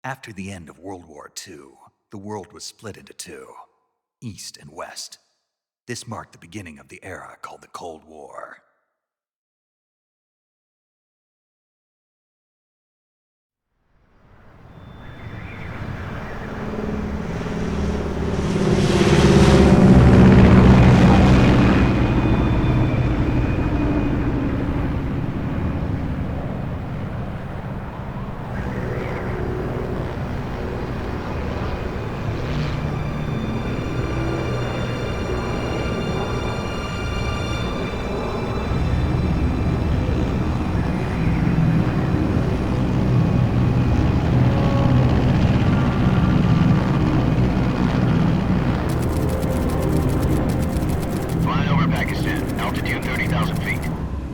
After the end of World War II, the world was split into two, East and West. This marked the beginning of the era called the Cold War.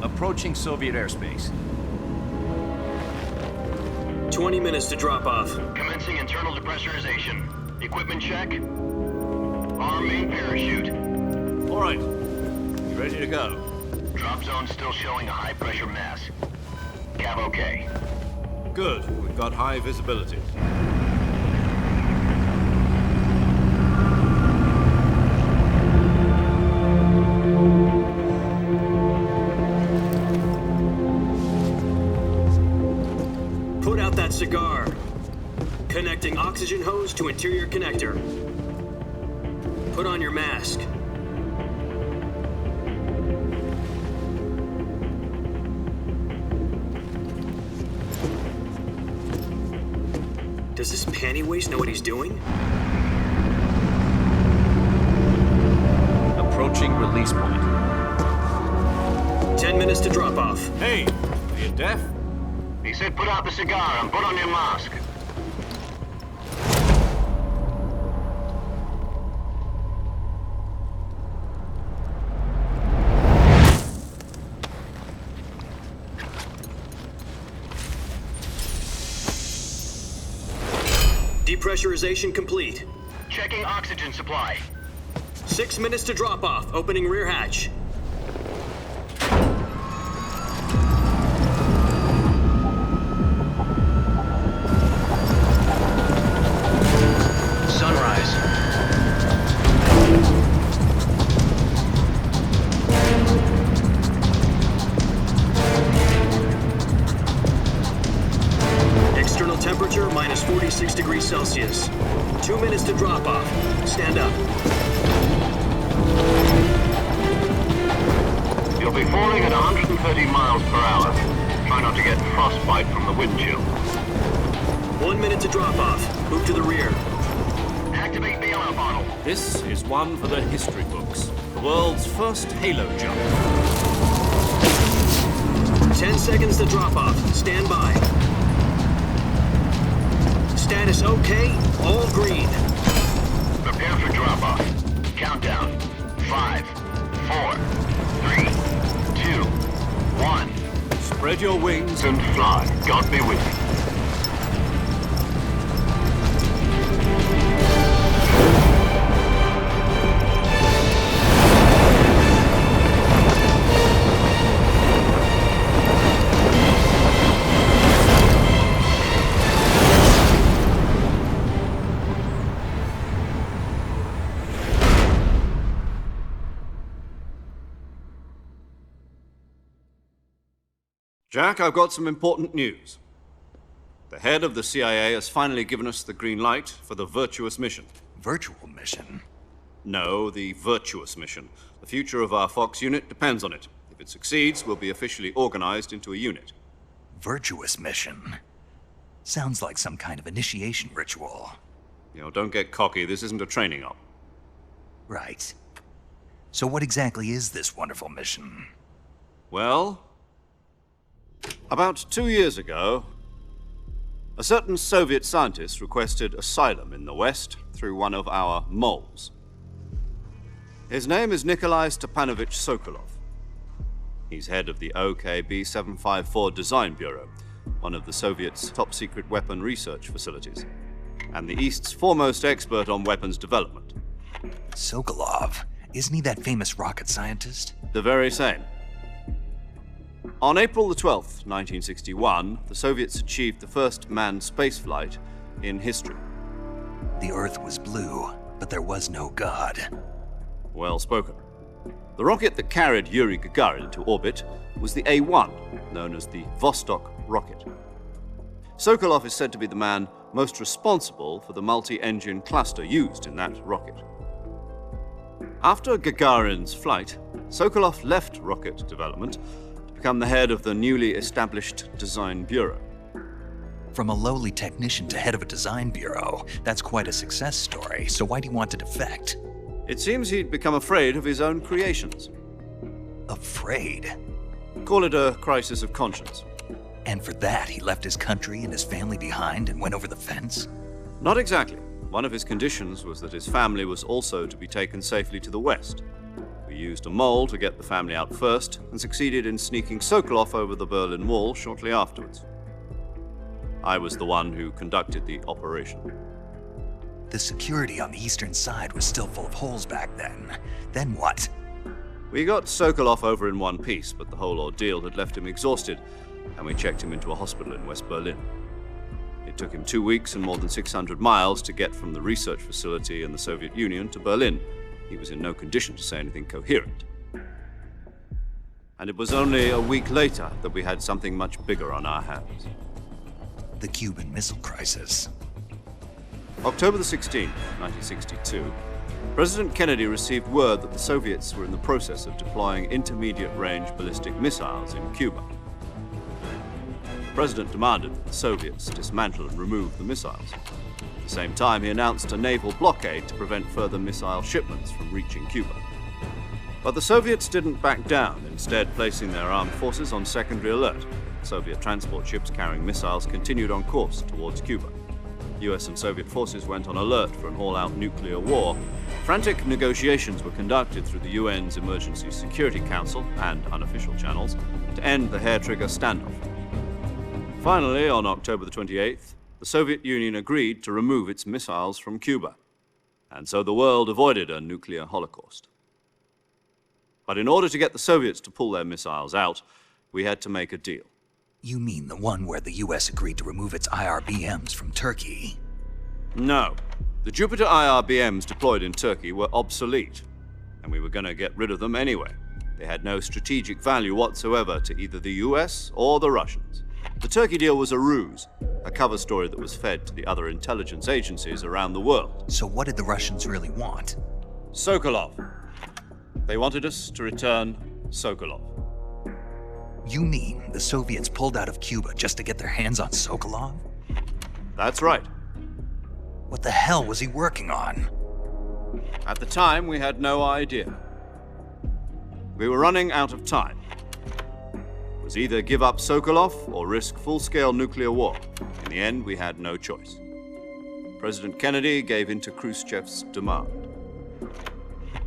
Approaching Soviet airspace. 20 minutes to drop off. Commencing internal depressurization. Equipment check. Arm main parachute. All right. You ready to go? Drop zone still showing a high pressure mass. Cav okay. Good. We've got high visibility. Put out that cigar. Connecting oxygen hose to interior connector. Put on your mask. Does this panty waste know what he's doing? Approaching release point. 10 minutes to drop off. Hey, are you deaf? He said put out the cigar and put on your mask. Depressurization complete. Checking oxygen supply. 6 minutes to drop off. Opening rear hatch. Sunrise. External temperature minus 46 degrees Celsius. 2 minutes to drop off. Stand up. You'll be falling at 130 miles per hour. Try not to get frostbite from the wind chill. 1 minute to drop off. Move to the rear. Activate the yellow bottle. This is one for the history books. The world's first halo jump. 10 seconds to drop off. Stand by. Status okay. All green. Prepare for drop-off. Countdown. 5, 4, 3, 2, 1. Spread your wings And fly. God be with you. Jack, I've got some important news. The head of the CIA has finally given us the green light for the Virtuous mission. Virtual mission? No, the Virtuous mission. The future of our Fox unit depends on it. If it succeeds, we'll be officially organized into a unit. Virtuous mission? Sounds like some kind of initiation ritual. You know, don't get cocky. This isn't a training op. Right. So what exactly is this wonderful mission? Well, about 2 years ago, a certain Soviet scientist requested asylum in the West through one of our moles. His name is Nikolai Stepanovich Sokolov. He's head of the OKB 754 Design Bureau, one of the Soviets' top-secret weapon research facilities, and the East's foremost expert on weapons development. Sokolov? Isn't he that famous rocket scientist? The very same. On April the 12th, 1961, the Soviets achieved the first manned spaceflight in history. The Earth was blue, but there was no God. Well spoken. The rocket that carried Yuri Gagarin into orbit was the A-1, known as the Vostok rocket. Sokolov is said to be the man most responsible for the multi-engine cluster used in that rocket. After Gagarin's flight, Sokolov left rocket development to become the head of the newly established Design Bureau. From a lowly technician to head of a design bureau, that's quite a success story, so why do you want to defect? It seems he'd become afraid of his own creations. Afraid? Call it a crisis of conscience. And for that, he left his country and his family behind and went over the fence? Not exactly. One of his conditions was that his family was also to be taken safely to the west. We used a mole to get the family out first and succeeded in sneaking Sokolov over the Berlin Wall shortly afterwards. I was the one who conducted the operation. The security on the eastern side was still full of holes back then. Then what? We got Sokolov over in one piece, but the whole ordeal had left him exhausted, and we checked him into a hospital in West Berlin. It took him 2 weeks and more than 600 miles to get from the research facility in the Soviet Union to Berlin. He was in no condition to say anything coherent. And it was only a week later that we had something much bigger on our hands. The Cuban Missile Crisis. October the 16th, 1962, President Kennedy received word that the Soviets were in the process of deploying intermediate-range ballistic missiles in Cuba. The President demanded that the Soviets dismantle and remove the missiles. At the same time, he announced a naval blockade to prevent further missile shipments from reaching Cuba. But the Soviets didn't back down, instead placing their armed forces on secondary alert. Soviet transport ships carrying missiles continued on course towards Cuba. US and Soviet forces went on alert for an all-out nuclear war. Frantic negotiations were conducted through the UN's Emergency Security Council and unofficial channels to end the hair-trigger standoff. Finally, on October the 28th, the Soviet Union agreed to remove its missiles from Cuba, and so the world avoided a nuclear holocaust. But in order to get the Soviets to pull their missiles out, we had to make a deal. You mean the one where the US agreed to remove its IRBMs from Turkey? No. The Jupiter IRBMs deployed in Turkey were obsolete, and we were going to get rid of them anyway. They had no strategic value whatsoever to either the US or the Russians. The Turkey deal was a ruse, a cover story that was fed to the other intelligence agencies around the world. So what did the Russians really want? Sokolov. They wanted us to return Sokolov. You mean the Soviets pulled out of Cuba just to get their hands on Sokolov? That's right. What the hell was he working on? At the time, we had no idea. We were running out of time. It was either give up Sokolov or risk full-scale nuclear war. In the end, we had no choice. President Kennedy gave in to Khrushchev's demand.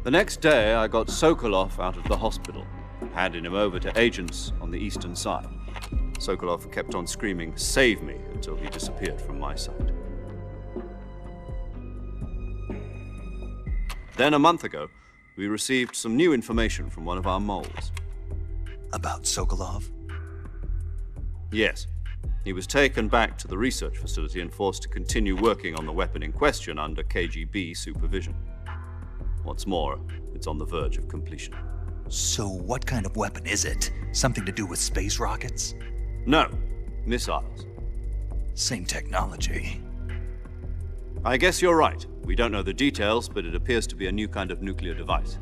The next day, I got Sokolov out of the hospital, handing him over to agents on the eastern side. Sokolov kept on screaming, "Save me," until he disappeared from my sight. Then a month ago, we received some new information from one of our moles. About Sokolov? Yes. He was taken back to the research facility and forced to continue working on the weapon in question under KGB supervision. What's more, it's on the verge of completion. So what kind of weapon is it? Something to do with space rockets? No, missiles. Same technology. I guess you're right. We don't know the details, but it appears to be a new kind of nuclear device.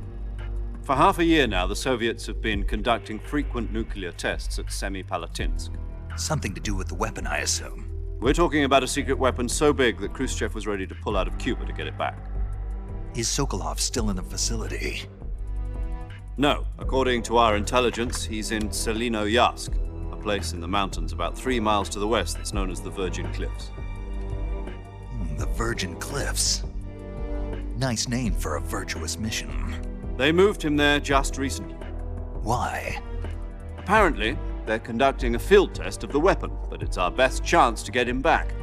For half a year now, the Soviets have been conducting frequent nuclear tests at Semipalatinsk. Something to do with the weapon, I assume. We're talking about a secret weapon so big that Khrushchev was ready to pull out of Cuba to get it back. Is Sokolov still in the facility? No. According to our intelligence, he's in Selinoyarsk, a place in the mountains about 3 miles to the west that's known as the Virgin Cliffs. The Virgin Cliffs. Nice name for a virtuous mission. They moved him there just recently. Why? Apparently, they're conducting a field test of the weapon, but it's our best chance to get him back.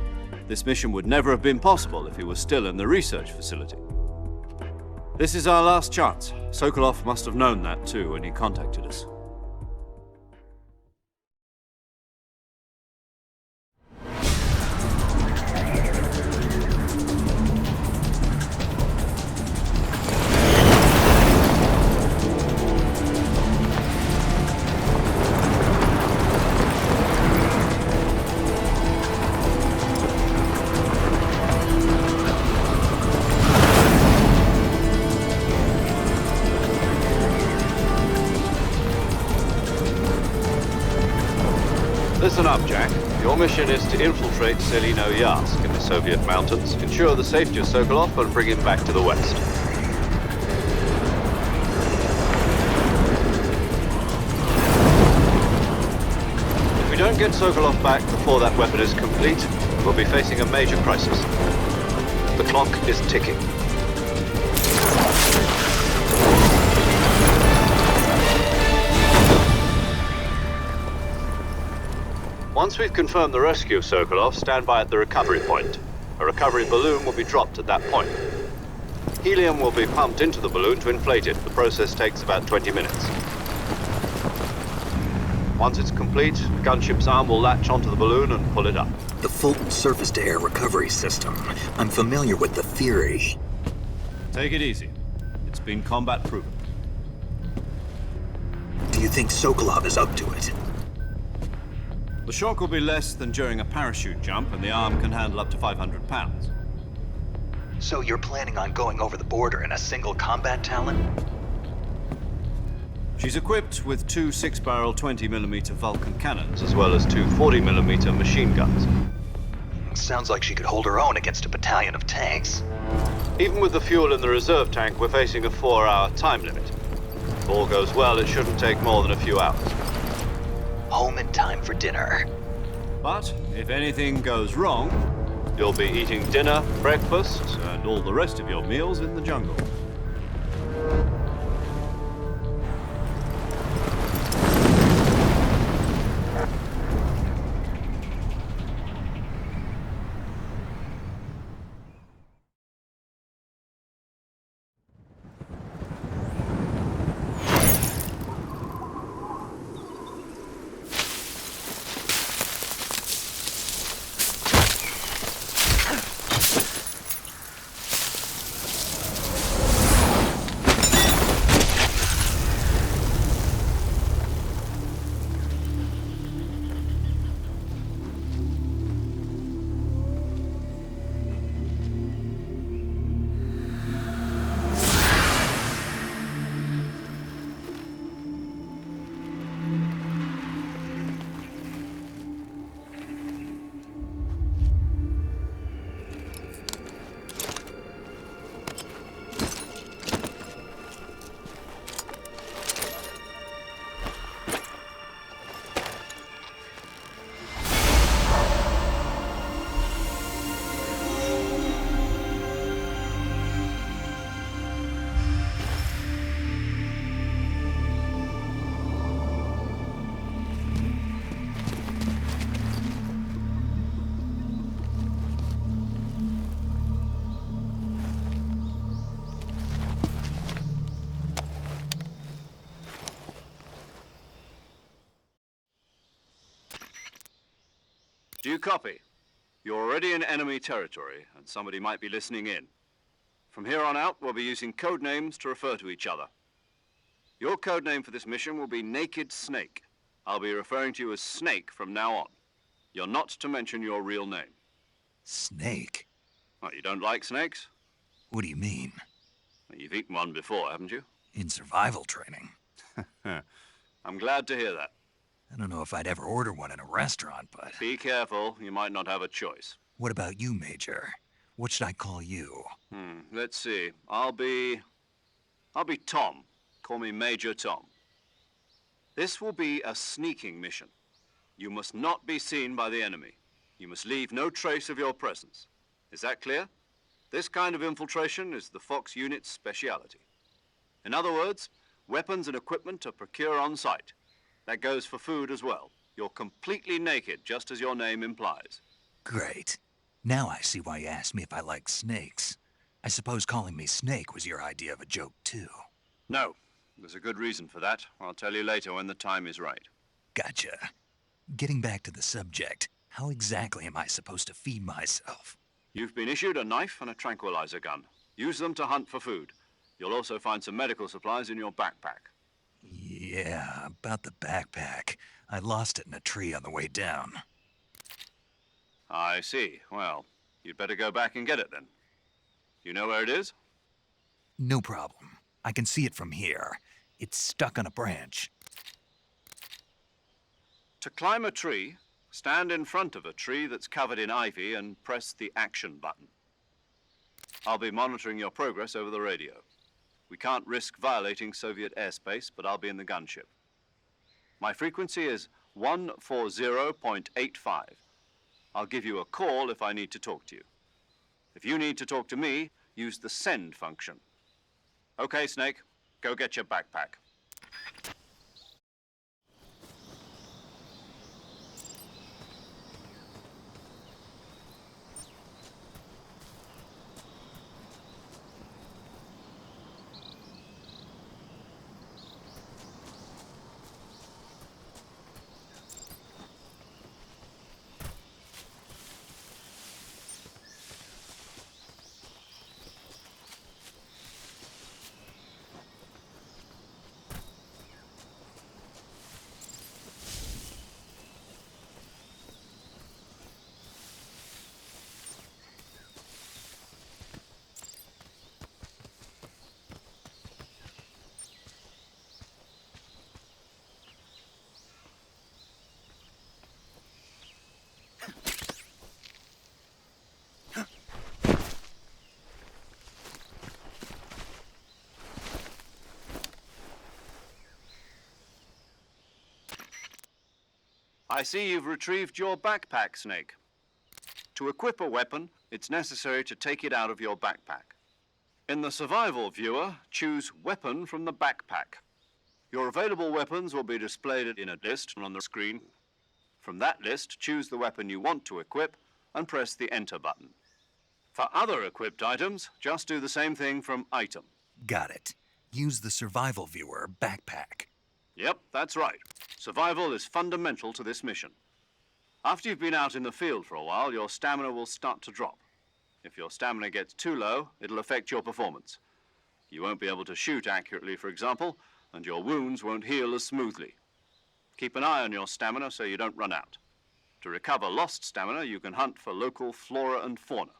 This mission would never have been possible if he was still in the research facility. This is our last chance. Sokolov must have known that too when he contacted us. Listen up, Jack. Your mission is to infiltrate Selino Yask in the Soviet mountains, ensure the safety of Sokolov, and bring him back to the west. If we don't get Sokolov back before that weapon is complete, we'll be facing a major crisis. The clock is ticking. Once we've confirmed the rescue of Sokolov, stand by at the recovery point. A recovery balloon will be dropped at that point. Helium will be pumped into the balloon to inflate it. The process takes about 20 minutes. Once it's complete, the gunship's arm will latch onto the balloon and pull it up. The Fulton surface-to-air recovery system. I'm familiar with the theory. Take it easy. It's been combat proven. Do you think Sokolov is up to it? The shock will be less than during a parachute jump, and the arm can handle up to 500 pounds. So you're planning on going over the border in a single combat Talon? She's equipped with two 6-barrel 20mm Vulcan cannons, as well as two 40mm machine guns. Sounds like she could hold her own against a battalion of tanks. Even with the fuel in the reserve tank, we're facing a 4-hour time limit. If all goes well, it shouldn't take more than a few hours. Home in time for dinner. But if anything goes wrong, you'll be eating dinner, breakfast, and all the rest of your meals in the jungle. Do you copy? You're already in enemy territory, and somebody might be listening in. From here on out, we'll be using code names to refer to each other. Your code name for this mission will be Naked Snake. I'll be referring to you as Snake from now on. You're not to mention your real name. Snake? What, you don't like snakes? What do you mean? Well, you've eaten one before, haven't you? In survival training. I'm glad to hear that. I don't know if I'd ever order one in a restaurant, but... Be careful, you might not have a choice. What about you, Major? What should I call you? Let's see. I'll be Tom. Call me Major Tom. This will be a sneaking mission. You must not be seen by the enemy. You must leave no trace of your presence. Is that clear? This kind of infiltration is the Fox unit's speciality. In other words, weapons and equipment are procured on site. That goes for food as well. You're completely naked, just as your name implies. Great. Now I see why you asked me if I like snakes. I suppose calling me Snake was your idea of a joke, too. No. There's a good reason for that. I'll tell you later when the time is right. Gotcha. Getting back to the subject, how exactly am I supposed to feed myself? You've been issued a knife and a tranquilizer gun. Use them to hunt for food. You'll also find some medical supplies in your backpack. Yeah, about the backpack. I lost it in a tree on the way down. I see. Well, you'd better go back and get it then. You know where it is? No problem. I can see it from here. It's stuck on a branch. To climb a tree, Stand in front of a tree that's covered in ivy and press the action button. I'll be monitoring your progress over the radio. We can't risk violating Soviet airspace, but I'll be in the gunship. My frequency is 140.85. I'll give you a call if I need to talk to you. If you need to talk to me, use the send function. Okay, Snake, go get your backpack. I see you've retrieved your backpack, Snake. To equip a weapon, it's necessary to take it out of your backpack. In the survival viewer, choose Weapon from the backpack. Your available weapons will be displayed in a list on the screen. From that list, choose the weapon you want to equip and press the Enter button. For other equipped items, just do the same thing from Item. Got it. Use the survival viewer backpack. Yep, that's right. Survival is fundamental to this mission. After you've been out in the field for a while, your stamina will start to drop. If your stamina gets too low, it'll affect your performance. You won't be able to shoot accurately, for example, and your wounds won't heal as smoothly. Keep an eye on your stamina so you don't run out. To recover lost stamina, you can hunt for local flora and fauna.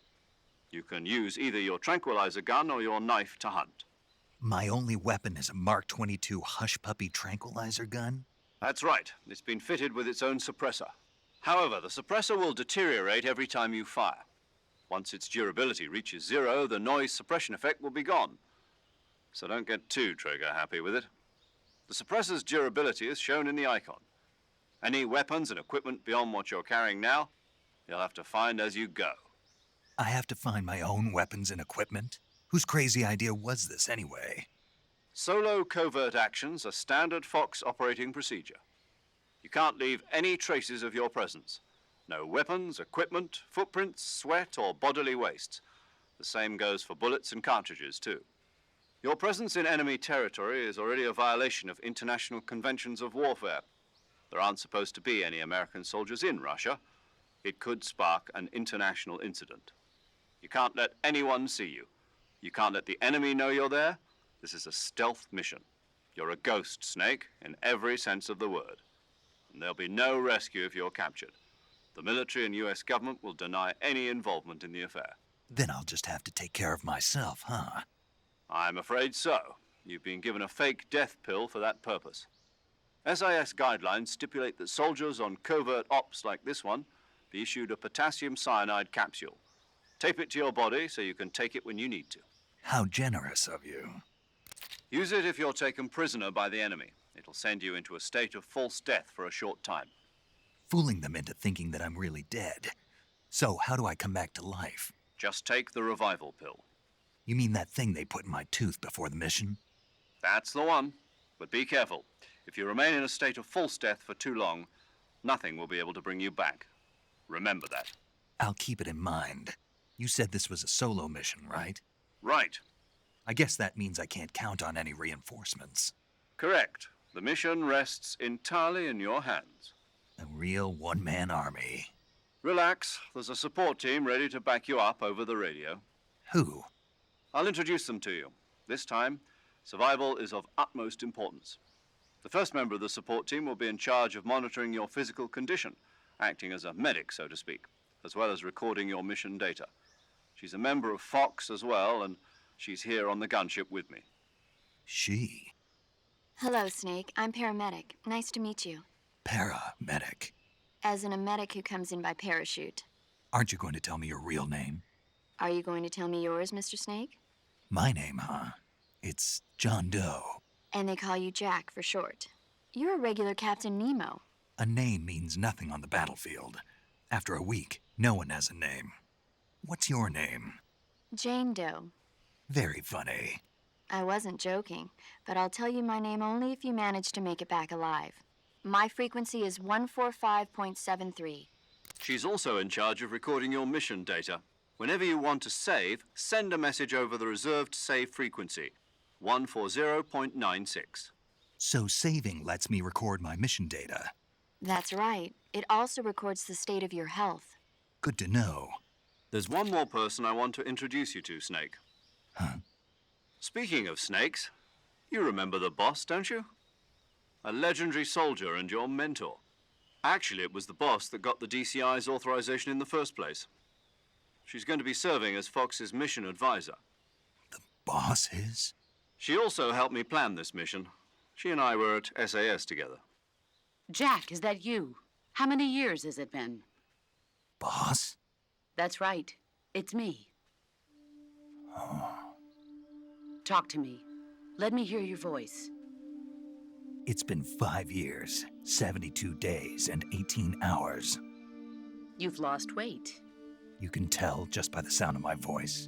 You can use either your tranquilizer gun or your knife to hunt. My only weapon is a Mark 22 Hush Puppy tranquilizer gun? That's right. It's been fitted with its own suppressor. However, the suppressor will deteriorate every time you fire. Once its durability reaches 0, the noise suppression effect will be gone. So don't get too trigger happy with it. The suppressor's durability is shown in the icon. Any weapons and equipment beyond what you're carrying now, you'll have to find as you go. I have to find my own weapons and equipment? Whose crazy idea was this anyway? Solo covert actions are standard Fox operating procedure. You can't leave any traces of your presence. No weapons, equipment, footprints, sweat, or bodily wastes. The same goes for bullets and cartridges, too. Your presence in enemy territory is already a violation of international conventions of warfare. There aren't supposed to be any American soldiers in Russia. It could spark an international incident. You can't let anyone see you. You can't let the enemy know you're there. This is a stealth mission. You're a ghost, Snake, in every sense of the word. And there'll be no rescue if you're captured. The military and US government will deny any involvement in the affair. Then I'll just have to take care of myself, huh? I'm afraid so. You've been given a fake death pill for that purpose. SIS guidelines stipulate that soldiers on covert ops like this one be issued a potassium cyanide capsule. Tape it to your body so you can take it when you need to. How generous of you. Use it if you're taken prisoner by the enemy. It'll send you into a state of false death for a short time. Fooling them into thinking that I'm really dead. So how do I come back to life? Just take the revival pill. You mean that thing they put in my tooth before the mission? That's the one. But be careful. If you remain in a state of false death for too long, nothing will be able to bring you back. Remember that. I'll keep it in mind. You said this was a solo mission, right? Right. I guess that means I can't count on any reinforcements. Correct. The mission rests entirely in your hands. A real one-man army. Relax. There's a support team ready to back you up over the radio. Who? I'll introduce them to you. This time, survival is of utmost importance. The first member of the support team will be in charge of monitoring your physical condition, acting as a medic, so to speak, as well as recording your mission data. She's a member of Fox as well, and she's here on the gunship with me. She? Hello, Snake. I'm paramedic. Nice to meet you. Paramedic. As in a medic who comes in by parachute. Aren't you going to tell me your real name? Are you going to tell me yours, Mr. Snake? My name, huh? It's John Doe. And they call you Jack for short. You're a regular Captain Nemo. A name means nothing on the battlefield. After a week, no one has a name. What's your name? Jane Doe. Very funny. I wasn't joking, but I'll tell you my name only if you manage to make it back alive. My frequency is 145.73. She's also in charge of recording your mission data. Whenever you want to save, send a message over the reserved save frequency, 140.96. So saving lets me record my mission data. That's right. It also records the state of your health. Good to know. There's one more person I want to introduce you to, Snake. Huh? Speaking of snakes, you remember the boss, don't you? A legendary soldier and your mentor. Actually, it was the boss that got the DCI's authorization in the first place. She's going to be serving as Fox's mission advisor. The boss is? She also helped me plan this mission. She and I were at SAS together. Jack, is that you? How many years has it been? Boss? That's right. It's me. Talk to me. Let me hear your voice. It's been 5 years, 72 days, and 18 hours. You've lost weight. You can tell just by the sound of my voice.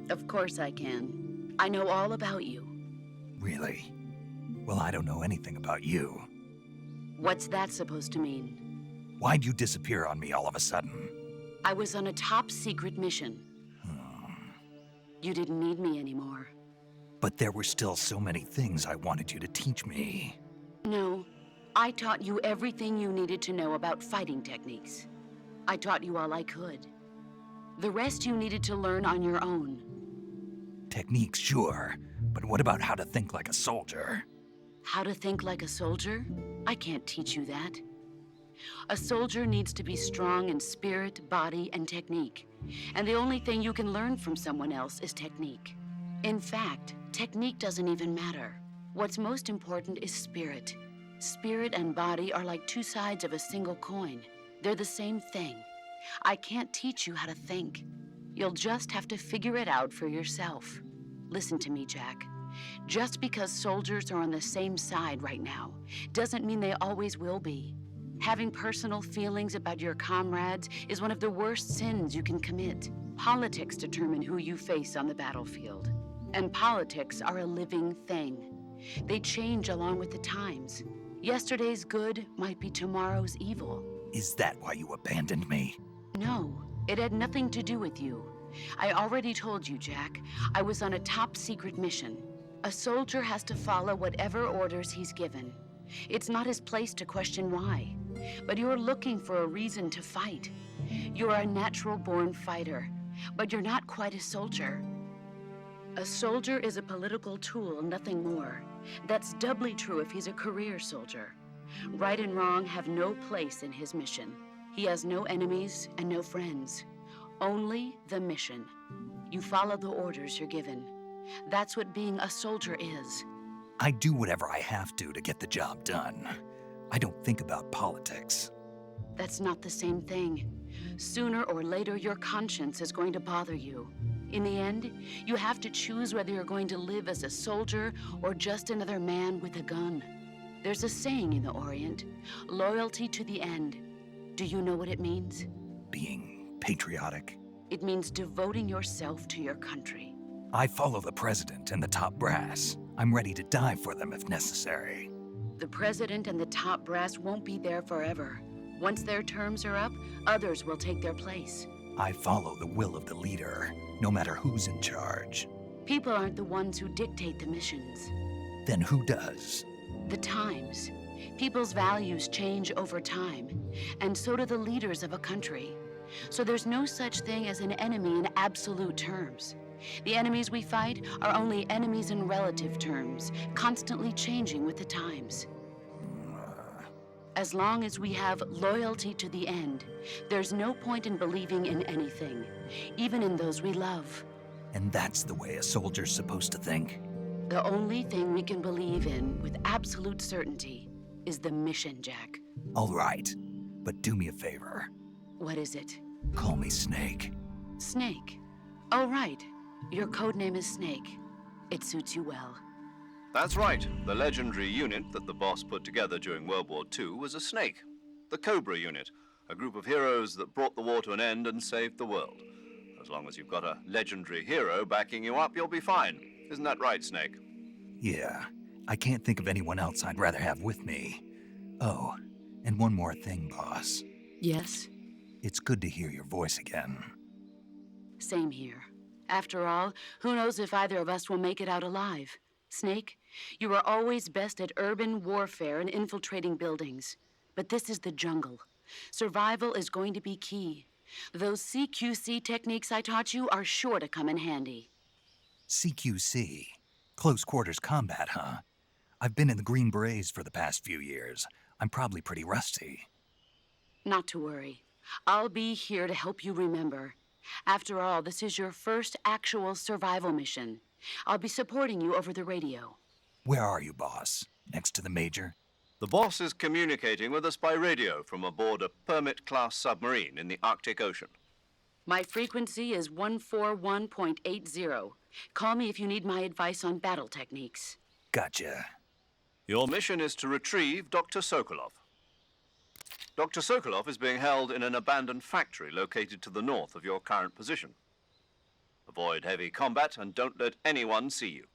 Of course I can. I know all about you. Really? Well, I don't know anything about you. What's that supposed to mean? Why'd you disappear on me all of a sudden? I was on a top secret mission. You didn't need me anymore. But there were still so many things I wanted you to teach me. No, I taught you everything you needed to know about fighting techniques. I taught you all I could. The rest you needed to learn on your own. Techniques, sure. But what about how to think like a soldier? How to think like a soldier? I can't teach you that. A soldier needs to be strong in spirit, body, and technique. And the only thing you can learn from someone else is technique. In fact, technique doesn't even matter. What's most important is spirit. Spirit and body are like two sides of a single coin. They're the same thing. I can't teach you how to think. You'll just have to figure it out for yourself. Listen to me, Jack. Just because soldiers are on the same side right now doesn't mean they always will be. Having personal feelings about your comrades is one of the worst sins you can commit. Politics determine who you face on the battlefield. And politics are a living thing. They change along with the times. Yesterday's good might be tomorrow's evil. Is that why you abandoned me? No, it had nothing to do with you. I already told you, Jack. I was on a top secret mission. A soldier has to follow whatever orders he's given. It's not his place to question why. But you're looking for a reason to fight. You're a natural-born fighter, but you're not quite a soldier. A soldier is a political tool, nothing more. That's doubly true if he's a career soldier. Right and wrong have no place in his mission. He has no enemies and no friends. Only the mission. You follow the orders you're given. That's what being a soldier is. I do whatever I have to get the job done. I don't think about politics. That's not the same thing. Sooner or later, your conscience is going to bother you. In the end, you have to choose whether you're going to live as a soldier or just another man with a gun. There's a saying in the Orient, loyalty to the end. Do you know what it means? Being patriotic. It means devoting yourself to your country. I follow the president and the top brass. I'm ready to die for them if necessary. The president and the top brass won't be there forever. Once their terms are up, others will take their place. I follow the will of the leader, no matter who's in charge. People aren't the ones who dictate the missions. Then who does? The times. People's values change over time, and so do the leaders of a country. So there's no such thing as an enemy in absolute terms. The enemies we fight are only enemies in relative terms, constantly changing with the times. As long as we have loyalty to the end, there's no point in believing in anything, even in those we love. And that's the way a soldier's supposed to think? The only thing we can believe in with absolute certainty is the mission, Jack. All right. But do me a favor. What is it? Call me Snake. Snake. Oh, right. Your code name is Snake. It suits you well. That's right. The legendary unit that the boss put together during World War II was a snake. The Cobra unit, a group of heroes that brought the war to an end and saved the world. As long as you've got a legendary hero backing you up, you'll be fine. Isn't that right, Snake? Yeah, I can't think of anyone else I'd rather have with me. Oh, and one more thing, boss. Yes? It's good to hear your voice again. Same here. After all, who knows if either of us will make it out alive? Snake, you are always best at urban warfare and infiltrating buildings. But this is the jungle. Survival is going to be key. Those CQC techniques I taught you are sure to come in handy. CQC? Close quarters combat, huh? I've been in the Green Berets for the past few years. I'm probably pretty rusty. Not to worry. I'll be here to help you remember. After all, this is your first actual survival mission. I'll be supporting you over the radio. Where are you, boss? Next to the Major? The boss is communicating with us by radio from aboard a Permit-class submarine in the Arctic Ocean. My frequency is 141.80. Call me if you need my advice on battle techniques. Gotcha. Your mission is to retrieve Dr. Sokolov. Dr. Sokolov is being held in an abandoned factory located to the north of your current position. Avoid heavy combat and don't let anyone see you.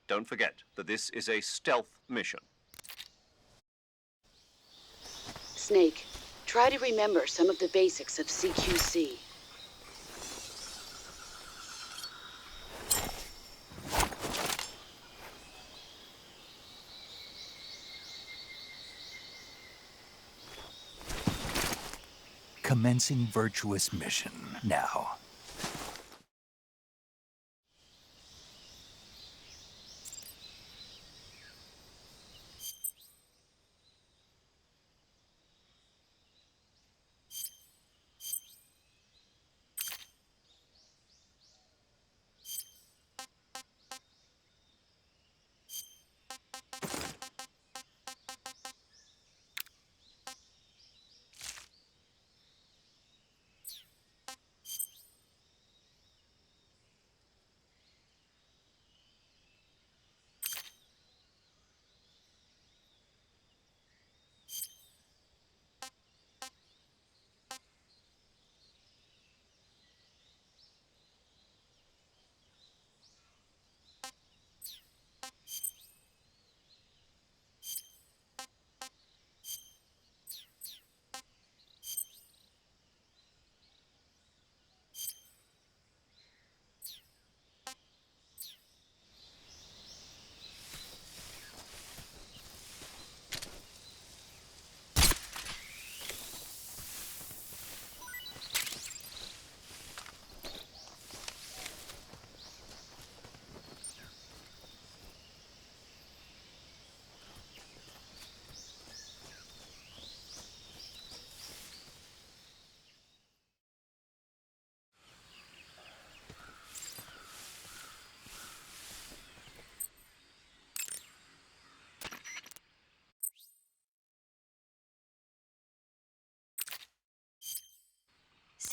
Don't forget that this is a stealth mission. Snake, try to remember some of the basics of CQC. Commencing virtuous mission now.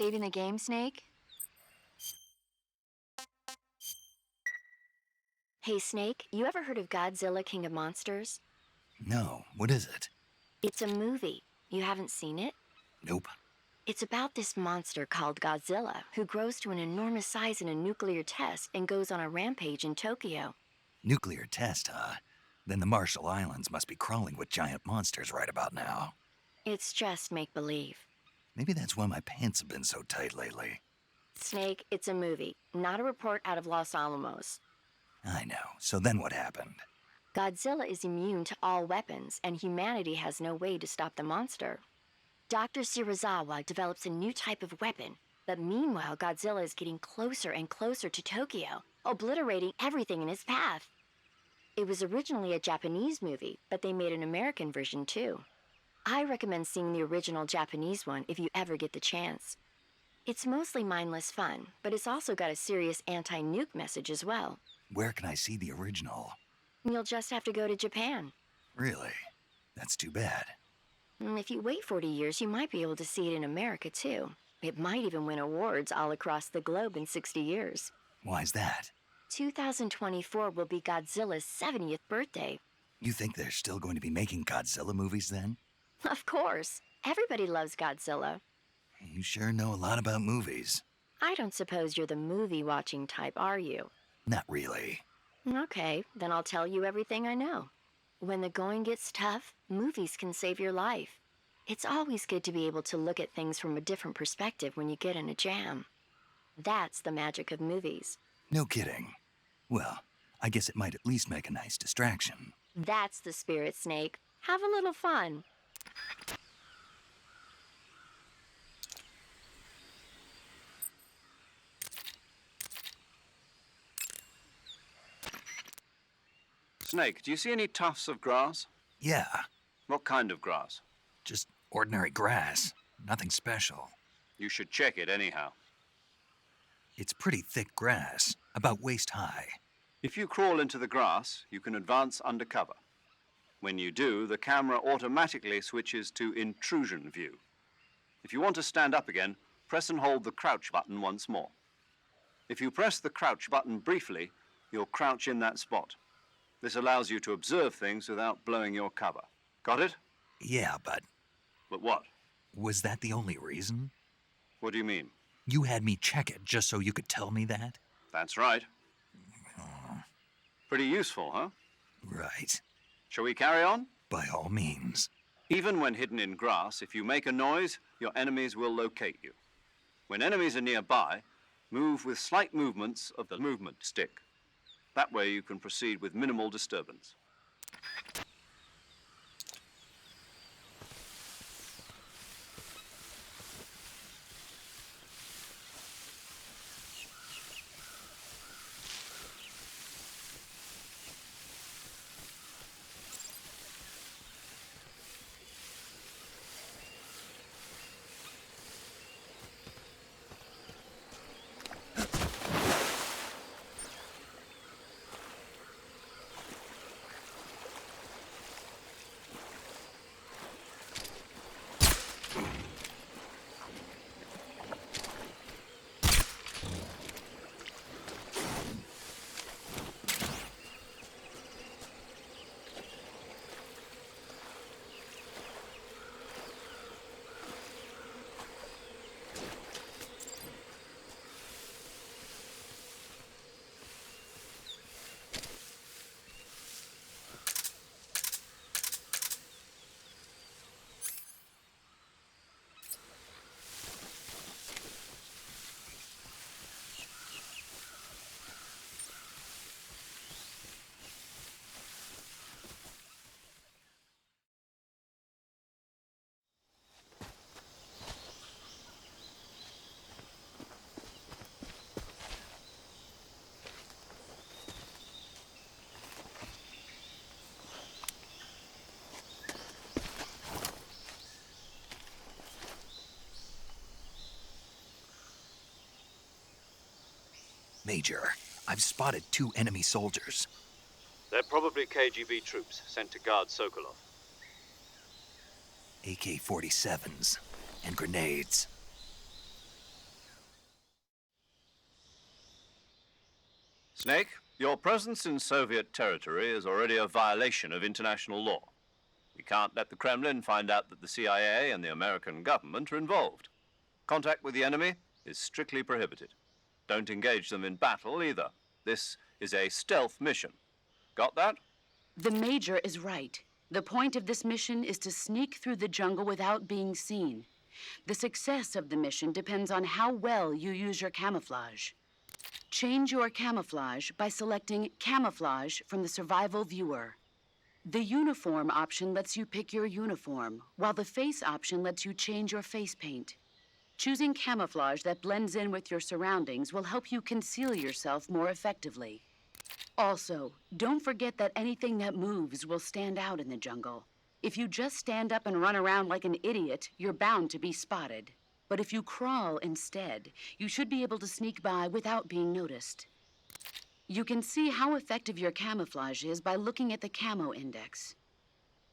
Saving the game, Snake? Hey, Snake, you ever heard of Godzilla, King of Monsters? No, what is it? It's a movie. You haven't seen it? Nope. It's about this monster called Godzilla, who grows to an enormous size in a nuclear test and goes on a rampage in Tokyo. Nuclear test, huh? Then the Marshall Islands must be crawling with giant monsters right about now. It's just make-believe. Maybe that's why my pants have been so tight lately. Snake, it's a movie, not a report out of Los Alamos. I know. So then what happened? Godzilla is immune to all weapons, and humanity has no way to stop the monster. Dr. Shirazawa develops a new type of weapon, but meanwhile Godzilla is getting closer and closer to Tokyo, obliterating everything in his path. It was originally a Japanese movie, but they made an American version too. I recommend seeing the original Japanese one if you ever get the chance. It's mostly mindless fun, but it's also got a serious anti-nuke message as well. Where can I see the original? You'll just have to go to Japan. Really? That's too bad. If you wait 40 years, you might be able to see it in America, too. It might even win awards all across the globe in 60 years. Why's that? 2024 will be Godzilla's 70th birthday. You think they're still going to be making Godzilla movies then? Of course. Everybody loves Godzilla. You sure know a lot about movies. I don't suppose you're the movie-watching type, are you? Not really. Okay, then I'll tell you everything I know. When the going gets tough, movies can save your life. It's always good to be able to look at things from a different perspective when you get in a jam. That's the magic of movies. No kidding. Well, I guess it might at least make a nice distraction. That's the spirit, Snake. Have a little fun. Snake, do you see any tufts of grass? Yeah, What kind of grass? just ordinary grass. Nothing special. You should check it anyhow. It's pretty thick grass, about waist high. If you crawl into the grass, you can advance under cover. When you do, the camera automatically switches to intrusion view. If you want to stand up again, press and hold the crouch button once more. If you press the crouch button briefly, you'll crouch in that spot. This allows you to observe things without blowing your cover. Got it? Yeah, but But what? was that the only reason? What do you mean? You had me check it just so you could tell me that? That's right. Pretty useful, huh? Right. Shall we carry on? By all means. Even when hidden in grass, if you make a noise, your enemies will locate you. When enemies are nearby, move with slight movements of the movement stick. That way you can proceed with minimal disturbance. Major, I've spotted 2 enemy soldiers. They're probably KGB troops sent to guard Sokolov. AK-47s and grenades. Snake, your presence in Soviet territory is already a violation of international law. We can't let the Kremlin find out that the CIA and the American government are involved. Contact with the enemy is strictly prohibited. Don't engage them in battle either. This is a stealth mission. Got that? The Major is right. The point of this mission is to sneak through the jungle without being seen. The success of the mission depends on how well you use your camouflage. Change your camouflage by selecting Camouflage from the Survival Viewer. The Uniform option lets you pick your uniform, while the Face option lets you change your face paint. Choosing camouflage that blends in with your surroundings will help you conceal yourself more effectively. Also, don't forget that anything that moves will stand out in the jungle. If you just stand up and run around like an idiot, you're bound to be spotted. But if you crawl instead, you should be able to sneak by without being noticed. You can see how effective your camouflage is by looking at the camo index.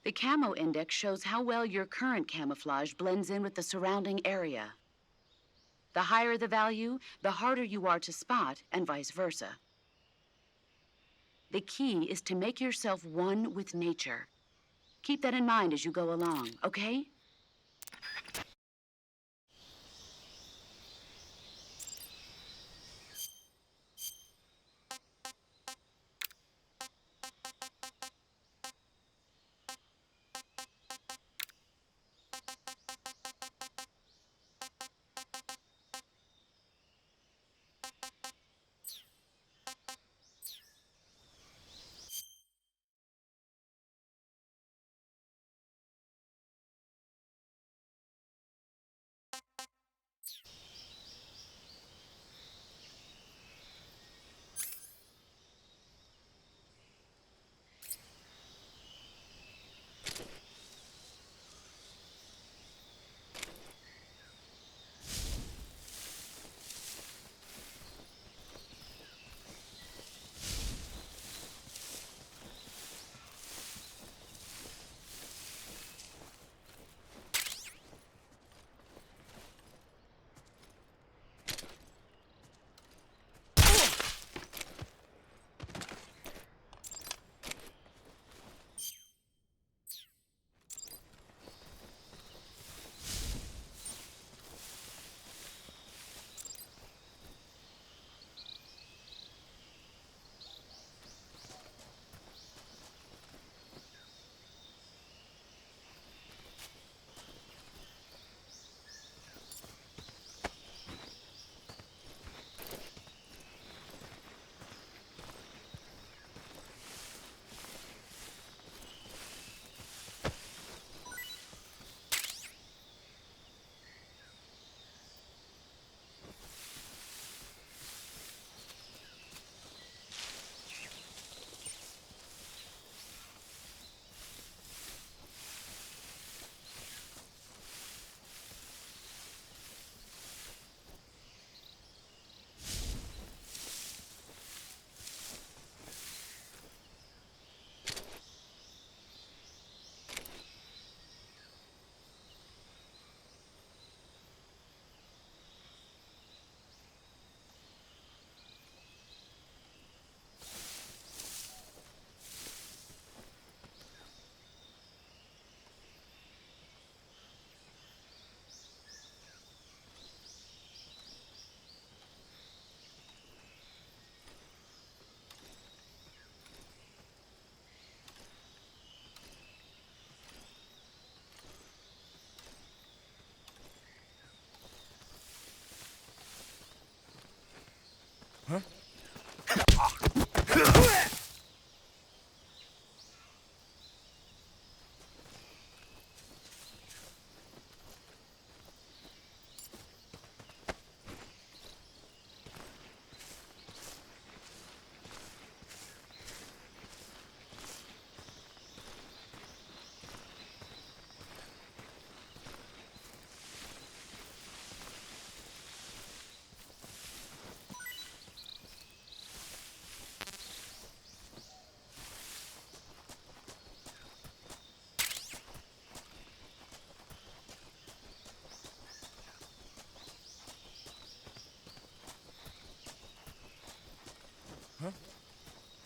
The camo index shows how well your current camouflage blends in with the surrounding area. The higher the value, the harder you are to spot, and vice versa. The key is to make yourself one with nature. Keep that in mind as you go along, okay?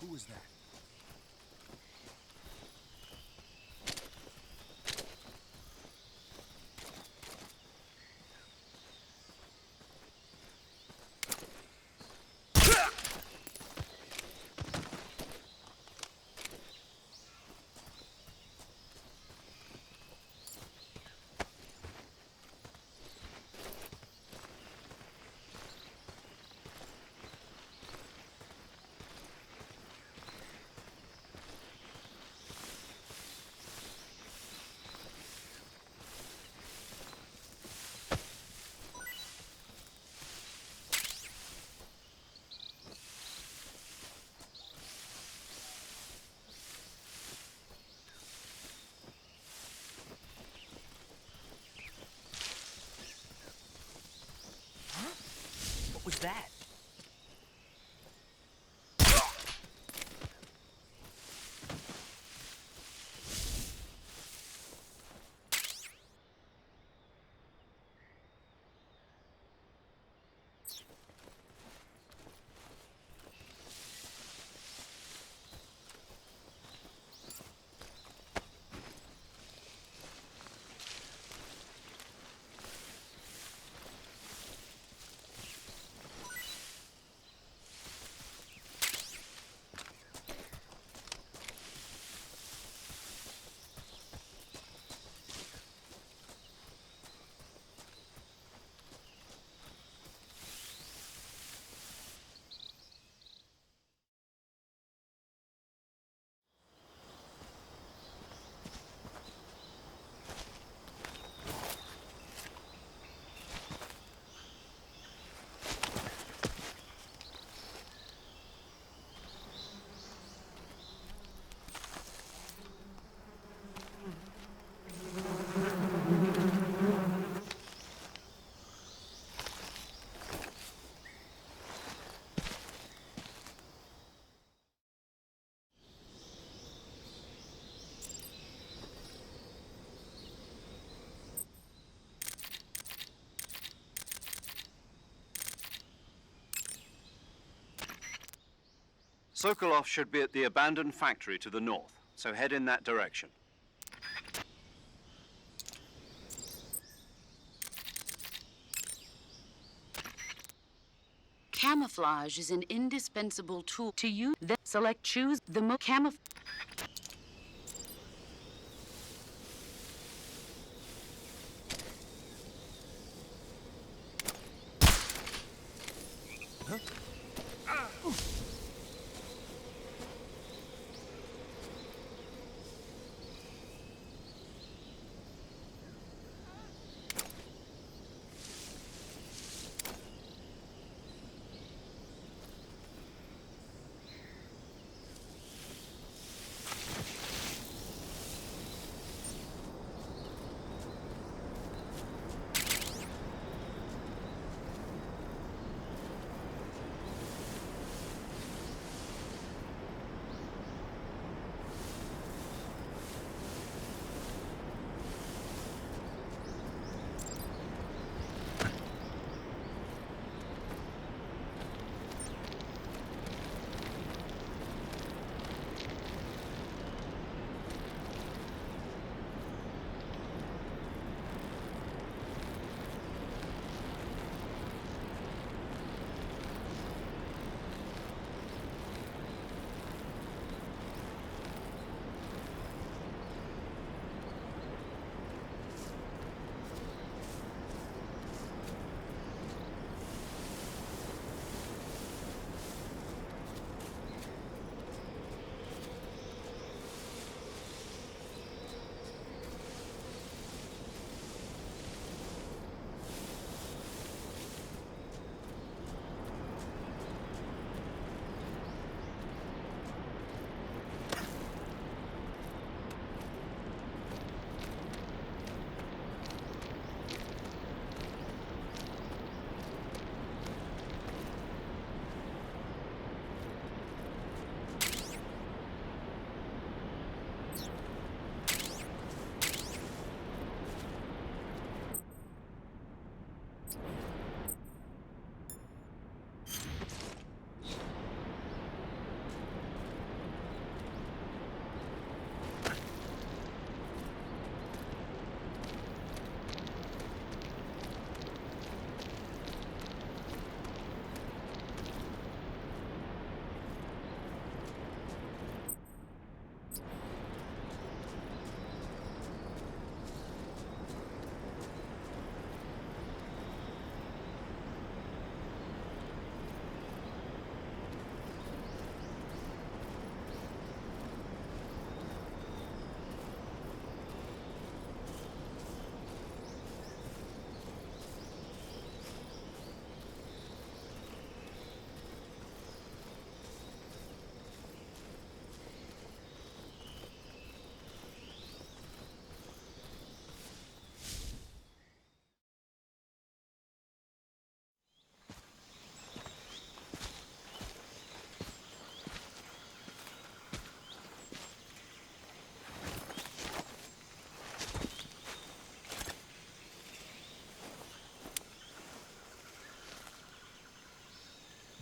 Who was that? What was that? Sokolov should be at the abandoned factory to the north, so head in that direction. Camouflage is an indispensable tool to use. Choose the camouflage.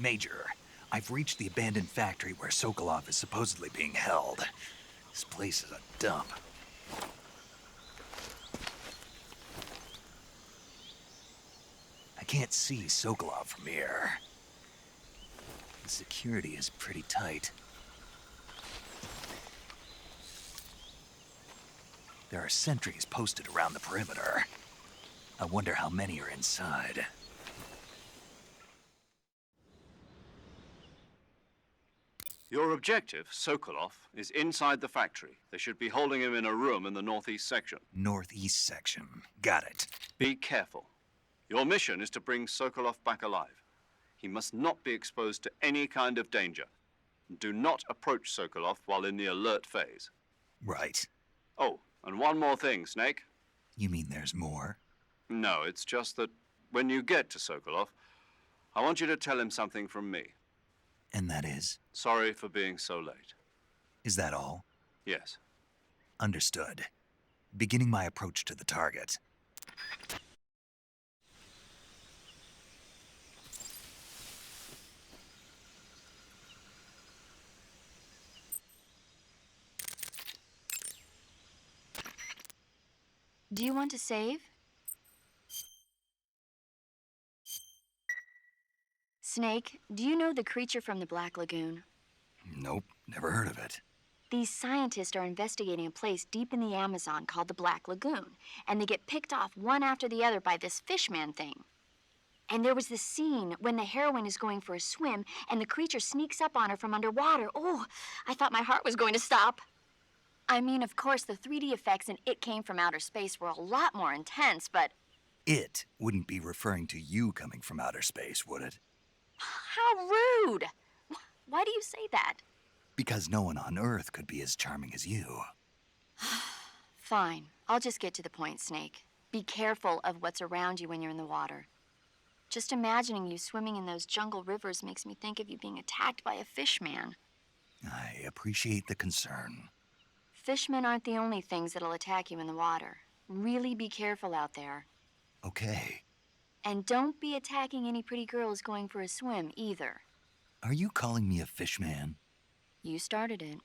Major, I've reached the abandoned factory where Sokolov is supposedly being held. This place is a dump. I can't see Sokolov from here. The security is pretty tight. There are sentries posted around the perimeter. I wonder how many are inside. Your objective, Sokolov, is inside the factory. They should be holding him in a room in the northeast section. Northeast section. Got it. Be careful. Your mission is to bring Sokolov back alive. He must not be exposed to any kind of danger. Do not approach Sokolov while in the alert phase. Right. Oh, and one more thing, Snake. You mean there's more? No, it's just that when you get to Sokolov, I want you to tell him something from me. And that is? Sorry for being so late. Is that all? Yes. Understood. Beginning my approach to the target. Do you want to save? Snake, do you know the creature from the Black Lagoon? Nope, never heard of it. These scientists are investigating a place deep in the Amazon called the Black Lagoon, and they get picked off one after the other by this fishman thing. And there was this scene when the heroine is going for a swim, and the creature sneaks up on her from underwater. Oh, I thought my heart was going to stop. I mean, of course, the 3D effects in It Came from Outer Space were a lot more intense, but... It wouldn't be referring to you coming from outer space, would it? How rude! Why do you say that? Because no one on Earth could be as charming as you. Fine. I'll just get to the point, Snake. Be careful of what's around you when you're in the water. Just imagining you swimming in those jungle rivers makes me think of you being attacked by a fishman. I appreciate the concern. Fishmen aren't the only things that'll attack you in the water. Really be careful out there. Okay. And don't be attacking any pretty girls going for a swim, either. Are you calling me a fishman? You started it.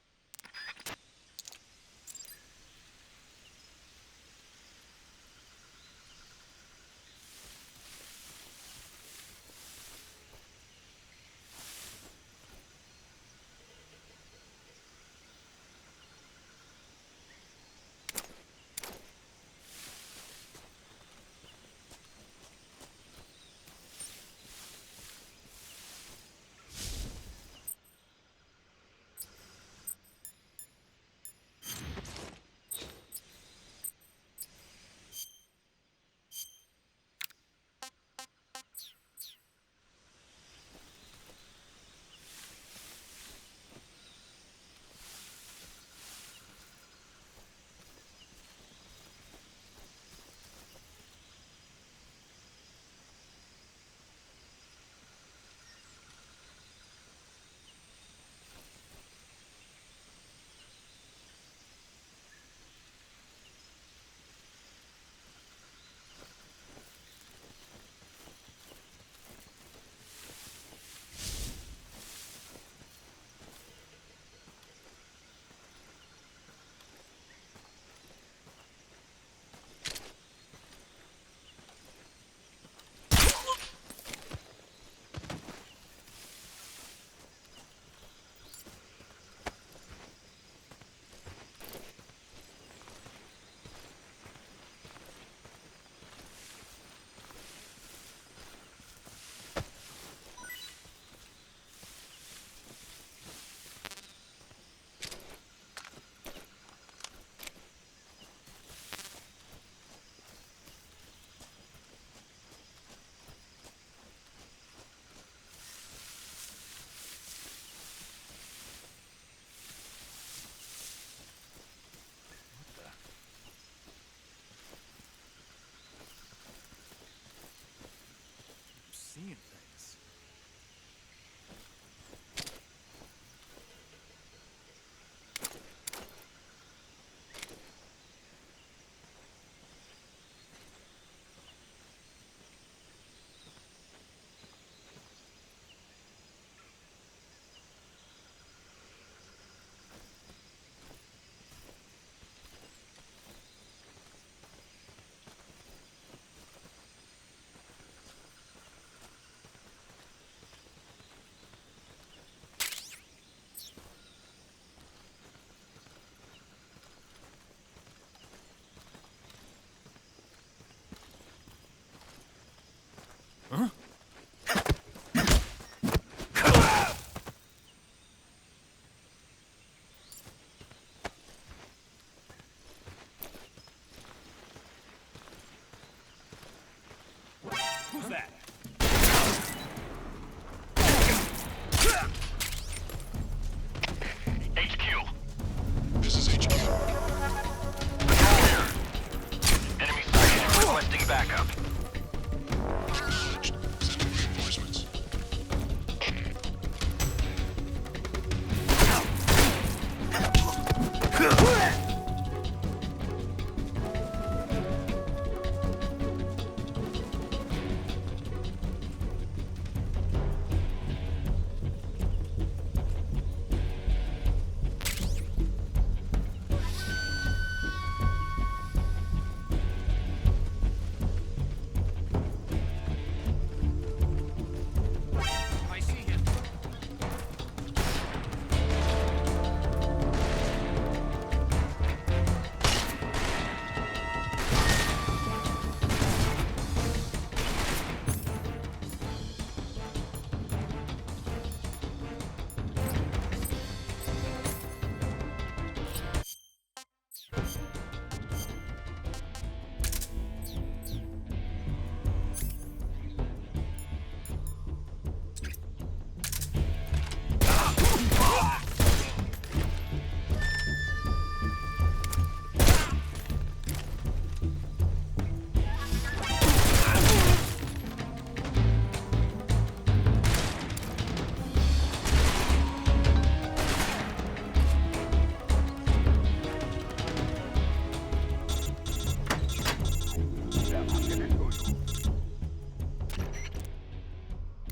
Seeing things. Huh? Who's that? HQ. This is HQ. Patrol here. Enemy sighted requesting backup. Sending reinforcements.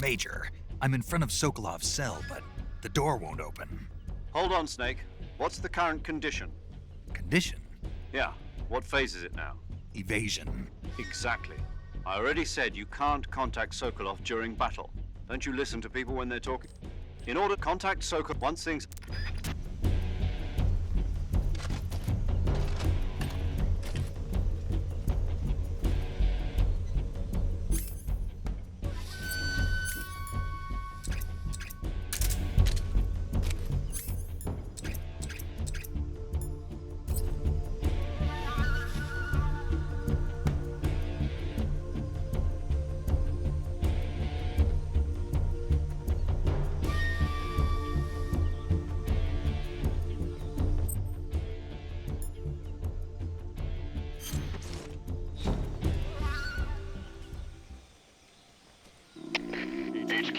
Major, I'm in front of Sokolov's cell, but the door won't open. Hold on, Snake. What's the current condition? Condition? Yeah, what phase is it now? Evasion. Exactly. I already said you can't contact Sokolov during battle. Don't you listen to people when they're talking? In order to contact Sokolov, once things... HQ.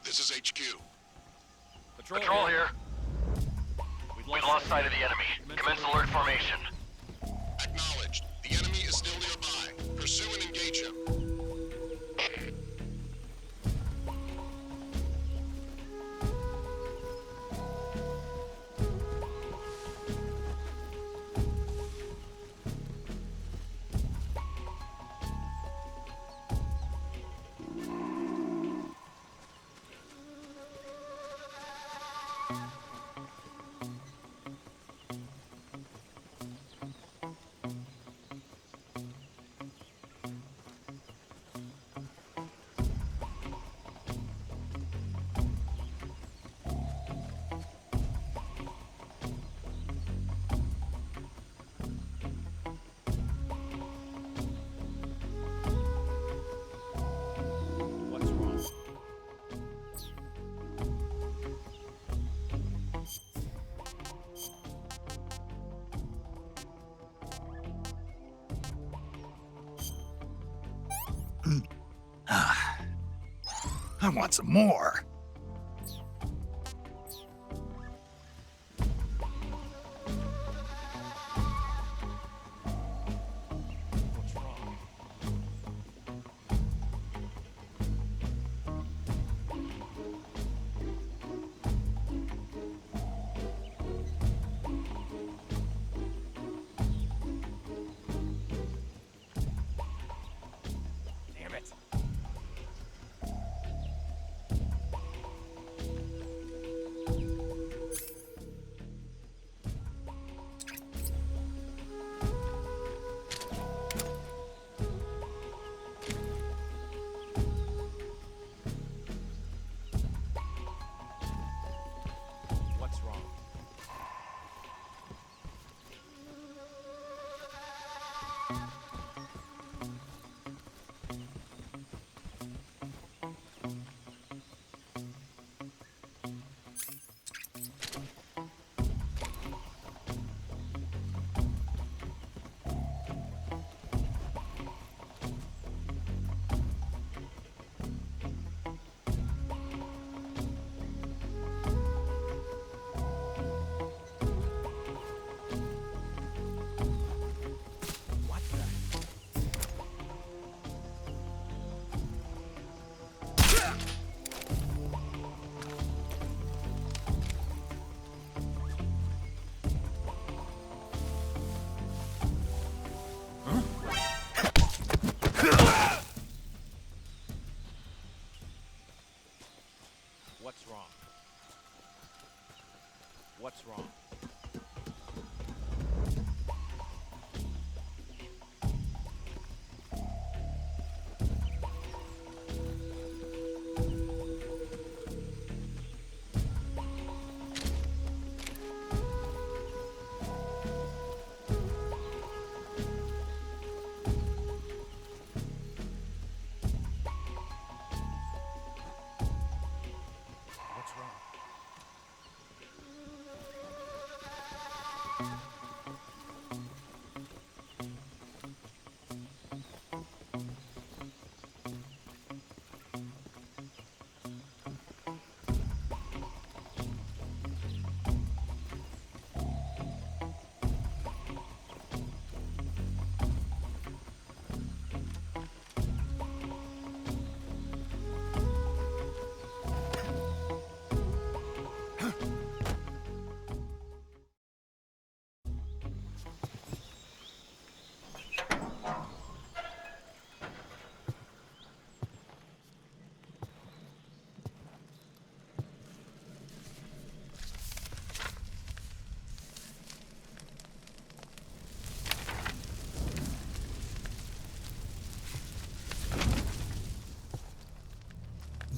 This is HQ. Patrol here. We've lost sight of the enemy. Commence alert formation. Acknowledged. The enemy is still nearby. Pursue and engage him. What's wrong? I want some more. What's wrong? Damn it. What's wrong? What the? What's wrong? What's wrong? What's wrong?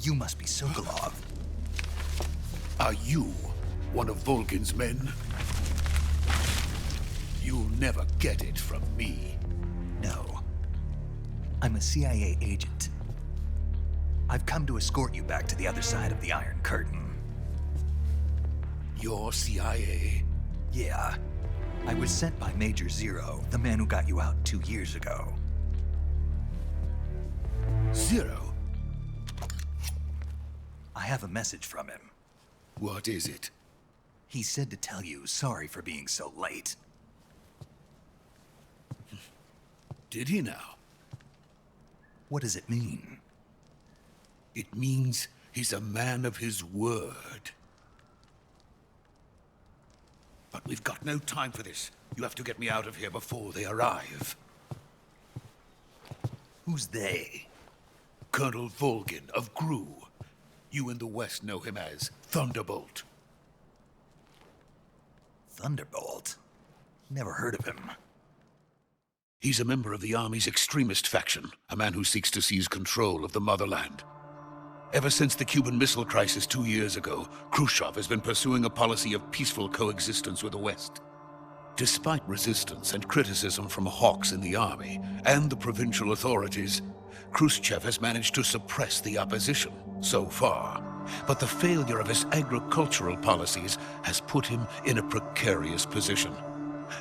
You must be Sokolov. Are you one of Volgin's men? You'll never get it from me. No. I'm a CIA agent. I've come to escort you back to the other side of the Iron Curtain. You're CIA? Yeah. I was sent by Major Zero, the man who got you out 2 years ago. Zero? I have a message from him. What is it? He said to tell you sorry for being so late. Did he now? What does it mean? It means he's a man of his word. But we've got no time for this. You have to get me out of here before they arrive. Who's they? Colonel Volgin of GRU. You in the West know him as Thunderbolt. Thunderbolt? Never heard of him. He's a member of the Army's extremist faction, a man who seeks to seize control of the motherland. Ever since the Cuban Missile Crisis 2 years ago, Khrushchev has been pursuing a policy of peaceful coexistence with the West. Despite resistance and criticism from hawks in the army and the provincial authorities, Khrushchev has managed to suppress the opposition so far. But the failure of his agricultural policies has put him in a precarious position.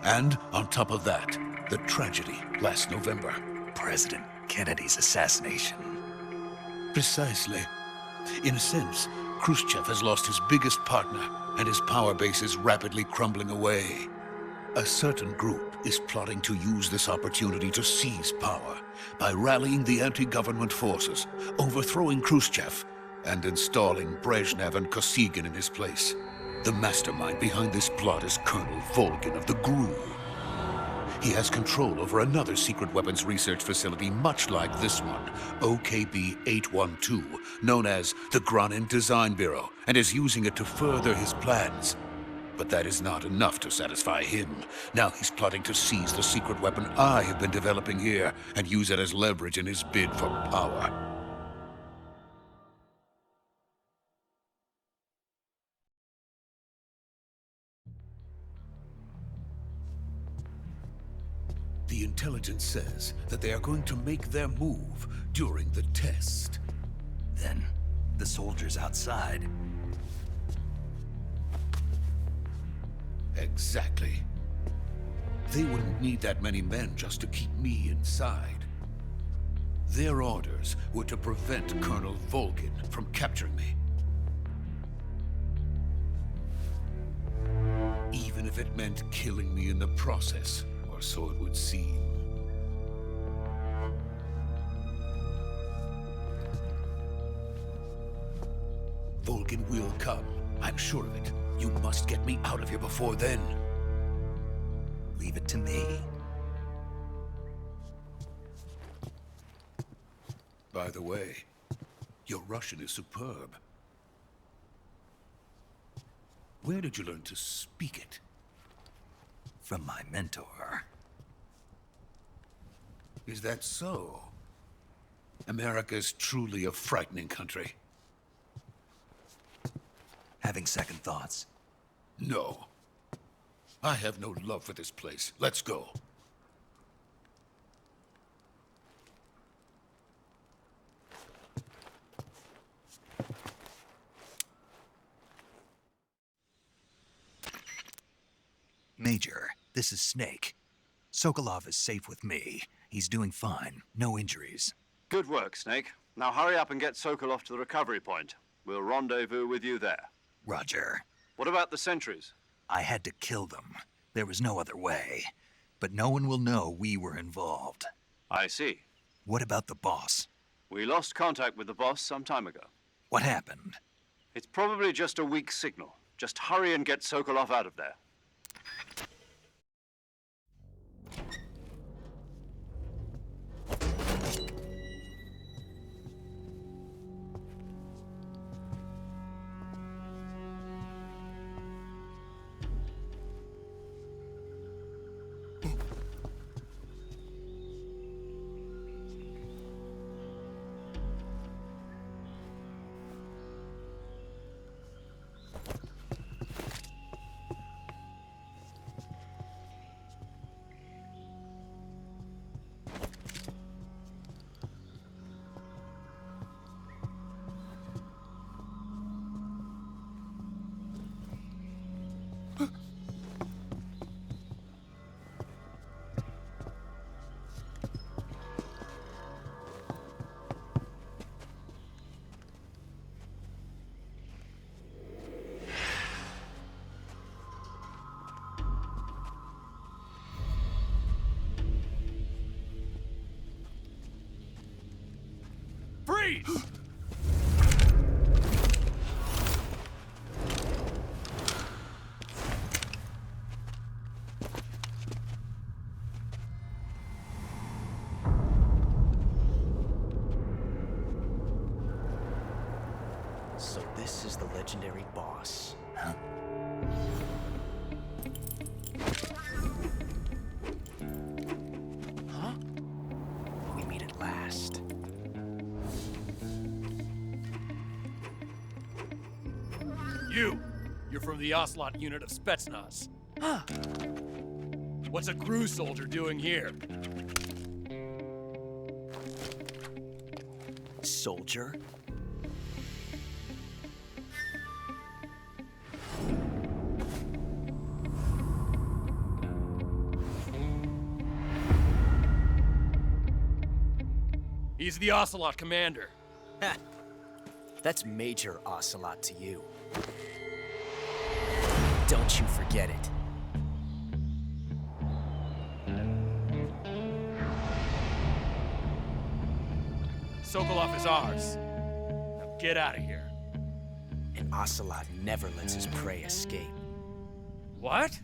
And on top of that, the tragedy last November. President Kennedy's assassination. Precisely. In a sense, Khrushchev has lost his biggest partner, and his power base is rapidly crumbling away. A certain group is plotting to use this opportunity to seize power by rallying the anti-government forces, overthrowing Khrushchev, and installing Brezhnev and Kosygin in his place. The mastermind behind this plot is Colonel Volgin of the GRU. He has control over another secret weapons research facility much like this one, OKB-812, known as the Granin Design Bureau, and is using it to further his plans. But that is not enough to satisfy him. Now he's plotting to seize the secret weapon I have been developing here and use it as leverage in his bid for power. The intelligence says that they are going to make their move during the test. Then, the soldiers outside. Exactly. They wouldn't need that many men just to keep me inside. Their orders were to prevent Colonel Volgin from capturing me. Even if it meant killing me in the process, or so it would seem. Volgin will come. I'm sure of it. You must get me out of here before then. Leave it to me. By the way, your Russian is superb. Where did you learn to speak it? From my mentor. Is that so? America's truly a frightening country. Having second thoughts? No. I have no love for this place. Let's go. Major, this is Snake. Sokolov is safe with me. He's doing fine. No injuries. Good work, Snake. Now hurry up and get Sokolov to the recovery point. We'll rendezvous with you there. Roger. What about the sentries? I had to kill them. There was no other way. But no one will know we were involved. I see. What about the boss? We lost contact with the boss some time ago. What happened? It's probably just a weak signal. Just hurry and get Sokolov out of there. Freeze! So this is the legendary boss. Huh? Huh? We meet at last. You're from the Ocelot unit of Spetsnaz. Huh. What's a crew soldier doing here? Soldier? He's the Ocelot commander. Ha! That's Major Ocelot to you. Don't you forget it. Sokolov is ours. Now get out of here. And Ocelot never lets his prey escape. What?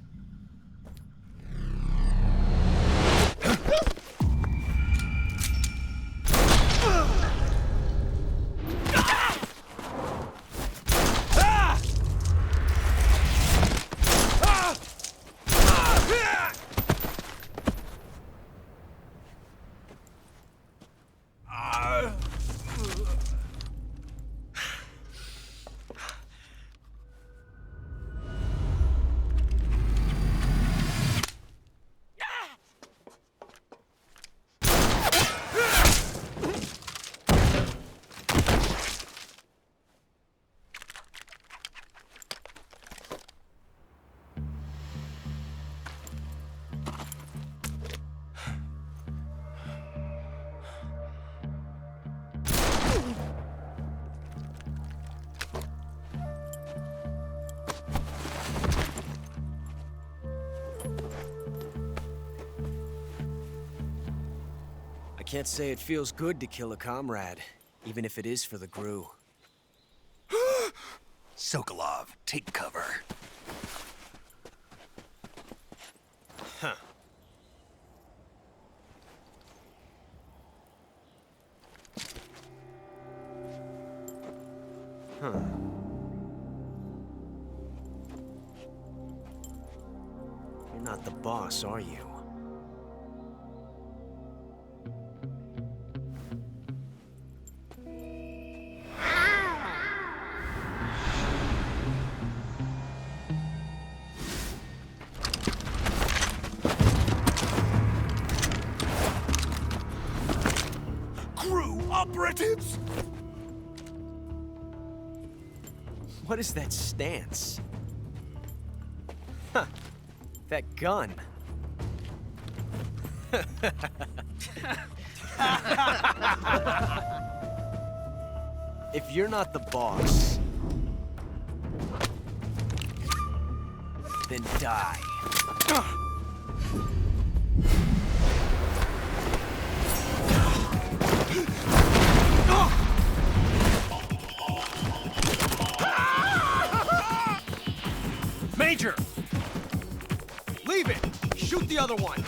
I can't say it feels good to kill a comrade, even if it is for the GRU. Sokolov, take cover. Huh. Huh. You're not the boss, are you? Operatives? What is that stance? Huh. That gun. If you're not the boss, then die. Major! Leave it! Shoot the other one!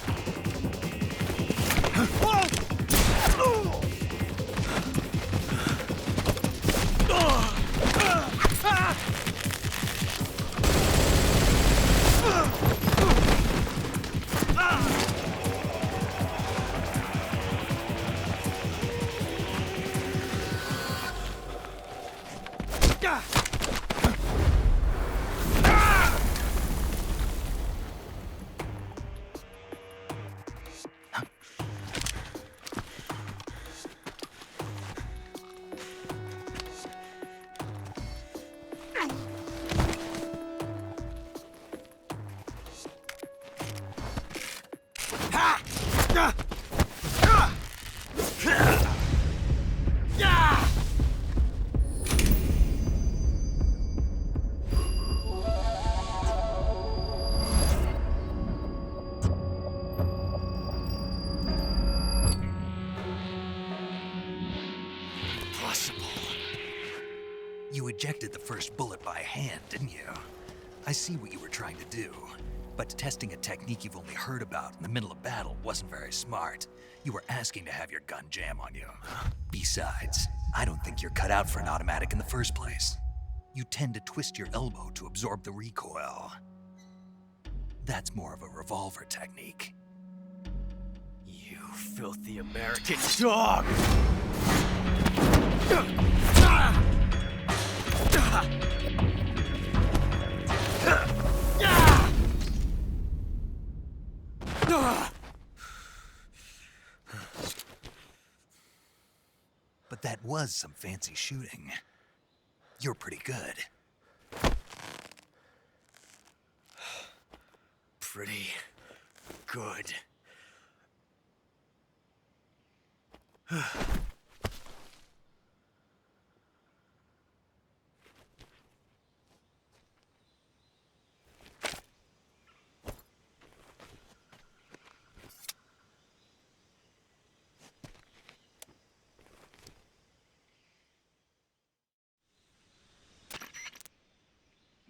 Impossible. You ejected the first bullet by hand, didn't you? I see what you were trying to do, but testing a technique you've only heard about in the middle of battle wasn't very smart. You were asking to have your gun jam on you. Besides, I don't think you're cut out for an automatic in the first place. You tend to twist your elbow to absorb the recoil. That's more of a revolver technique. You filthy American dog! But that was some fancy shooting. You're pretty good. Pretty good.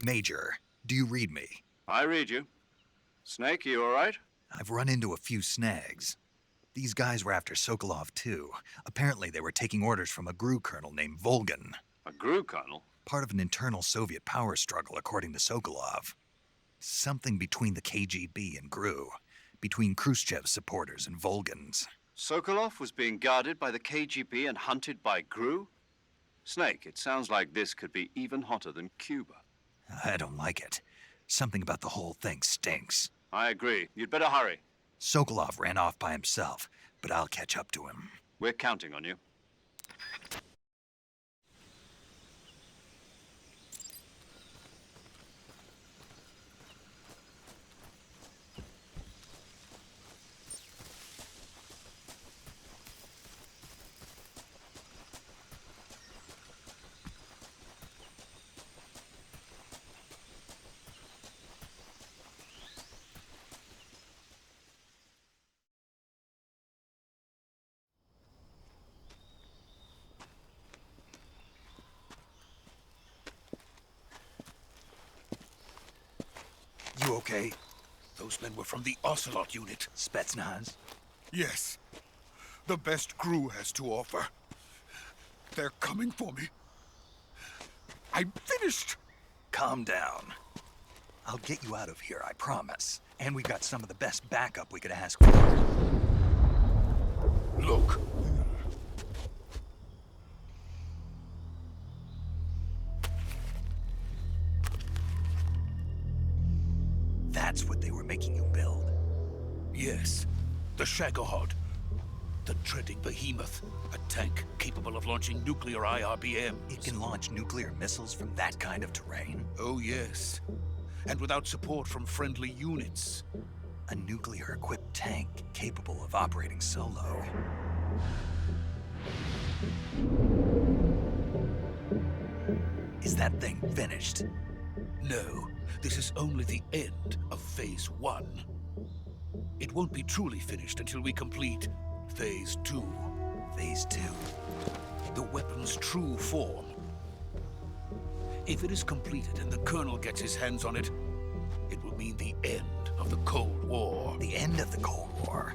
Major, do you read me? I read you. Snake, you all right? I've run into a few snags. These guys were after Sokolov too. Apparently they were taking orders from a GRU colonel named Volgan. A GRU colonel? Part of an internal Soviet power struggle, according to Sokolov. Something between the KGB and GRU. Between Khrushchev's supporters and Volgan's. Sokolov was being guarded by the KGB and hunted by GRU? Snake, it sounds like this could be even hotter than Cuba. I don't like it. Something about the whole thing stinks. I agree. You'd better hurry. Sokolov ran off by himself, but I'll catch up to him. We're counting on you. You okay? Those men were from the Ocelot unit. Spetsnaz? Yes. The best GRU has to offer. They're coming for me. I'm finished. Calm down. I'll get you out of here, I promise. And we've got some of the best backup we could ask for. Look. That's what they were making you build? Yes. The Shagohod. The treading behemoth. A tank capable of launching nuclear IRBMs. It can launch nuclear missiles from that kind of terrain? Oh, yes. And without support from friendly units. A nuclear-equipped tank capable of operating solo. Is that thing finished? No. This is only the end of Phase 1. It won't be truly finished until we complete Phase 2. Phase 2? The weapon's true form. If it is completed and the Colonel gets his hands on it, it will mean the end of the Cold War. The end of the Cold War?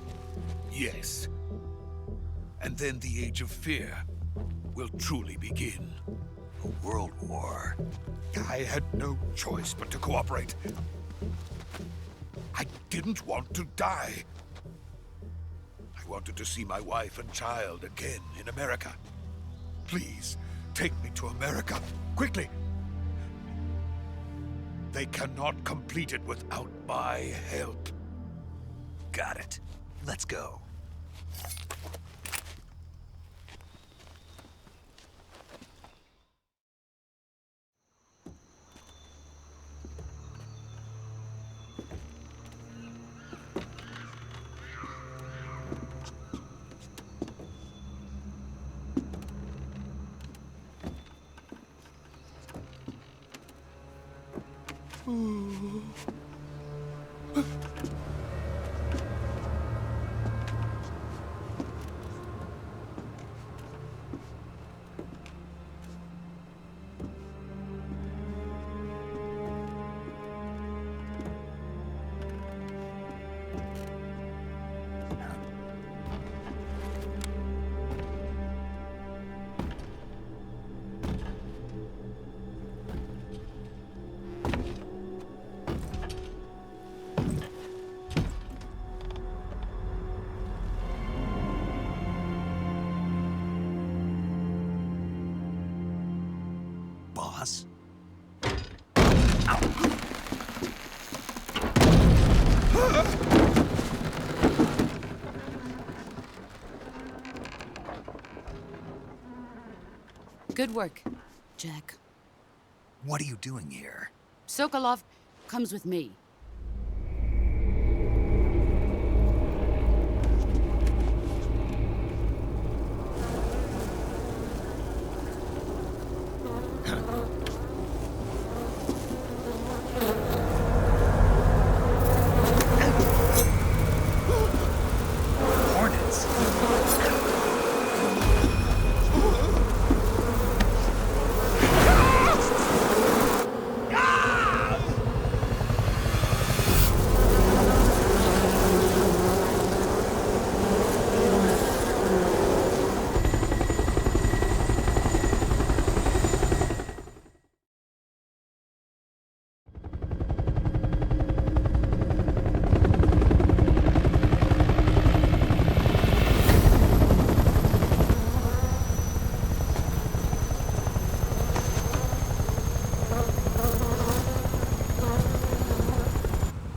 Yes. And then the Age of Fear will truly begin. A world war? I had no choice but to cooperate. I didn't want to die. I wanted to see my wife and child again in America. Please, take me to America, quickly. They cannot complete it without my help. Got it. Let's go. Boss? Good work, Jack. What are you doing here? Sokolov comes with me. Hornets?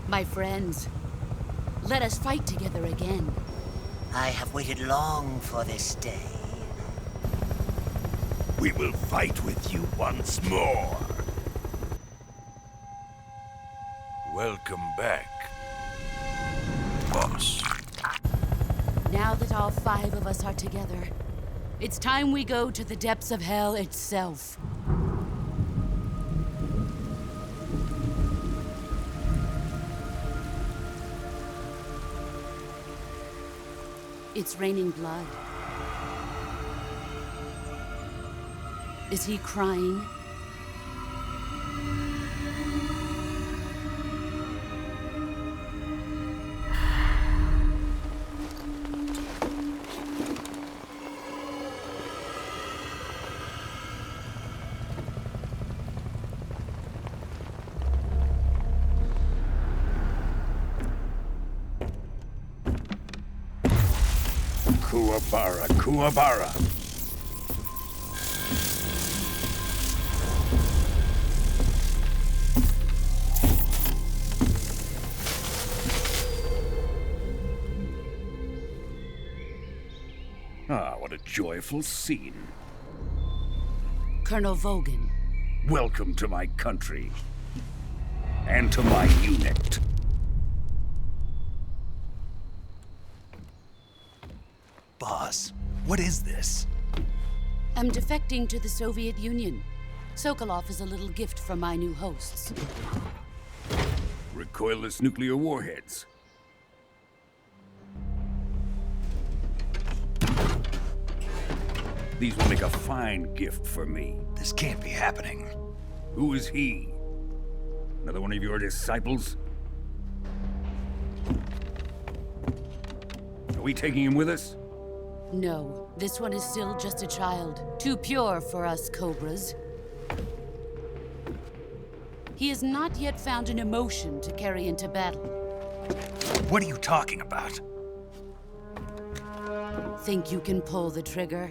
My friends, let us fight together again. I have waited long for this day. We will fight with you once more. Welcome back, boss. Now that all 5 of us are together, it's time we go to the depths of hell itself. It's raining blood. Is he crying? Kuwabara, Kuwabara. Ah, what a joyful scene. Colonel Vogan. Welcome to my country. And to my unit. Boss, what is this? I'm defecting to the Soviet Union. Sokolov is a little gift from my new hosts. Recoilless nuclear warheads. These will make a fine gift for me. This can't be happening. Who is he? Another one of your disciples? Are we taking him with us? No, this one is still just a child. Too pure for us Cobras. He has not yet found an emotion to carry into battle. What are you talking about? Think you can pull the trigger?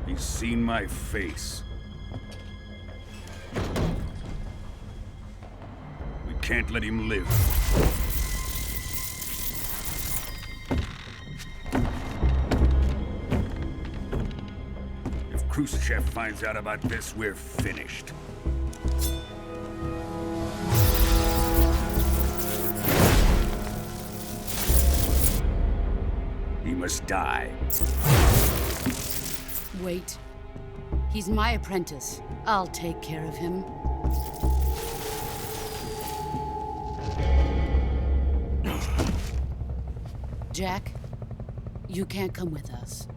He's seen my face. We can't let him live. If Khrushchev finds out about this, we're finished. He must die. Wait. He's my apprentice. I'll take care of him. Jack, you can't come with us.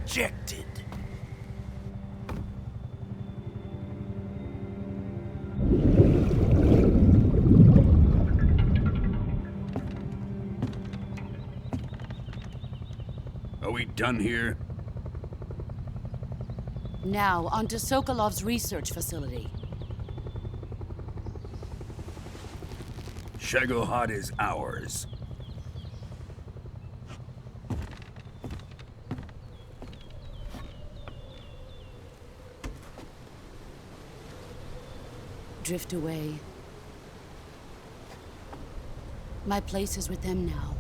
ejected. Are we done here? Now, on to Sokolov's research facility. Shagohod is ours. Drift away. My place is with them now.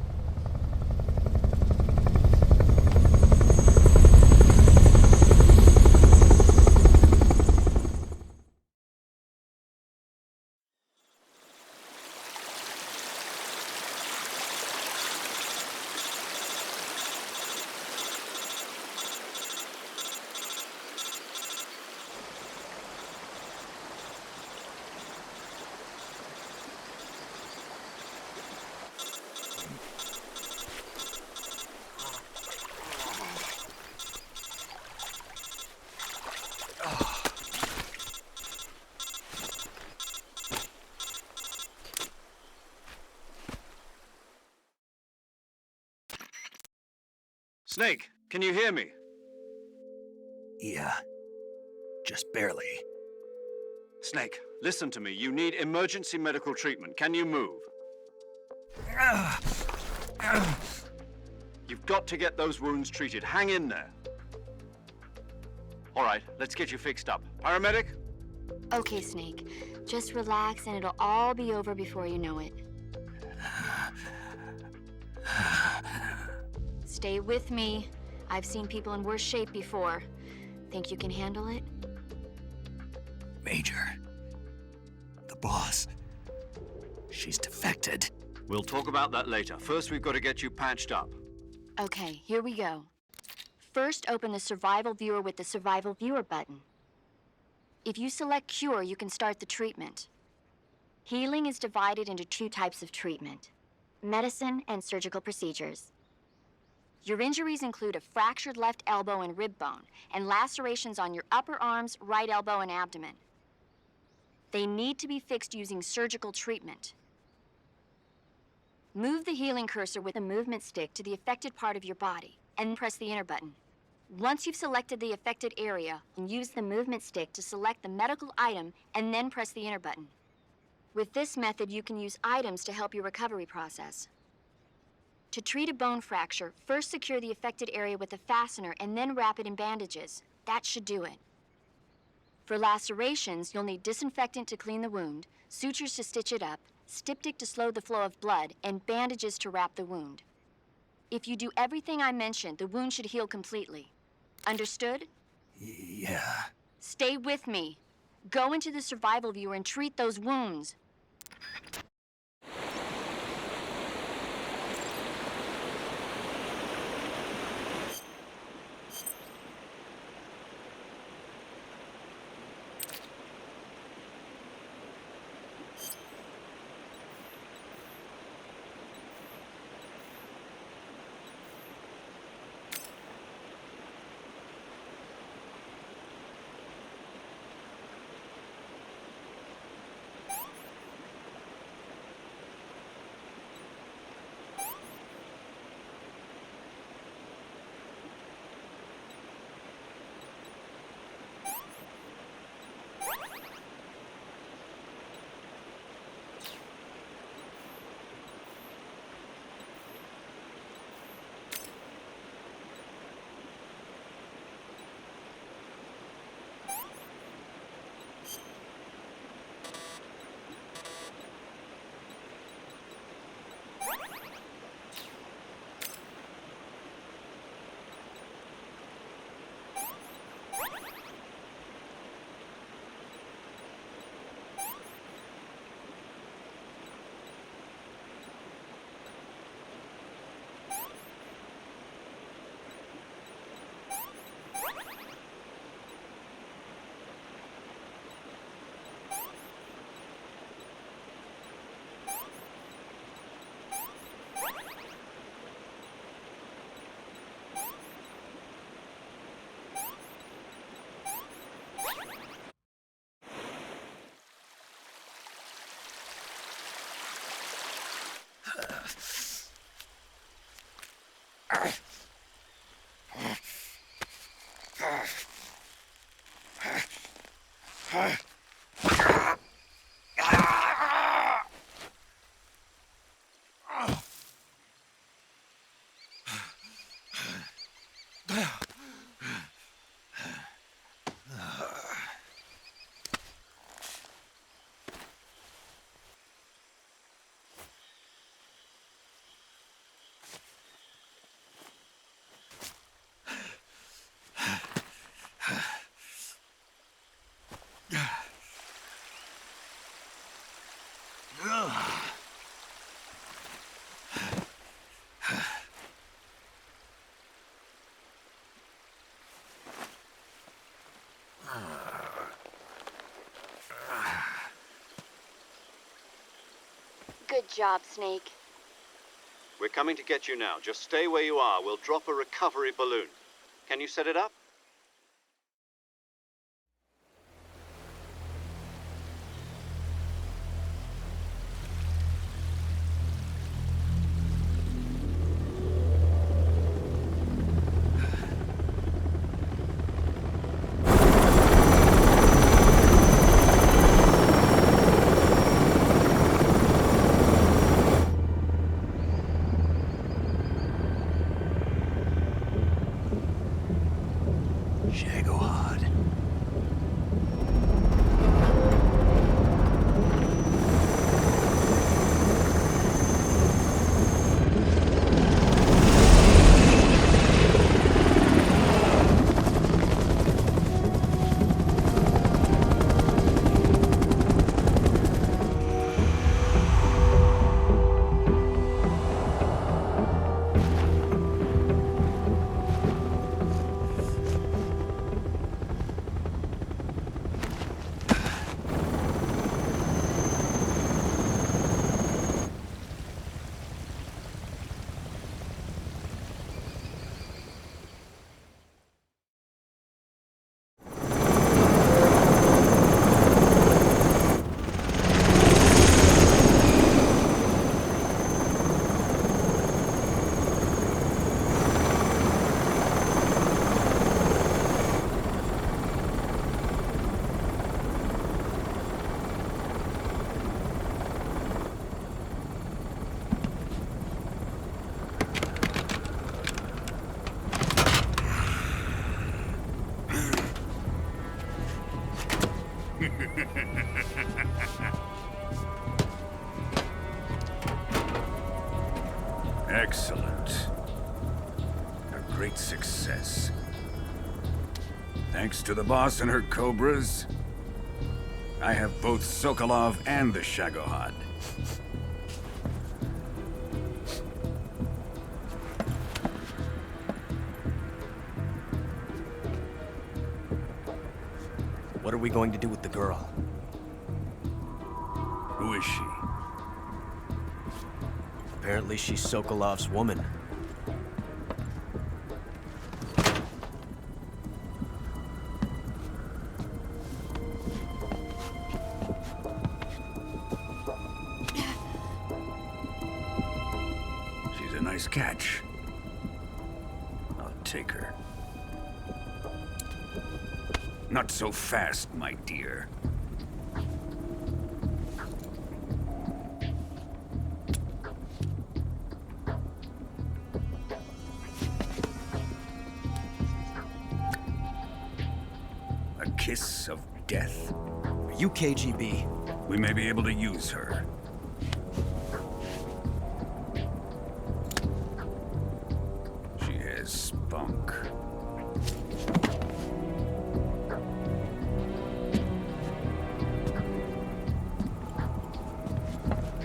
Snake, can you hear me? Yeah. Just barely. Snake, listen to me. You need emergency medical treatment. Can you move? You've got to get those wounds treated. Hang in there. All right, let's get you fixed up. Paramedic? Okay, Snake. Just relax and it'll all be over before you know it. Stay with me. I've seen people in worse shape before. Think you can handle it? Major. The boss. She's defected. We'll talk about that later. First, we've got to get you patched up. Okay, here we go. First, open the Survival Viewer with the Survival Viewer button. If you select Cure, you can start the treatment. Healing is divided into two types of treatment: medicine and surgical procedures. Your injuries include a fractured left elbow and rib bone, and lacerations on your upper arms, right elbow, and abdomen. They need to be fixed using surgical treatment. Move the healing cursor with a movement stick to the affected part of your body, and press the enter button. Once you've selected the affected area, use the movement stick to select the medical item, and then press the enter button. With this method, you can use items to help your recovery process. To treat a bone fracture, first secure the affected area with a fastener and then wrap it in bandages. That should do it. For lacerations, you'll need disinfectant to clean the wound, sutures to stitch it up, styptic to slow the flow of blood, and bandages to wrap the wound. If you do everything I mentioned, the wound should heal completely. Understood? Yeah. Stay with me. Go into the Survival Viewer and treat those wounds. Good job, Snake. We're coming to get you now. Just stay where you are. We'll drop a recovery balloon. Can you set it up? Shagohod. Excellent. A great success. Thanks to the boss and her cobras, I have both Sokolov and the Shagohod. What are we going to do with the girl? Who is she? Apparently she's Sokolov's woman. She's a nice catch. I'll take her. Not so fast, my dear. A kiss of death. Are you KGB? We may be able to use her. She has spunk.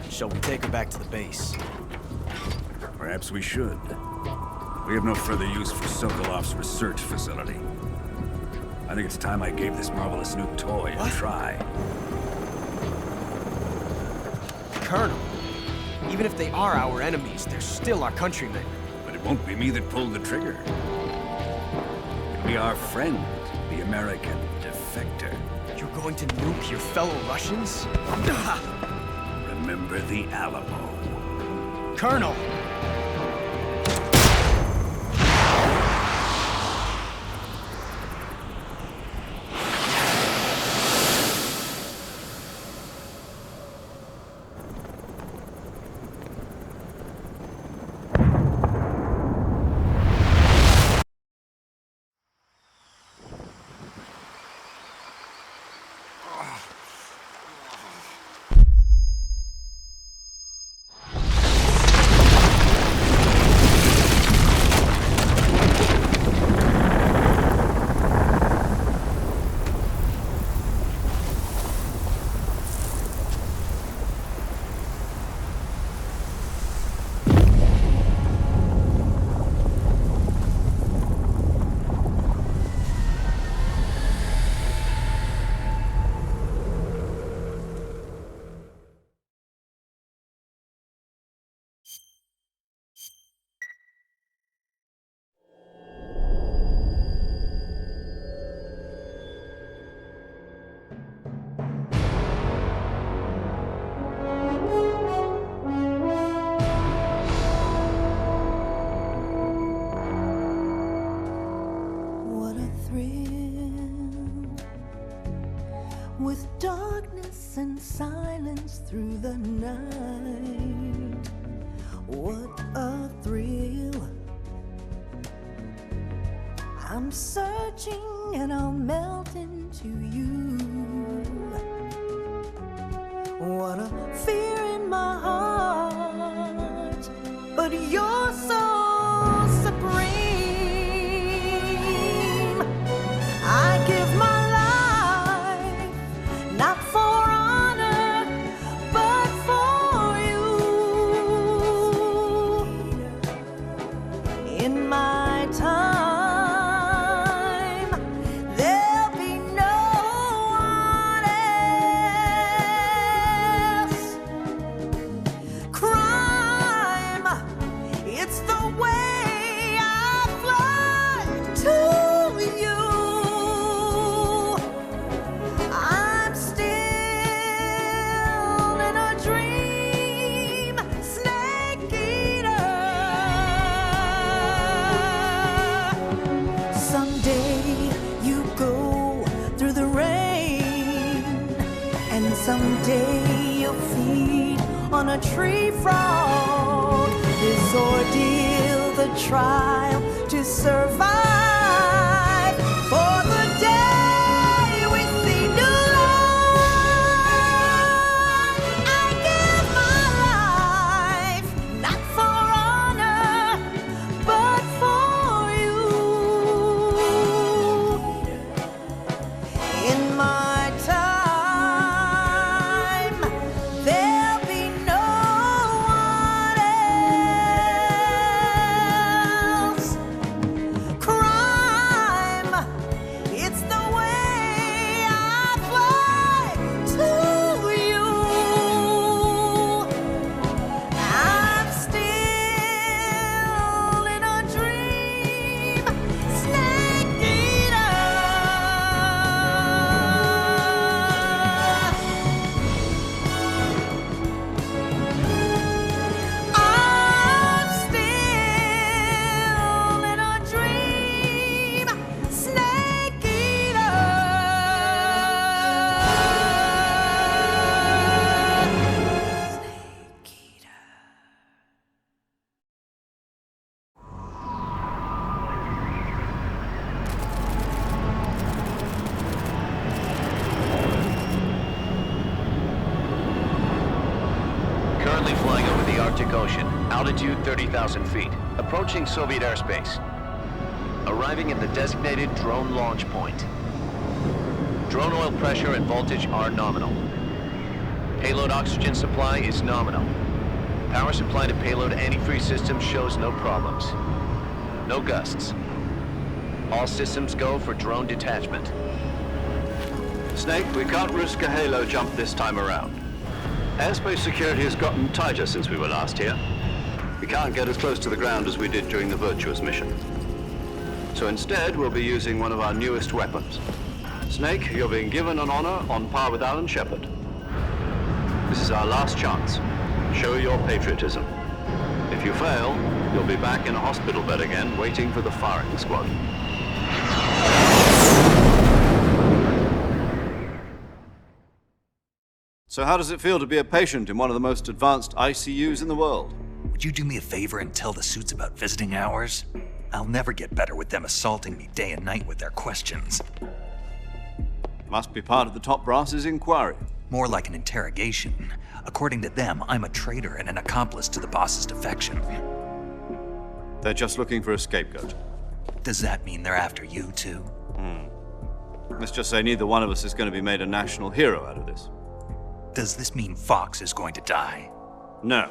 Shall we take her back to the base? Perhaps we should. We have no further use for Sokolov's research facility. I think it's time I gave this marvelous new toy a try. Colonel, even if they are our enemies, they're still our countrymen. But it won't be me that pulled the trigger. It'll be our friend, the American defector. You're going to nuke your fellow Russians? Remember the Alamo. Colonel! with darkness and silence through the night. What a thrill. I'm searching and I'll melt into you. What a fear in my heart, but you're so supreme. I give my life, not for honor, but for you. In my time, there'll be no one else. Crime, it's the way I fly to you. I'm still in a dream, snake eater. Someday you go through the rain, and someday you'll feed on a tree frog. This ordeal, the trial to survive, for the day we see new light. I give my life, not for honor, but for you. In my time, there'll be no one else. Crime, it's the way I fly to you. I'm still in a dream, snake eater. I'm still in a dream, snake eater. Snake eater. Currently flying over the Arctic Ocean, altitude 30,000 feet, approaching Soviet airspace. Arriving at the designated drone launch point. Drone oil pressure and voltage are nominal. Payload oxygen supply is nominal. Power supply to payload antifreeze system shows no problems. No gusts. All systems go for drone detachment. Snake, we can't risk a halo jump this time around. Airspace security has gotten tighter since we were last here. We can't get as close to the ground as we did during the Virtuous mission. So instead, we'll be using one of our newest weapons. Snake, you're being given an honor on par with Alan Shepard. This is our last chance. Show your patriotism. If you fail, you'll be back in a hospital bed again, waiting for the firing squad. So how does it feel to be a patient in one of the most advanced ICUs in the world? Would you do me a favor and tell the suits about visiting hours? I'll never get better with them assaulting me day and night with their questions. Must be part of the top brass's inquiry. More like an interrogation. According to them, I'm a traitor and an accomplice to the boss's defection. They're just looking for a scapegoat. Does that mean they're after you, too? Let's just say neither one of us is going to be made a national hero out of this. Does this mean Fox is going to die? No.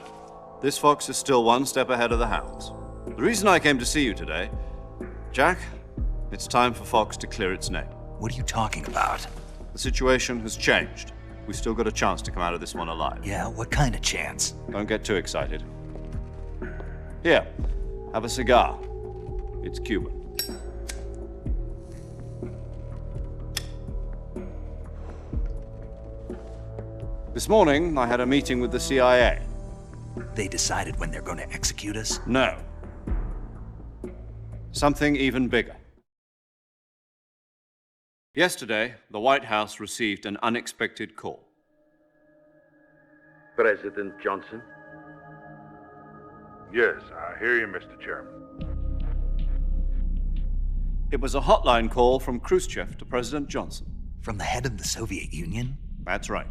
This Fox is still one step ahead of the Hounds. The reason I came to see you today, Jack, it's time for Fox to clear its name. What are you talking about? The situation has changed. We still got a chance to come out of this one alive. Yeah, what kind of chance? Don't get too excited. Here, have a cigar. It's Cuban. This morning, I had a meeting with the CIA. They decided when they're going to execute us? No. Something even bigger. Yesterday, the White House received an unexpected call. President Johnson? Yes, I hear you, Mr. Chairman. It was a hotline call from Khrushchev to President Johnson. From the head of the Soviet Union? That's right.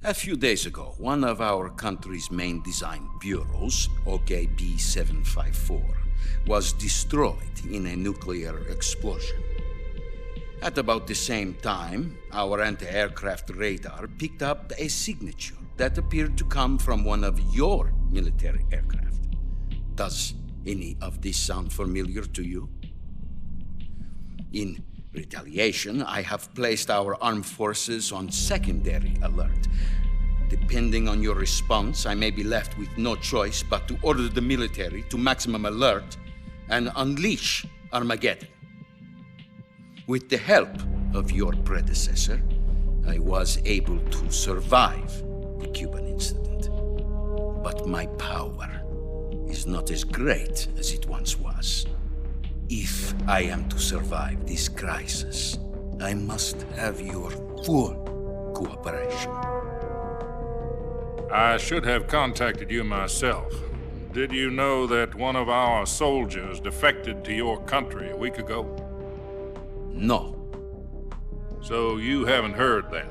A few days ago, one of our country's main design bureaus, OKB 754, was destroyed in a nuclear explosion. At about the same time, our anti-aircraft radar picked up a signature that appeared to come from one of your military aircraft. Does any of this sound familiar to you? In retaliation, I have placed our armed forces on secondary alert. Depending on your response, I may be left with no choice but to order the military to maximum alert and unleash Armageddon. With the help of your predecessor, I was able to survive the Cuban incident. But my power is not as great as it once was. If I am to survive this crisis, I must have your full cooperation. I should have contacted you myself. Did you know that one of our soldiers defected to your country a week ago? No. So you haven't heard then?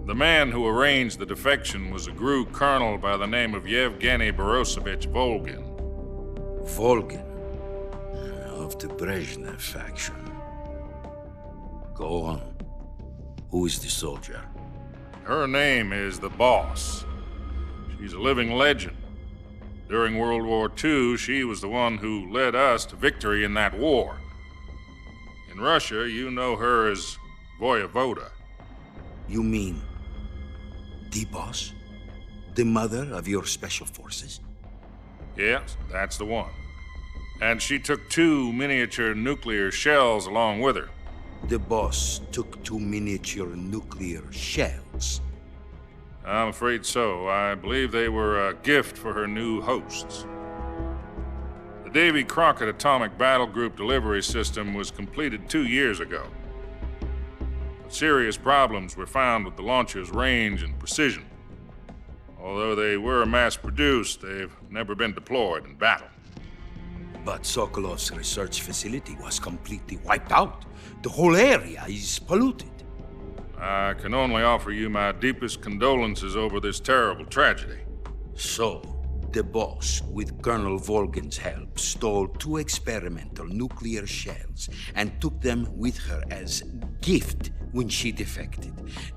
The man who arranged the defection was a GRU colonel by the name of Yevgeny Borisovich Volgin. Volgin? Of the Brezhnev faction. Go on. Who is the soldier? Her name is the Boss. She's a living legend. During World War II, she was the one who led us to victory in that war. In Russia, you know her as Voyevoda. You mean the Boss? The mother of your special forces? Yes, that's the one. And she took 2 miniature nuclear shells along with her. The Boss took 2 miniature nuclear shells? I'm afraid so. I believe they were a gift for her new hosts. The Davy Crockett Atomic Battle Group delivery system was completed 2 years ago. But serious problems were found with the launcher's range and precision. Although they were mass-produced, they've never been deployed in battle. But Sokolov's research facility was completely wiped out. The whole area is polluted. I can only offer you my deepest condolences over this terrible tragedy. So, the Boss, with Colonel Volgin's help, stole 2 experimental nuclear shells and took them with her as gift when she defected.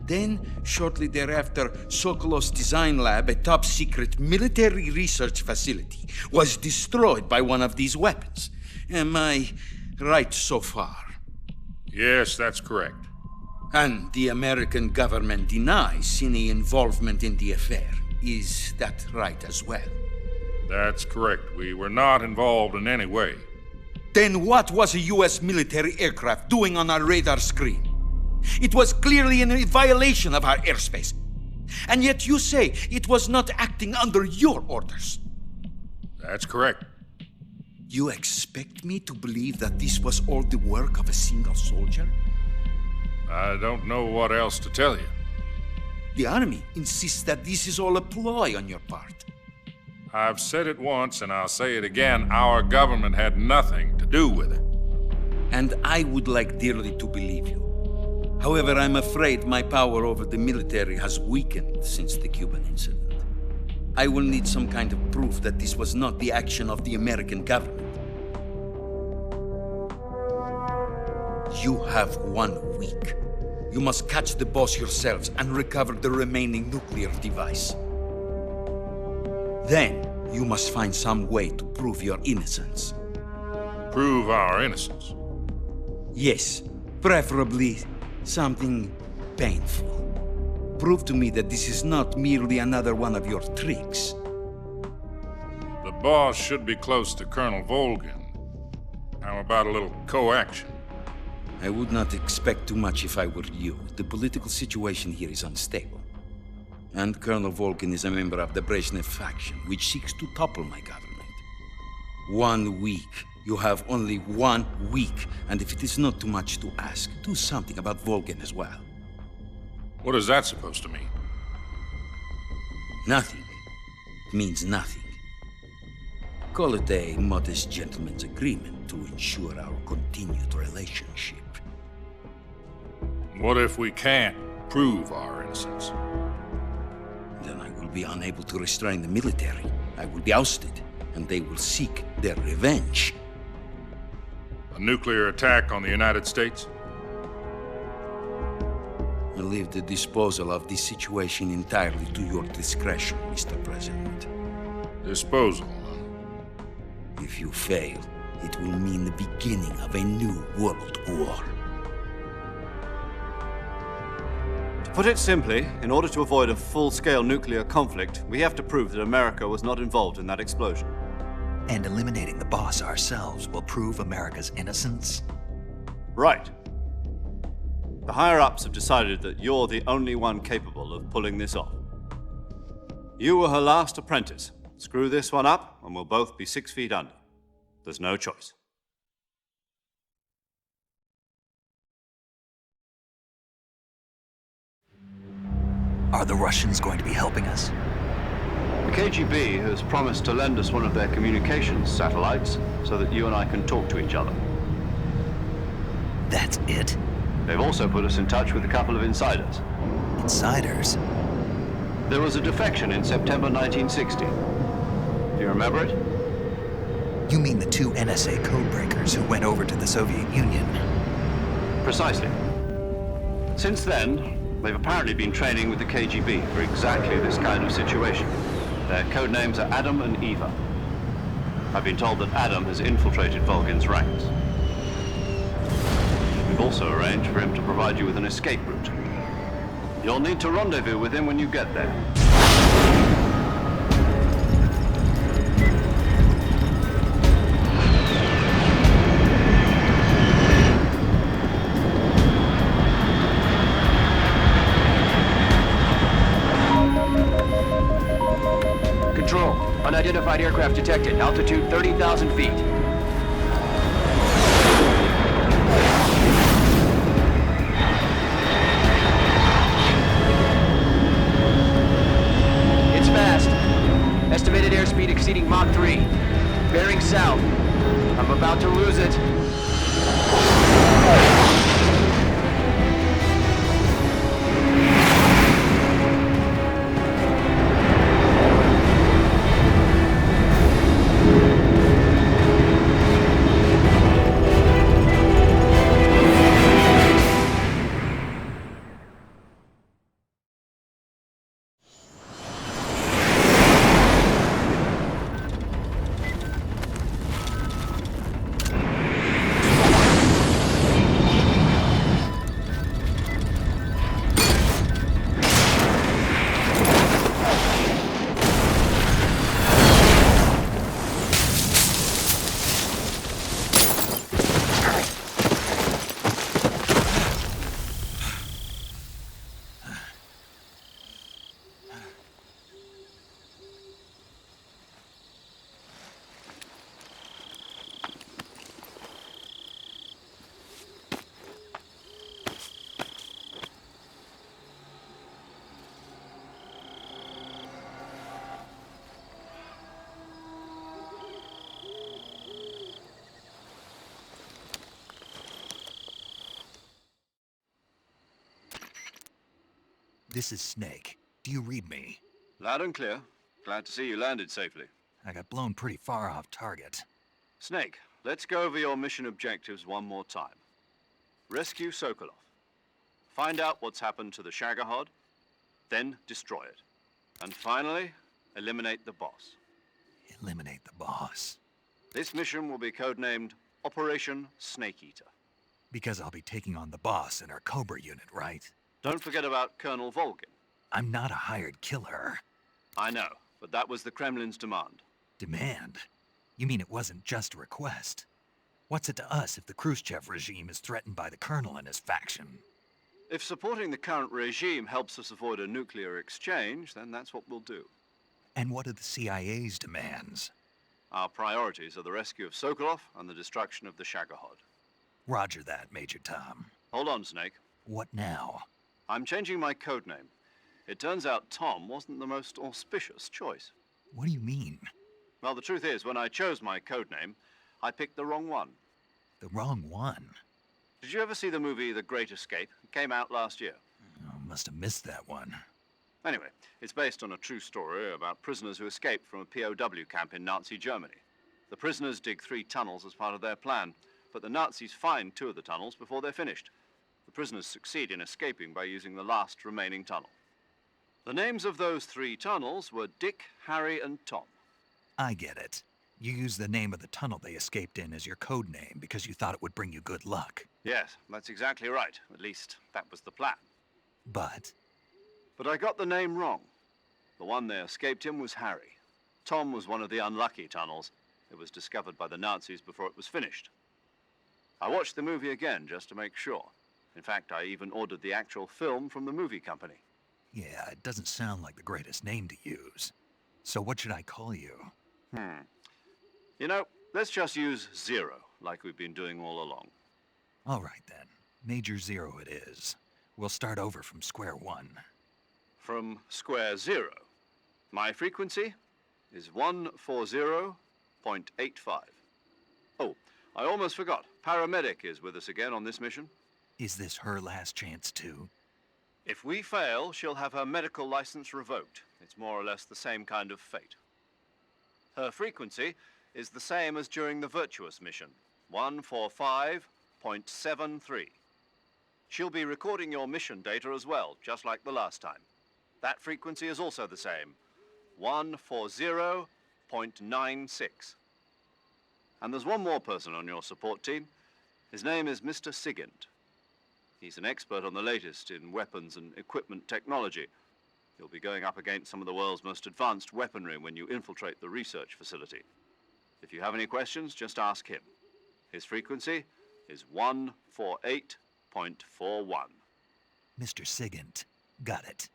Then, shortly thereafter, Sokolov's design lab, a top-secret military research facility, was destroyed by one of these weapons. Am I right so far? Yes, that's correct. And the American government denies any involvement in the affair. Is that right as well? That's correct. We were not involved in any way. Then what was a U.S. military aircraft doing on our radar screen? It was clearly in violation of our airspace. And yet you say it was not acting under your orders. That's correct. You expect me to believe that this was all the work of a single soldier? I don't know what else to tell you. The Army insists that this is all a ploy on your part. I've said it once and I'll say it again. Our government had nothing to do with it. And I would like dearly to believe you. However, I'm afraid my power over the military has weakened since the Cuban incident. I will need some kind of proof that this was not the action of the American government. You have 1 week. You must catch the Boss yourselves and recover the remaining nuclear device. Then, you must find some way to prove your innocence. Prove our innocence? Yes, preferably something painful. Prove to me that this is not merely another one of your tricks. The Boss should be close to Colonel Volgin. How about a little co-action? I would not expect too much if I were you. The political situation here is unstable. And Colonel Volgin is a member of the Brezhnev faction, which seeks to topple my government. 1 week You have only 1 week, and if it is not too much to ask, do something about Volgin as well. What is that supposed to mean? Nothing. It means nothing. Call it a modest gentleman's agreement to ensure our continued relationship. What if we can't prove our innocence? Then I will be unable to restrain the military. I will be ousted, and they will seek their revenge. A nuclear attack on the United States? I leave the disposal of this situation entirely to your discretion, Mr. President. Disposal, huh? If you fail, it will mean the beginning of a new world war. To put it simply, in order to avoid a full-scale nuclear conflict, we have to prove that America was not involved in that explosion. And eliminating the boss ourselves will prove America's innocence? Right. The higher-ups have decided that you're the only one capable of pulling this off. You were her last apprentice. Screw this one up, and we'll both be 6 feet under. There's no choice. Are the Russians going to be helping us? The KGB has promised to lend us one of their communications satellites so that you and I can talk to each other. That's it? They've also put us in touch with a couple of insiders. Insiders? There was a defection in September 1960. Do you remember it? You mean the 2 NSA codebreakers who went over to the Soviet Union? Precisely. Since then, they've apparently been training with the KGB for exactly this kind of situation. Their code names are Adam and Eva. I've been told that Adam has infiltrated Volgin's ranks. We've also arranged for him to provide you with an escape route. You'll need to rendezvous with him when you get there. Control, unidentified aircraft detected. Altitude 30,000 feet. It's fast. Estimated airspeed exceeding Mach 3. Bearing south. I'm about to lose it. This is Snake. Do you read me? Loud and clear. Glad to see you landed safely. I got blown pretty far off target. Snake, let's go over your mission objectives one more time. Rescue Sokolov. Find out what's happened to the Shagohod, then destroy it. And finally, eliminate the boss. Eliminate the boss? This mission will be codenamed Operation Snake Eater. Because I'll be taking on the boss in our Cobra unit, right? Don't forget about Colonel Volgin. I'm not a hired killer. I know, but that was the Kremlin's demand. Demand? You mean it wasn't just a request? What's it to us if the Khrushchev regime is threatened by the Colonel and his faction? If supporting the current regime helps us avoid a nuclear exchange, then that's what we'll do. And what are the CIA's demands? Our priorities are the rescue of Sokolov and the destruction of the Shagohod. Roger that, Major Tom. Hold on, Snake. What now? I'm changing my code name. It turns out Tom wasn't the most auspicious choice. What do you mean? Well, the truth is, when I chose my code name, I picked the wrong one. The wrong one? Did you ever see the movie The Great Escape? It came out last year. Oh, must have missed that one. Anyway, it's based on a true story about prisoners who escaped from a POW camp in Nazi Germany. The prisoners dig 3 tunnels as part of their plan, but the Nazis find 2 of the tunnels before they're finished. The prisoners succeed in escaping by using the last remaining tunnel. The names of those 3 tunnels were Dick, Harry, and Tom. I get it. You used the name of the tunnel they escaped in as your code name because you thought it would bring you good luck. Yes, that's exactly right. At least, that was the plan. But I got the name wrong. The one they escaped in was Harry. Tom was one of the unlucky tunnels. It was discovered by the Nazis before it was finished. I watched the movie again just to make sure. In fact, I even ordered the actual film from the movie company. yeah, it doesn't sound like the greatest name to use. So what should I call you? You know, let's just use Zero, like we've been doing all along. All right then. Major Zero it is. We'll start over from square one. From square 0. My frequency is 140.85. Oh, I almost forgot. Paramedic is with us again on this mission. Is this her last chance too? If we fail, she'll have her medical license revoked. It's more or less the same kind of fate. Her frequency is the same as during the Virtuous mission, 145.73. She'll be recording your mission data as well, just like the last time. That frequency is also the same, 140.96. And there's one more person on your support team. His name is Mr. Sigint. He's an expert on the latest in weapons and equipment technology. You'll be going up against some of the world's most advanced weaponry when you infiltrate the research facility. If you have any questions, just ask him. His frequency is 148.41. Mr. Sigint. Got it.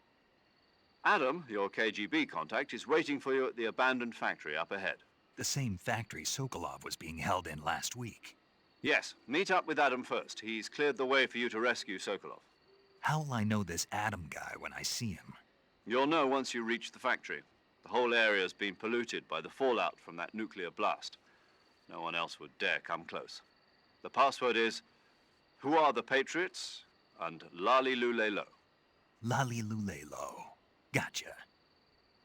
Adam, your KGB contact, is waiting for you at the abandoned factory up ahead. The same factory Sokolov was being held in last week. Yes, meet up with Adam first. He's cleared the way for you to rescue Sokolov. How will I know this Adam guy when I see him? You'll know once you reach the factory. The whole area's been polluted by the fallout from that nuclear blast. No one else would dare come close. The password is, "Who are the Patriots?" and Lali Lulelo. Lali Lulelo. Gotcha.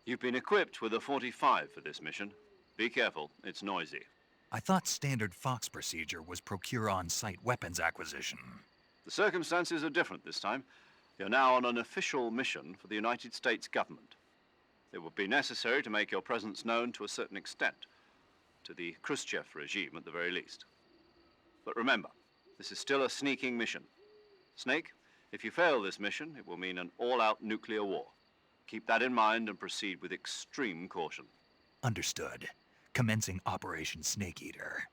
You've been equipped with a 45 for this mission. Be careful, it's noisy. I thought standard Fox procedure was procure on-site weapons acquisition. The circumstances are different this time. You're now on an official mission for the United States government. It would be necessary to make your presence known to a certain extent, to the Khrushchev regime at the very least. But remember, this is still a sneaking mission. Snake, if you fail this mission, it will mean an all-out nuclear war. Keep that in mind and proceed with extreme caution. Understood. Commencing Operation Snake Eater.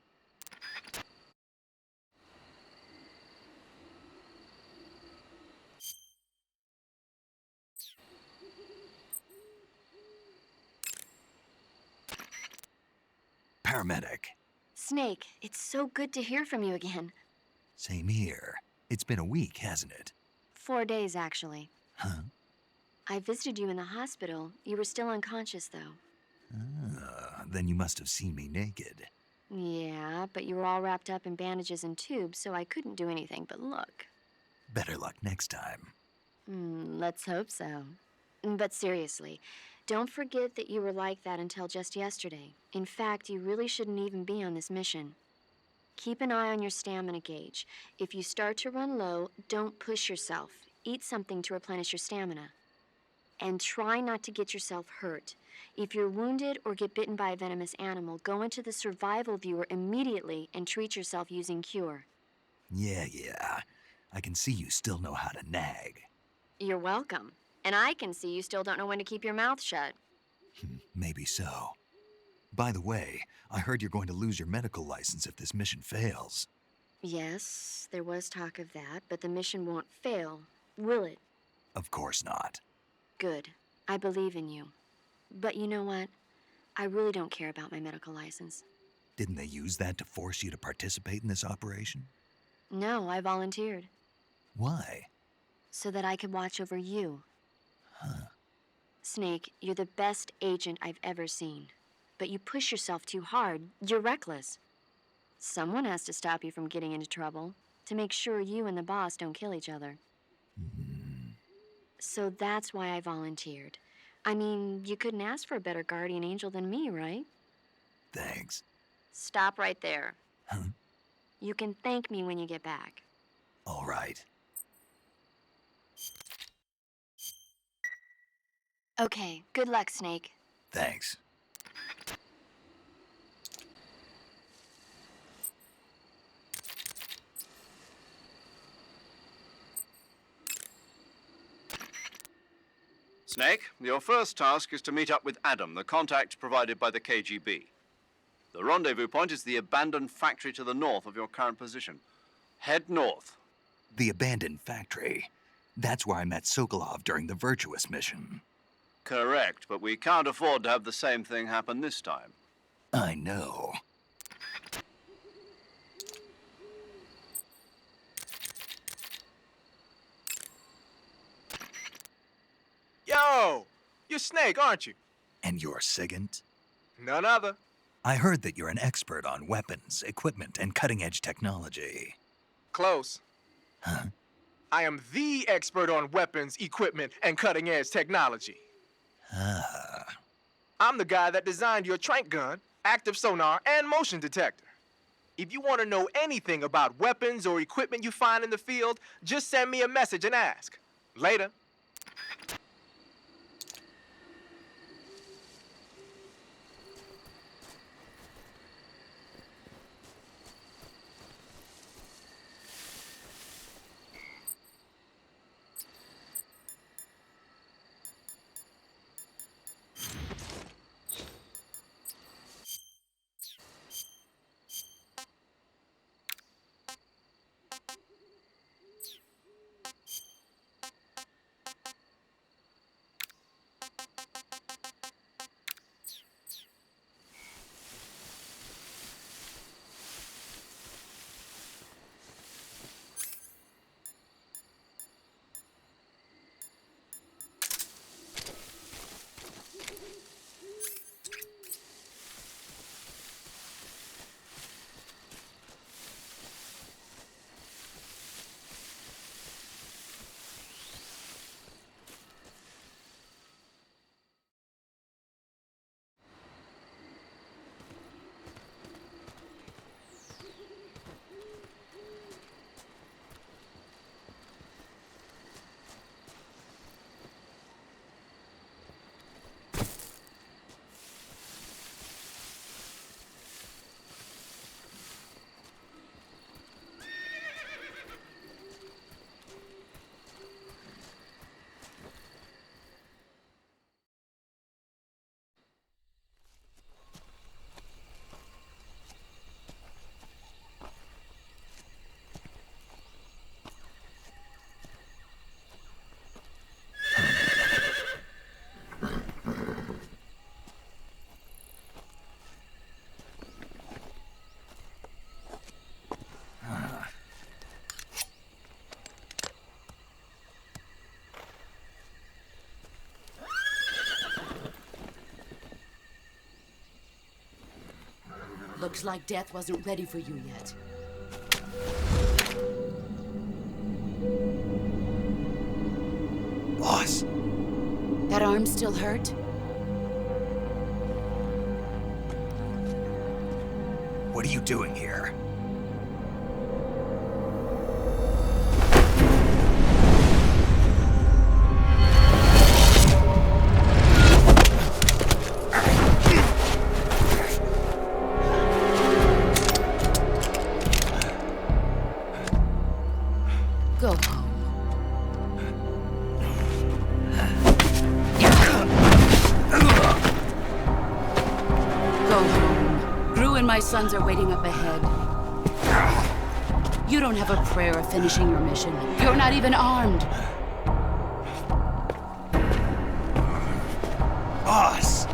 Paramedic. Snake, it's so good to hear from you again. Same here. It's been a week, hasn't it? 4 days, actually. Huh? I visited you in the hospital. You were still unconscious, though. Then you must have seen me naked. Yeah, but you were all wrapped up in bandages and tubes, so I couldn't do anything but look. Better luck next time. Let's hope so. But seriously, don't forget that you were like that until just yesterday. In fact, you really shouldn't even be on this mission. Keep an eye on your stamina gauge. If you start to run low, don't push yourself. Eat something to replenish your stamina. And try not to get yourself hurt. If you're wounded or get bitten by a venomous animal, go into the survival viewer immediately and treat yourself using Cure. Yeah. I can see you still know how to nag. You're welcome. And I can see you still don't know when to keep your mouth shut. Maybe so. By the way, I heard you're going to lose your medical license if this mission fails. Yes, there was talk of that, but the mission won't fail, will it? Of course not. Good. I believe in you. But you know what? I really don't care about my medical license. Didn't they use that to force you to participate in this operation? No, I volunteered. Why? So that I could watch over you. Huh. Snake, you're the best agent I've ever seen. But you push yourself too hard. You're reckless. Someone has to stop you from getting into trouble, to make sure you and the boss don't kill each other. So that's why I volunteered. I mean, you couldn't ask for a better guardian angel than me, right? Thanks. Stop right there. Huh? You can thank me when you get back. All right. Okay, good luck, Snake. Thanks. Snake, your first task is to meet up with Adam, the contact provided by the KGB. The rendezvous point is the abandoned factory to the north of your current position. Head north. The abandoned factory. That's where I met Sokolov during the Virtuous mission. Correct, but we can't afford to have the same thing happen this time. I know. Yo! You're Snake, aren't you? And you're Sigint? None other. I heard that you're an expert on weapons, equipment, and cutting-edge technology. Close. Huh? I am the expert on weapons, equipment, and cutting-edge technology. Ah. I'm the guy that designed your trank gun, active sonar, and motion detector. If you want to know anything about weapons or equipment you find in the field, just send me a message and ask. Later. Looks like death wasn't ready for you yet. Boss. That arm still hurt? What are you doing here? Go home. Go home. Gru and my sons are waiting up ahead. You don't have a prayer of finishing your mission. You're not even armed. Boss!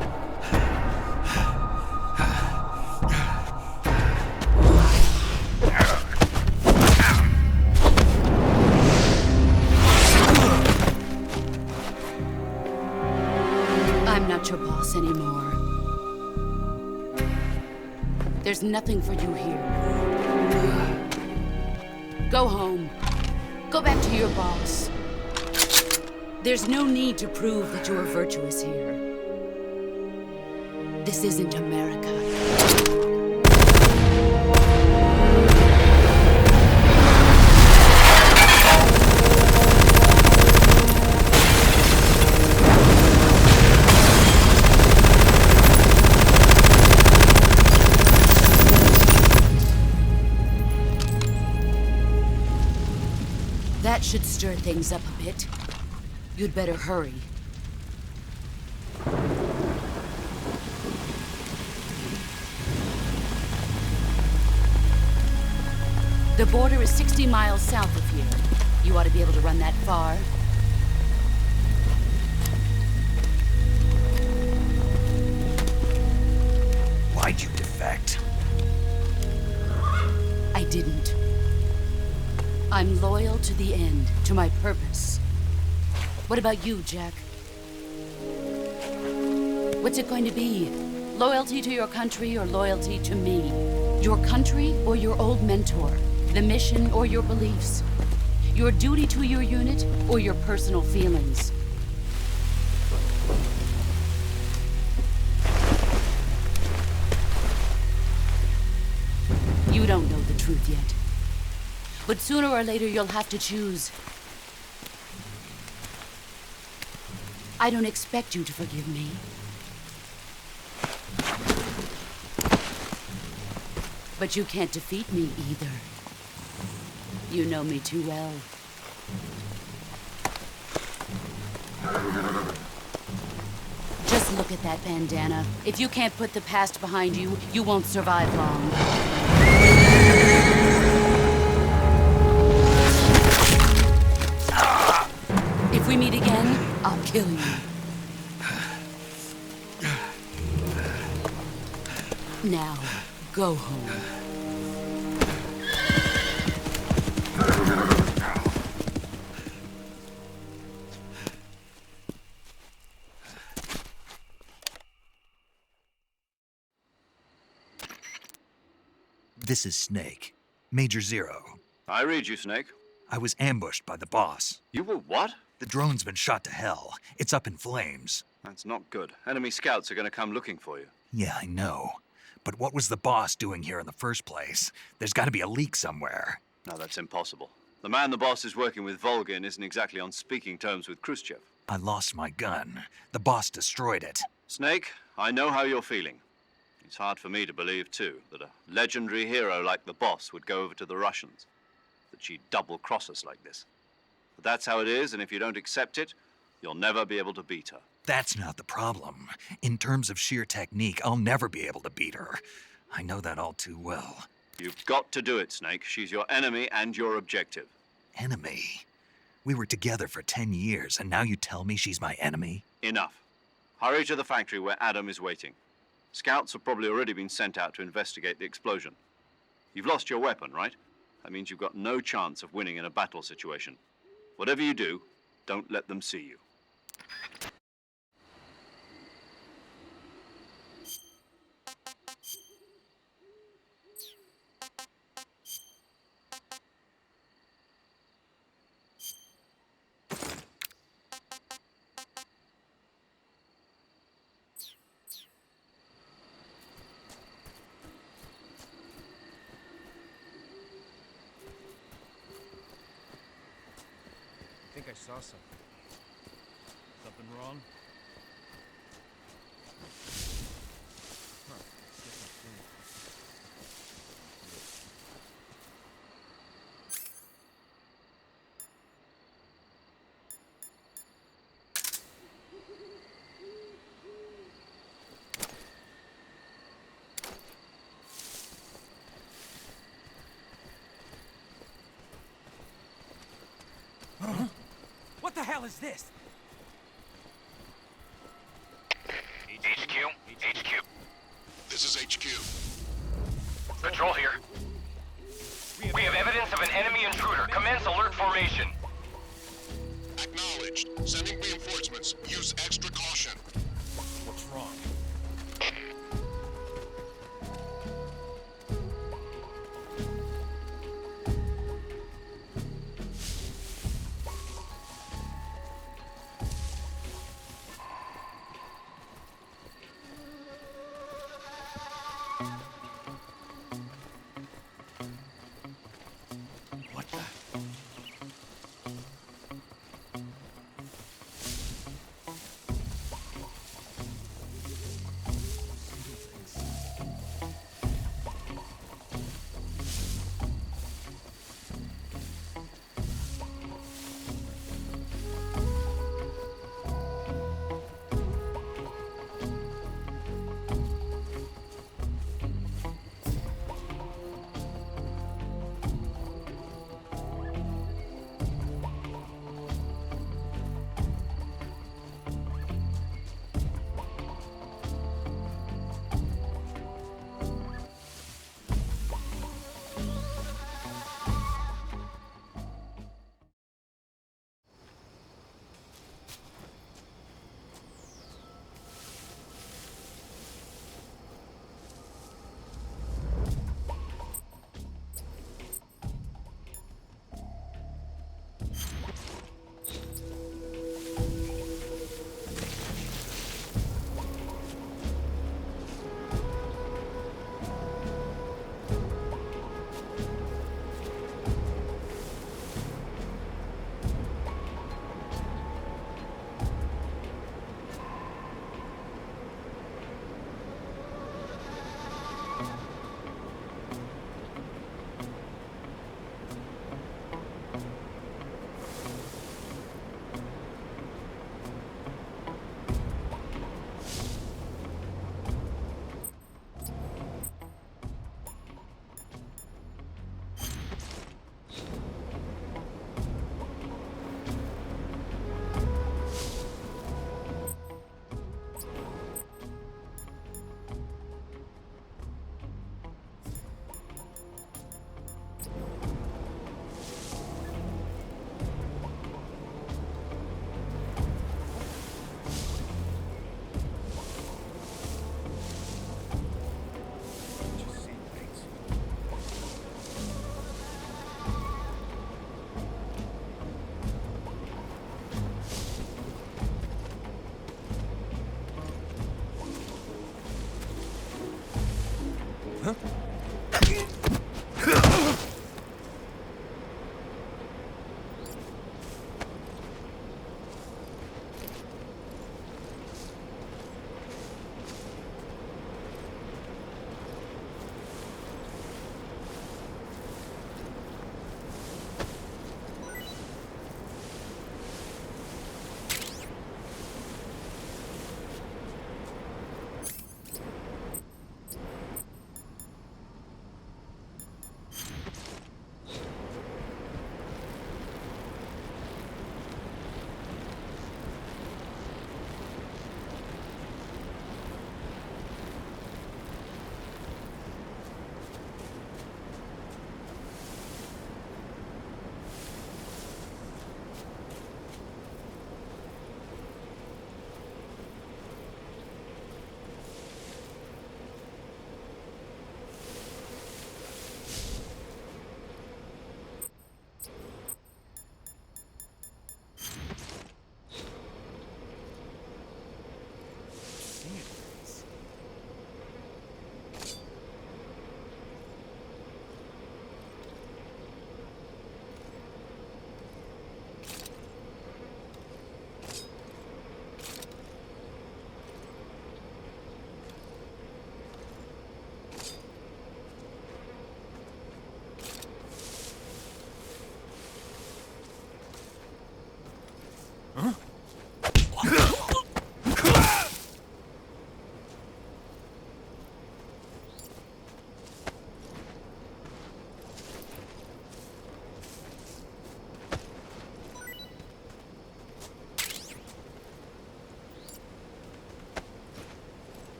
not your boss anymore. There's nothing for you here. Go home. Go back to your boss. There's no need to prove that you are virtuous here. This isn't America. That should stir things up a bit. You'd better hurry. The border is 60 miles south of here. You ought to be able to run that far. Why'd you defect? I didn't. I'm loyal to the end, to my purpose. What about you, Jack? What's it going to be? Loyalty to your country or loyalty to me? Your country or your old mentor? The mission or your beliefs? Your duty to your unit or your personal feelings? You don't know the truth yet. But sooner or later you'll have to choose. I don't expect you to forgive me. But you can't defeat me either. You know me too well. Just look at that bandana. If you can't put the past behind you, you won't survive long. If we meet again, I'll kill you. Now, go home. This is Snake. Major Zero. I read you, Snake. I was ambushed by the boss. You were what? The drone's been shot to hell. It's up in flames. That's not good. Enemy scouts are going to come looking for you. Yeah, I know. But what was the boss doing here in the first place? There's got to be a leak somewhere. No, that's impossible. The man the boss is working with, Volgin, isn't exactly on speaking terms with Khrushchev. I lost my gun. The boss destroyed it. Snake, I know how you're feeling. It's hard for me to believe, too, that a legendary hero like the boss would go over to the Russians. That she'd double-cross us like this. But that's how it is, and if you don't accept it, you'll never be able to beat her. That's not the problem. In terms of sheer technique, I'll never be able to beat her. I know that all too well. You've got to do it, Snake. She's your enemy and your objective. Enemy? We were together for 10 years, and now you tell me she's my enemy? Enough. Hurry to the factory where Adam is waiting. Scouts have probably already been sent out to investigate the explosion. You've lost your weapon, right? That means you've got no chance of winning in a battle situation. Whatever you do, don't let them see you. I think I saw something. Something wrong? Huh. Guess I'm seeing What the hell is this? HQ. This is HQ. Patrol here. We have evidence of an enemy intruder. Commence alert formation. Acknowledged. Sending reinforcements. Use extra caution.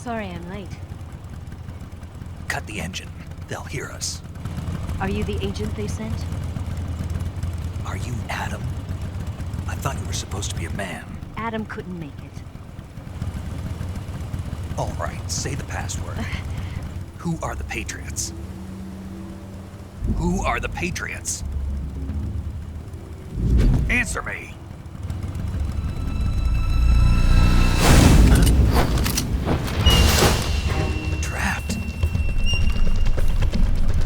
Sorry I'm late. Cut the engine. They'll hear us. Are you the agent they sent? Are you Adam? I thought you were supposed to be a man. Adam couldn't make it. All right, say the password. Who are the Patriots? Who are the Patriots? Answer me! Trapped.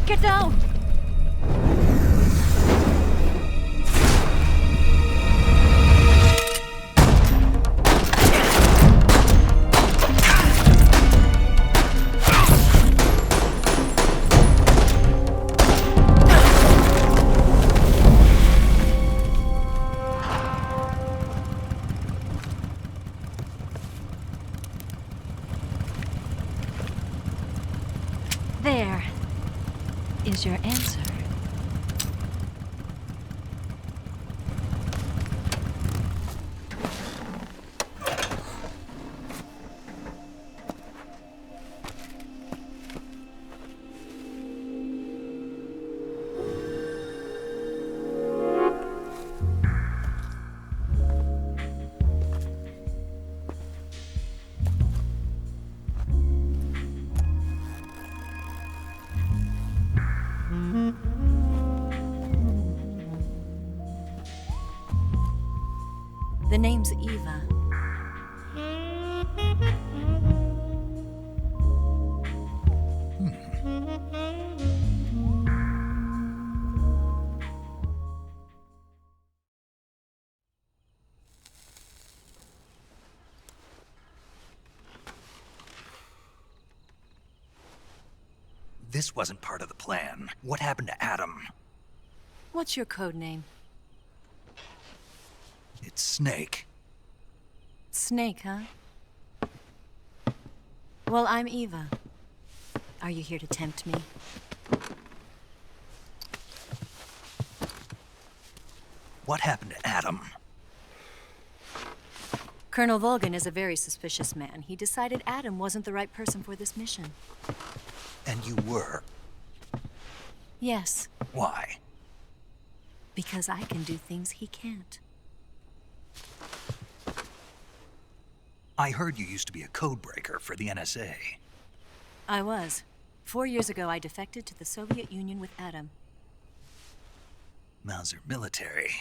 Get down! There is your answer. The name's Eva. This wasn't part of the plan. What happened to Adam? What's your code name? It's Snake. Snake, huh? Well, I'm Eva. Are you here to tempt me? What happened to Adam? Colonel Volgan is a very suspicious man. He decided Adam wasn't the right person for this mission. And you were? Yes. Why? Because I can do things he can't. I heard you used to be a codebreaker for the NSA. I was. 4 years ago, I defected to the Soviet Union with Adam. Mauser military.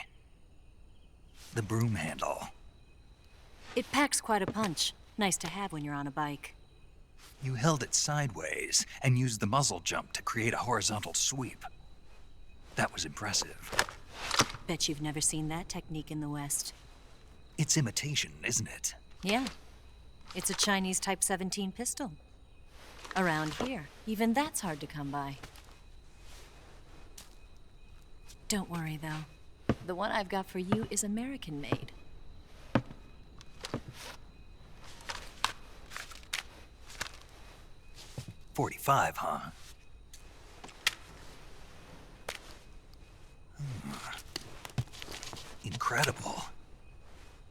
The broom handle. It packs quite a punch. Nice to have when you're on a bike. You held it sideways and used the muzzle jump to create a horizontal sweep. That was impressive. Bet you've never seen that technique in the West. It's imitation, isn't it? Yeah. It's a Chinese Type 17 pistol. Around here, even that's hard to come by. Don't worry, though. The one I've got for you is American-made. .45, huh? Incredible.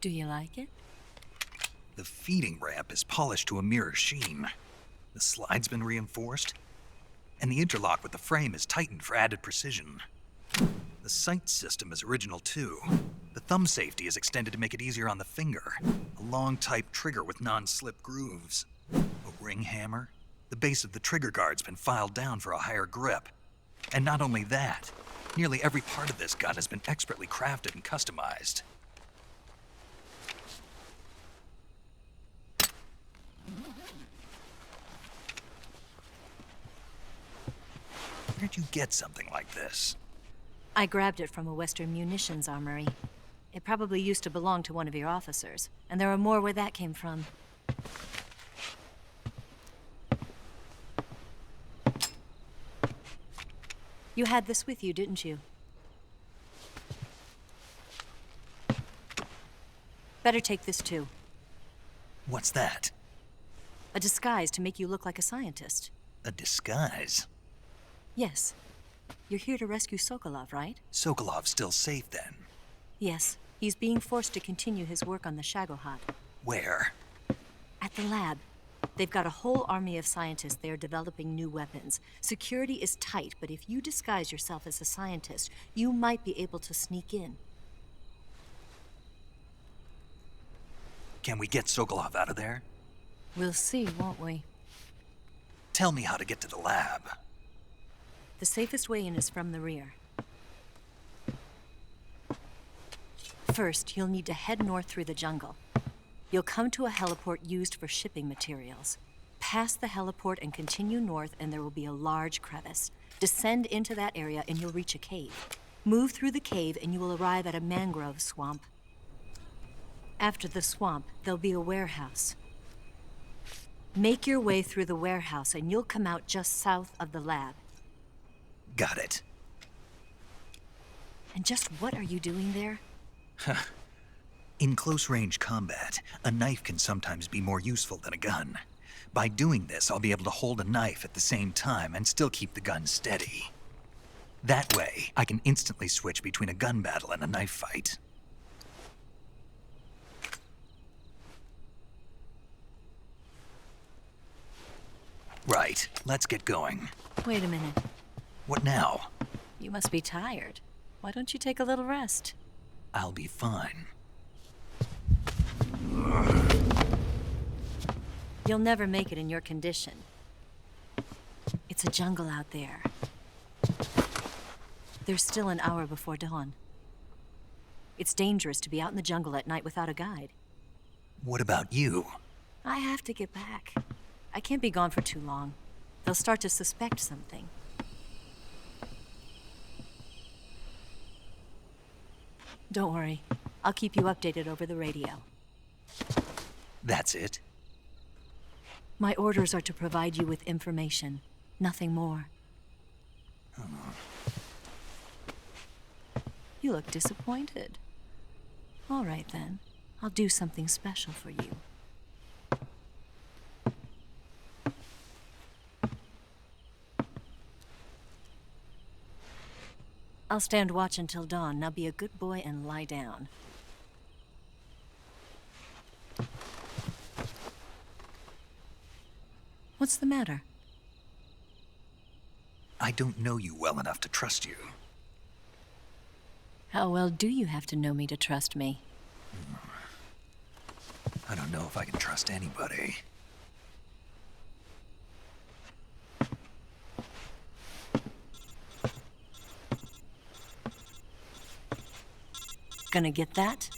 Do you like it? The feeding ramp is polished to a mirror sheen. The slide's been reinforced, and the interlock with the frame is tightened for added precision. The sight system is original too. The thumb safety is extended to make it easier on the finger. A long type trigger with non-slip grooves. A ring hammer. The base of the trigger guard's been filed down for a higher grip. And not only that, nearly every part of this gun has been expertly crafted and customized. Where'd you get something like this? I grabbed it from a Western munitions armory. It probably used to belong to one of your officers, and there are more where that came from. You had this with you, didn't you? Better take this too. What's that? A disguise to make you look like a scientist. A disguise? Yes. You're here to rescue Sokolov, right? Sokolov's still safe then? Yes. He's being forced to continue his work on the Shagohod. Where? At the lab. They've got a whole army of scientists there developing new weapons. Security is tight, but if you disguise yourself as a scientist, you might be able to sneak in. Can we get Sokolov out of there? We'll see, won't we? Tell me how to get to the lab. The safest way in is from the rear. First, you'll need to head north through the jungle. You'll come to a heliport used for shipping materials. Pass the heliport and continue north, and there will be a large crevice. Descend into that area and you'll reach a cave. Move through the cave and you will arrive at a mangrove swamp. After the swamp, there'll be a warehouse. Make your way through the warehouse and you'll come out just south of the lab. Got it. And just what are you doing there? In close-range combat, a knife can sometimes be more useful than a gun. By doing this, I'll be able to hold a knife at the same time and still keep the gun steady. That way, I can instantly switch between a gun battle and a knife fight. Right, let's get going. Wait a minute. What now? You must be tired. Why don't you take a little rest? I'll be fine. You'll never make it in your condition. It's a jungle out there. There's still an hour before dawn. It's dangerous to be out in the jungle at night without a guide. What about you? I have to get back. I can't be gone for too long. They'll start to suspect something. Don't worry. I'll keep you updated over the radio. That's it? My orders are to provide you with information. Nothing more. You look disappointed. All right, then. I'll do something special for you. I'll stand watch until dawn. Now be a good boy and lie down. What's the matter? I don't know you well enough to trust you. How well do you have to know me to trust me? I don't know if I can trust anybody. Gonna get that?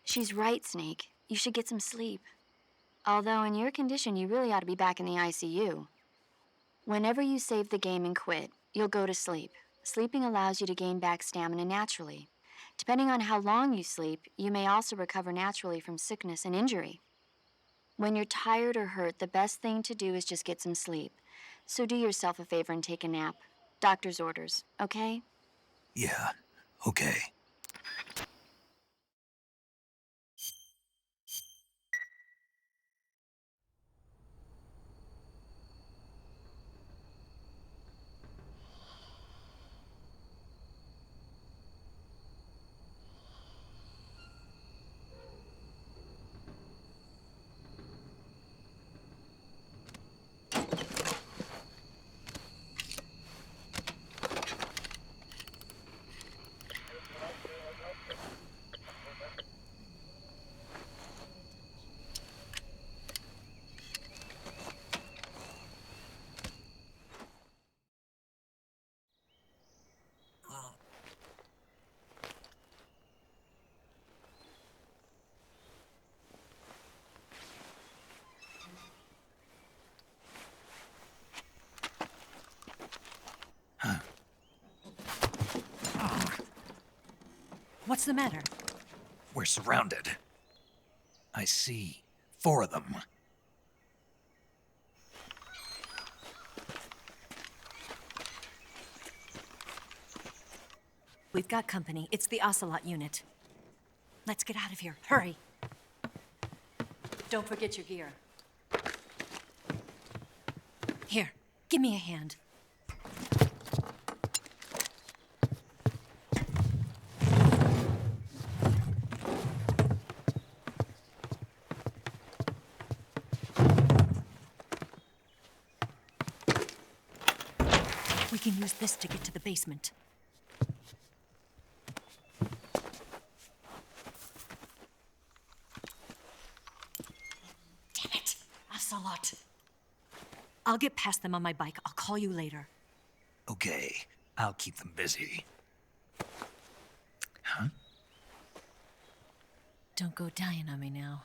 She's right, Snake. You should get some sleep. Although in your condition, you really ought to be back in the ICU. Whenever you save the game and quit, you'll go to sleep. Sleeping allows you to gain back stamina naturally. Depending on how long you sleep, you may also recover naturally from sickness and injury. When you're tired or hurt, the best thing to do is just get some sleep. So do yourself a favor and take a nap. Doctor's orders, okay? Yeah, okay. What's the matter? We're surrounded. I see 4 of them. We've got company. It's the Ocelot unit. Let's get out of here. Hurry. Don't forget your gear. Here, give me a hand. can use this to get to the basement. Damn it! Ocelot! I'll get past them on my bike. I'll call you later. Okay, I'll keep them busy. Huh? Don't go dying on me now.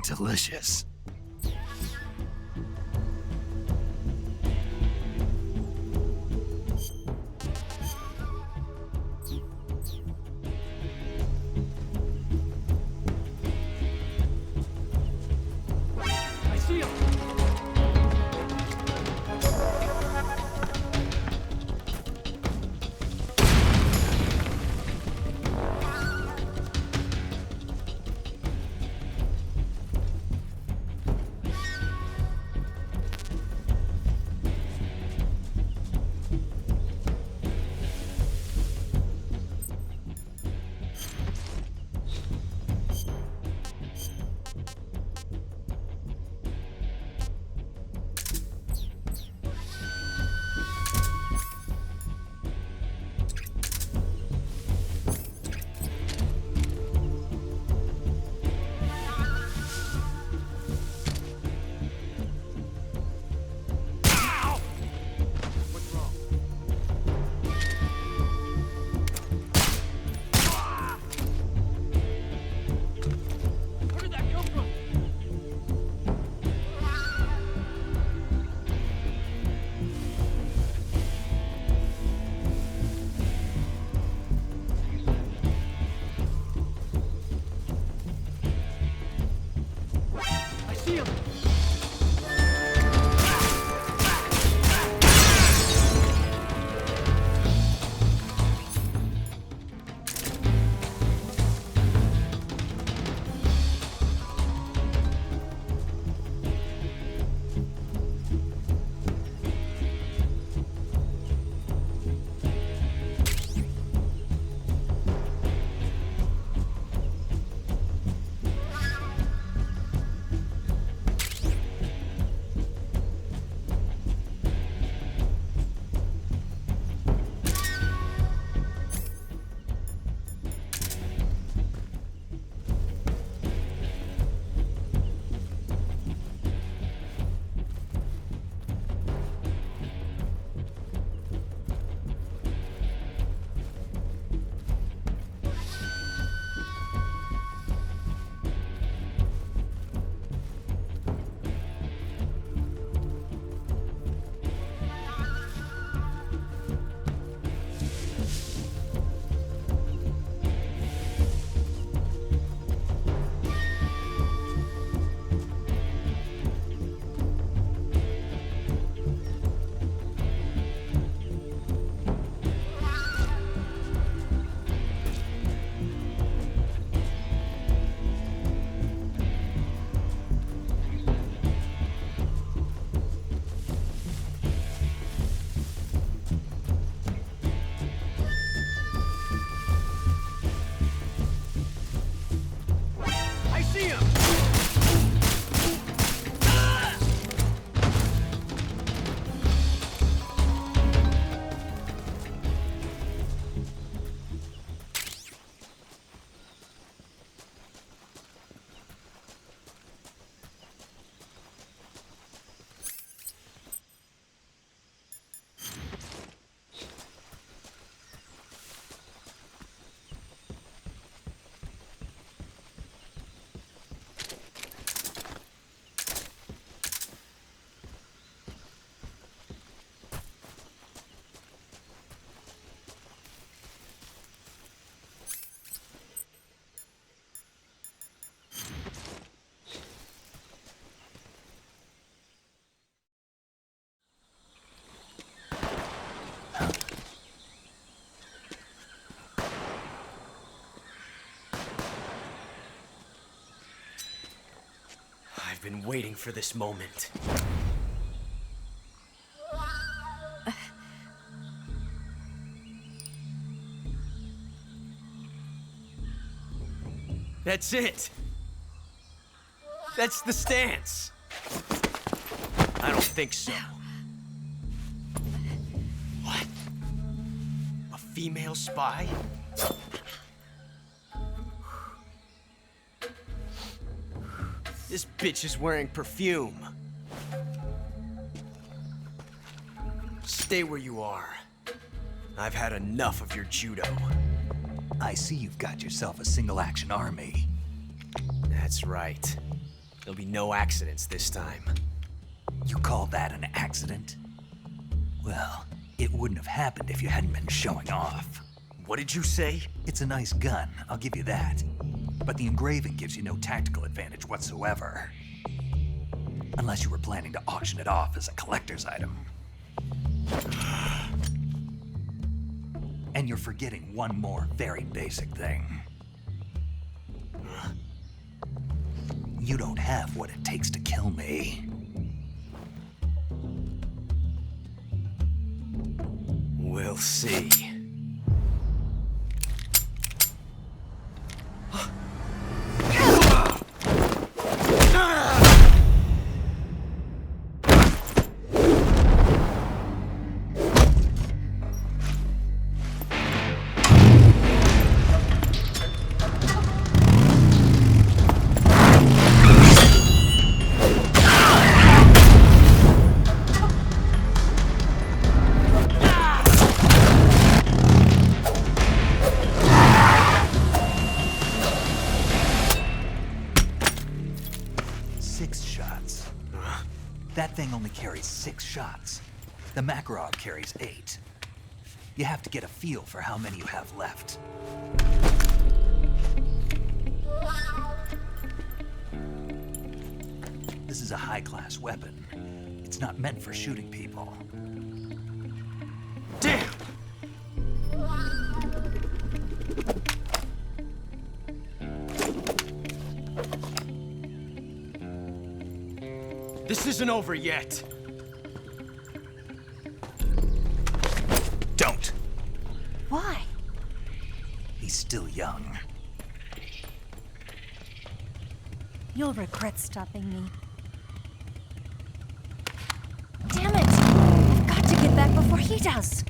Delicious. I see him! I've been waiting for this moment. That's it. That's the stance. I don't think so. What? A female spy? This bitch is wearing perfume. Stay where you are. I've had enough of your judo. I see you've got yourself a single-action army. That's right. There'll be no accidents this time. You call that an accident? Well, it wouldn't have happened if you hadn't been showing off. What did you say? It's a nice gun, I'll give you that. But the engraving gives you no tactical advantage whatsoever. Unless you were planning to auction it off as a collector's item. And you're forgetting one more very basic thing. You don't have what it takes to kill me. We'll see. That thing only carries 6 shots. The Makarov carries 8. You have to get a feel for how many you have left. This is a high-class weapon. It's not meant for shooting people. Damn! This isn't over yet. Don't. Why? He's still young. You'll regret stopping me. Damn it! I've got to get back before he does.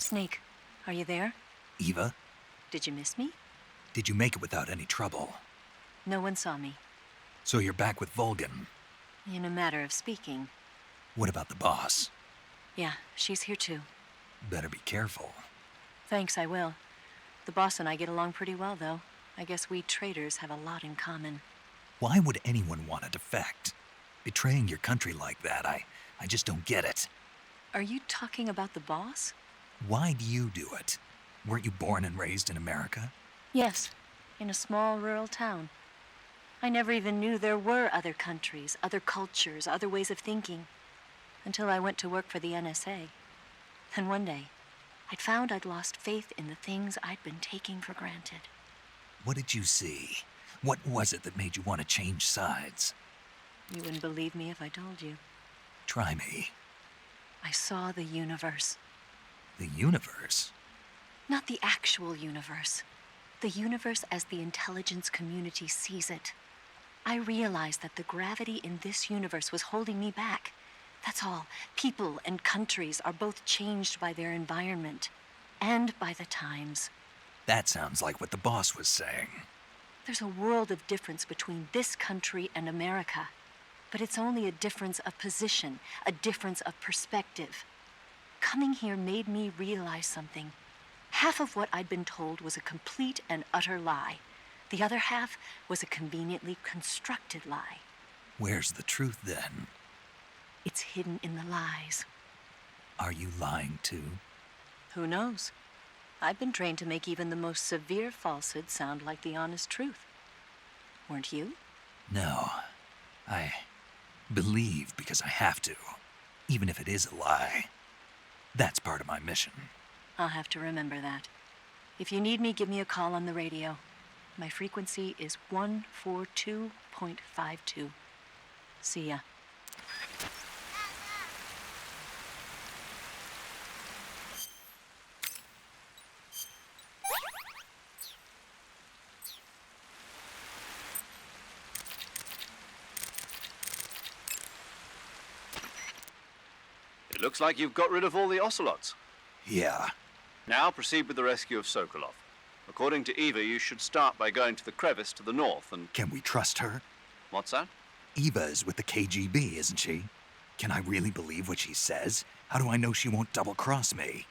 Snake, are you there? Eva, Did you miss me? did you make it without any trouble? No one saw me. So you're back with Vulcan. In a matter of speaking. What about the boss? Yeah, she's here too. Better be careful. Thanks, I will. The boss and I get along pretty well, though. I guess we traitors have a lot in common. Why would anyone want to defect? Betraying your country like that, I just don't get it. Are you talking about the boss? Why do you do it? Weren't you born and raised in America? Yes, in a small rural town. I never even knew there were other countries, other cultures, other ways of thinking, until I went to work for the NSA. And one day, I'd found I'd lost faith in the things I'd been taking for granted. What did you see? What was it that made you want to change sides? You wouldn't believe me if I told you. Try me. I saw the universe. The universe? Not the actual universe. The universe as the intelligence community sees it. I realized that the gravity in this universe was holding me back. That's all. People and countries are both changed by their environment and by the times. That sounds like what the boss was saying. There's a world of difference between this country and America. But it's only a difference of position, a difference of perspective. Coming here made me realize something. Half of what I'd been told was a complete and utter lie. The other half was a conveniently constructed lie. Where's the truth then? It's hidden in the lies. Are you lying too? Who knows? I've been trained to make even the most severe falsehood sound like the honest truth. Weren't you? No. I believe because I have to, even if it is a lie. That's part of my mission. I'll have to remember that. If you need me, give me a call on the radio. My frequency is 142.52. See ya. It looks like you've got rid of all the ocelots. Yeah. Now proceed with the rescue of Sokolov. According to Eva, you should start by going to the crevice to the north and... Can we trust her? What's that? Eva is with the KGB, isn't she? Can I really believe what she says? How do I know she won't double-cross me?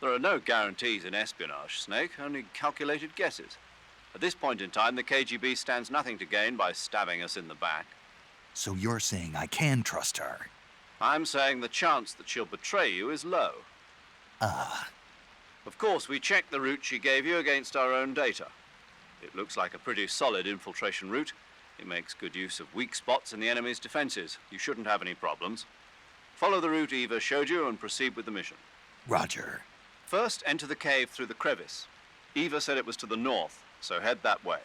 There are no guarantees in espionage, Snake, only calculated guesses. At this point in time, the KGB stands nothing to gain by stabbing us in the back. So you're saying I can trust her? I'm saying the chance that she'll betray you is low. Ah. Of course, we checked the route she gave you against our own data. It looks like a pretty solid infiltration route. It makes good use of weak spots in the enemy's defenses. You shouldn't have any problems. Follow the route Eva showed you and proceed with the mission. Roger. First, enter the cave through the crevice. Eva said it was to the north, so head that way.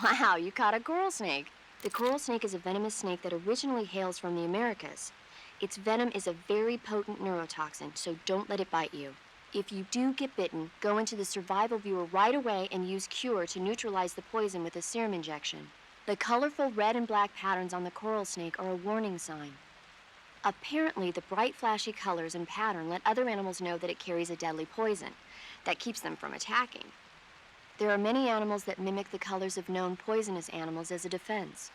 Wow, you caught a coral snake. The coral snake is a venomous snake that originally hails from the Americas. Its venom is a very potent neurotoxin, so don't let it bite you. If you do get bitten, go into the survival viewer right away and use Cure to neutralize the poison with a serum injection. The colorful red and black patterns on the coral snake are a warning sign. Apparently, the bright flashy colors and pattern let other animals know that it carries a deadly poison that keeps them from attacking. There are many animals that mimic the colors of known poisonous animals as a defense.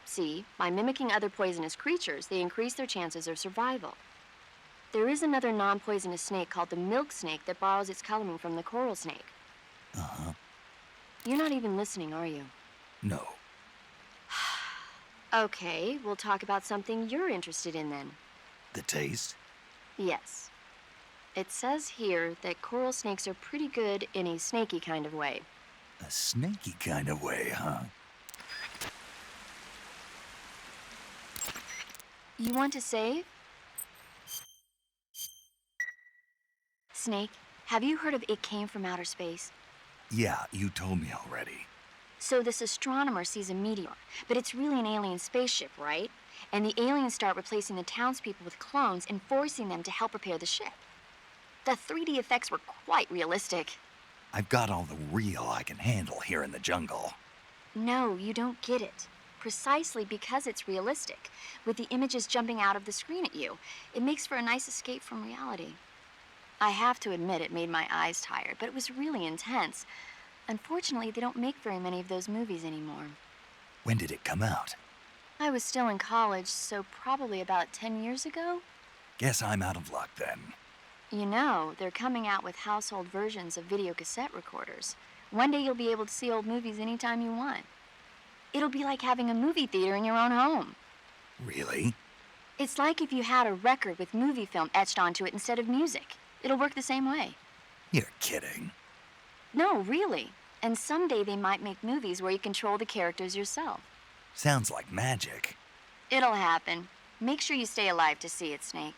See, by mimicking other poisonous creatures, they increase their chances of survival. There is another non-poisonous snake called the milk snake that borrows its coloring from the coral snake. Uh-huh. You're not even listening, are you? No. Okay, we'll talk about something you're interested in then. The taste? Yes. It says here that coral snakes are pretty good in a snaky kind of way. A snaky kind of way, huh? You want to save? Snake, have you heard of It Came from Outer Space? Yeah, you told me already. So this astronomer sees a meteor, but it's really an alien spaceship, right? And the aliens start replacing the townspeople with clones and forcing them to help repair the ship. The 3D effects were quite realistic. I've got all the real I can handle here in the jungle. No, you don't get it. Precisely because it's realistic, with the images jumping out of the screen at you, it makes for a nice escape from reality. I have to admit it made my eyes tired, but it was really intense. Unfortunately, they don't make very many of those movies anymore. When did it come out? I was still in college, so probably about 10 years ago. Guess I'm out of luck then. You know, they're coming out with household versions of video cassette recorders. One day you'll be able to see old movies anytime you want. It'll be like having a movie theater in your own home. Really? It's like if you had a record with movie film etched onto it instead of music. It'll work the same way. You're kidding. No, really. And someday they might make movies where you control the characters yourself. Sounds like magic. It'll happen. Make sure you stay alive to see it, Snake.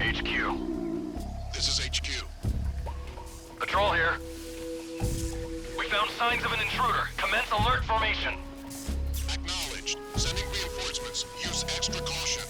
HQ. This is HQ. Patrol here. We found signs of an intruder. Commence alert formation. Acknowledged. Sending reinforcements. Use extra caution.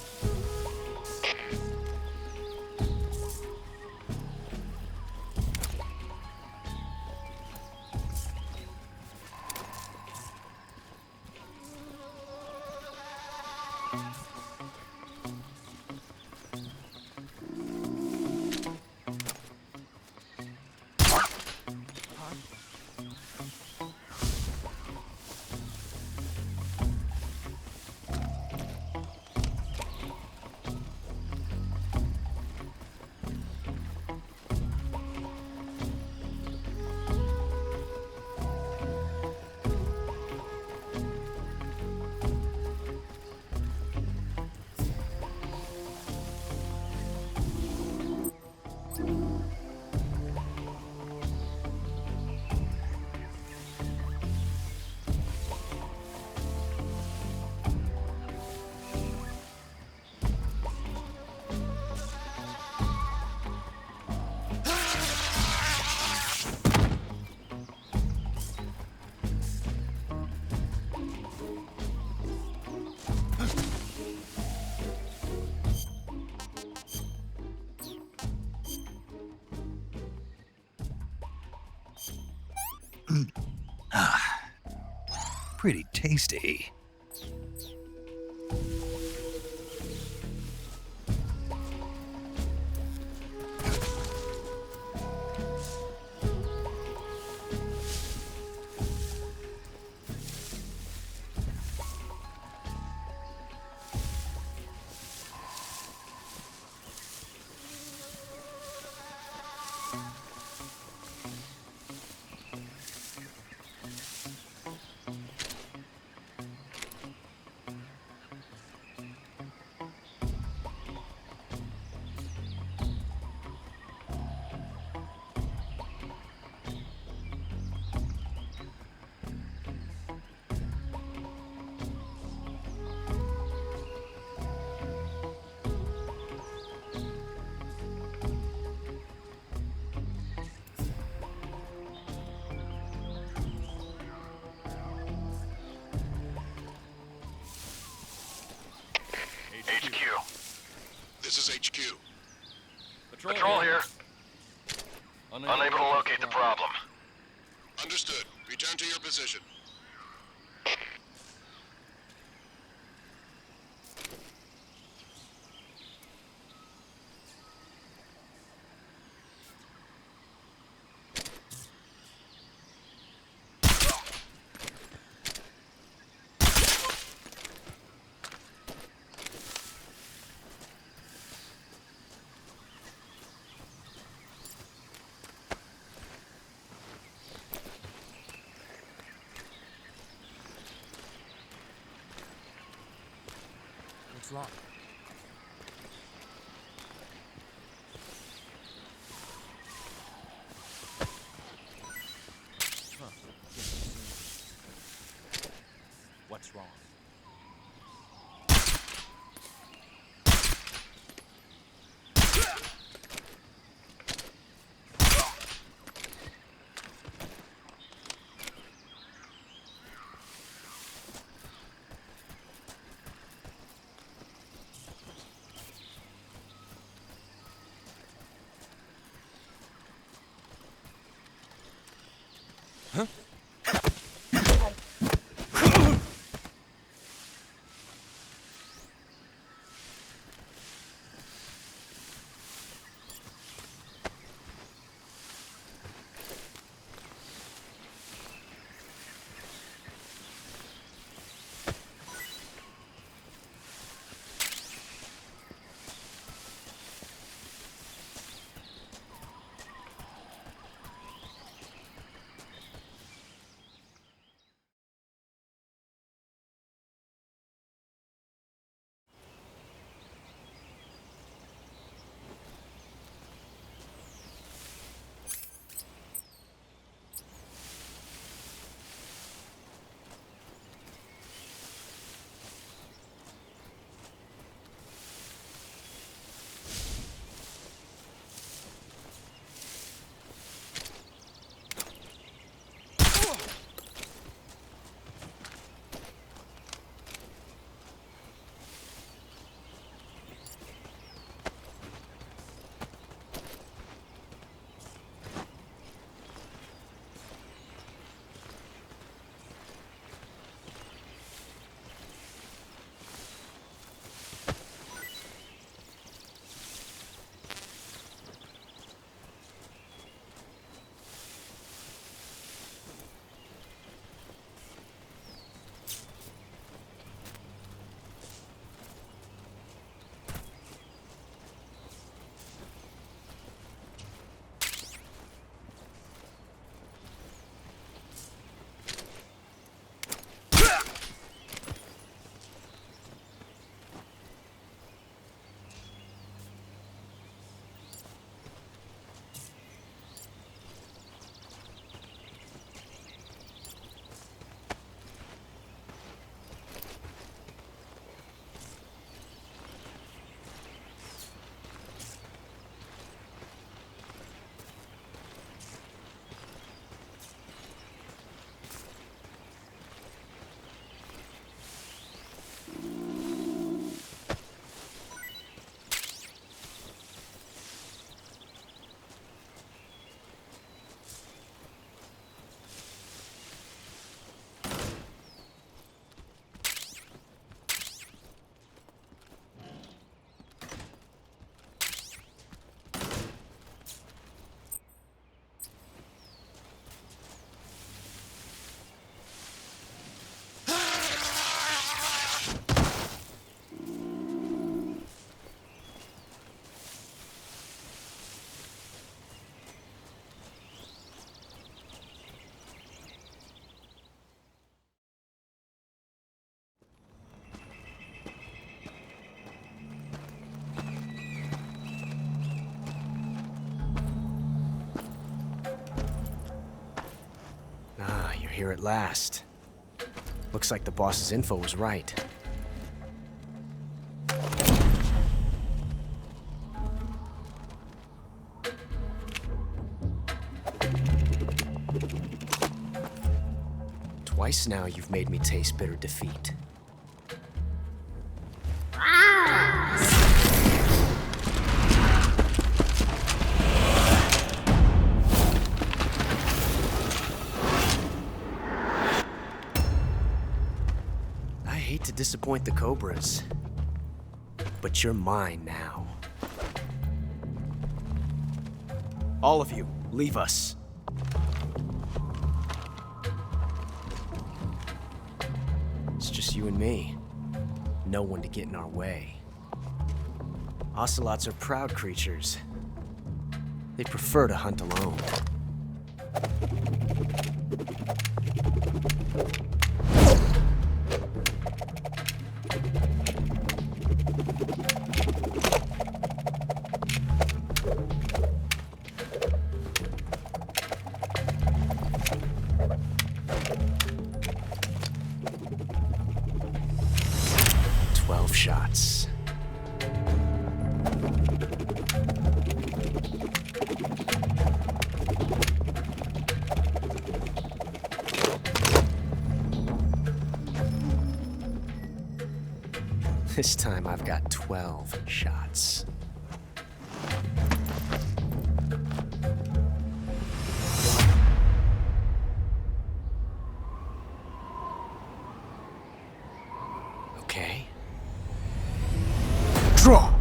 Pretty tasty. HQ. This is HQ. Patrol here. Unable to locate the problem. Understood. Return to your position. What's wrong? What's wrong? Huh? here at last. Looks like the boss's info was right. Twice now you've made me taste bitter defeat. I hate to disappoint the Cobras, but you're mine now. All of you, leave us. It's just you and me. No one to get in our way. Ocelots are proud creatures. They prefer to hunt alone. Shots. This time I've got 12 shots. Okay. Draw!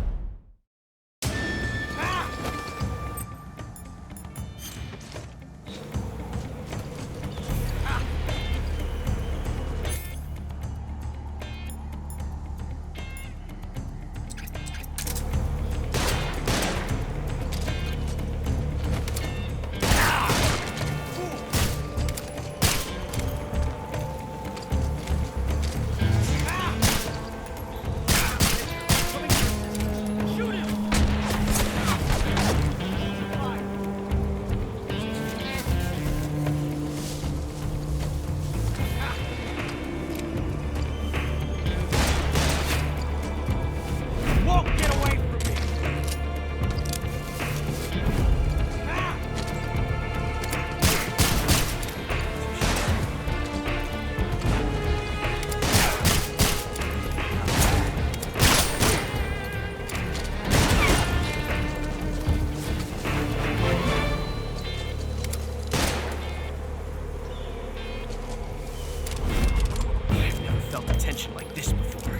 Like this before.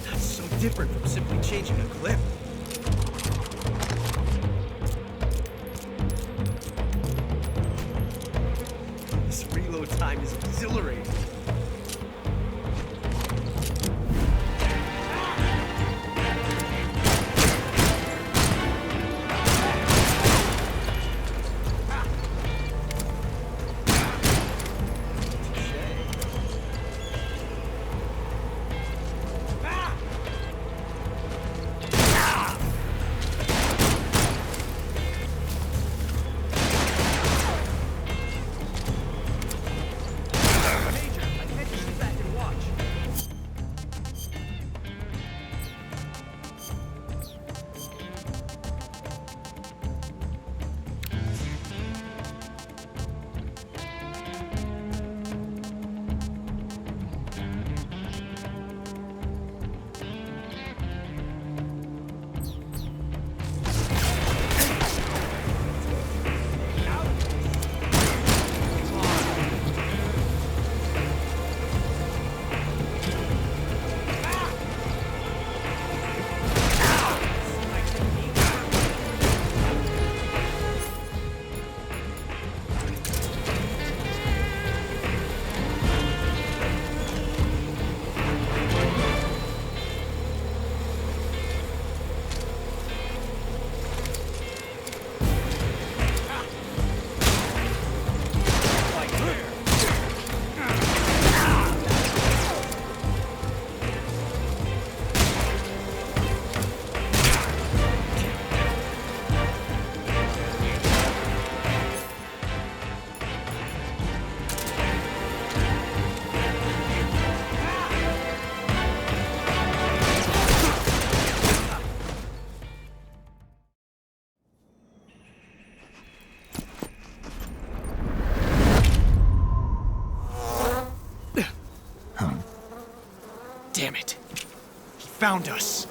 That's so different from simply changing a clip. This reload time is exhilarating. found us.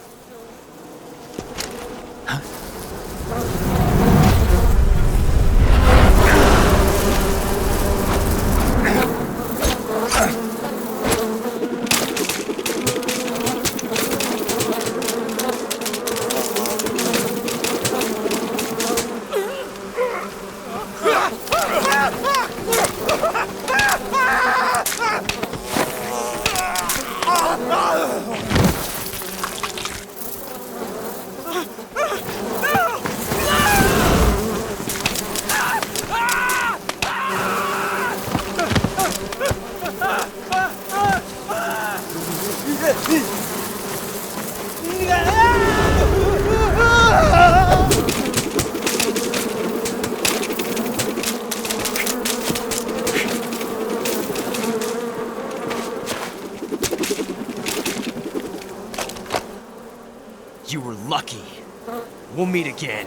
You were lucky. We'll meet again.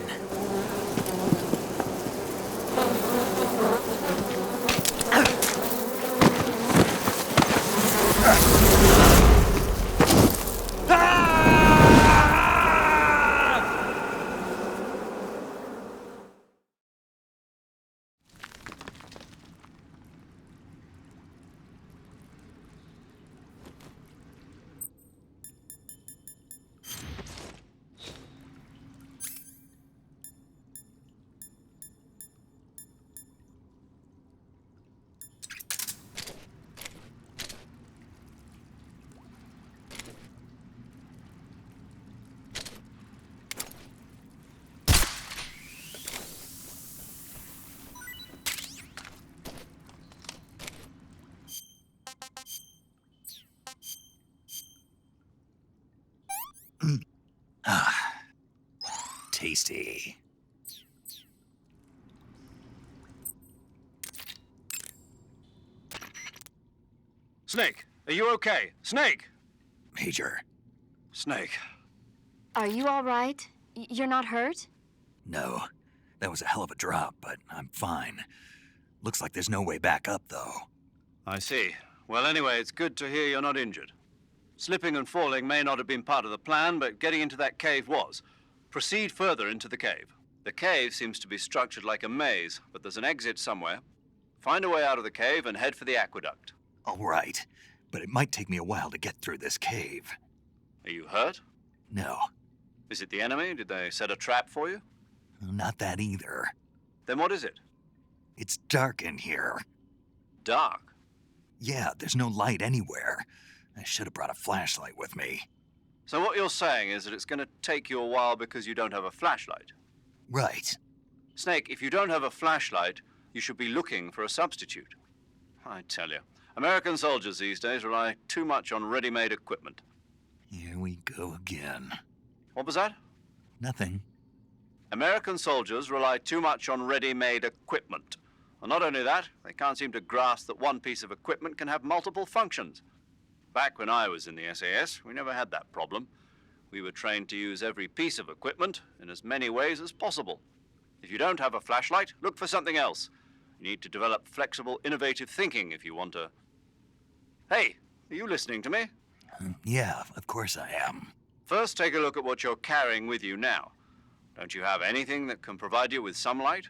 Tasty. Snake, are you okay? Snake! Major. Snake. Are you all right? You're not hurt? No. That was a hell of a drop, but I'm fine. Looks like there's no way back up, though. I see. Well, anyway, it's good to hear you're not injured. Slipping and falling may not have been part of the plan, but getting into that cave was. Proceed further into the cave. The cave seems to be structured like a maze, but there's an exit somewhere. Find a way out of the cave and head for the aqueduct. All right, but it might take me a while to get through this cave. Are you hurt? No, Is it the enemy? Did they set a trap for you? not that either. Then what is it? It's dark in here. Dark? Yeah, there's no light anywhere. I should have brought a flashlight with me. So what you're saying is that it's going to take you a while because you don't have a flashlight? Right. Snake, if you don't have a flashlight, you should be looking for a substitute. I tell you, American soldiers these days rely too much on ready-made equipment. Here we go again. What was that? Nothing. American soldiers rely too much on ready-made equipment. And not only that, they can't seem to grasp that one piece of equipment can have multiple functions. Back when I was in the SAS, we never had that problem. We were trained to use every piece of equipment in as many ways as possible. If you don't have a flashlight, look for something else. You need to develop flexible, innovative thinking if you want to... Hey, are you listening to me? Yeah, of course I am. First, take a look at what you're carrying with you now. Don't you have anything that can provide you with some light?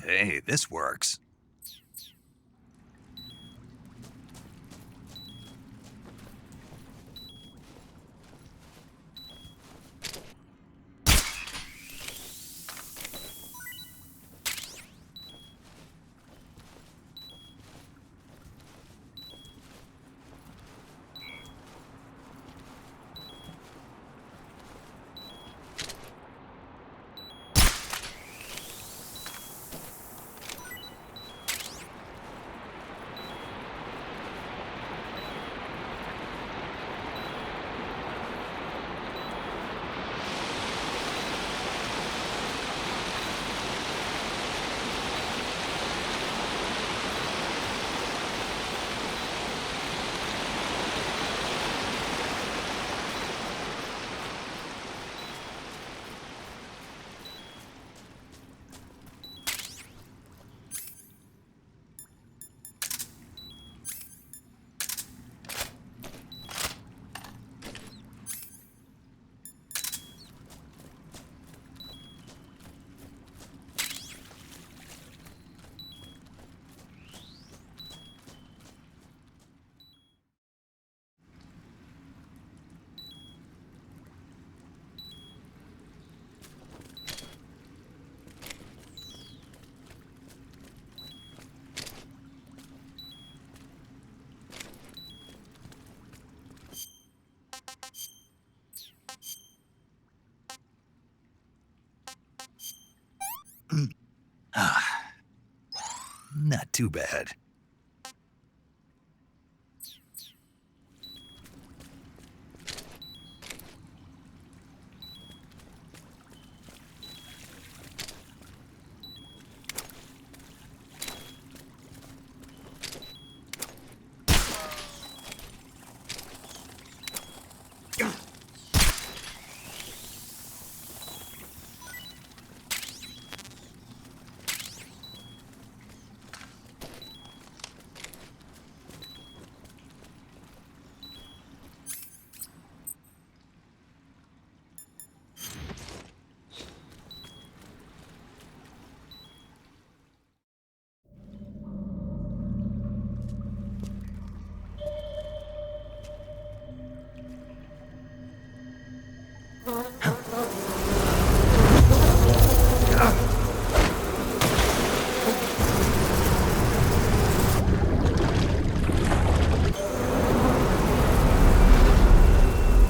Hey, this works. Not too bad.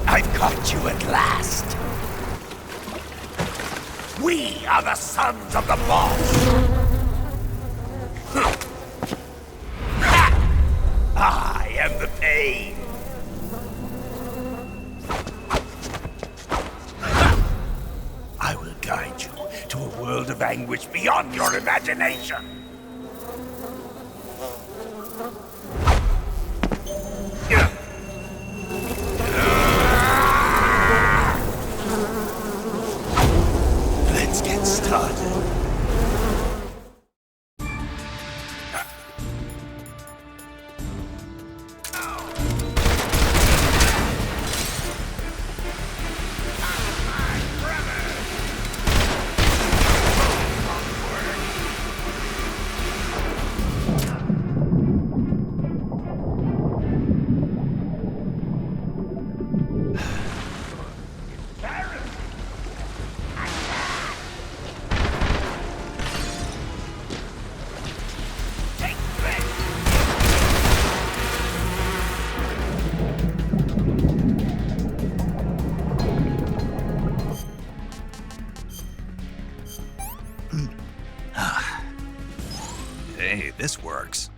I've caught you at last. We are the sons of the boss. I am the pain. I will guide you to a world of anguish beyond your imagination. Let's get started. Hey, this works.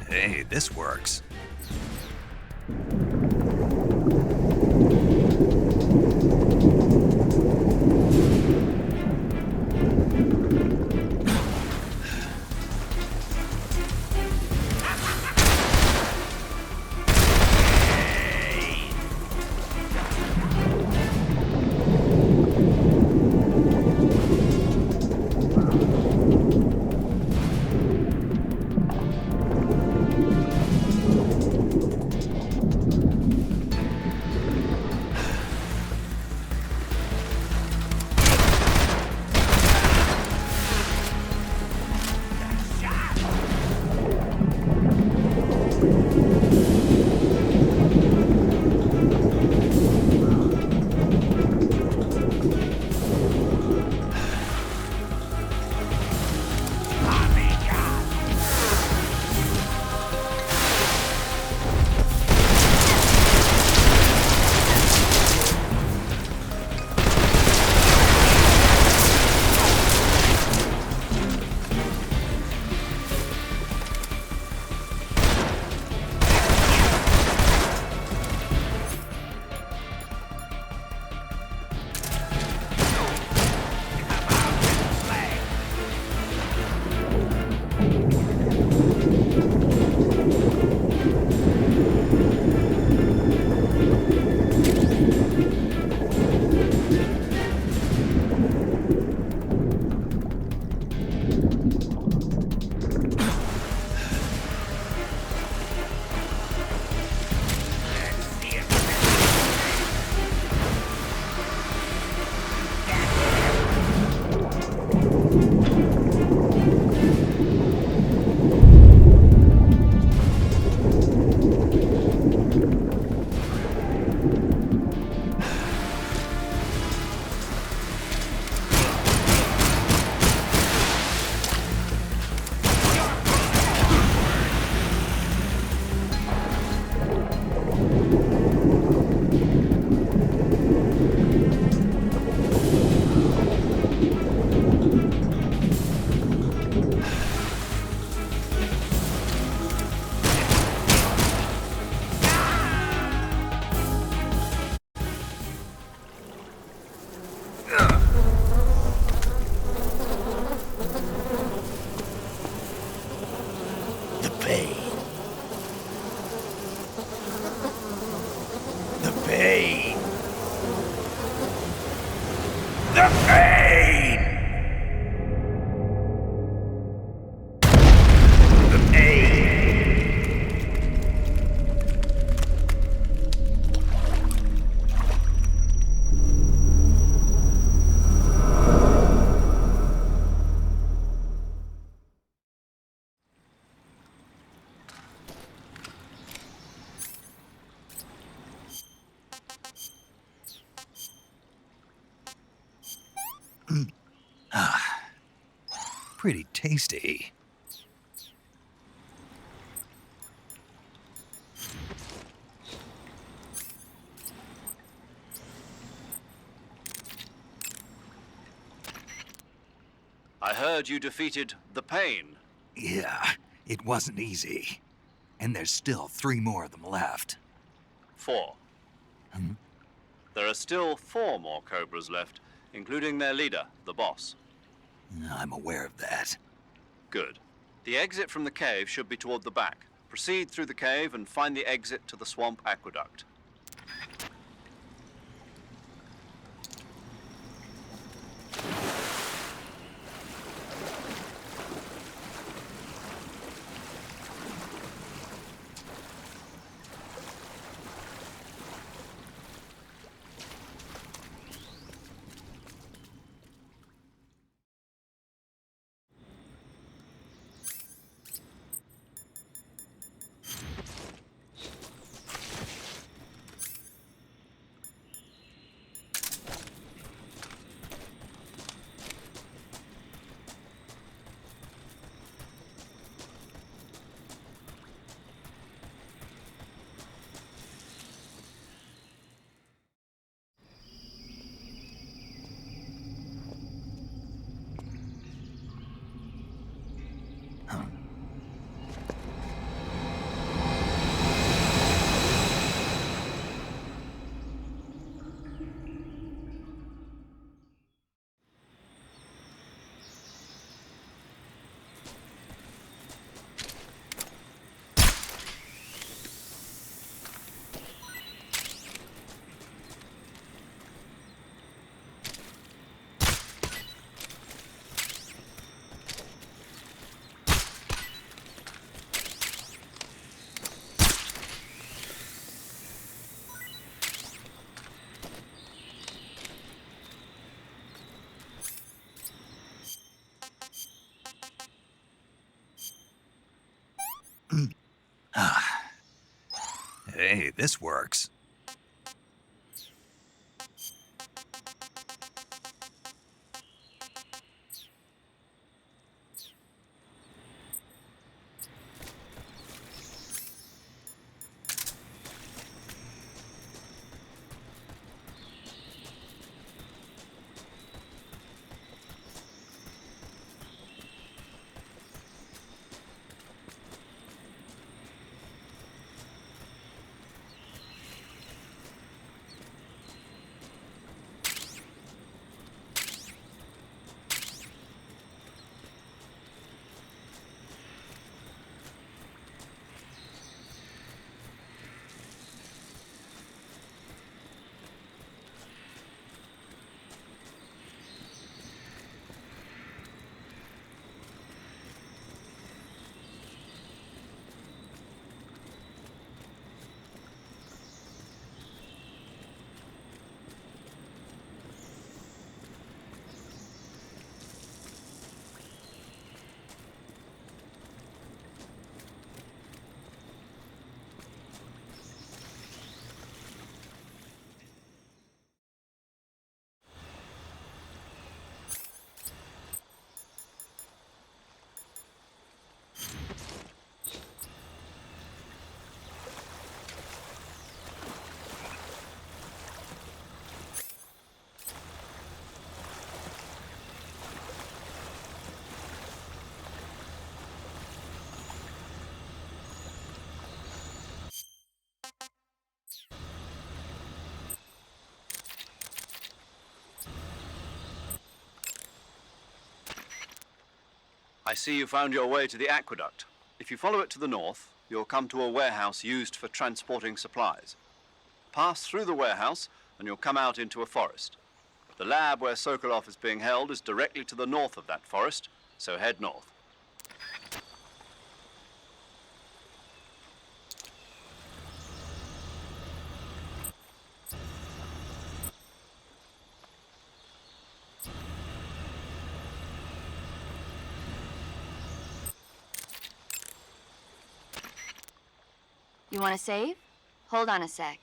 Hey, this works. Pretty tasty. I heard you defeated the Pain. Yeah, it wasn't easy. And there's still 3 more of them left. 4. There are still 4 more Cobras left, including their leader, the boss. I'm aware of that. Good. The exit from the cave should be toward the back. Proceed through the cave and find the exit to the swamp aqueduct. this works. I see you found your way to the aqueduct. If you follow it to the north, you'll come to a warehouse used for transporting supplies. Pass through the warehouse, and you'll come out into a forest. The lab where Sokolov is being held is directly to the north of that forest, so head north. You want to save? Hold on a sec.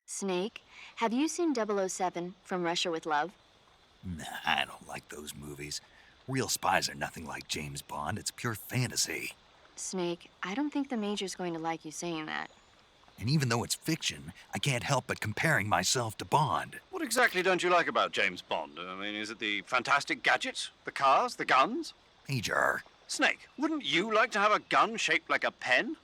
Snake, have you seen 007 from Russia with Love? Nah, I don't like those movies. Real spies are nothing like James Bond. It's pure fantasy. Snake, I don't think the Major's going to like you saying that. And even though it's fiction, I can't help but comparing myself to Bond. What exactly don't you like about James Bond? I mean, is it the fantastic gadgets, the cars, the guns? Major. Snake, wouldn't you like to have a gun shaped like a pen?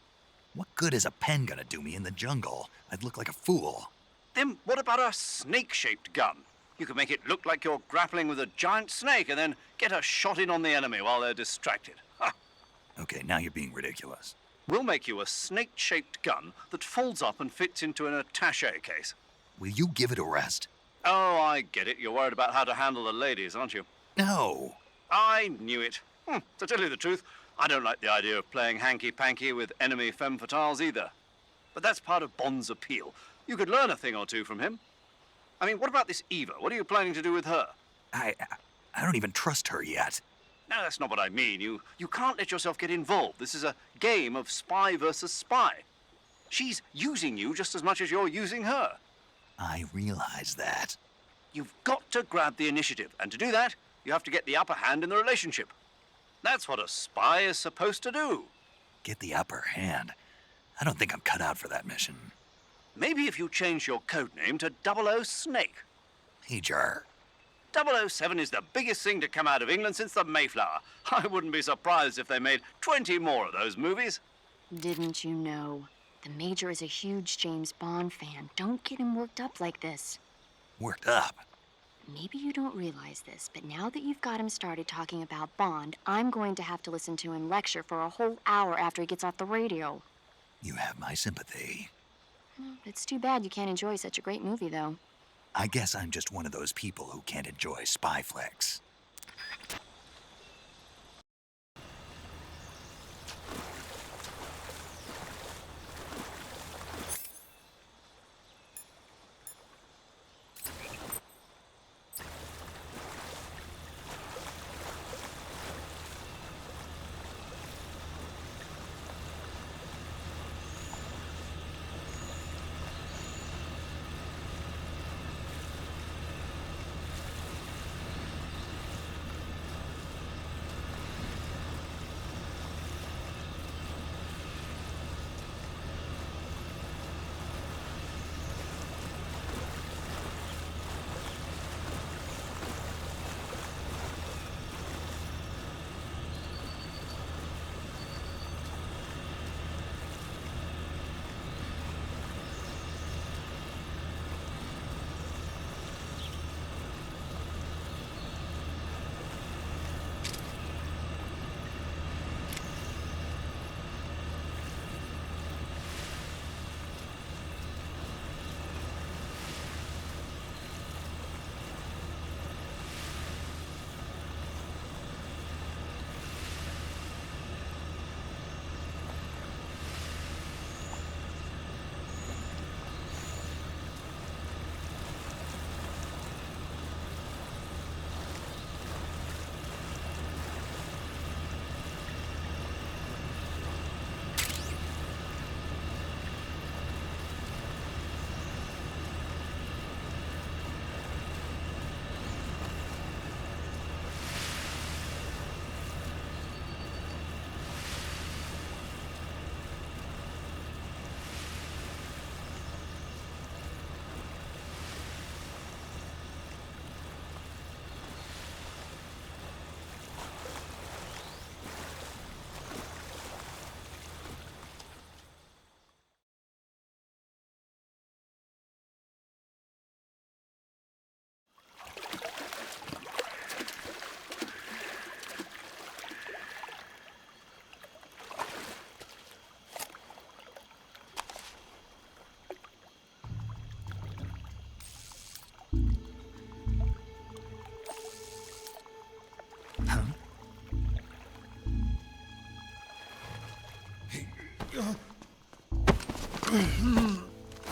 What good is a pen gonna do me in the jungle? I'd look like a fool. Then what about a snake-shaped gun? You could make it look like you're grappling with a giant snake and then get a shot in on the enemy while they're distracted. Ha! Okay, now you're being ridiculous. We'll make you a snake-shaped gun that folds up and fits into an attaché case. Will you give it a rest? Oh, I get it. You're worried about how to handle the ladies, aren't you? No. I knew it. To tell you the truth, I don't like the idea of playing hanky-panky with enemy femme fatales either. But that's part of Bond's appeal. You could learn a thing or two from him. I mean, what about this Eva? What are you planning to do with her? I don't even trust her yet. No, that's not what I mean. You can't let yourself get involved. This is a game of spy versus spy. She's using you just as much as you're using her. I realize that. You've got to grab the initiative, and to do that, you have to get the upper hand in the relationship. That's what a spy is supposed to do. Get the upper hand? I don't think I'm cut out for that mission. Maybe if you change your codename to 00 Snake. Major. 007 is the biggest thing to come out of England since the Mayflower. I wouldn't be surprised if they made 20 more of those movies. Didn't you know? The Major is a huge James Bond fan. Don't get him worked up like this. Worked up? Maybe you don't realize this, but now that you've got him started talking about Bond, I'm going to have to listen to him lecture for a whole hour after he gets off the radio. You have my sympathy. It's too bad you can't enjoy such a great movie, though. I guess I'm just one of those people who can't enjoy spy flicks.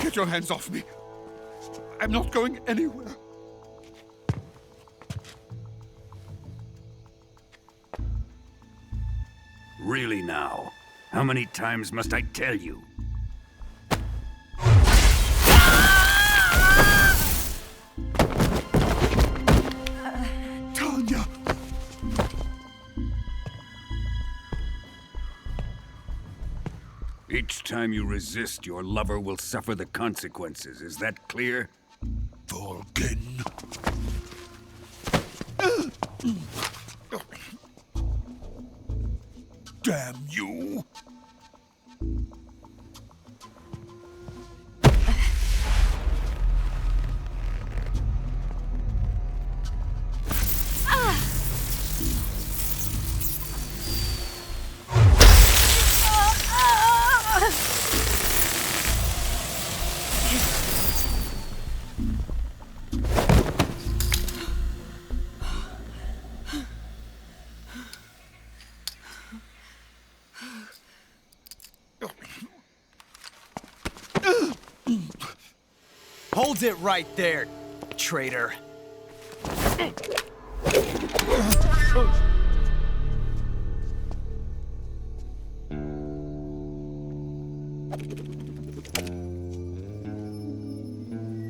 Get your hands off me. I'm not going anywhere. Really now? How many times must I tell you? Tanya! Each time you resist, your lover will suffer the consequences. Is that clear? Volgin. Damn you! Hold it right there, traitor.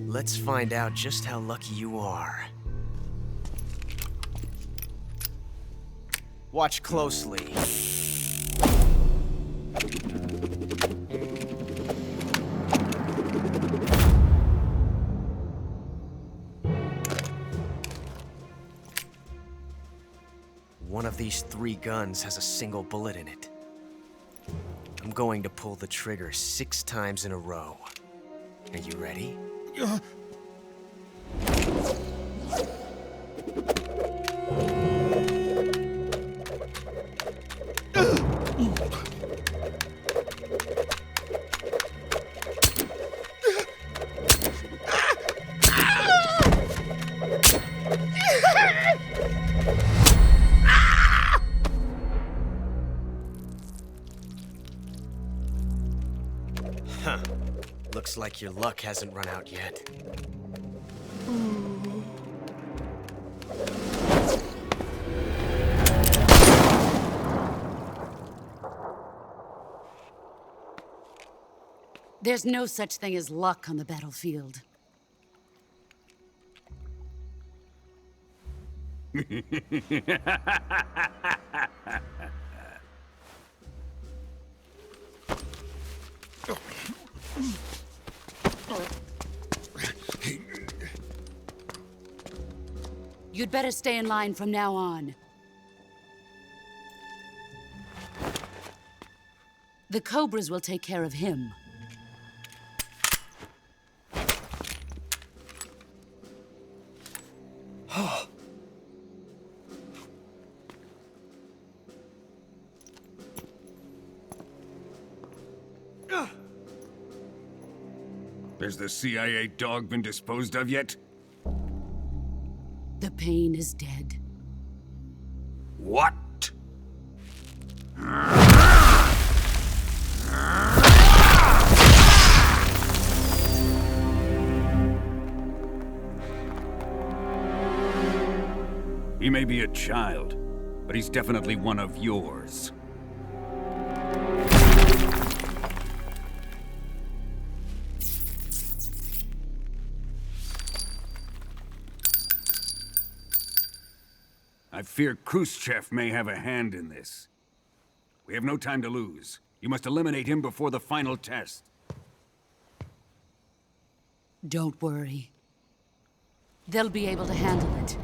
Let's find out just how lucky you are. Watch closely. One of these 3 guns has a single bullet in it. I'm going to pull the trigger 6 times in a row. Are you ready? Huh. Looks like your luck hasn't run out yet. There's no such thing as luck on the battlefield. You'd better stay in line from now on. The Cobras will take care of him. Has the CIA dog been disposed of yet? The pain is dead. What? He may be a child, but he's definitely one of yours. I fear Khrushchev may have a hand in this. We have no time to lose. You must eliminate him before the final test. Don't worry. They'll be able to handle it.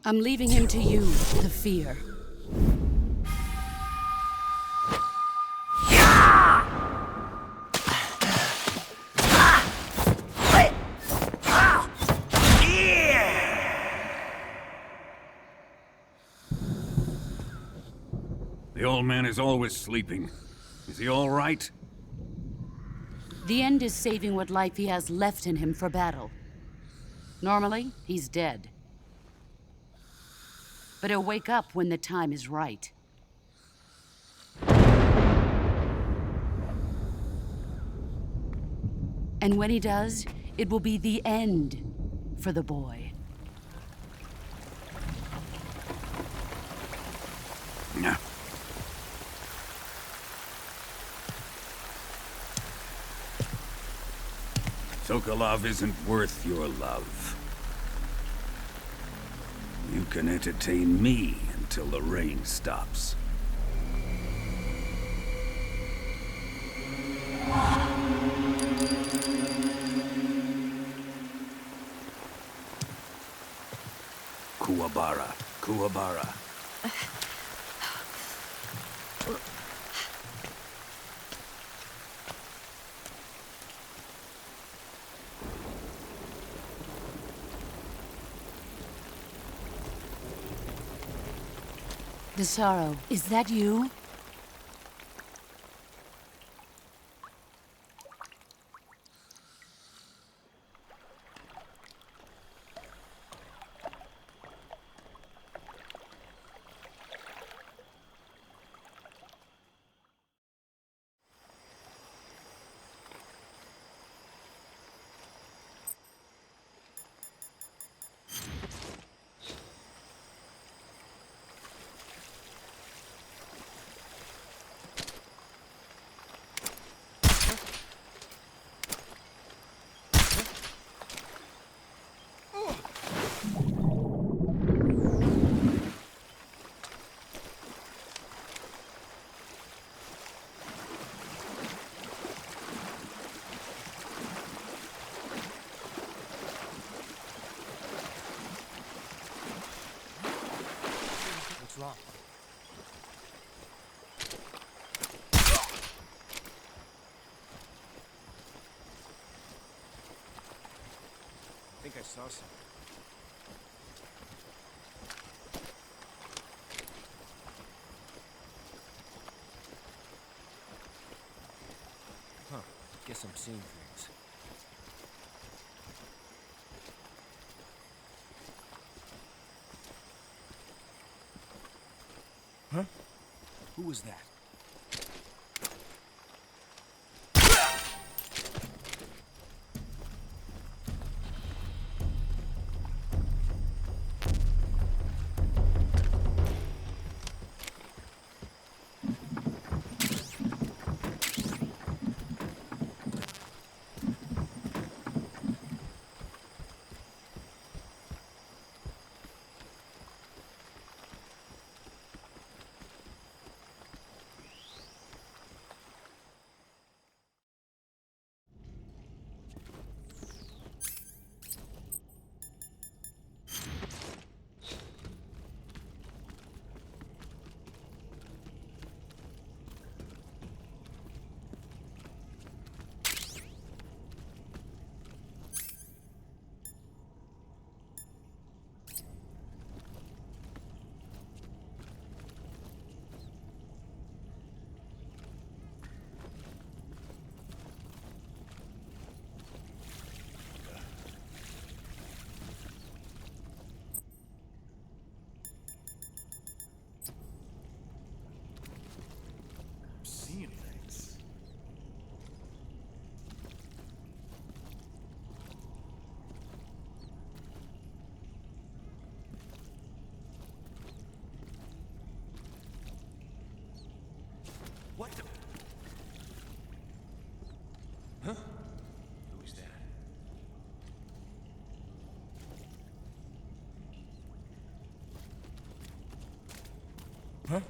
I'm leaving him to you, the fear. The old man is always sleeping. Is he all right? The end is saving what life he has left in him for battle. Normally, he's dead. But he'll wake up when the time is right. And when he does, it will be the end for the boy. No. Sokolov isn't worth your love. You can entertain me until the rain stops. Kuwabara. Kuwabara. Desaro, is that you? What's wrong? I think I saw something. Huh. Guess I'm seeing things. Huh? Who was that? Seeing things. What the? Huh? Who's that? Huh?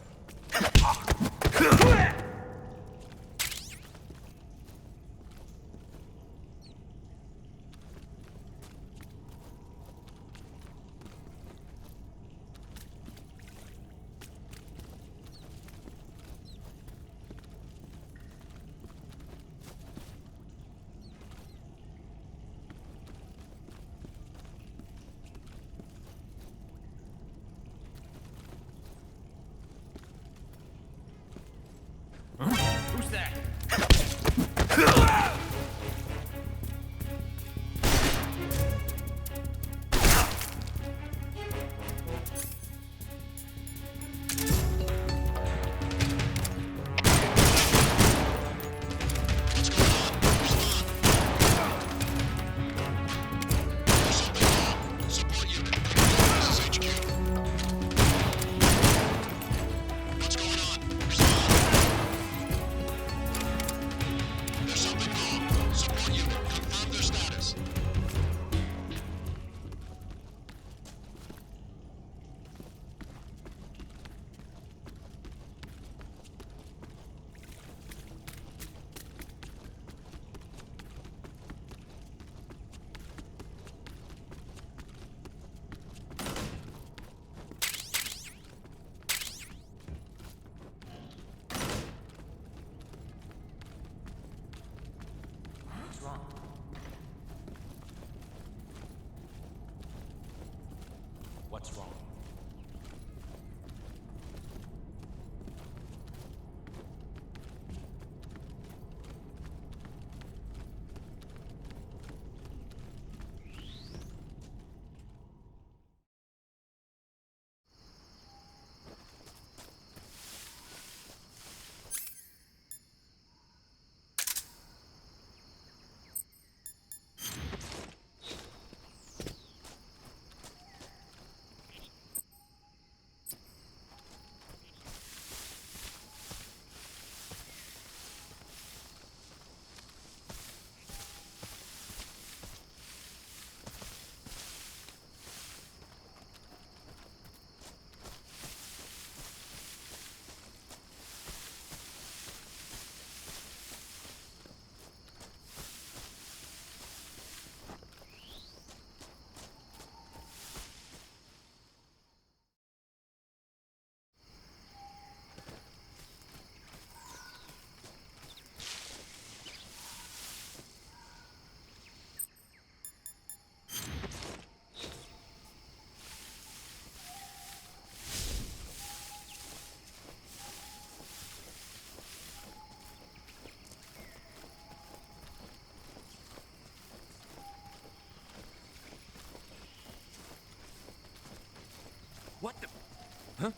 Huh?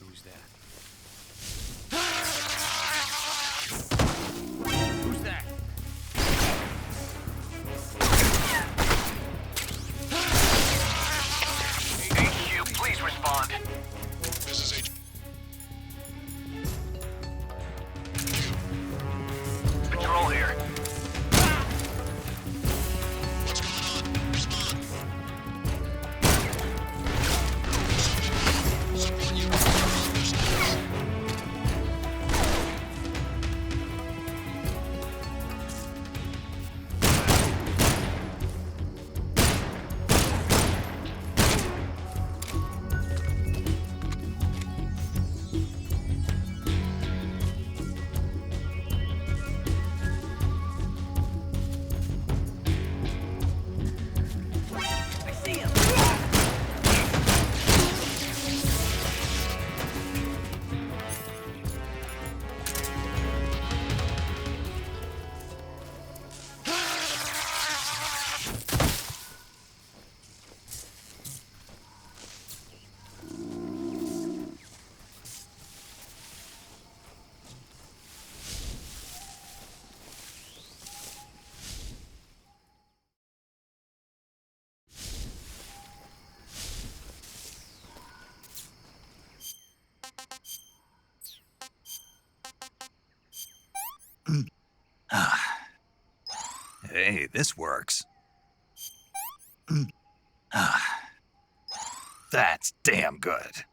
Who's that? Who's that? HQ, please respond. This is HQ. Patrol here. What's going on? Respond. Support you. I see him. Hey, this works. That's damn good.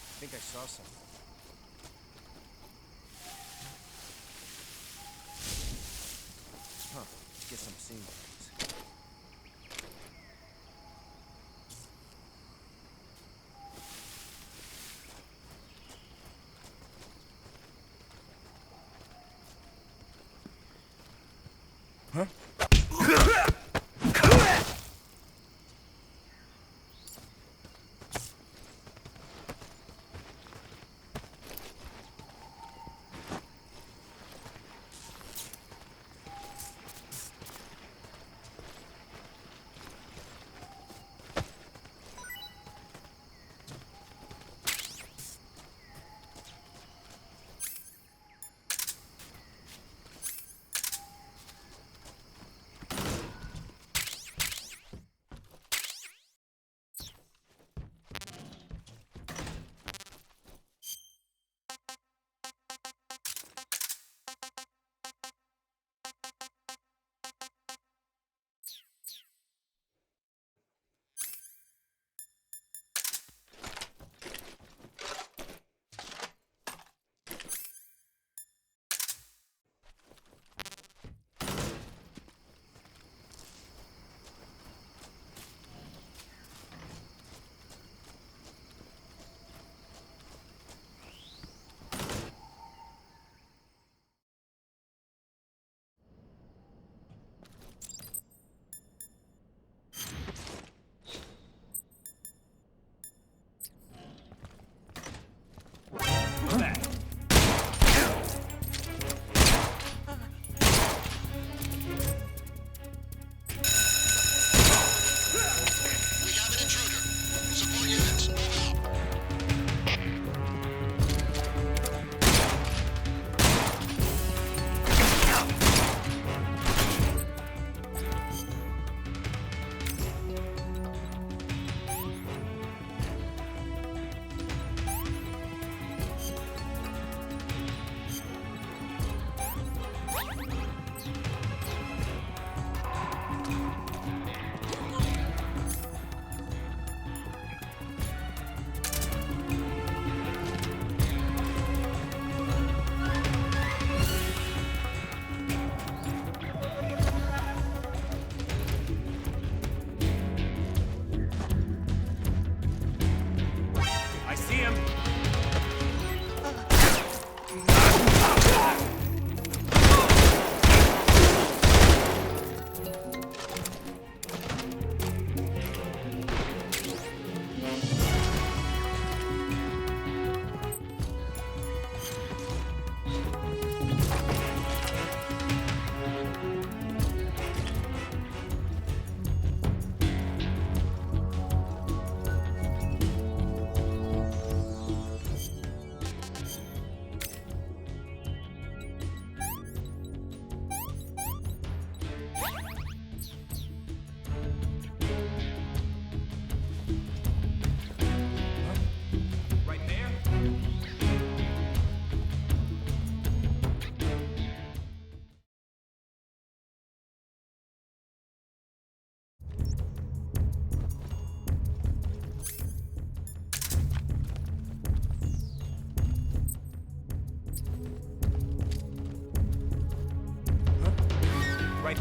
I think I saw something. Huh. Guess I'm seeing things. Huh?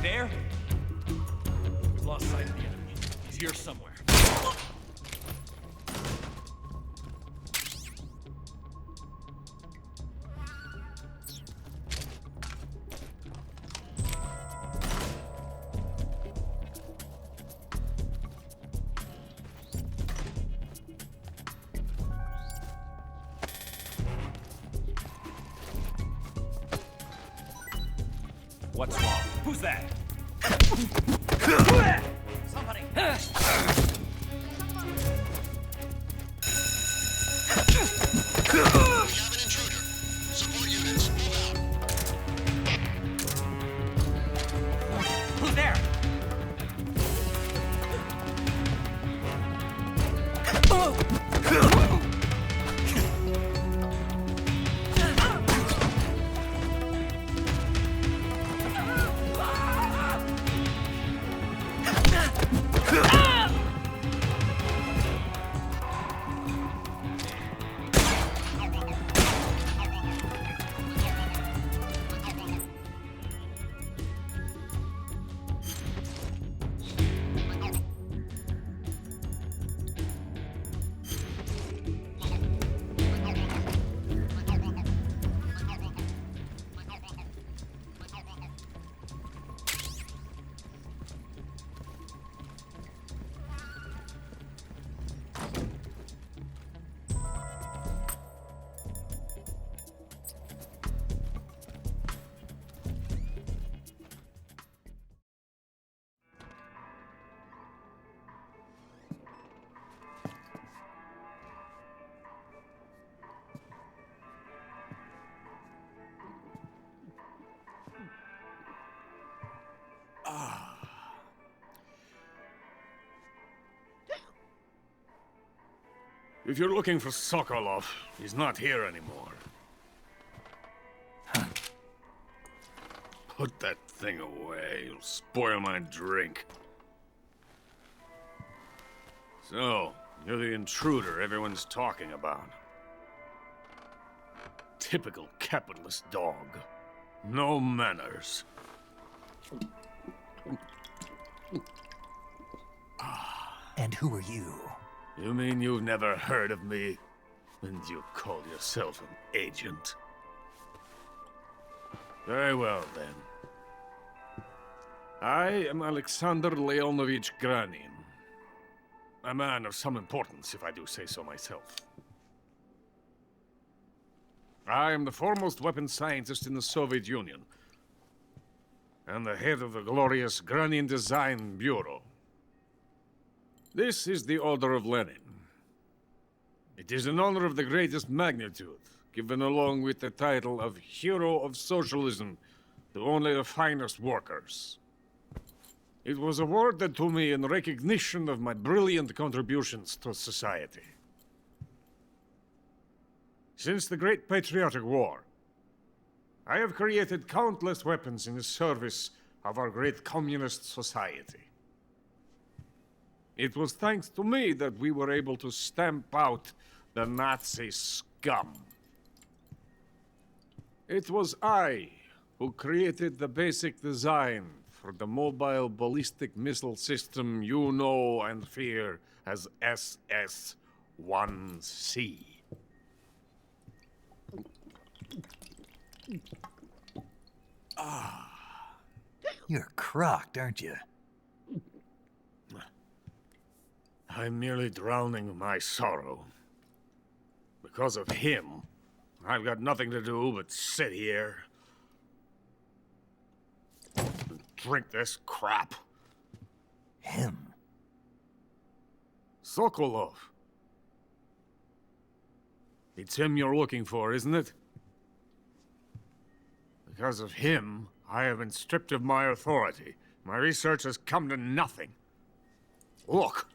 there? We've lost sight of the enemy. He's here somewhere. What's wrong? Who's that? Somebody! We have an intruder. Support units, move out. Who's there? If you're looking for Sokolov, he's not here anymore. Put that thing away. You'll spoil my drink. So, you're the intruder everyone's talking about. Typical capitalist dog. No manners. And who are you? You mean you've never heard of me? And you call yourself an agent? Very well, then. I am Alexander Leonovich Granin. A man of some importance, if I do say so myself. I am the foremost weapons scientist in the Soviet Union, and the head of the glorious Granin Design Bureau. This is the Order of Lenin. It is an honor of the greatest magnitude, given along with the title of Hero of Socialism to only the finest workers. It was awarded to me in recognition of my brilliant contributions to society. Since the Great Patriotic War, I have created countless weapons in the service of our great communist society. It was thanks to me that we were able to stamp out the Nazi scum. It was I who created the basic design for the mobile ballistic missile system you know and fear as SS-1C. You're crocked, aren't you? I'm merely drowning my sorrow. Because of him, I've got nothing to do but sit here and drink this crap. Him? Sokolov. It's him you're looking for, isn't it? Because of him, I have been stripped of my authority. My research has come to nothing. Look.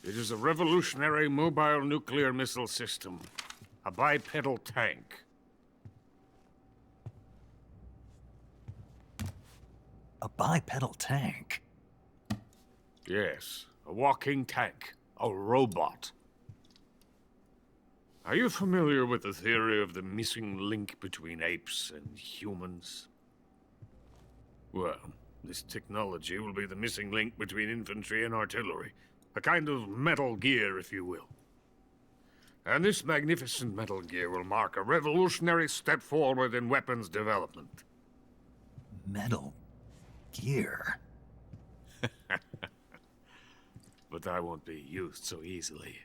It is a revolutionary mobile nuclear missile system. A bipedal tank. A bipedal tank? Yes, a walking tank. A robot. Are you familiar with the theory of the missing link between apes and humans? Well, this technology will be the missing link between infantry and artillery. A kind of Metal Gear, if you will. And this magnificent Metal Gear will mark a revolutionary step forward in weapons development. Metal Gear? But I won't be used so easily.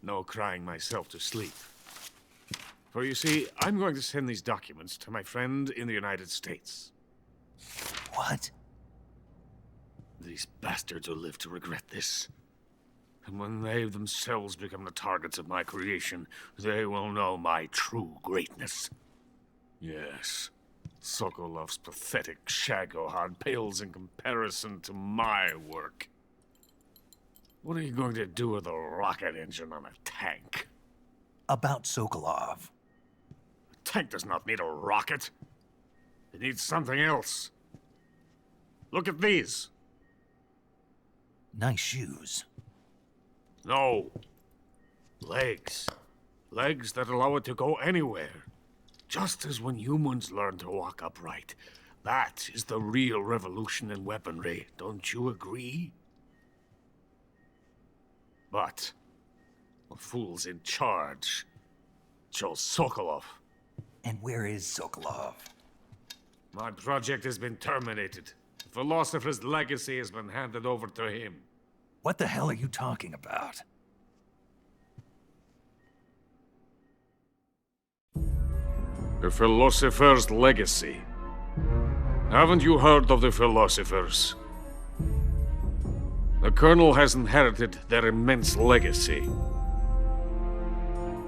No crying myself to sleep. For you see, I'm going to send these documents to my friend in the United States. What? These bastards will live to regret this. And when they themselves become the targets of my creation, they will know my true greatness. Yes, Sokolov's pathetic Shagohod pales in comparison to my work. What are you going to do with a rocket engine on a tank? About Sokolov. A tank does not need a rocket. It needs something else. Look at these. Nice shoes. No. Legs. Legs that allow it to go anywhere. Just as when humans learn to walk upright. That is the real revolution in weaponry. Don't you agree? But the fool's in charge. Joe Sokolov. And where is Sokolov? My project has been terminated. The philosopher's legacy has been handed over to him. What the hell are you talking about? The philosopher's legacy. Haven't you heard of the philosophers? The Colonel has inherited their immense legacy.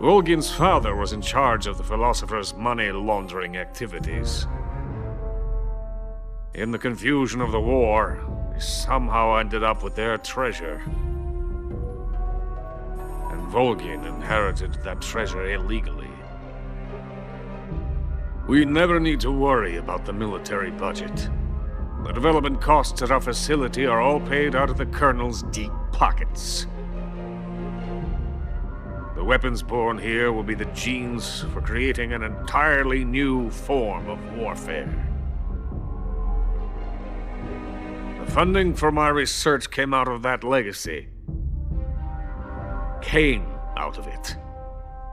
Volgin's father was in charge of the philosophers' money laundering activities. In the confusion of the war, they somehow ended up with their treasure. And Volgin inherited that treasure illegally. We never need to worry about the military budget. The development costs at our facility are all paid out of the Colonel's deep pockets. The weapons born here will be the genes for creating an entirely new form of warfare. The funding for my research came out of that legacy. Came out of it.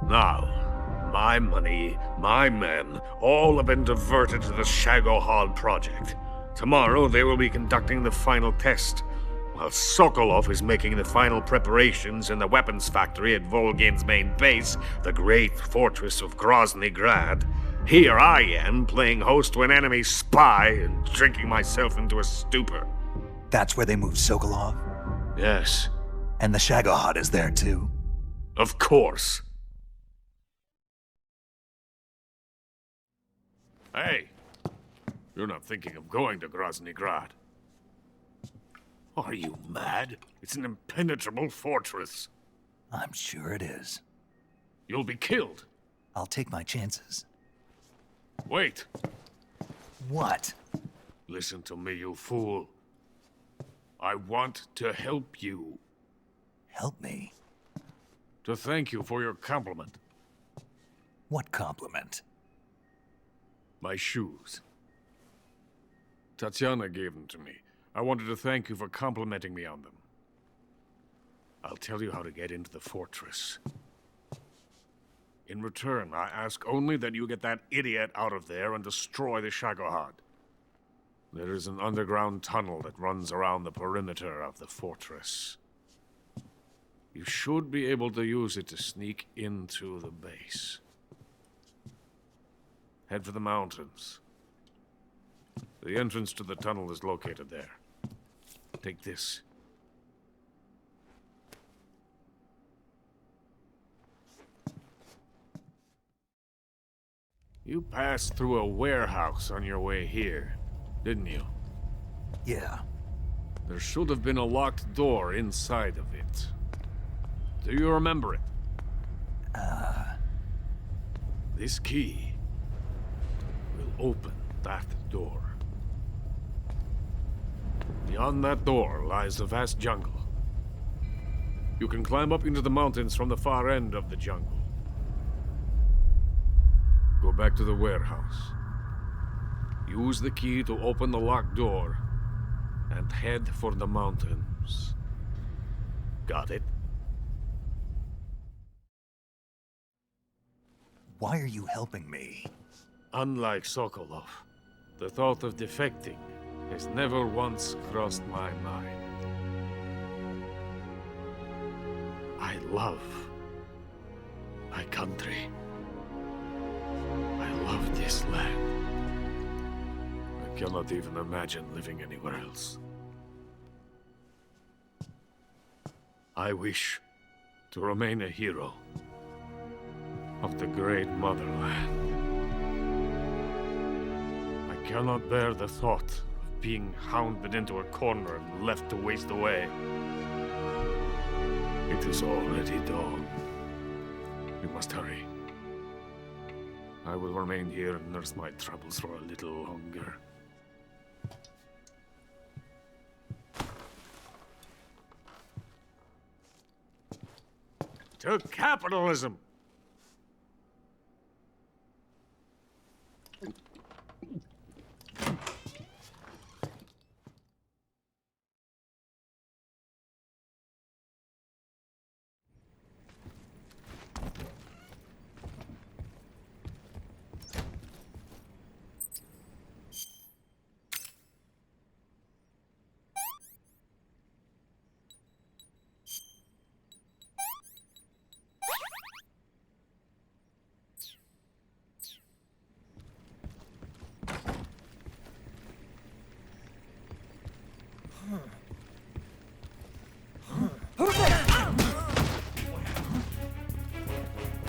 Now, my money, my men, all have been diverted to the Shagohod project. Tomorrow, they will be conducting the final test, while Sokolov is making the final preparations in the weapons factory at Volgin's main base, the great fortress of Grozny Grad. Here I am, playing host to an enemy spy and drinking myself into a stupor. That's where they moved Sokolov? Yes. And the Shagohod is there too? Of course. Hey! You're not thinking of going to Grozny Grad. Are you mad? It's an impenetrable fortress. I'm sure it is. You'll be killed. I'll take my chances. Wait. What? Listen to me, you fool. I want to help you. Help me? To thank you for your compliment. What compliment? My shoes. Tatiana gave them to me. I wanted to thank you for complimenting me on them. I'll tell you how to get into the fortress. In return, I ask only that you get that idiot out of there and destroy the Shagohod. There is an underground tunnel that runs around the perimeter of the fortress. You should be able to use it to sneak into the base. Head for the mountains. The entrance to the tunnel is located there. Take this. You passed through a warehouse on your way here, didn't you? Yeah. There should have been a locked door inside of it. Do you remember it? This key will open that door. Beyond that door lies a vast jungle. You can climb up into the mountains from the far end of the jungle. Go back to the warehouse. Use the key to open the locked door, and head for the mountains. Got it? Why are you helping me? Unlike Sokolov, the thought of defecting has never once crossed my mind. I love my country. I love this land. I cannot even imagine living anywhere else. I wish to remain a hero of the great motherland. I cannot bear the thought of being hounded into a corner and left to waste away. It is already dawn. We must hurry. I will remain here and nurse my troubles for a little longer. To capitalism!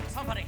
Somebody!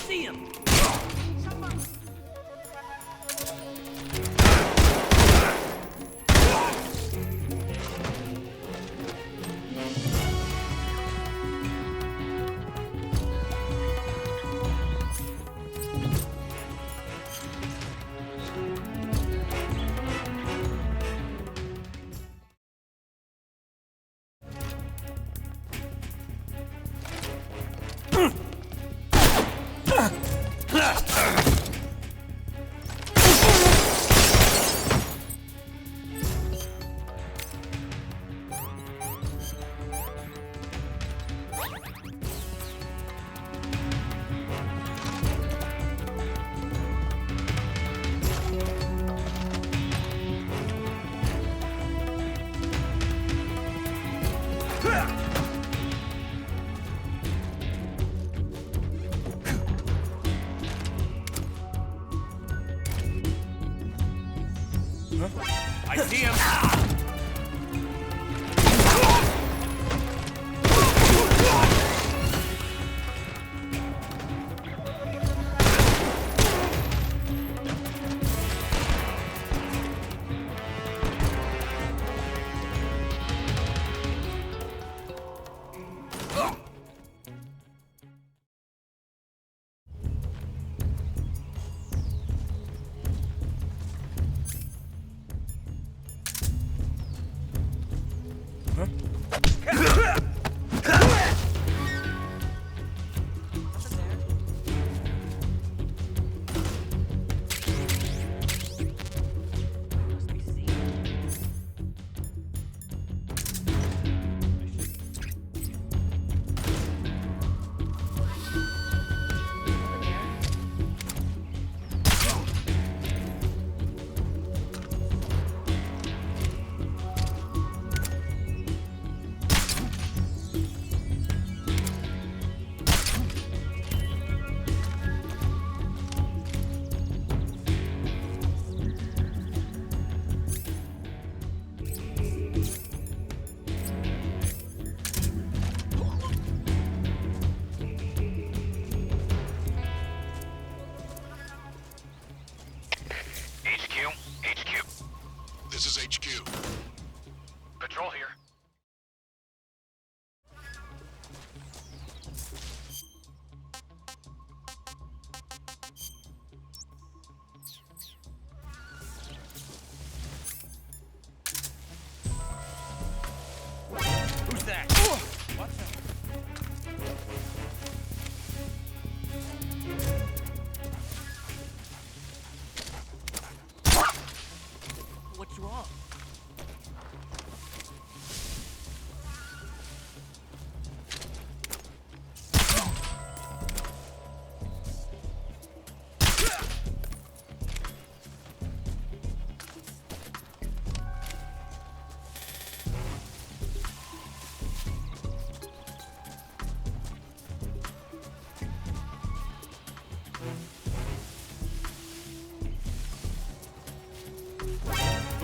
See him!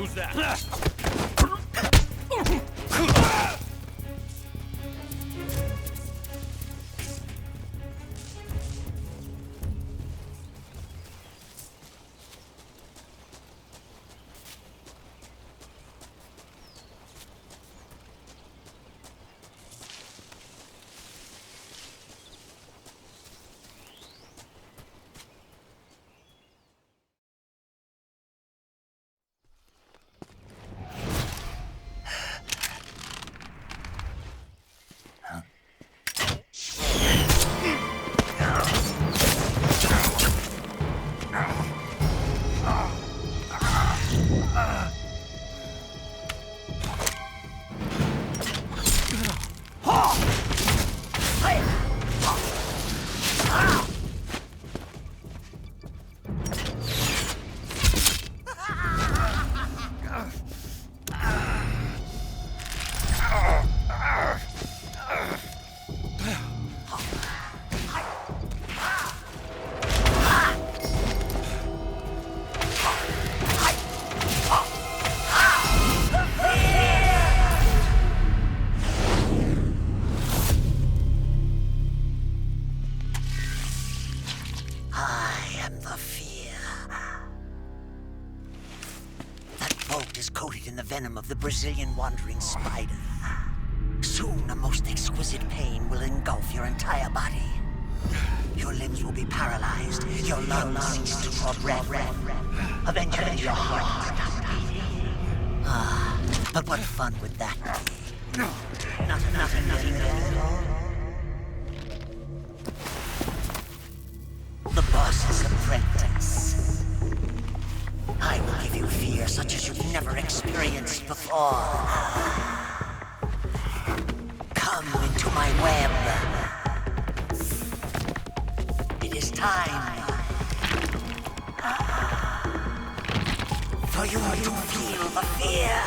Who's that? In the venom of the Brazilian wandering spider. Soon a most exquisite pain will engulf your entire body. Your limbs will be paralyzed, your lungs cease to draw breath. Eventually your heart will stop beating. Ah, but what fun would that be? Nothing at all. The boss's apprentice. I will give you fear such as you've never experienced before. Come into my web. It is time for you to feel the fear.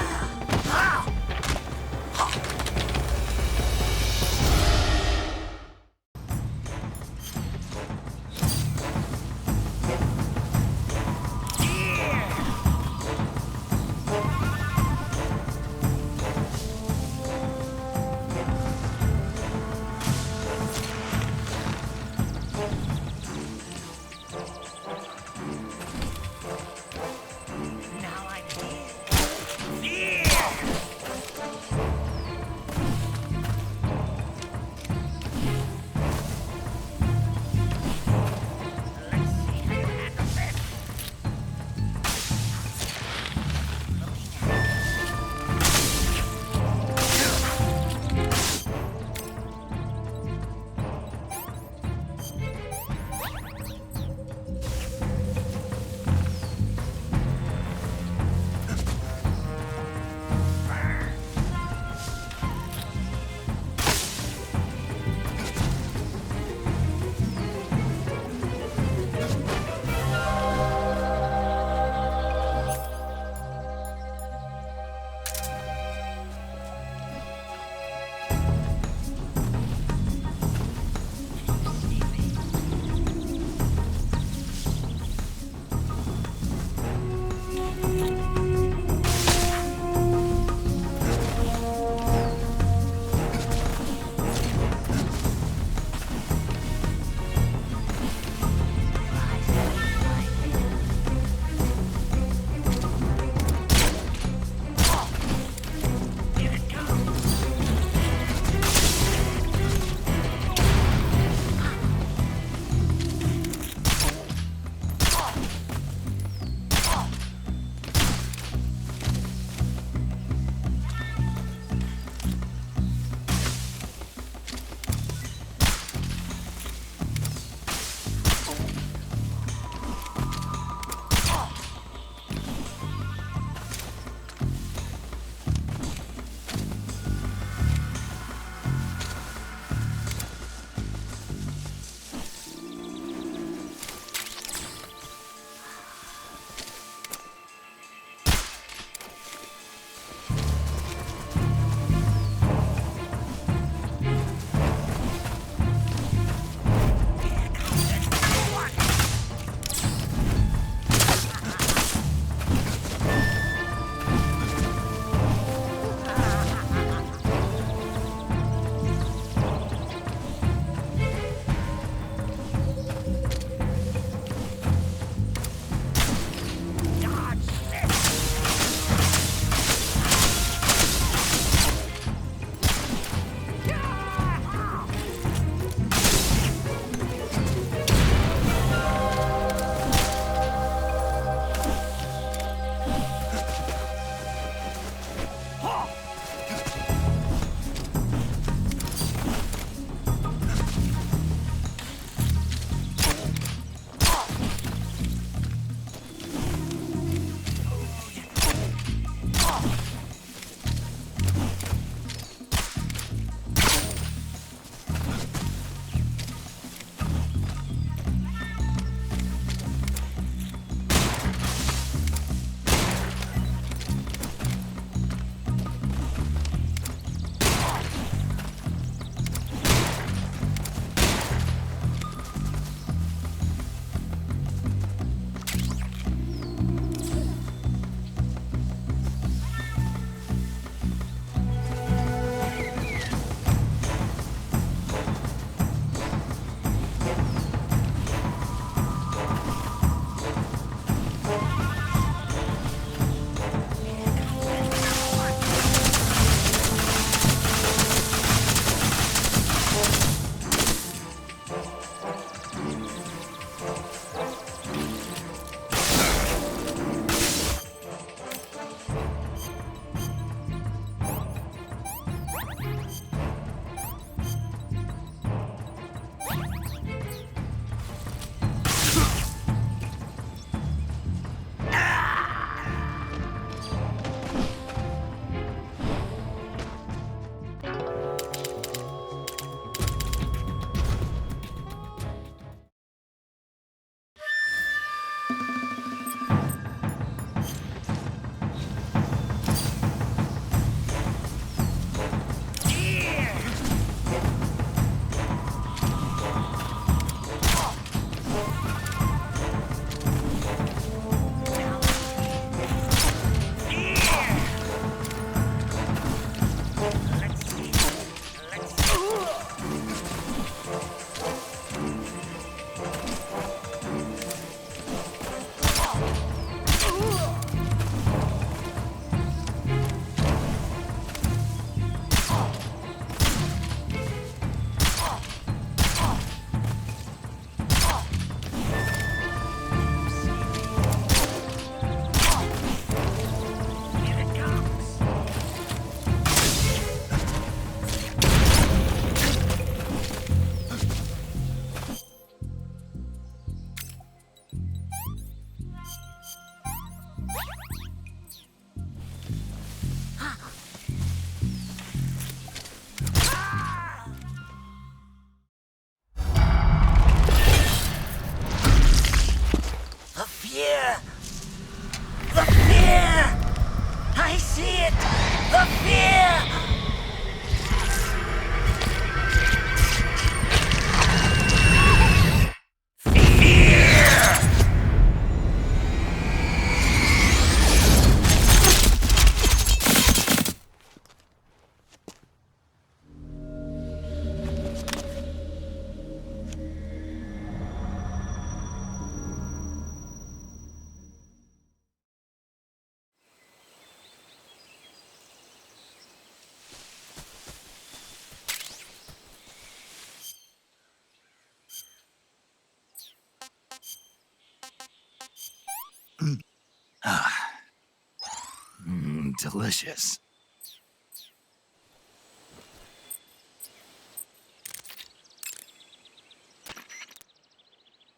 Delicious.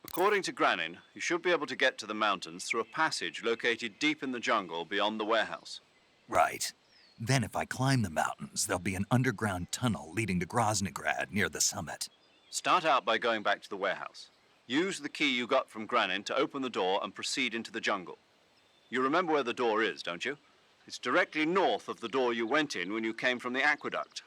According to Granin, you should be able to get to the mountains through a passage located deep in the jungle beyond the warehouse. Right. Then if I climb the mountains, there'll be an underground tunnel leading to Groznygrad near the summit. Start out by going back to the warehouse. Use the key you got from Granin to open the door and proceed into the jungle. You remember where the door is, don't you? It's directly north of the door you went in when you came from the aqueduct.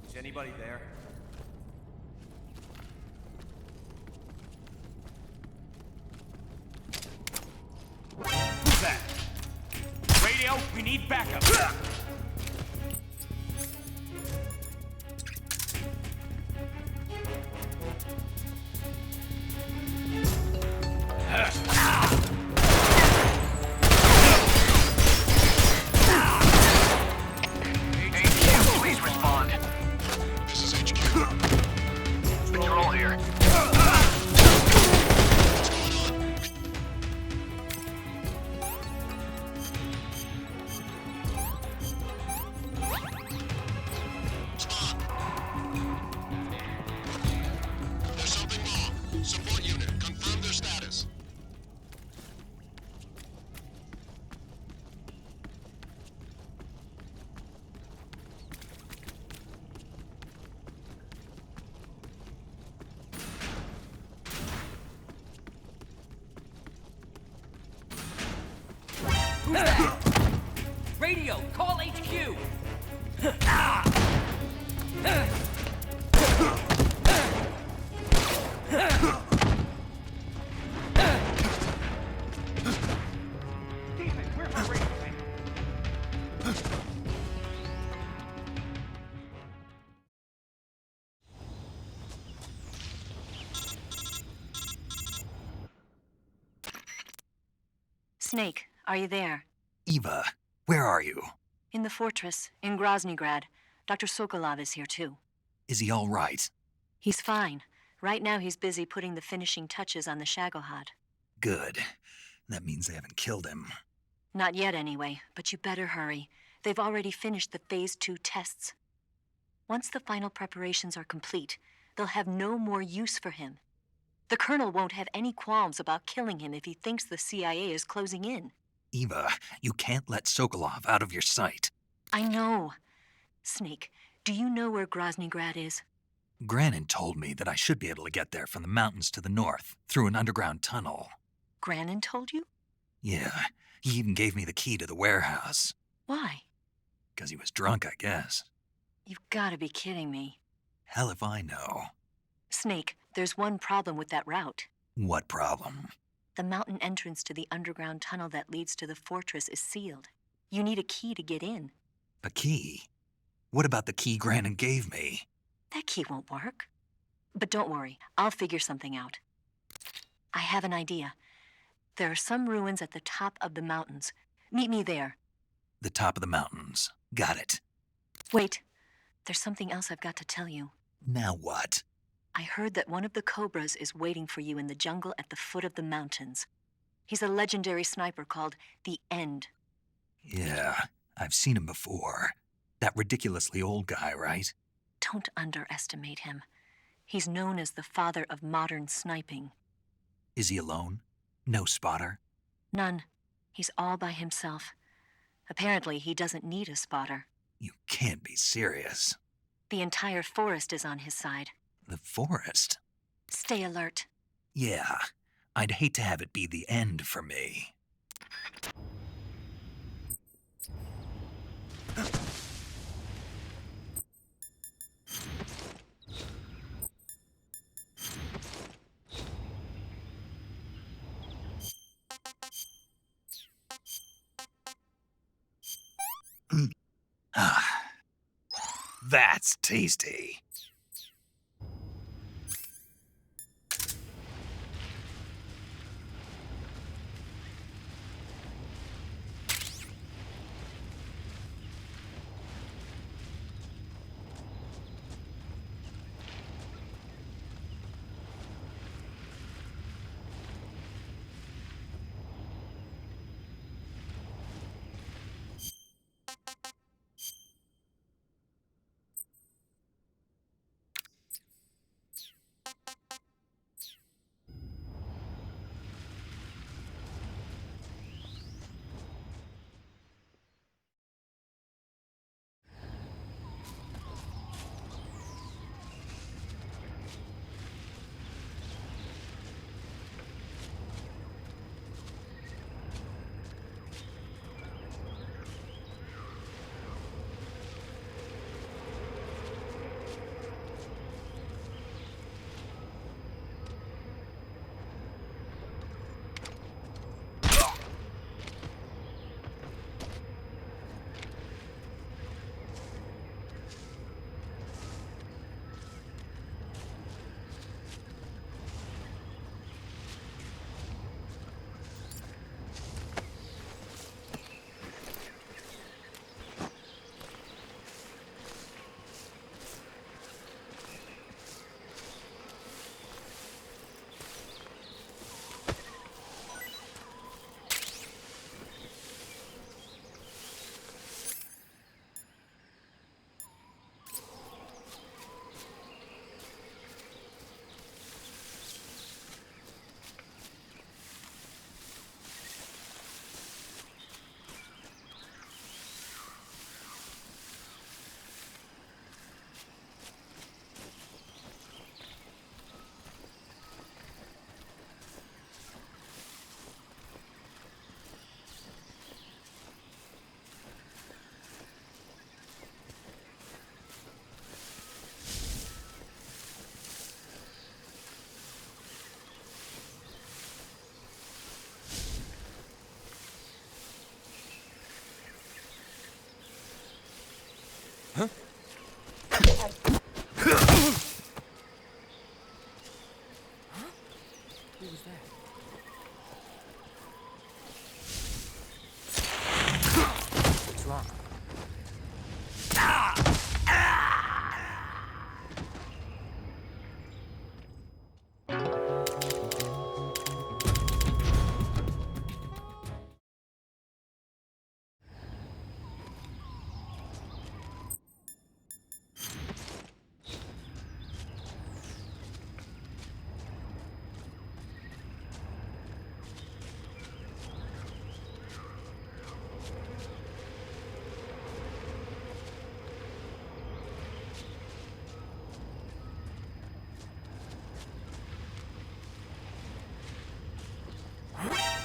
Is anybody there? Who's that? Radio, we need backup. Please respond. This is HQ. Patrol here. There's something wrong. Support unit, confirm their status. Who's that? Radio, call HQ. Damn it, where's my radio? Snake, are you there? Eva, where are you? In the fortress, in Groznygrad. Dr. Sokolov is here too. Is he all right? He's fine. Right now he's busy putting the finishing touches on the Shagohod. Good. That means they haven't killed him. Not yet anyway, but you better hurry. They've already finished the Phase 2 tests. Once the final preparations are complete, they'll have no more use for him. The Colonel won't have any qualms about killing him if he thinks the CIA is closing in. Eva, you can't let Sokolov out of your sight. I know. Snake, do you know where Groznygrad is? Granin told me that I should be able to get there from the mountains to the north, through an underground tunnel. Granin told you? Yeah, he even gave me the key to the warehouse. Why? 'Cause he was drunk, I guess. You've got to be kidding me. Hell if I know. Snake, there's one problem with that route. What problem? The mountain entrance to the underground tunnel that leads to the fortress is sealed. You need a key to get in. A key? What about the key Granin gave me? That key won't work. But don't worry, I'll figure something out. I have an idea. There are some ruins at the top of the mountains. Meet me there. The top of the mountains. Got it. Wait, there's something else I've got to tell you. Now what? I heard that one of the Cobras is waiting for you in the jungle at the foot of the mountains. He's a legendary sniper called the End. Yeah, I've seen him before. That ridiculously old guy, right? Don't underestimate him. He's known as the father of modern sniping. Is he alone? No spotter? None. He's all by himself. Apparently, he doesn't need a spotter. You can't be serious. The entire forest is on his side. The forest? Stay alert. Yeah, I'd hate to have it be the end for me. That's tasty. Huh? Who was that? What's wrong?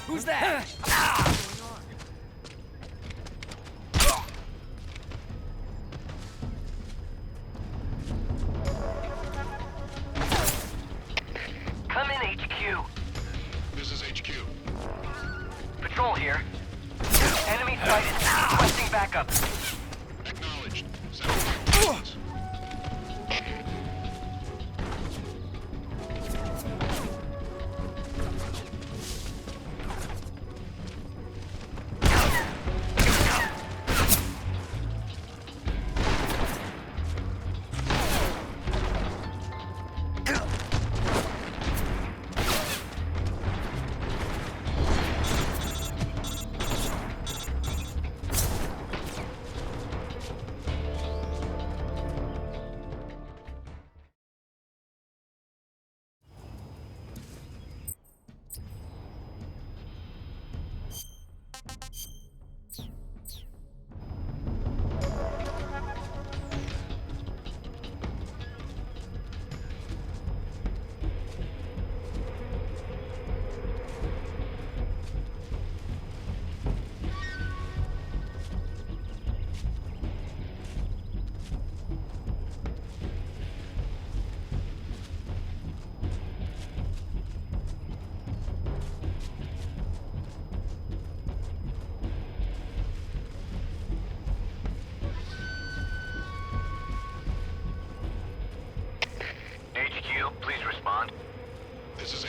Who's that? Come in, HQ. This is HQ. Patrol here. Enemy sighted. Requesting backup. Acknowledged. Sending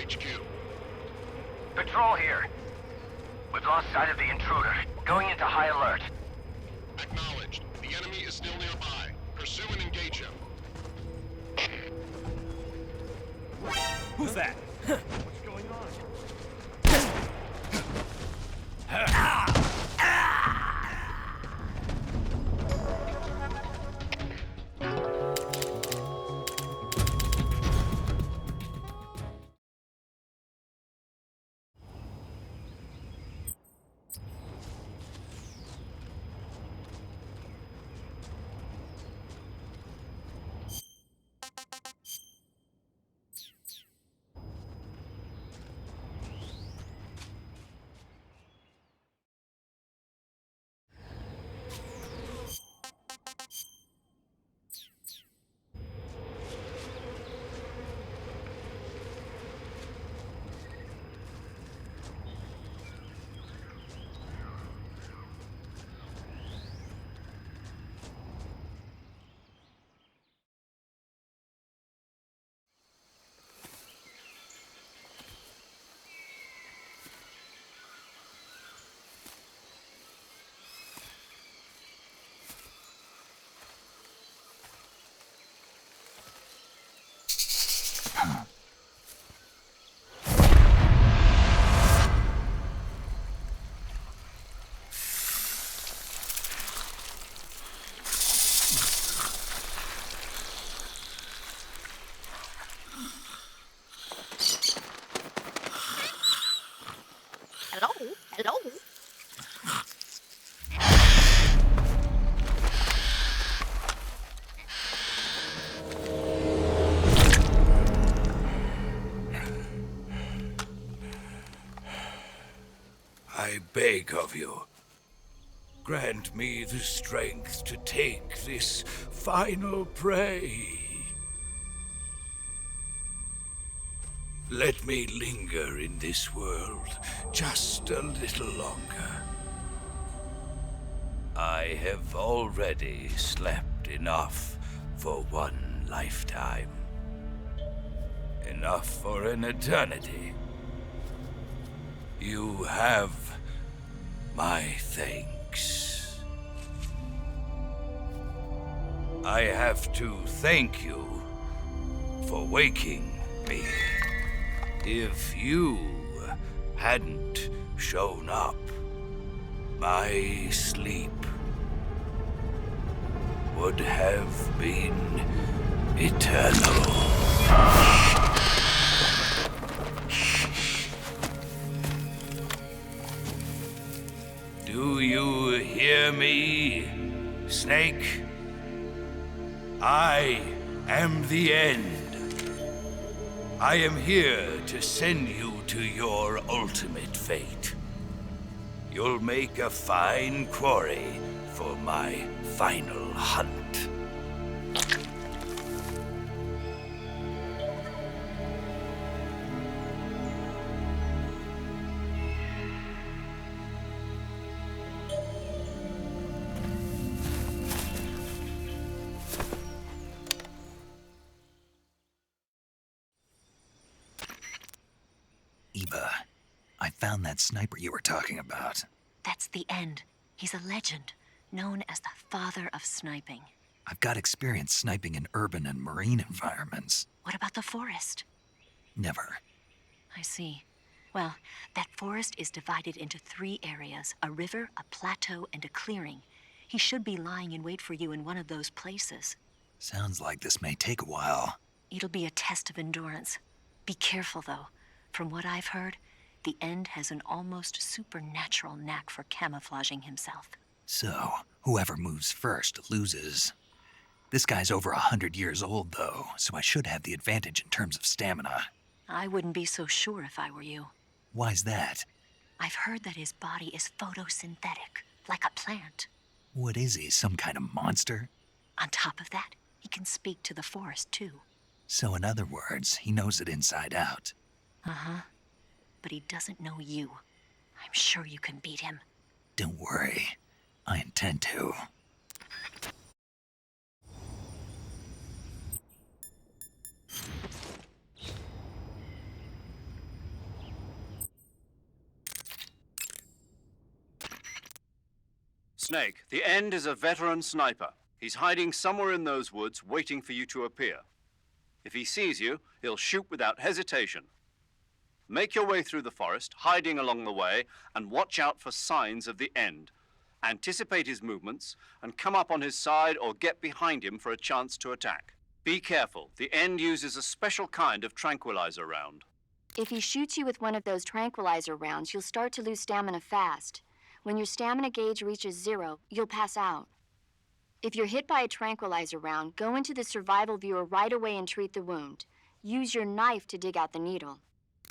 HQ. Patrol here. We've lost sight of the intruder. Going into high alert. Acknowledged. The enemy is still nearby. Pursue and engage him. Who's that? What's going on? Hello? Hello? I beg of you, grant me the strength to take this final prey. Let me linger in this world just a little longer. I have already slept enough for one lifetime. Enough for an eternity. You have my thanks. I have to thank you for waking me. If you hadn't shown up, my sleep would have been eternal. Do you hear me, Snake? I am the end. I am here to send you to your ultimate fate. You'll make a fine quarry for my final hunt. Eva, I found that sniper you were talking about. That's the end. He's a legend, known as the father of sniping. I've got experience sniping in urban and marine environments. What about the forest? Never. I see. Well, that forest is divided into 3 areas, a river, a plateau, and a clearing. He should be lying in wait for you in one of those places. Sounds like this may take a while. It'll be a test of endurance. Be careful, though. From what I've heard, the End has an almost supernatural knack for camouflaging himself. So, whoever moves first loses. This guy's over 100 years old, though, so I should have the advantage in terms of stamina. I wouldn't be so sure if I were you. Why's that? I've heard that his body is photosynthetic, like a plant. What is he, some kind of monster? On top of that, he can speak to the forest, too. So in other words, he knows it inside out. Uh-huh. But he doesn't know you. I'm sure you can beat him. Don't worry. I intend to. Snake, the End is a veteran sniper. He's hiding somewhere in those woods, waiting for you to appear. If he sees you, he'll shoot without hesitation. Make your way through the forest, hiding along the way, and watch out for signs of the End. Anticipate his movements, and come up on his side or get behind him for a chance to attack. Be careful. The End uses a special kind of tranquilizer round. If he shoots you with one of those tranquilizer rounds, you'll start to lose stamina fast. When your stamina gauge reaches 0, you'll pass out. If you're hit by a tranquilizer round, go into the survival viewer right away and treat the wound. Use your knife to dig out the needle.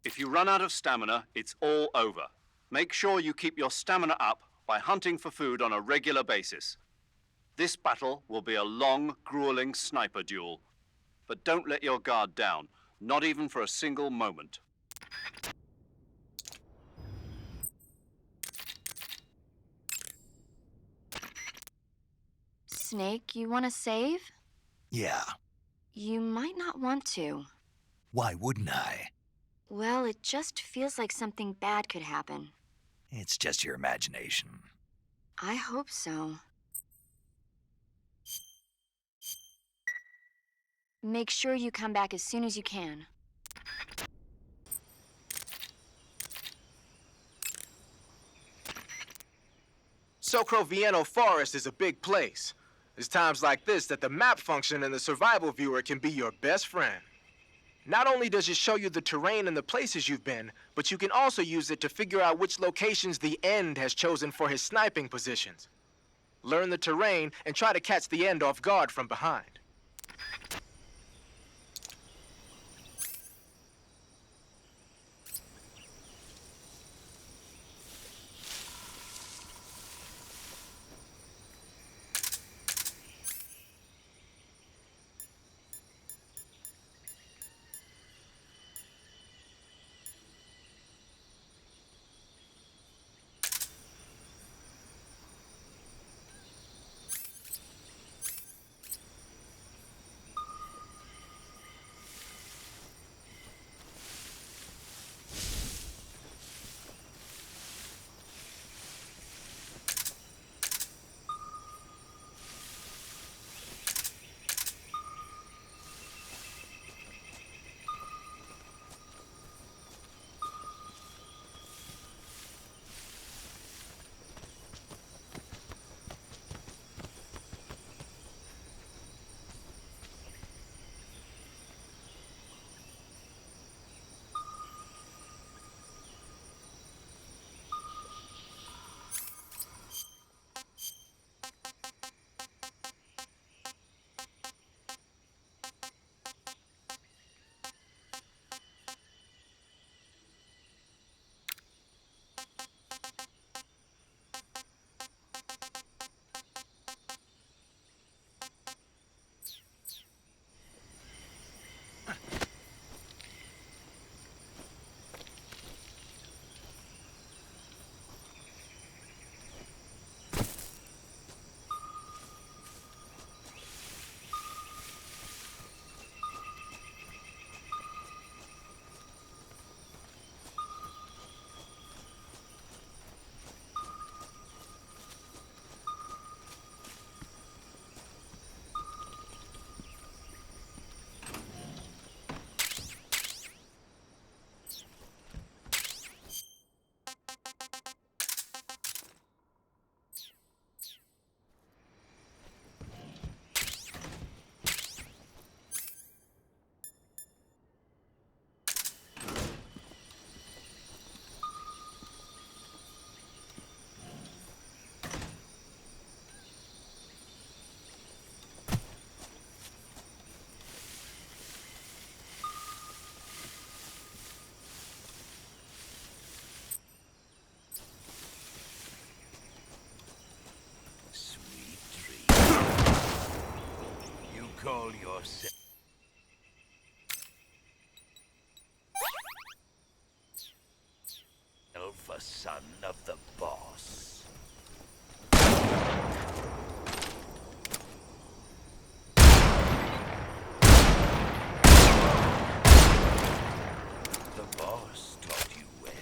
If you run out of stamina, it's all over. Make sure you keep your stamina up by hunting for food on a regular basis. This battle will be a long, grueling sniper duel. But don't let your guard down, not even for a single moment. Snake, you want to save? Yeah. You might not want to. Why wouldn't I? Well, it just feels like something bad could happen. It's just your imagination. I hope so. Make sure you come back as soon as you can. Socrovieno Forest is a big place. It's times like this that the map function in the survival viewer can be your best friend. Not only does it show you the terrain and the places you've been, but you can also use it to figure out which locations the End has chosen for his sniping positions. Learn the terrain and try to catch the End off guard from behind. Call yourself a son of the boss. The boss taught you well.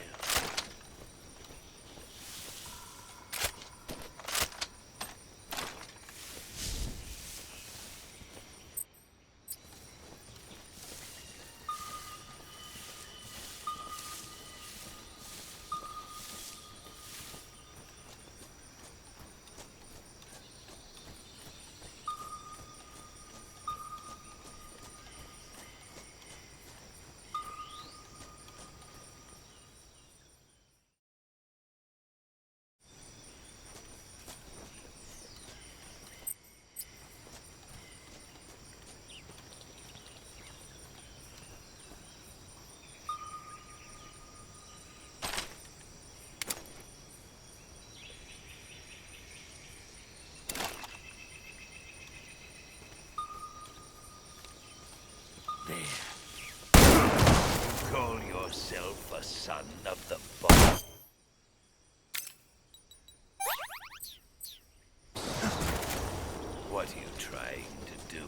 son of the bomb. What are you trying to do?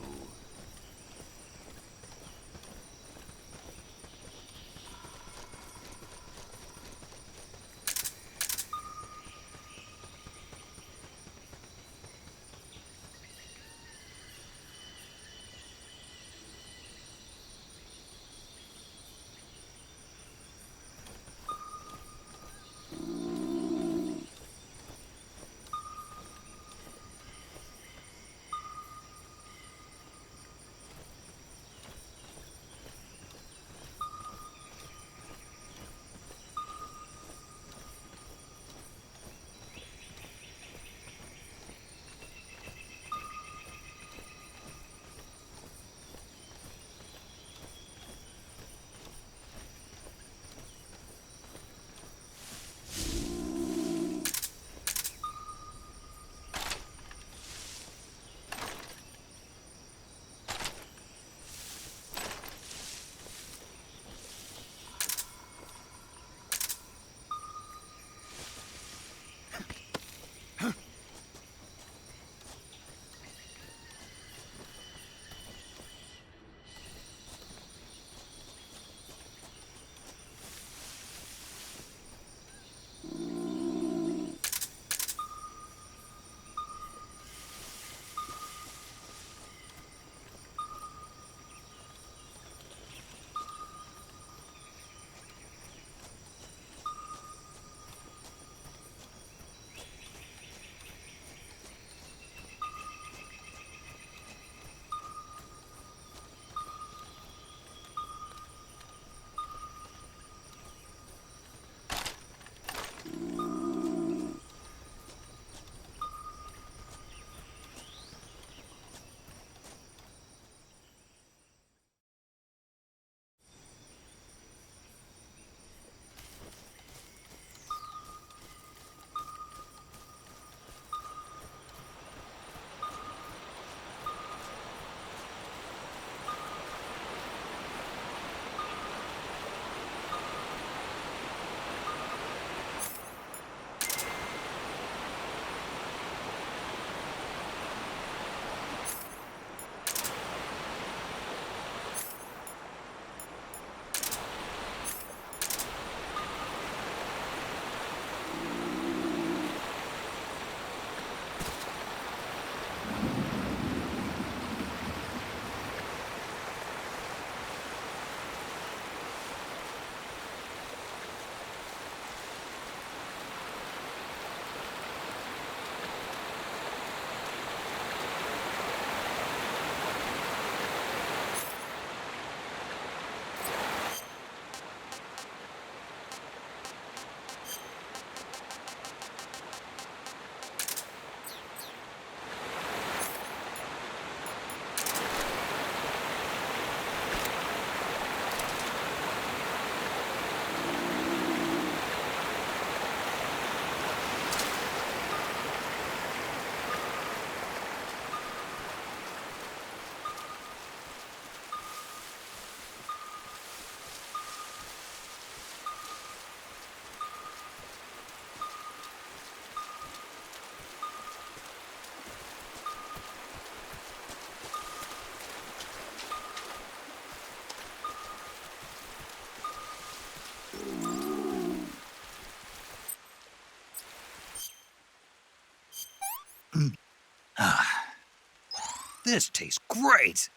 This tastes great!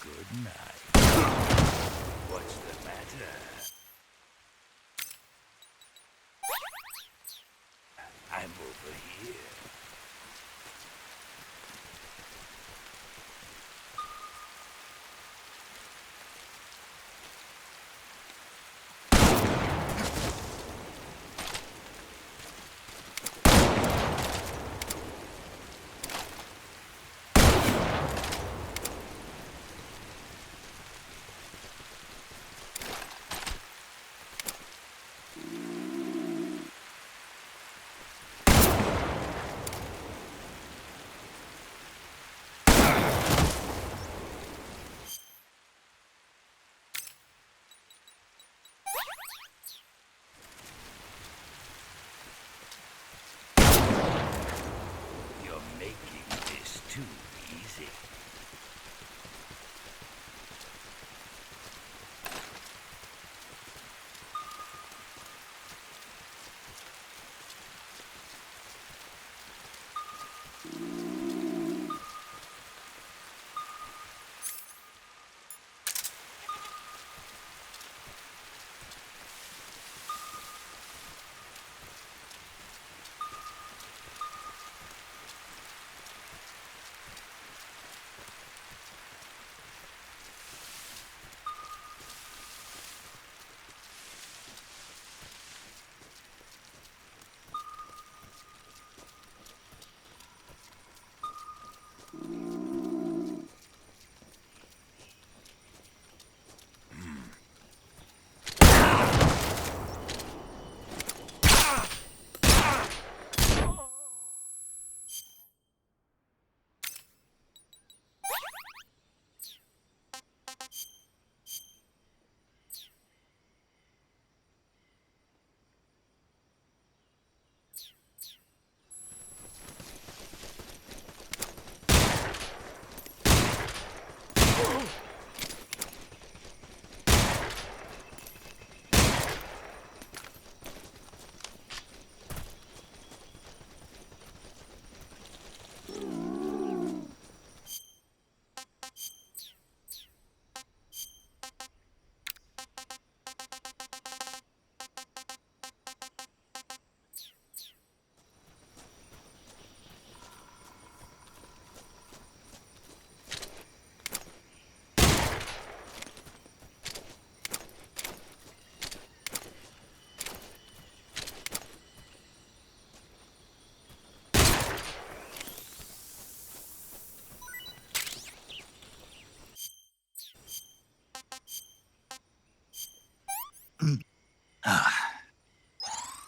Good night. What's the matter? I'm over here. Too easy.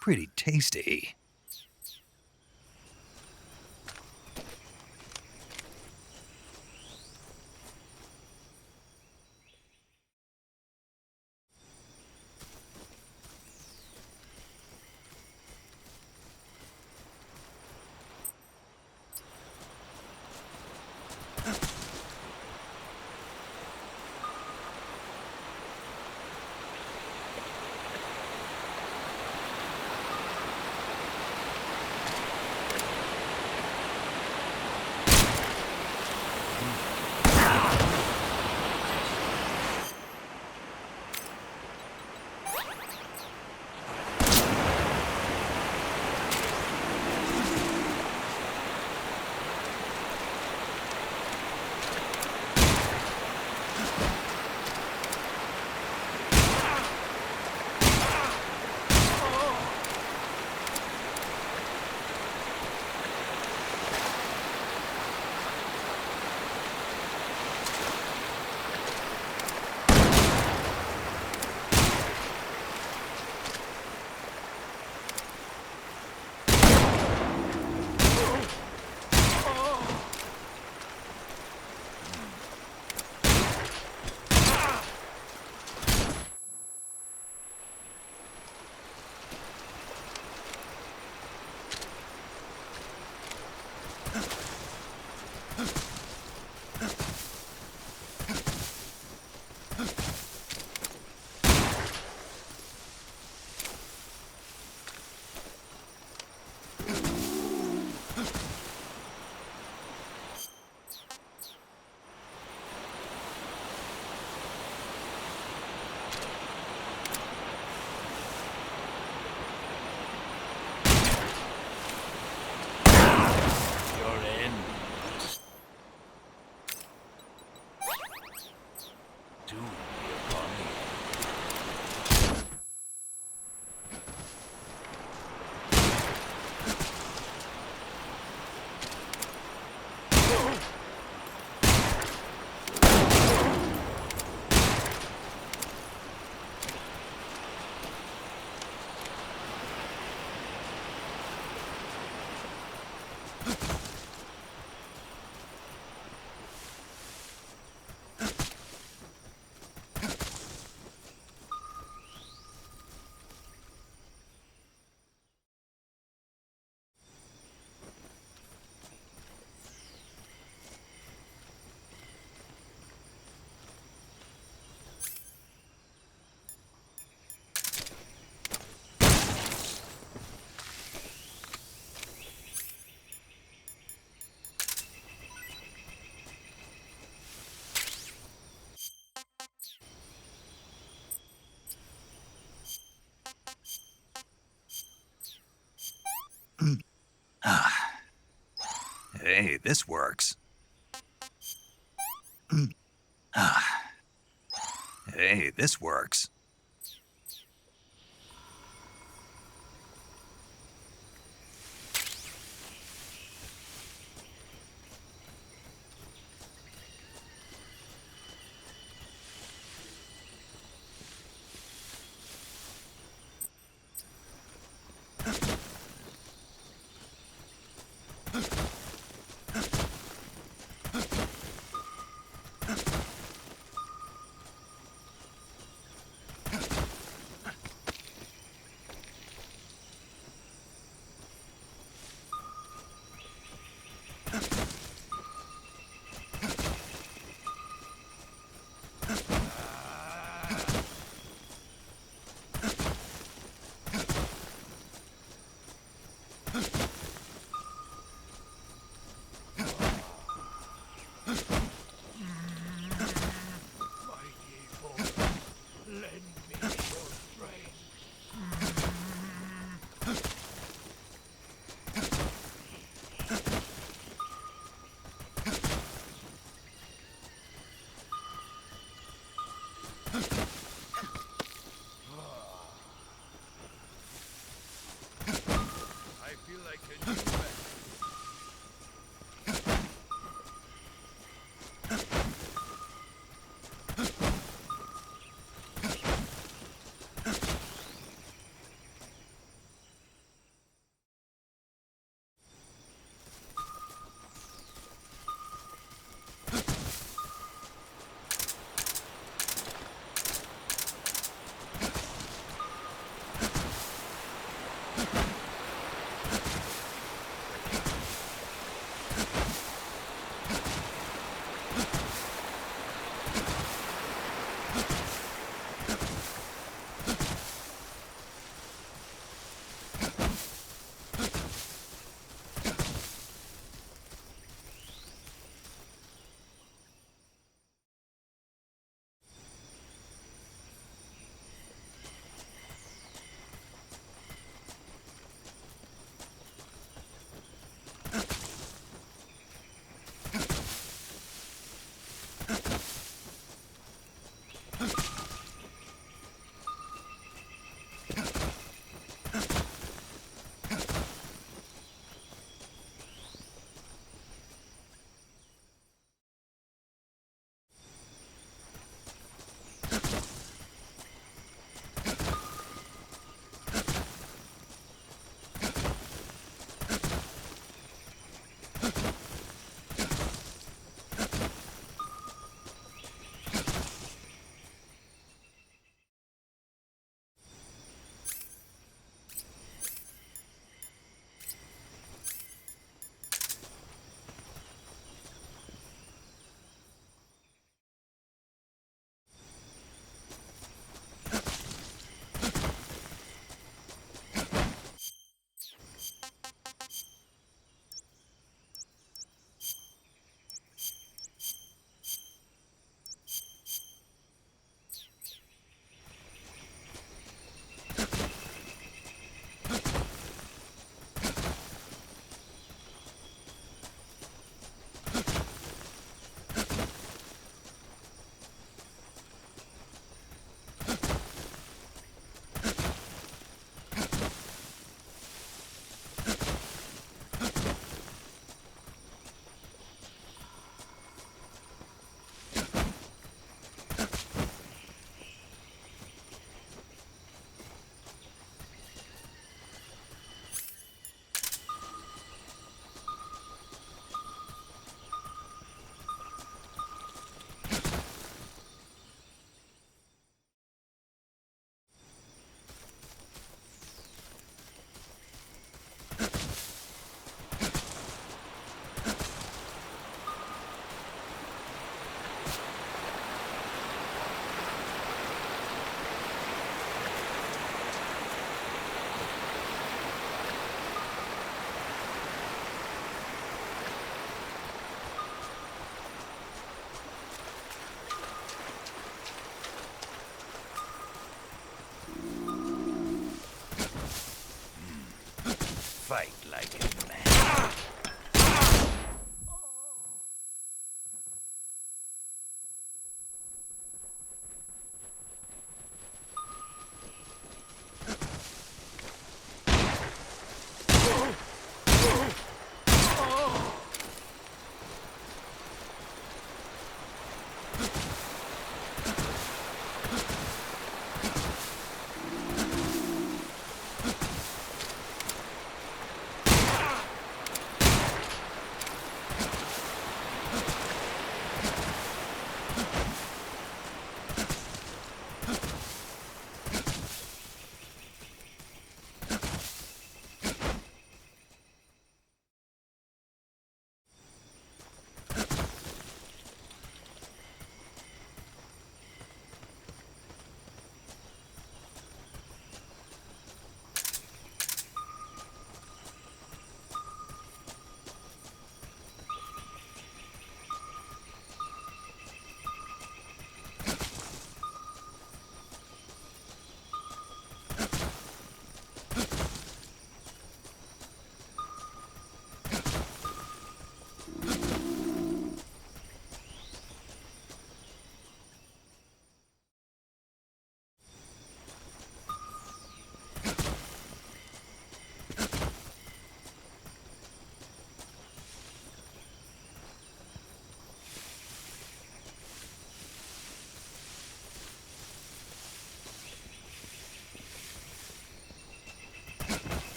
Pretty tasty. soon be upon you. Hey, this works. Hey, this works. fight like a man.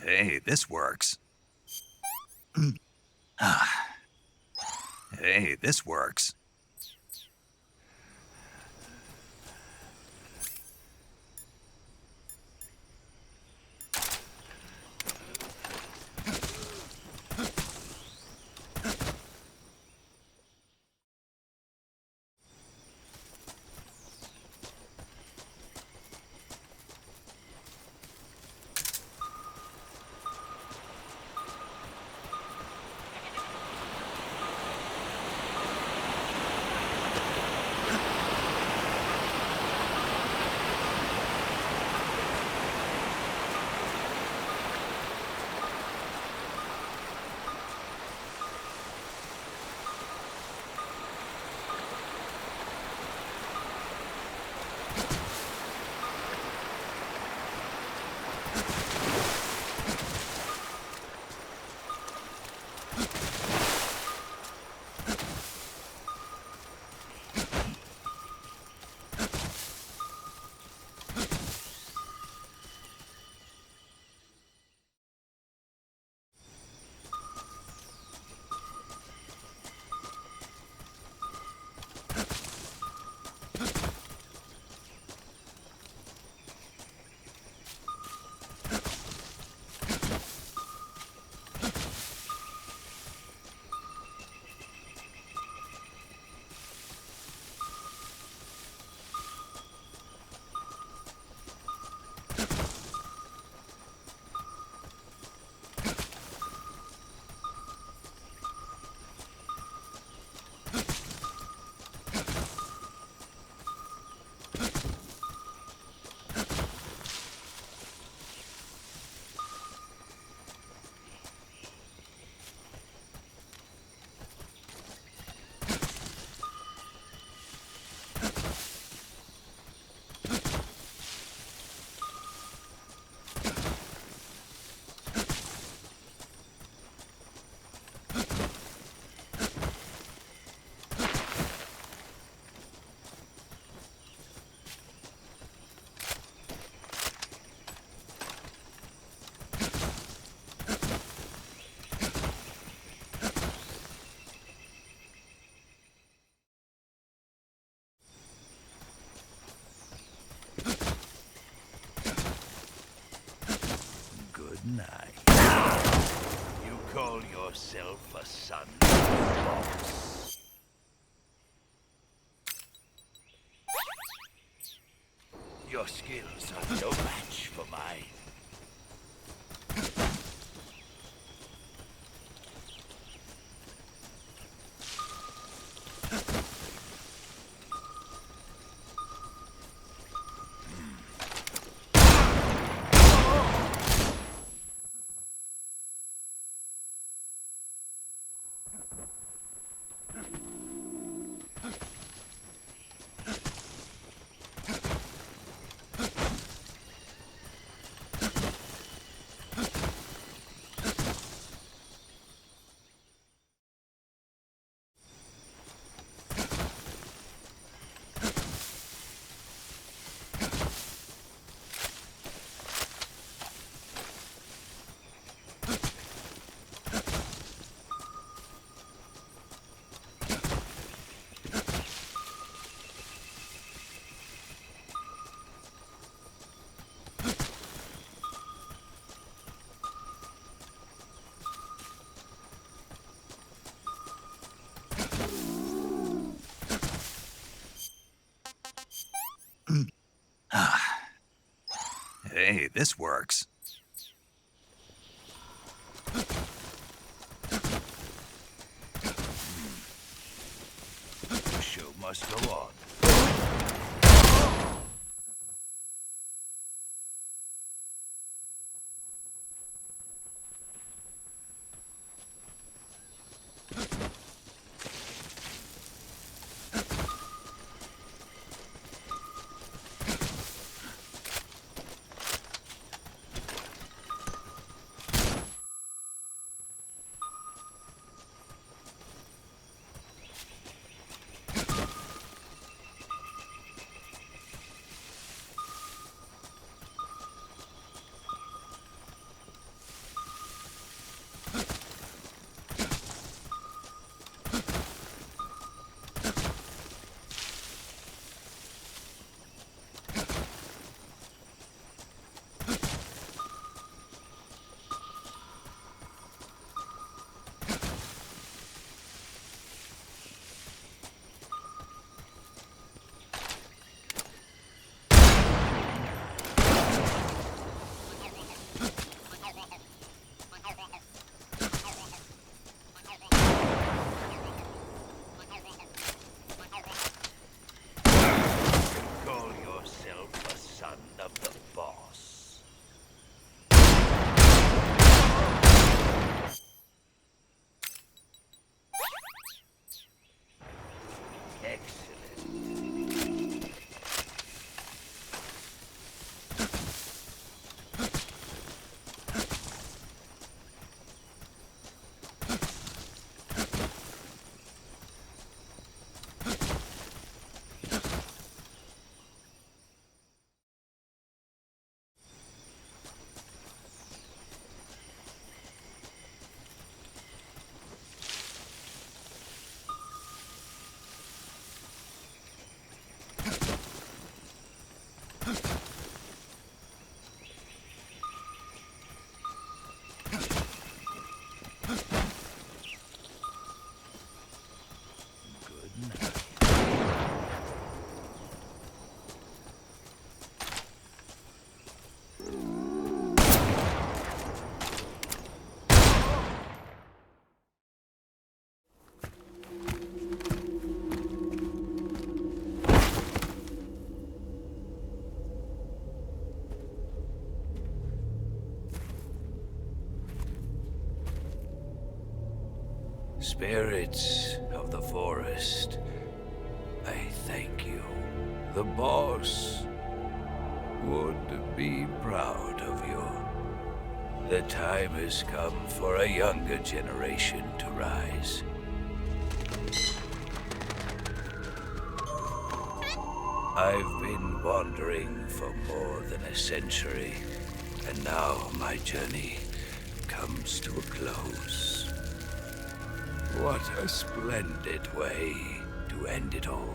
Hey, this works. Hey, this works. night. You call yourself a son of the boss? Your skills are no match for mine. Hey, this works. The show must go on. Spirits of the forest, I thank you. The boss would be proud of you. The time has come for a younger generation to rise. I've been wandering for more than a century, and now my journey comes to a close. What a splendid way to end it all.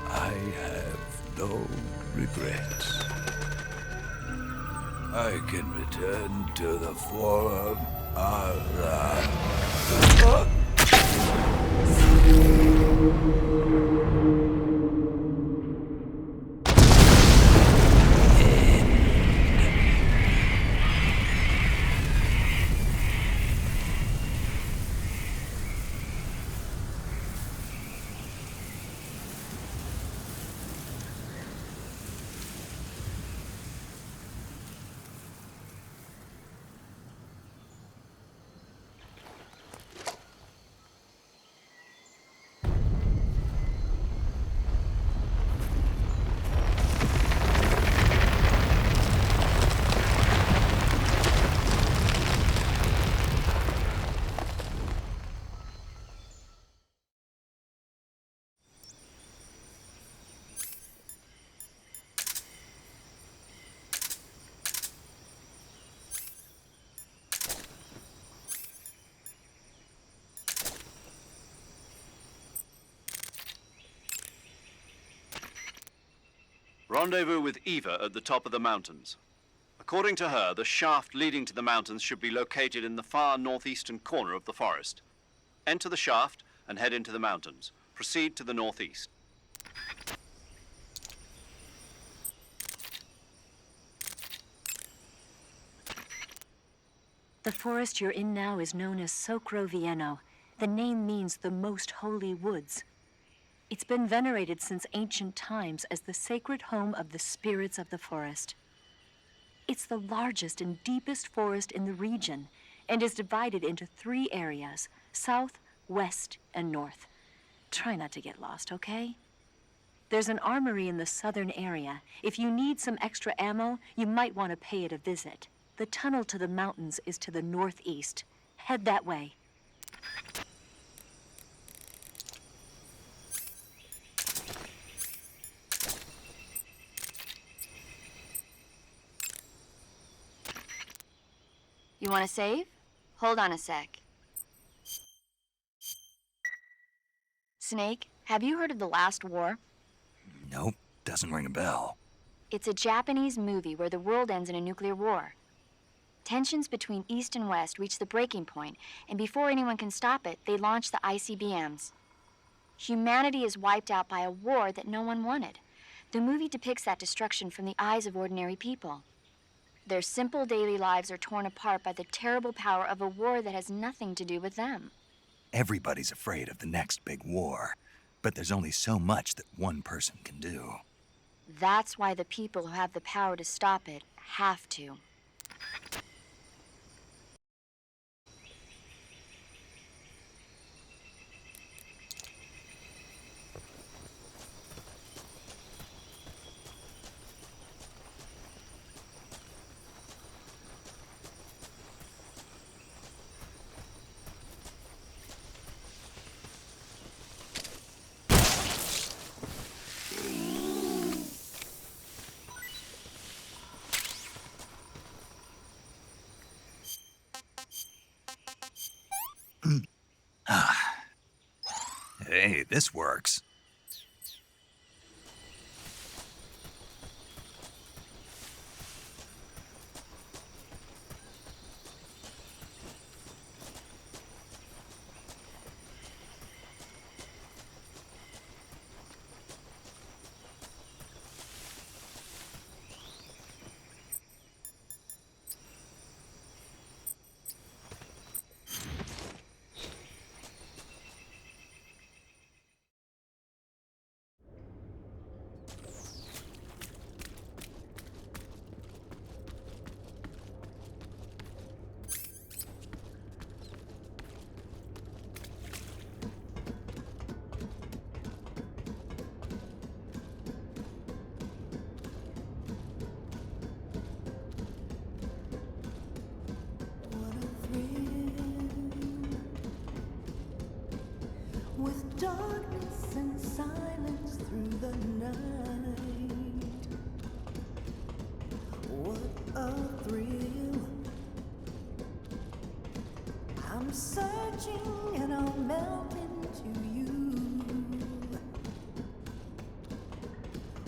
I have no regrets. I can return to the Forum alive. Rendezvous with Eva at the top of the mountains. According to her, the shaft leading to the mountains should be located in the far northeastern corner of the forest. Enter the shaft and head into the mountains. Proceed to the northeast. The forest you're in now is known as Socro Vieno. The name means the most holy woods. It's been venerated since ancient times as the sacred home of the spirits of the forest. It's the largest and deepest forest in the region and is divided into 3 areas: south, west, and north. Try not to get lost, okay? There's an armory in the southern area. If you need some extra ammo, you might want to pay it a visit. The tunnel to the mountains is to the northeast. Head that way. You want to save? Hold on a sec. Snake, have you heard of The Last War? Nope, doesn't ring a bell. It's a Japanese movie where the world ends in a nuclear war. Tensions between East and West reach the breaking point, and before anyone can stop it, they launch the ICBMs. Humanity is wiped out by a war that no one wanted. The movie depicts that destruction from the eyes of ordinary people. Their simple daily lives are torn apart by the terrible power of a war that has nothing to do with them. Everybody's afraid of the next big war, but there's only so much that one person can do. That's why the people who have the power to stop it have to. Hey, this works. With darkness and silence through the night, what a thrill. I'm searching and I'll melt into you.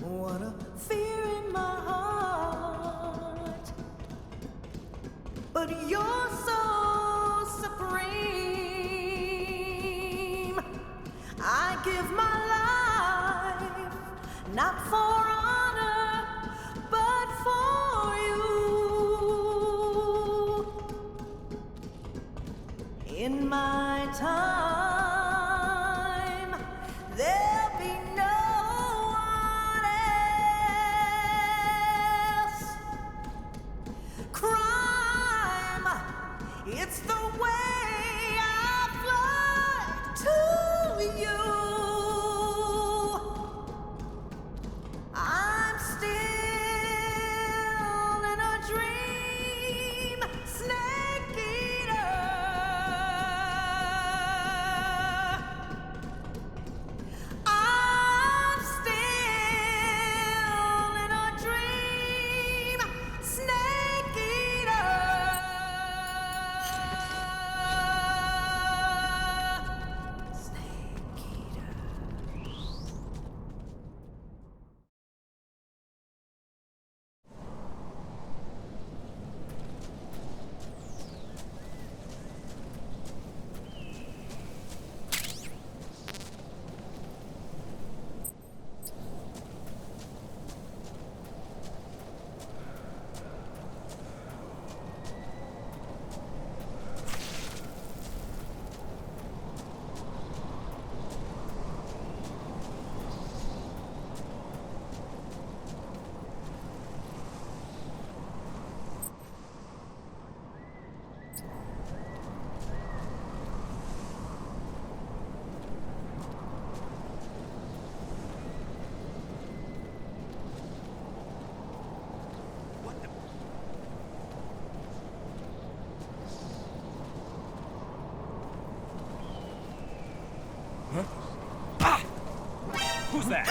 What a fear give my life, not for honor, but for you. In my time, there'll be no one else. Crime, it's the way I fly to you. I'm still in a dream, snake eater. I'm still in a dream, snake eater. Who's that?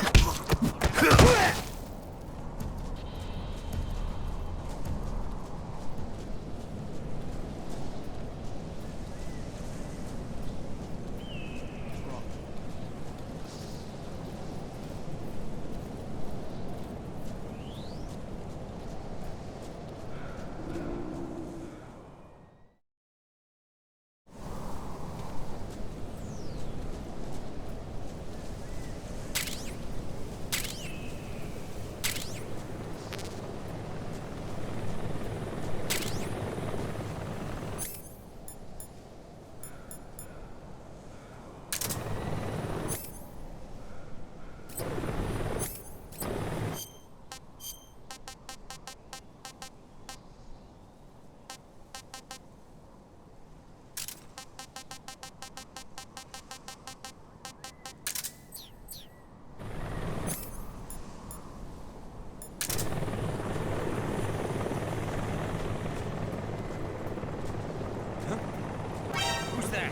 Who's that?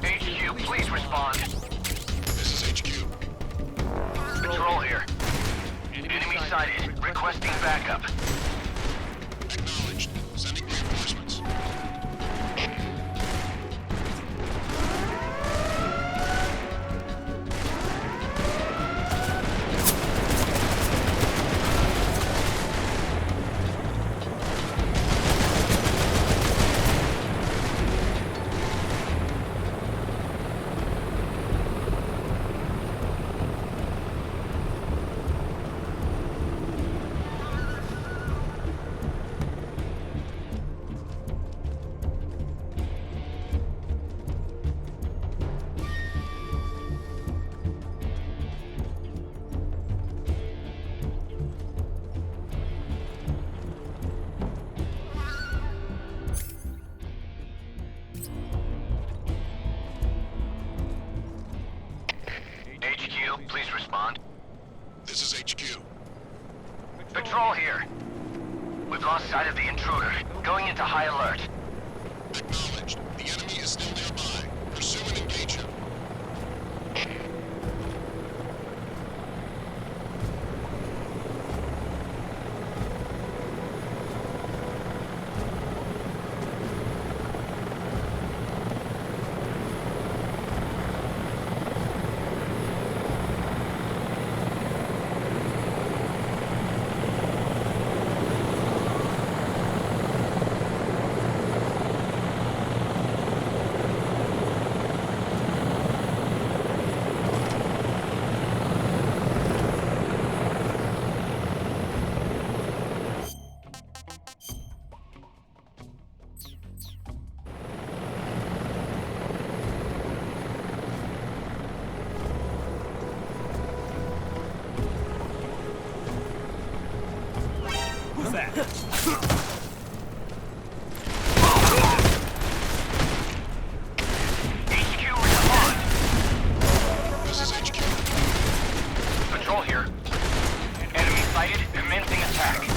HQ, please respond. This is HQ. Patrol here. Enemy sighted. Requesting backup. Acknowledged. Sending reinforcements. HQ, please respond. This is HQ. Patrol here. We've lost sight of the intruder. Going into high alert. Acknowledged. The enemy is still nearby. Pursue and engage him. fast. Patrol here. Enemy sighted, commencing attack.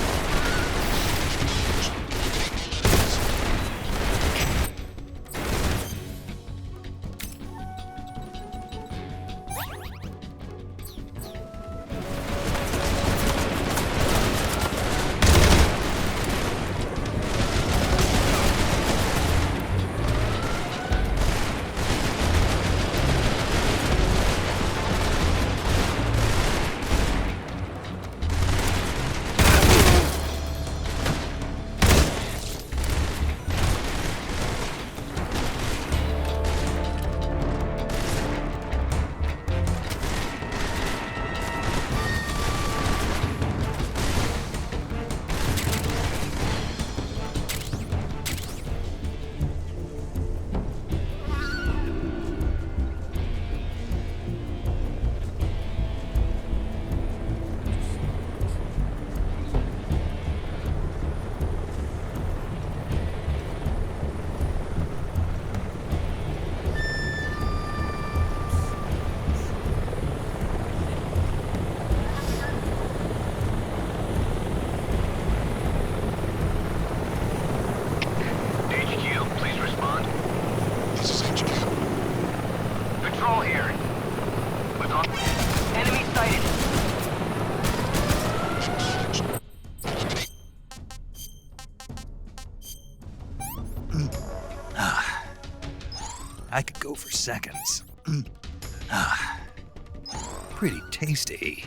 Patrol here. Enemy sighted. I could go for seconds. Pretty tasty.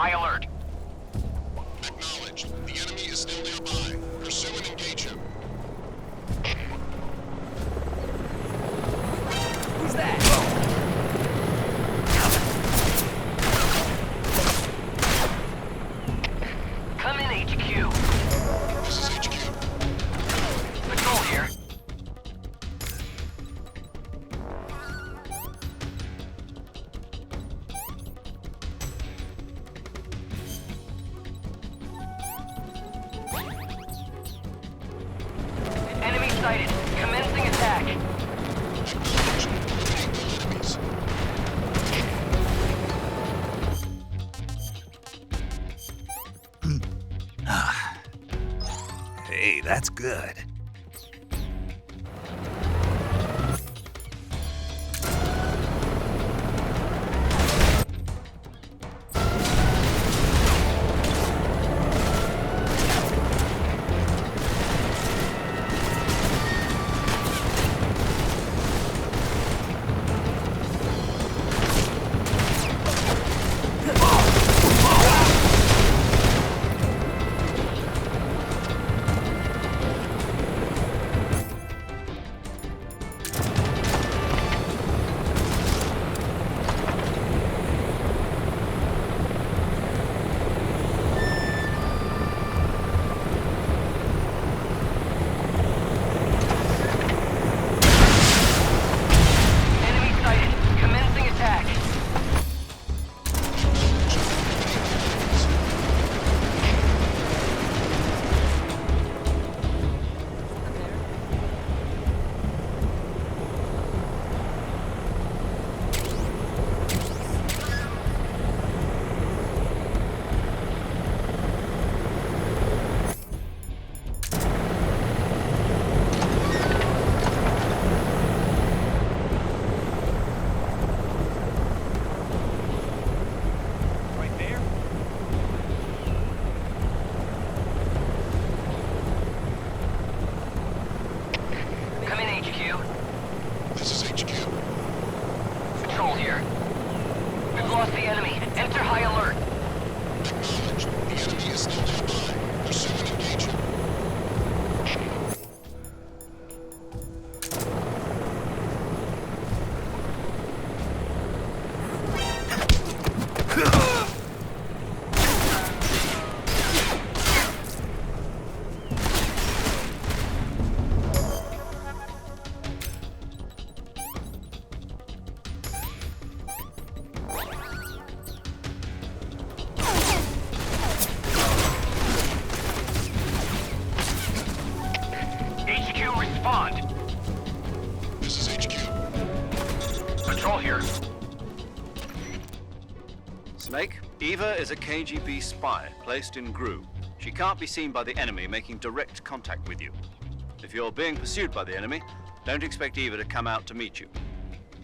high alert. Acknowledged. The enemy is still nearby. Pursue and engage him. Who's that? Come in, HQ. This is HQ. Patrol here. Enemy sighted. Commencing attack. Hey, that's good. Enemy sighted. Commencing attack. Right there? Come in, HQ. This is HQ. Patrol here. We've lost the enemy. Enter high alert. Acknowledged. The enemy is still nearby. Pursue and engage him. HQ, respond. This is HQ. Patrol here. Snake, Eva is a KGB spy placed in Gru. She can't be seen by the enemy making direct contact with you. If you're being pursued by the enemy, don't expect Eva to come out to meet you.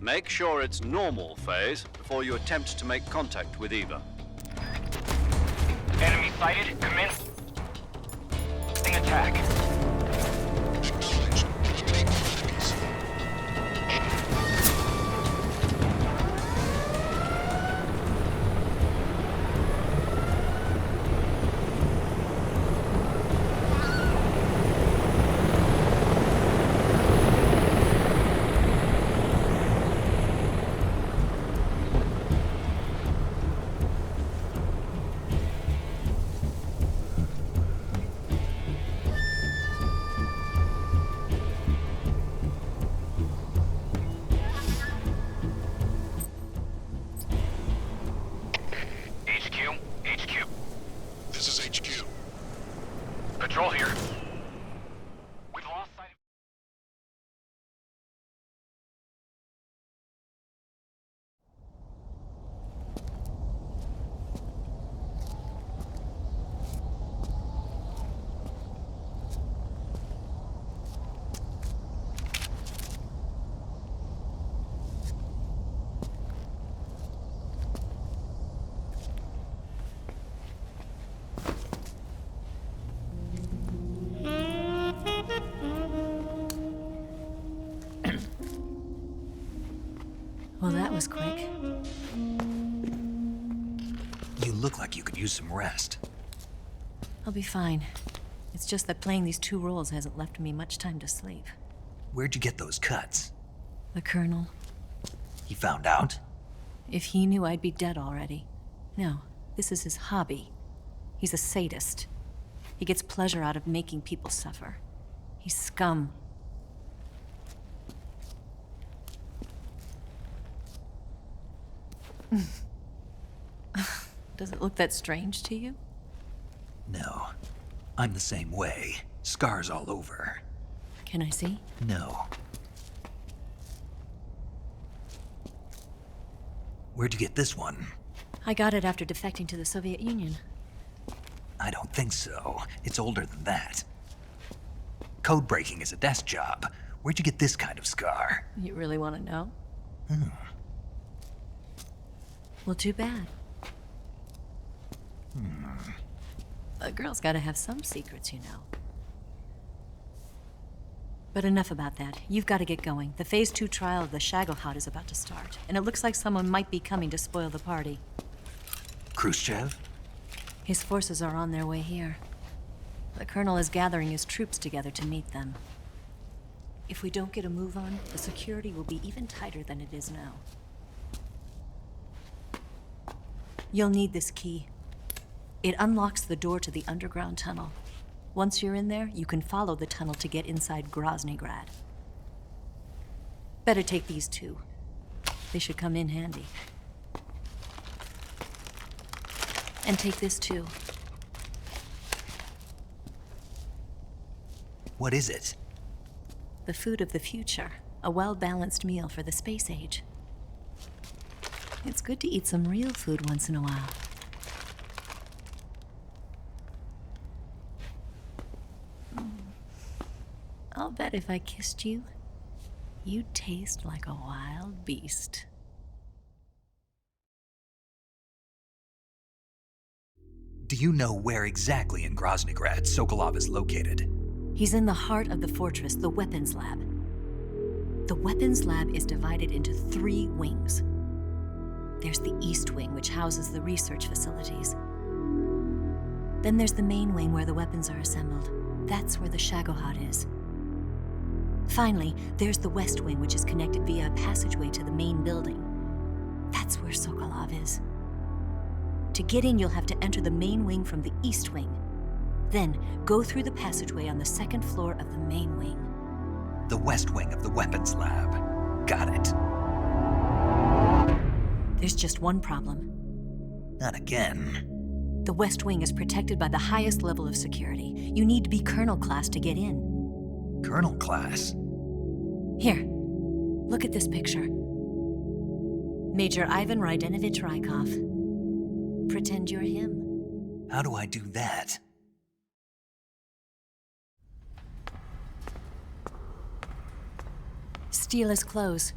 Make sure it's normal phase before you attempt to make contact with Eva. Enemy sighted. Commencing attack. Acknowledged. Eliminate all enemies. HQ. This is HQ. Patrol here. We've lost sight of... Well, that was quick. You look like you could use some rest. I'll be fine. It's just that playing these 2 roles hasn't left me much time to sleep. Where'd you get those cuts? The Colonel. He found out? If he knew, I'd be dead already. No, this is his hobby. He's a sadist. He gets pleasure out of making people suffer. He's scum. Does it look that strange to you? No. I'm the same way. Scars all over. Can I see? No. Where'd you get this one? I got it after defecting to the Soviet Union. I don't think so. It's older than that. Code breaking is a desk job. Where'd you get this kind of scar? You really want to know? Hmm. Well, too bad. A girl's gotta have some secrets, you know. But enough about that. You've got to get going. The Phase 2 trial of the Shagohod is about to start, and it looks like someone might be coming to spoil the party. Khrushchev? His forces are on their way here. The Colonel is gathering his troops together to meet them. If we don't get a move on, the security will be even tighter than it is now. You'll need this key. It unlocks the door to the underground tunnel. Once you're in there, you can follow the tunnel to get inside Groznygrad. Better take these 2. They should come in handy. And take this too. What is it? The food of the future. A well-balanced meal for the space age. It's good to eat some real food once in a while. I'll bet if I kissed you, you'd taste like a wild beast. Do you know where exactly in Groznygrad Sokolov is located? He's in the heart of the fortress, the weapons lab. The weapons lab is divided into 3 wings. There's the East Wing, which houses the research facilities. Then there's the main wing where the weapons are assembled. That's where the Shagohod is. Finally, there's the West Wing, which is connected via a passageway to the main building. That's where Sokolov is. To get in, you'll have to enter the main wing from the East Wing. Then, go through the passageway on the 2nd floor of the main wing. The West Wing of the weapons lab. Got it. There's just one problem. Not again. The West Wing is protected by the highest level of security. You need to be Colonel class to get in. Colonel class? Here, look at this picture. Major Ivan Rydenovich Rykov. Pretend you're him. How do I do that? Steal his clothes.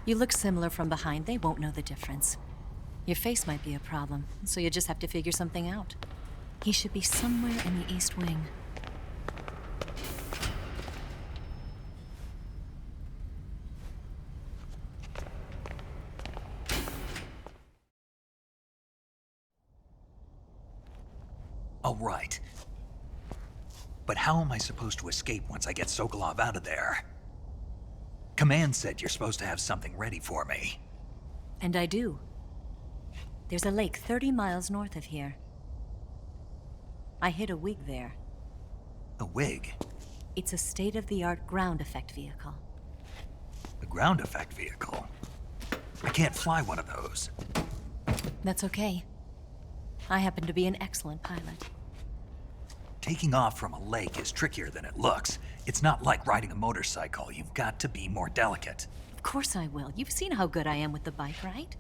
You look similar from behind. They won't know the difference. Your face might be a problem, so you just have to figure something out. He should be somewhere in the East Wing. All right. But how am I supposed to escape once I get Sokolov out of there? Command said you're supposed to have something ready for me. And I do. There's a lake 30 miles north of here. I hid a wig there. A wig? It's a state-of-the-art ground effect vehicle. A ground effect vehicle? I can't fly one of those. That's okay. I happen to be an excellent pilot. Taking off from a lake is trickier than it looks. It's not like riding a motorcycle. You've got to be more delicate. Of course I will. You've seen how good I am with the bike, right?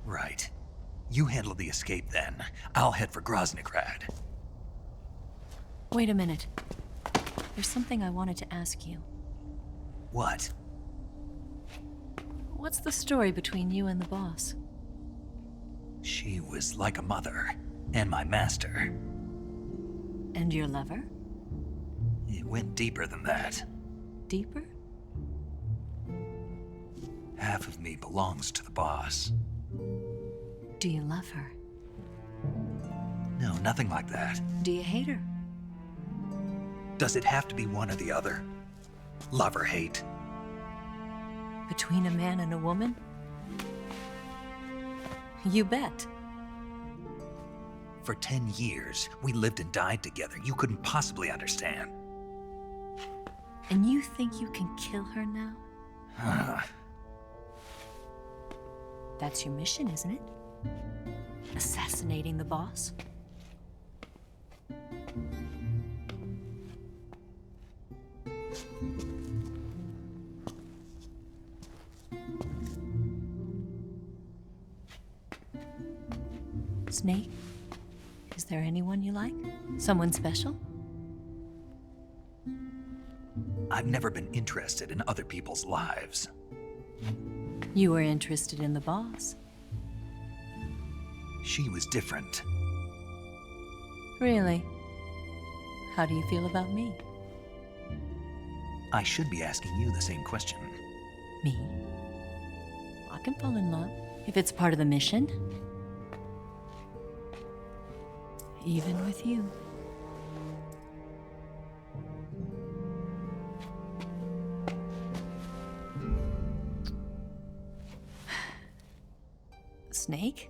Right. You handle the escape then. I'll head for Groznygrad. Wait a minute. There's something I wanted to ask you. What? What's the story between you and the boss? She was like a mother, and my master. And your lover? It went deeper than that. Deeper? Half of me belongs to the boss. Do you love her? No, nothing like that. Do you hate her? Does it have to be one or the other? Love or hate? Between a man and a woman? You bet. For 10 years, we lived and died together. You couldn't possibly understand. And you think you can kill her now? That's your mission, isn't it? Assassinating the boss? Snake, is there anyone you like? Someone special? I've never been interested in other people's lives. You were interested in the boss. She was different. Really? How do you feel about me? I should be asking you the same question. Me? I can fall in love if it's part of the mission. Even with you. Snake?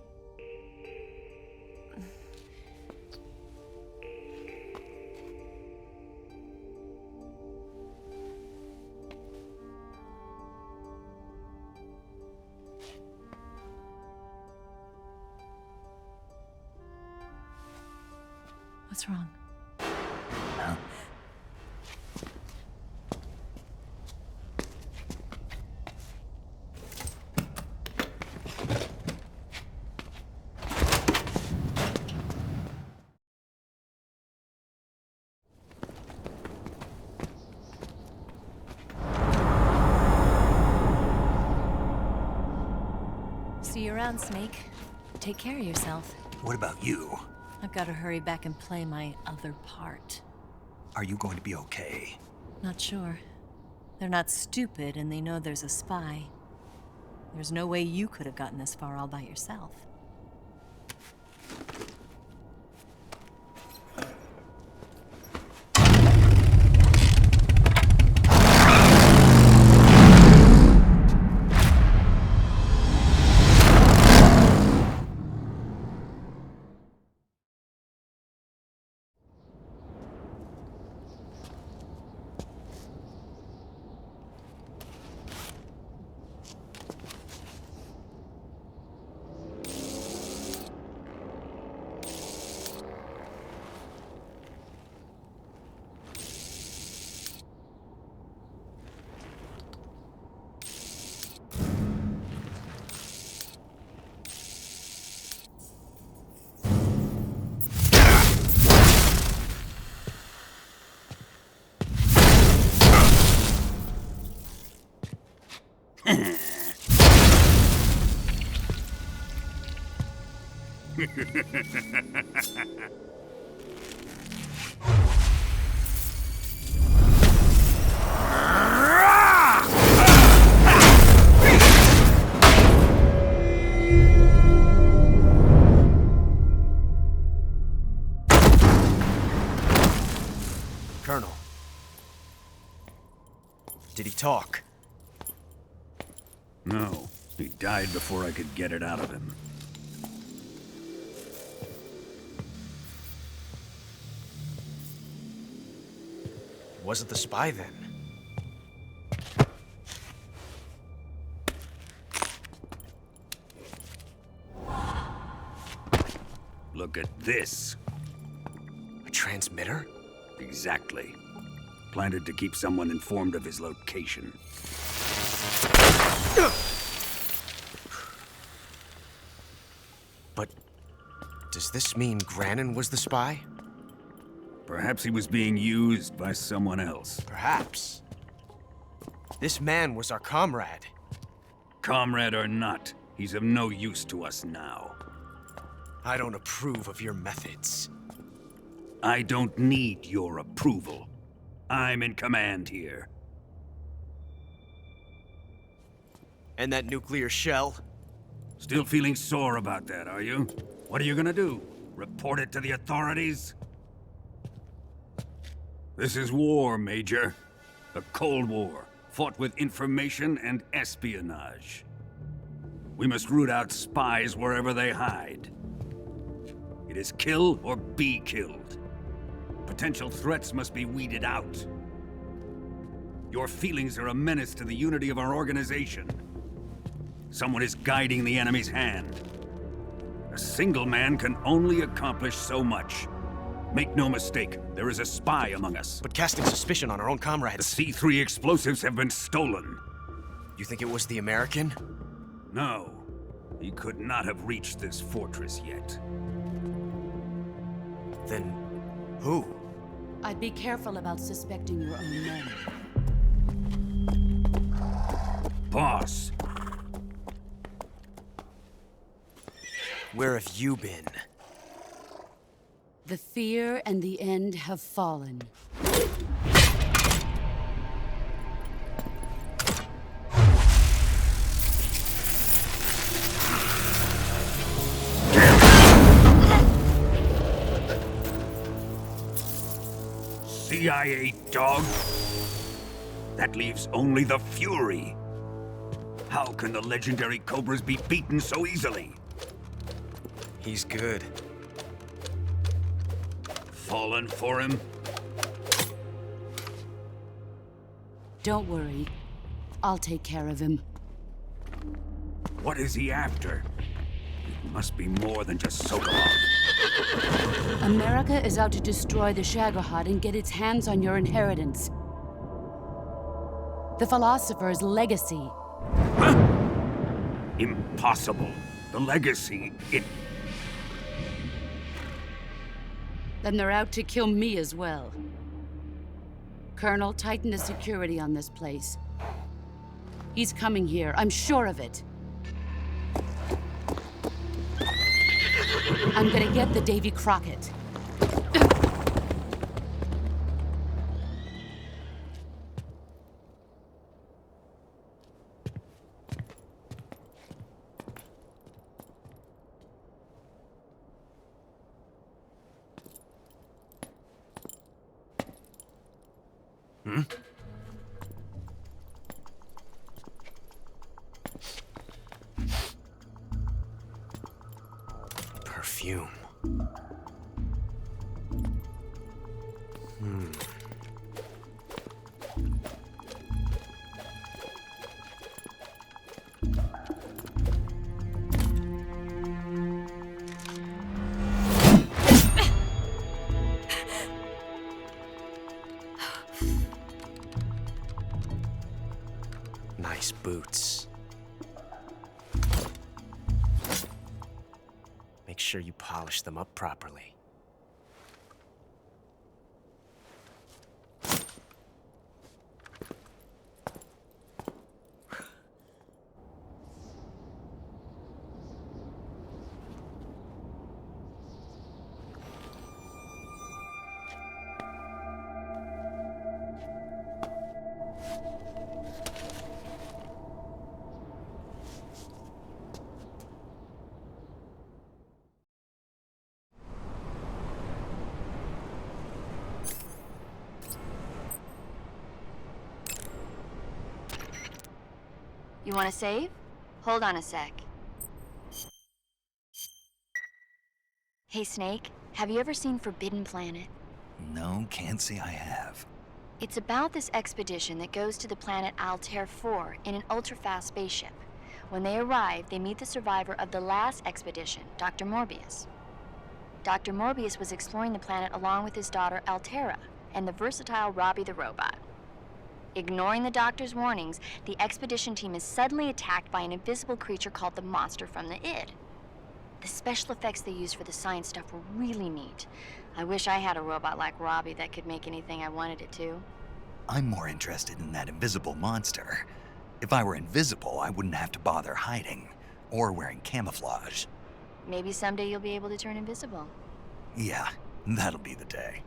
What's wrong? Huh? See you around, Snake. Take care of yourself. What about you? I've got to hurry back and play my other part. Are you going to be okay? Not sure. They're not stupid, and they know there's a spy. There's no way you could have gotten this far all by yourself. Colonel. Did he talk? No. He died before I could get it out of him. Wasn't the spy then? Look at this. A transmitter? Exactly. Planted to keep someone informed of his location. But does this mean Granin was the spy? Perhaps he was being used by someone else. Perhaps. This man was our comrade. Comrade or not, he's of no use to us now. I don't approve of your methods. I don't need your approval. I'm in command here. And that nuclear shell? Still feeling sore about that, are you? What are you gonna do? Report it to the authorities? This is war, Major. The Cold War, fought with information and espionage. We must root out spies wherever they hide. It is kill or be killed. Potential threats must be weeded out. Your feelings are a menace to the unity of our organization. Someone is guiding the enemy's hand. A single man can only accomplish so much. Make no mistake, there is a spy among us. But casting suspicion on our own comrades. The C3 explosives have been stolen. You think it was the American? No. He could not have reached this fortress yet. Then, who? I'd be careful about suspecting your own men. Boss. Where have you been? The fear and the end have fallen. CIA dog? That leaves only the Fury. How can the legendary Cobras be beaten so easily? He's good. Fallen for him? Don't worry. I'll take care of him. What is he after? It must be more than just Sokolov. America is out to destroy the Shagohod and get its hands on your inheritance. The Philosopher's legacy. Huh? Impossible. The legacy, Then they're out to kill me as well. Colonel, tighten the security on this place. He's coming here, I'm sure of it. I'm gonna get the Davy Crockett. Hmm? Perfume. Nice boots. Make sure you polish them up properly. You want to save? Hold on a sec. Hey, Snake, have you ever seen Forbidden Planet? No, can't say I have. It's about this expedition that goes to the planet Altair 4 in an ultra-fast spaceship. When they arrive, they meet the survivor of the last expedition, Dr. Morbius. Dr. Morbius was exploring the planet along with his daughter Altera and the versatile Robbie the robot. Ignoring the doctor's warnings, the expedition team is suddenly attacked by an invisible creature called the Monster from the Id. The special effects they used for the science stuff were really neat. I wish I had a robot like Robbie that could make anything I wanted it to. I'm more interested in that invisible monster. If I were invisible, I wouldn't have to bother hiding or wearing camouflage. Maybe someday you'll be able to turn invisible. Yeah, that'll be the day.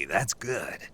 that's good.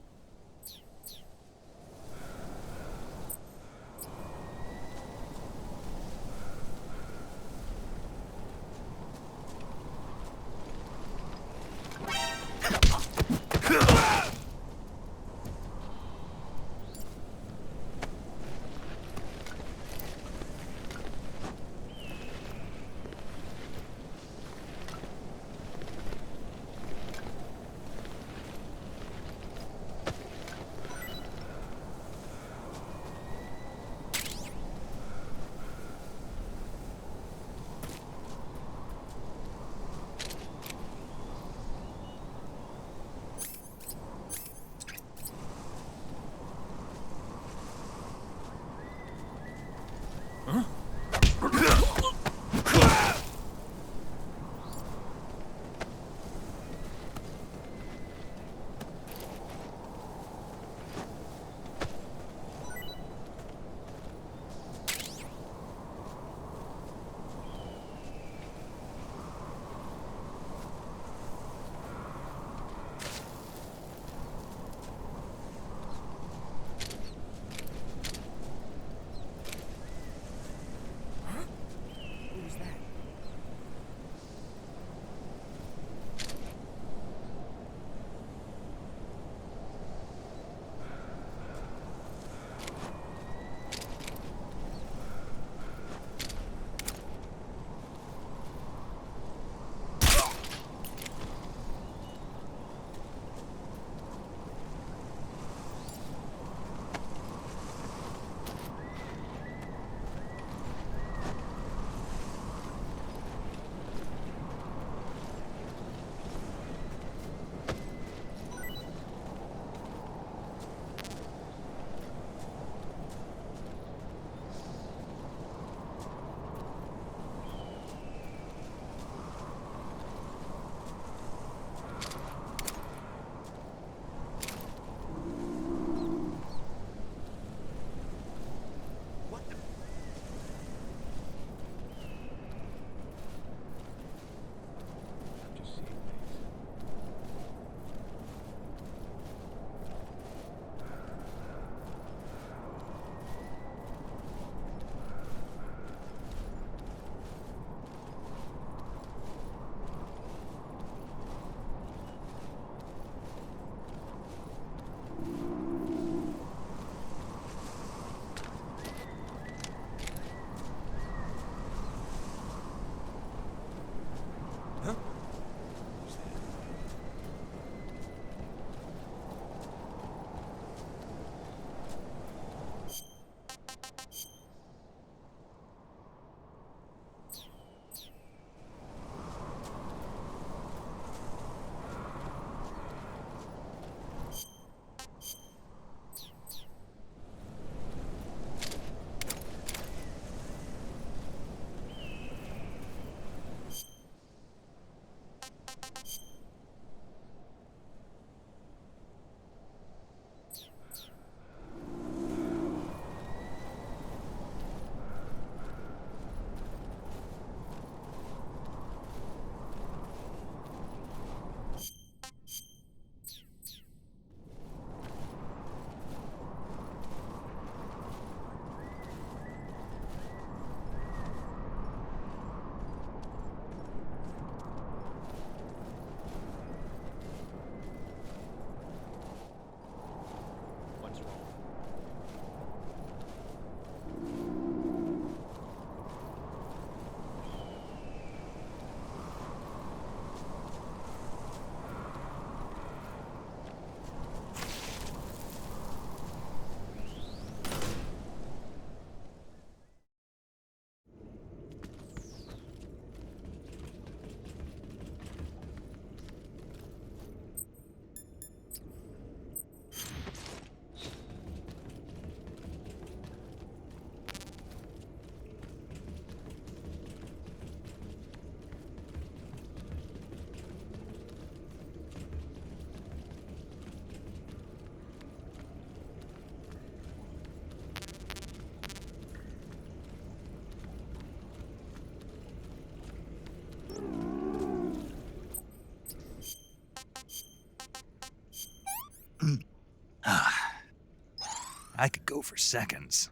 I could go for seconds.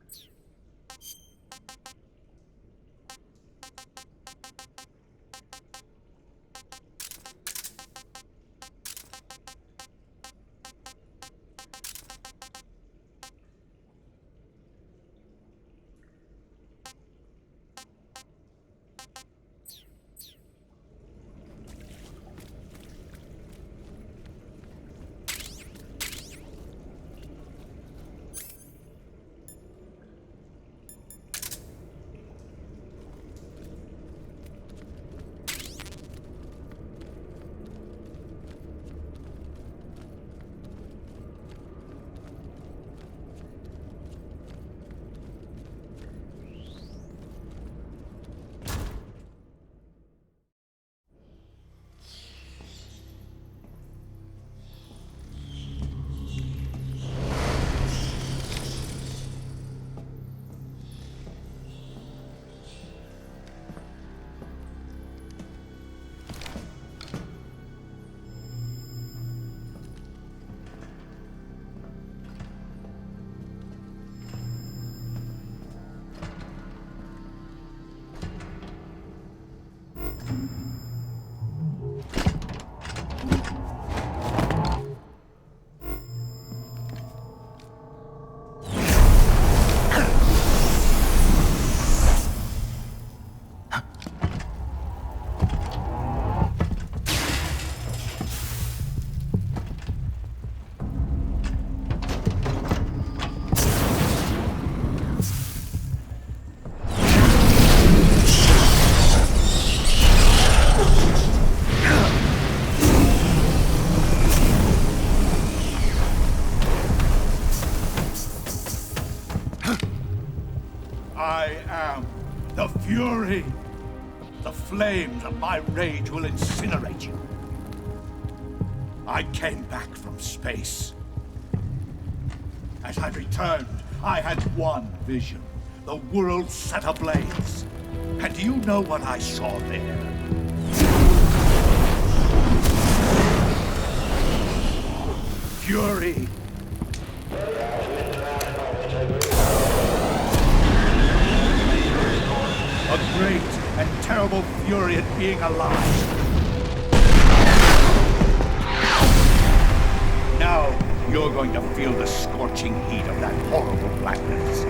I am the Fury. The flames of my rage will incinerate you. I came back from space. As I returned, I had one vision. The world set ablaze. And do you know what I saw there? Fury. A great and terrible fury at being alive. Now, you're going to feel the scorching heat of that horrible blackness.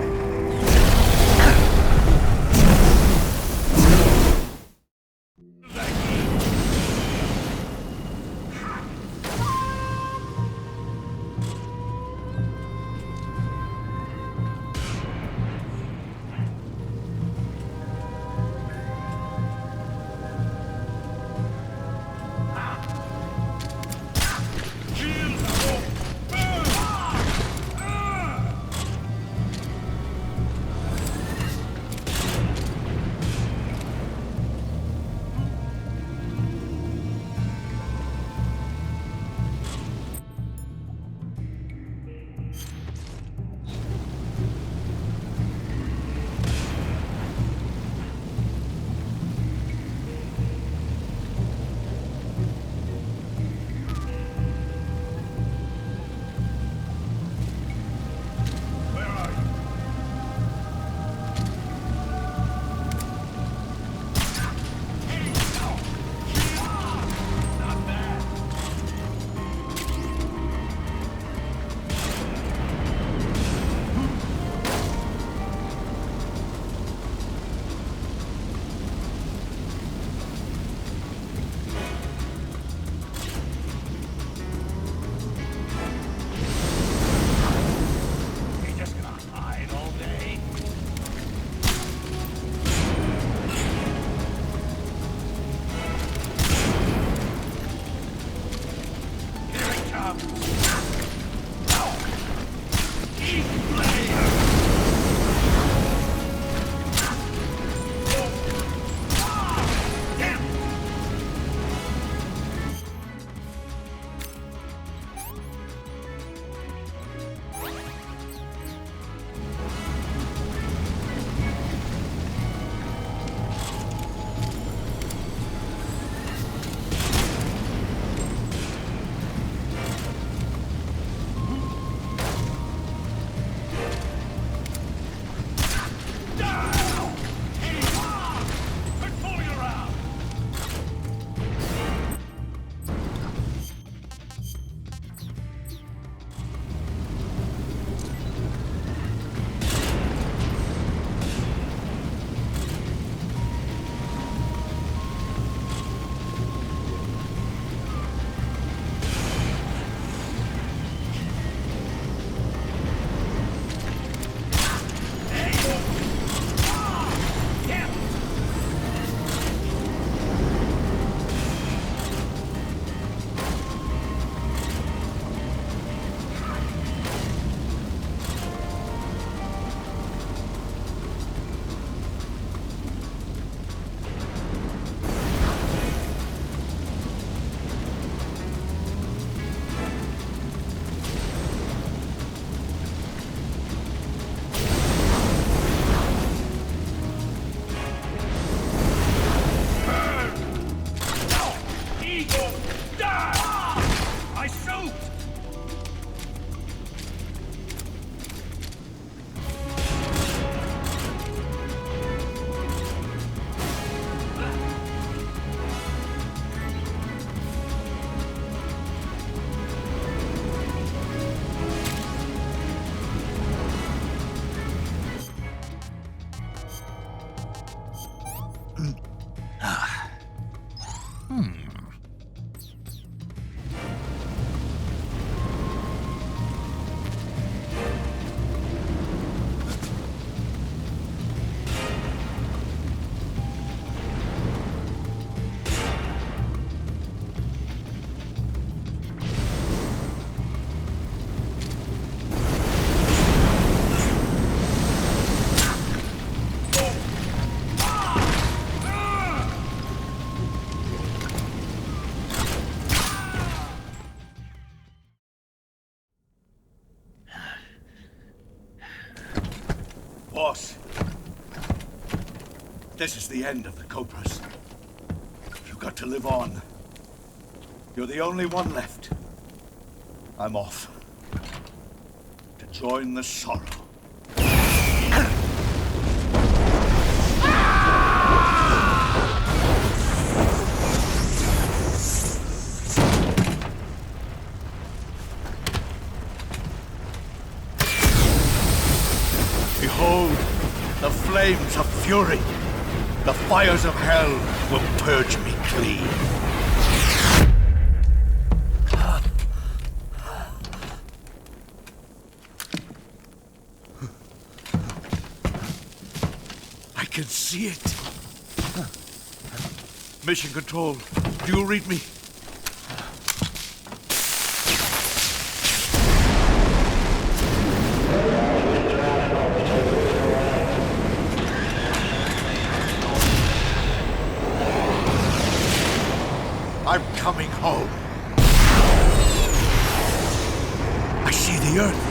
Boss, this is the end of the Cobras. You've got to live on. You're the only one left. I'm off to join the sorrow. Behold, the flames of fury. The fires of hell will purge me clean. I can see it. Mission Control, do you read me? I'm coming home. I see the Earth.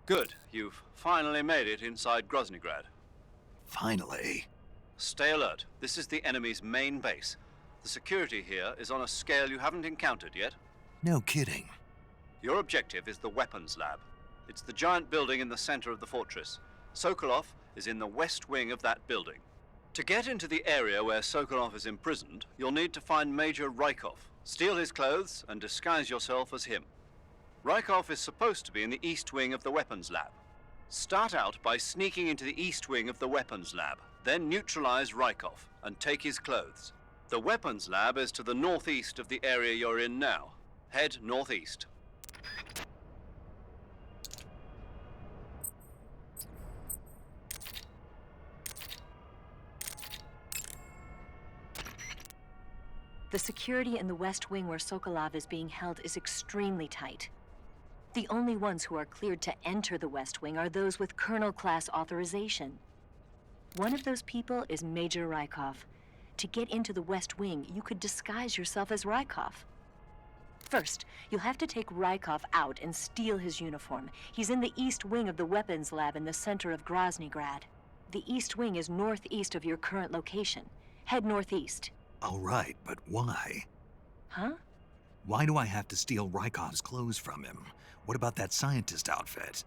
Good. You've finally made it inside Groznygrad. Finally. Stay alert. This is the enemy's main base. The security here is on a scale you haven't encountered yet. No kidding. Your objective is the weapons lab. It's the giant building in the center of the fortress. Sokolov is in the west wing of that building. To get into the area where Sokolov is imprisoned, you'll need to find Major Rykov, steal his clothes, and disguise yourself as him. Rykov is supposed to be in the east wing of the weapons lab. Start out by sneaking into the east wing of the weapons lab, then neutralize Rykov and take his clothes. The weapons lab is to the northeast of the area you're in now. Head northeast. The security in the west wing where Sokolov is being held is extremely tight. The only ones who are cleared to enter the west wing are those with colonel-class authorization. One of those people is Major Rykov. To get into the west wing, you could disguise yourself as Rykov. First, you'll have to take Rykov out and steal his uniform. He's in the east wing of the weapons lab in the center of Groznygrad. The East Wing is northeast of your current location. Head northeast. All right, but why? Huh? Why do I have to steal Rykov's clothes from him? What about that scientist outfit?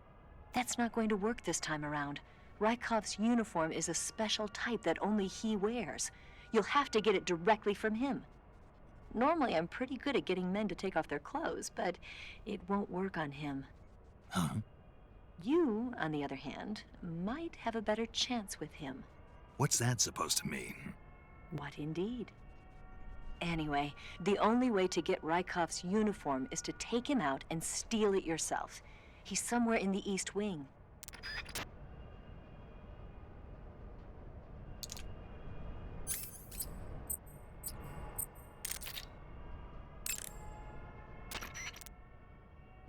That's not going to work this time around. Rykov's uniform is a special type that only he wears. You'll have to get it directly from him. Normally, I'm pretty good at getting men to take off their clothes, but it won't work on him. Huh? You, on the other hand, might have a better chance with him. What's that supposed to mean? What indeed? Anyway, the only way to get Rykov's uniform is to take him out and steal it yourself. He's somewhere in the East Wing.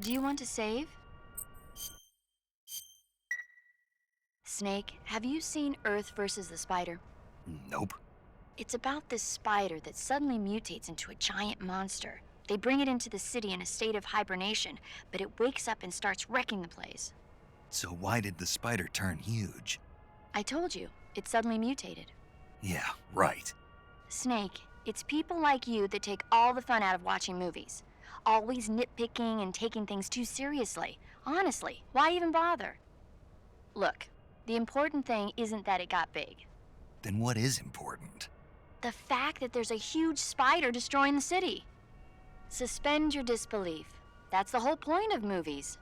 Do you want to save? Snake, have you seen Earth versus the Spider? Nope. It's about this spider that suddenly mutates into a giant monster. They bring it into the city in a state of hibernation, but it wakes up and starts wrecking the place. So why did the spider turn huge? I told you, it suddenly mutated. Yeah, right. Snake, it's people like you that take all the fun out of watching movies. Always nitpicking and taking things too seriously. Honestly, why even bother? Look, the important thing isn't that it got big. Then what is important? The fact that there's a huge spider destroying the city. Suspend your disbelief. That's the whole point of movies.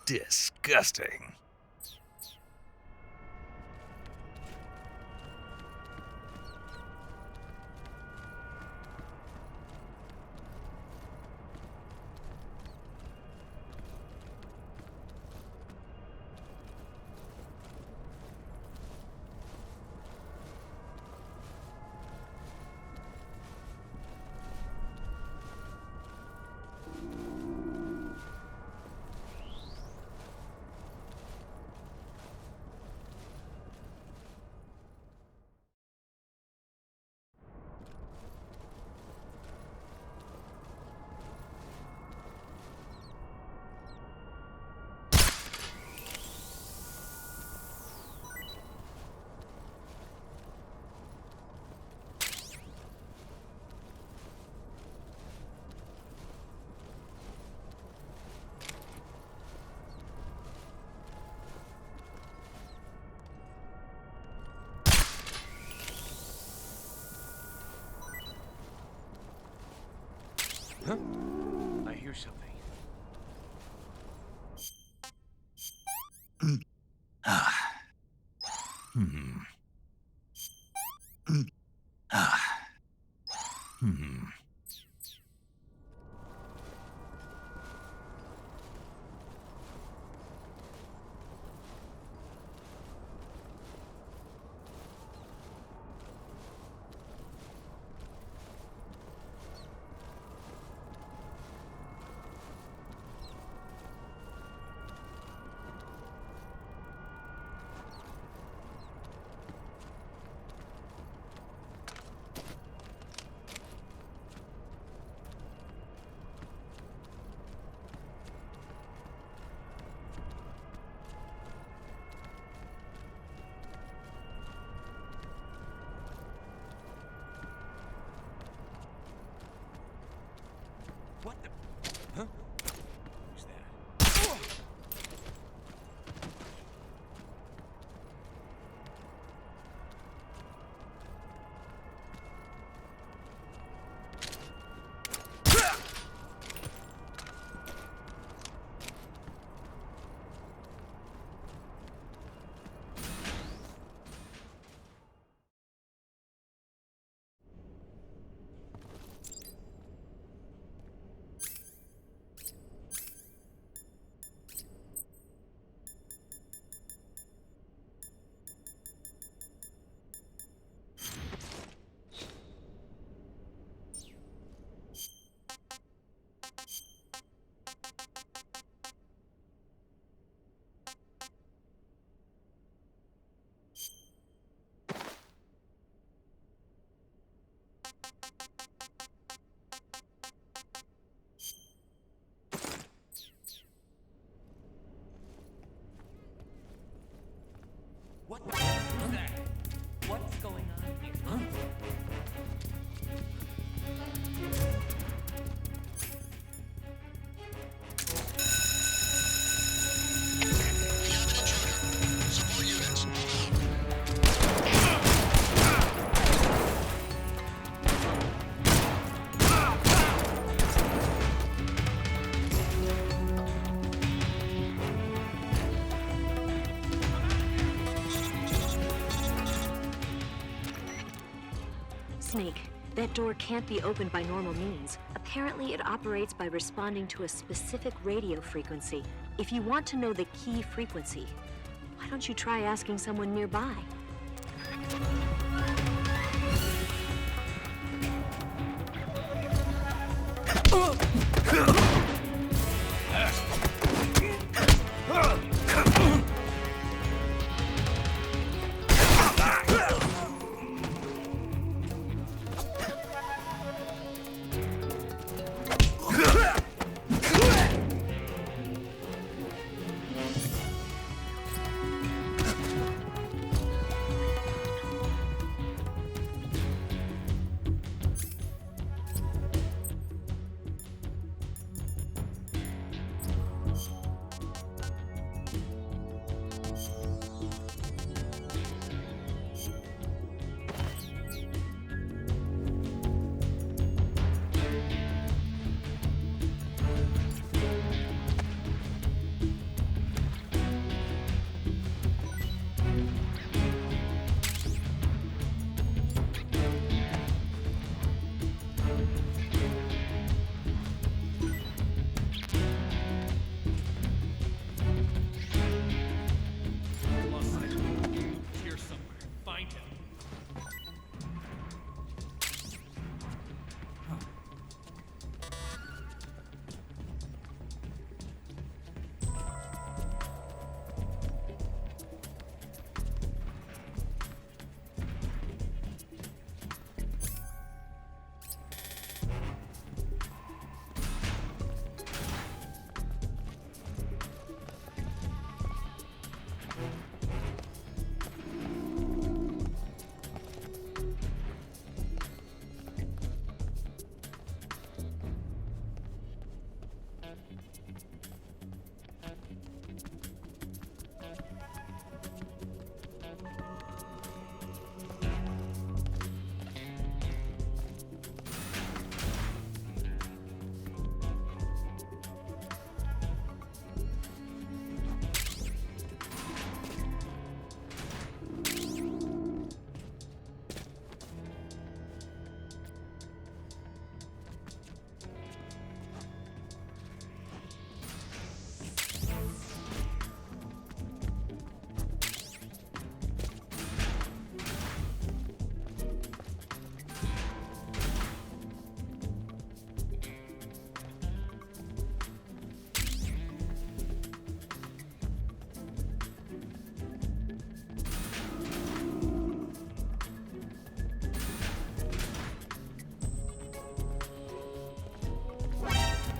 Disgusting. Huh? I hear something. What the? Huh? Who's that? What the hell is that? What's going on here? Huh? Support units, move Snake, that door can't be opened by normal means. Apparently, it operates by responding to a specific radio frequency. If you want to know the key frequency, why don't you try asking someone nearby?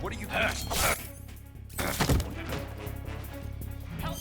What are you doing? Help!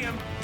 him!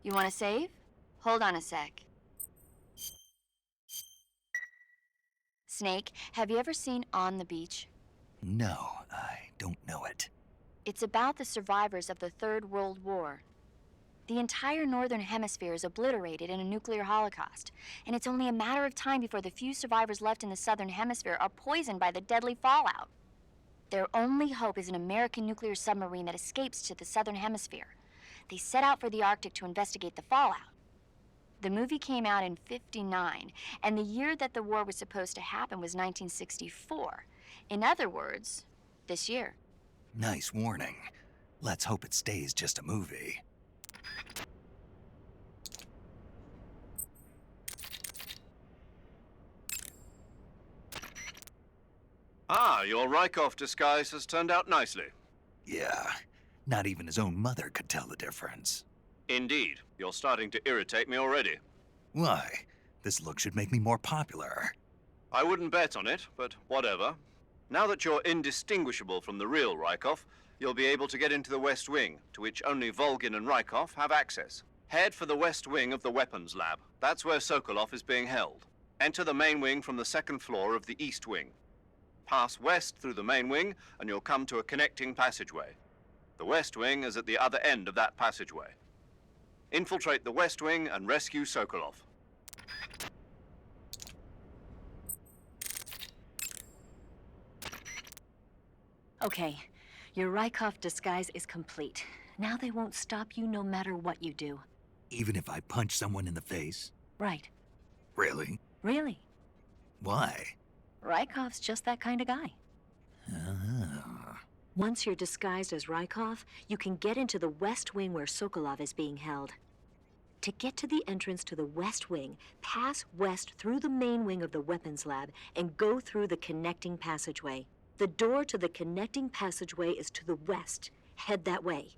You want to save? Hold on a sec. Snake, have you ever seen On the Beach? No, I don't know it. It's about the survivors of the Third World War. The entire northern hemisphere is obliterated in a nuclear holocaust, and it's only a matter of time before the few survivors left in the southern hemisphere are poisoned by the deadly fallout. Their only hope is an American nuclear submarine that escapes to the southern hemisphere. They set out for the Arctic to investigate the fallout. The movie came out in '59, and the year that the war was supposed to happen was 1964. In other words, this year. Nice warning. Let's hope it stays just a movie. Ah, your Rykov disguise has turned out nicely. Yeah, not even his own mother could tell the difference. Indeed. You're starting to irritate me already. Why? This look should make me more popular. I wouldn't bet on it, but whatever. Now that you're indistinguishable from the real Rykov, you'll be able to get into the West Wing, to which only Volgin and Rykov have access. Head for the West Wing of the Weapons Lab. That's where Sokolov is being held. Enter the main wing from the second floor of the East Wing. Pass west through the main wing, and you'll come to a connecting passageway. The West Wing is at the other end of that passageway. Infiltrate the West Wing and rescue Sokolov. Okay, your Rykov disguise is complete. Now they won't stop you no matter what you do. Even if I punch someone in the face? Right. Really? Really. Why? Rykov's just that kind of guy. Ah. Once you're disguised as Rykov, you can get into the West Wing where Sokolov is being held. To get to the entrance to the West Wing, pass west through the main wing of the Weapons Lab and go through the connecting passageway. The door to the connecting passageway is to the west. Head that way.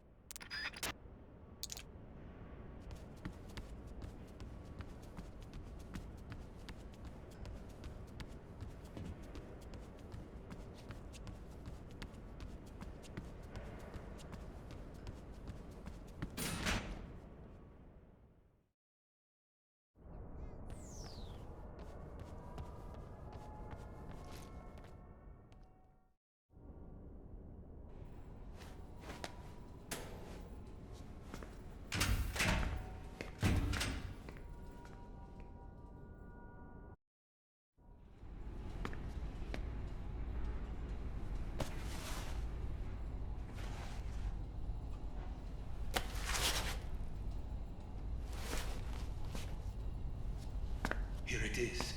Here it is.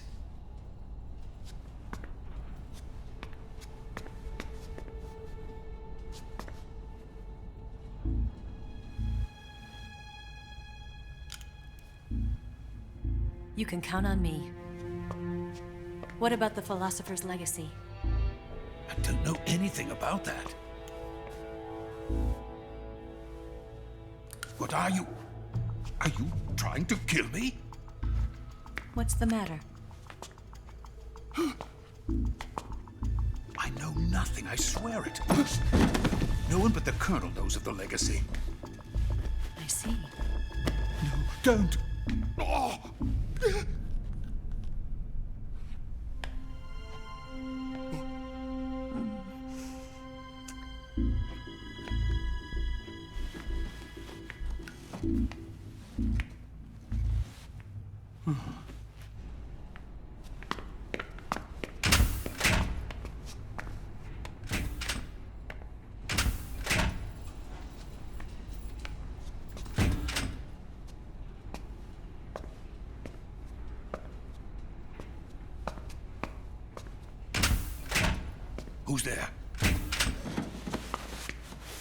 You can count on me. What about the Philosopher's Legacy? I don't know anything about that. What are you? Are you trying to kill me? What's the matter? I know nothing, I swear it. No one but the Colonel knows of the legacy. I see. No, don't. Oh. Who's there?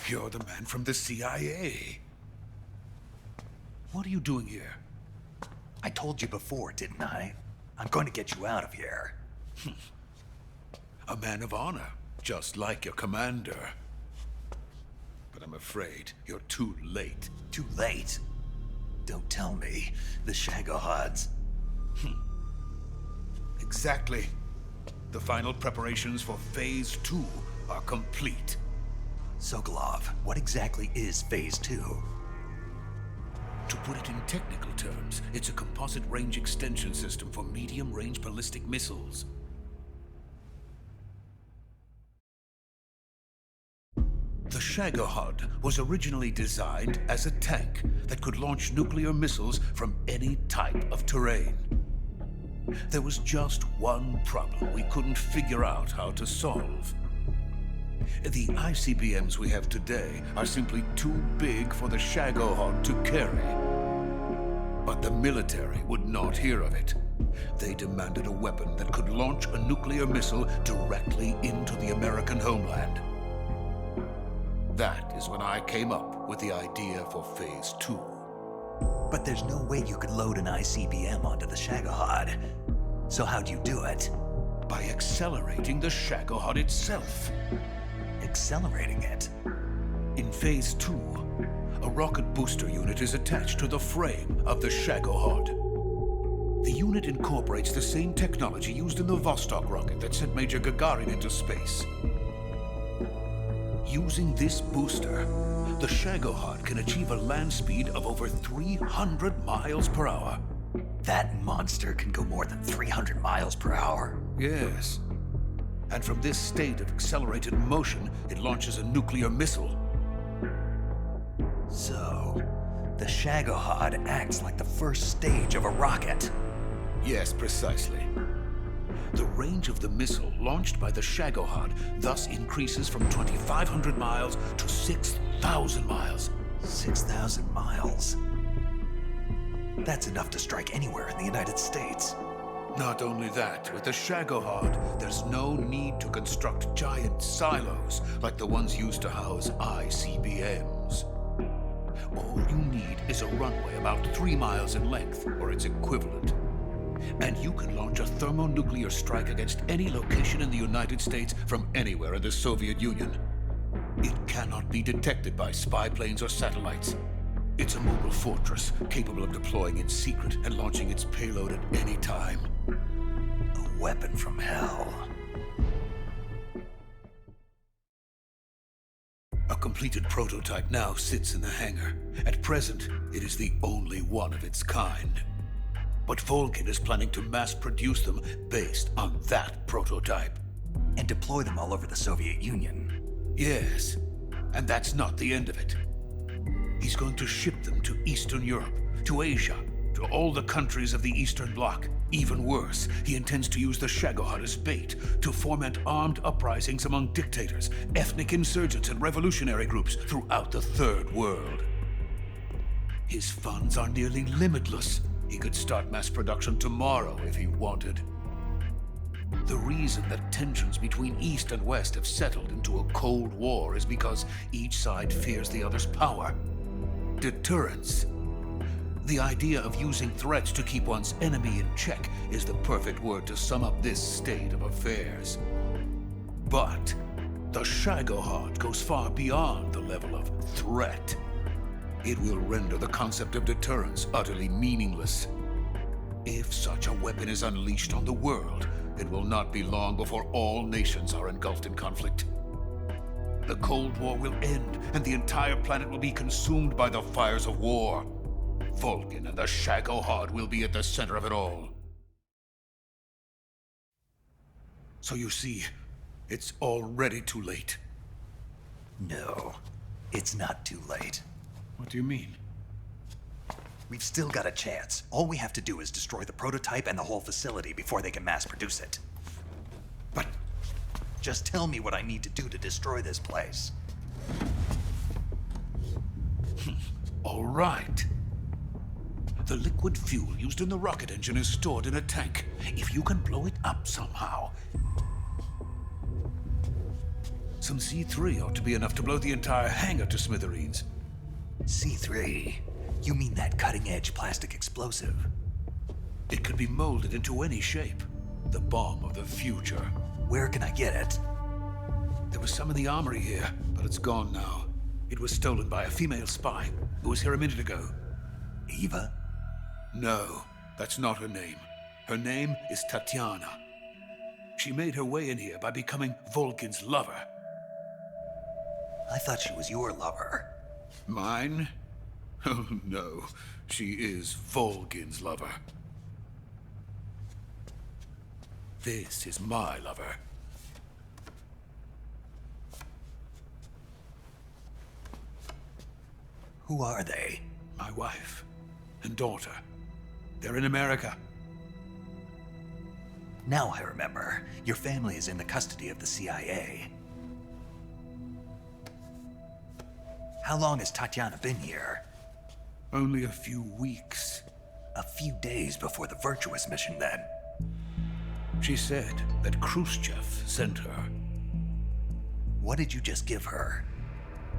You're the man from the CIA. What are you doing here? I told you before, didn't I? I'm going to get you out of here. A man of honor, just like your commander. But I'm afraid you're too late. Too late? Don't tell me. The Shagohods. Exactly. The final preparations for Phase 2 are complete. Sokolov, what exactly is Phase 2? To put it in technical terms, it's a composite range extension system for medium-range ballistic missiles. The Shagohod was originally designed as a tank that could launch nuclear missiles from any type of terrain. There was just one problem we couldn't figure out how to solve. The ICBMs we have today are simply too big for the Shagohod to carry. But the military would not hear of it. They demanded a weapon that could launch a nuclear missile directly into the American homeland. That is when I came up with the idea for Phase 2. But there's no way you could load an ICBM onto the Shagohod. So how'd you do it? By accelerating the Shagohod itself. Accelerating it? In Phase 2, a rocket booster unit is attached to the frame of the Shagohod. The unit incorporates the same technology used in the Vostok rocket that sent Major Gagarin into space. Using this booster, the Shagohod can achieve a land speed of over 300 miles per hour. That monster can go more than 300 miles per hour? Yes. And from this state of accelerated motion, it launches a nuclear missile. So, the Shagohod acts like the first stage of a rocket. Yes, precisely. The range of the missile launched by the Shagohod thus increases from 2,500 miles to 6,000 miles. 6,000 miles? That's enough to strike anywhere in the United States. Not only that, with the Shagohod, there's no need to construct giant silos like the ones used to house ICBMs. All you need is a runway about 3 miles in length, or its equivalent. And you can launch a thermonuclear strike against any location in the United States from anywhere in the Soviet Union. It cannot be detected by spy planes or satellites. It's a mobile fortress, capable of deploying in secret and launching its payload at any time. A weapon from hell. A completed prototype now sits in the hangar. At present, it is the only one of its kind. But Volgin is planning to mass produce them based on that prototype. And deploy them all over the Soviet Union. Yes, and that's not the end of it. He's going to ship them to Eastern Europe, to Asia, to all the countries of the Eastern Bloc. Even worse, he intends to use the Shagohod as bait to foment armed uprisings among dictators, ethnic insurgents, and revolutionary groups throughout the Third World. His funds are nearly limitless. He could start mass production tomorrow if he wanted. The reason that tensions between East and West have settled into a Cold War is because each side fears the other's power. Deterrence. The idea of using threats to keep one's enemy in check is the perfect word to sum up this state of affairs. But the Shagohod goes far beyond the level of threat. It will render the concept of deterrence utterly meaningless. If such a weapon is unleashed on the world, it will not be long before all nations are engulfed in conflict. The Cold War will end, and the entire planet will be consumed by the fires of war. Volgin and the Shagohod will be at the center of it all. So you see, it's already too late. No, it's not too late. What do you mean? We've still got a chance. All we have to do is destroy the prototype and the whole facility before they can mass produce it. But just tell me what I need to do to destroy this place. All right. The liquid fuel used in the rocket engine is stored in a tank. If you can blow it up somehow. Some C3 ought to be enough to blow the entire hangar to smithereens. C3? You mean that cutting-edge plastic explosive? It could be molded into any shape. The bomb of the future. Where can I get it? There was some in the armory here, but it's gone now. It was stolen by a female spy who was here a minute ago. Eva? No, that's not her name. Her name is Tatiana. She made her way in here by becoming Volgin's lover. I thought she was your lover. Mine? Oh, no. She is Volgin's lover. This is my lover. Who are they? My wife and daughter. They're in America. Now I remember. Your family is in the custody of the CIA. How long has Tatiana been here? Only a few weeks. A few days before the Virtuous mission, then. She said that Khrushchev sent her. What did you just give her?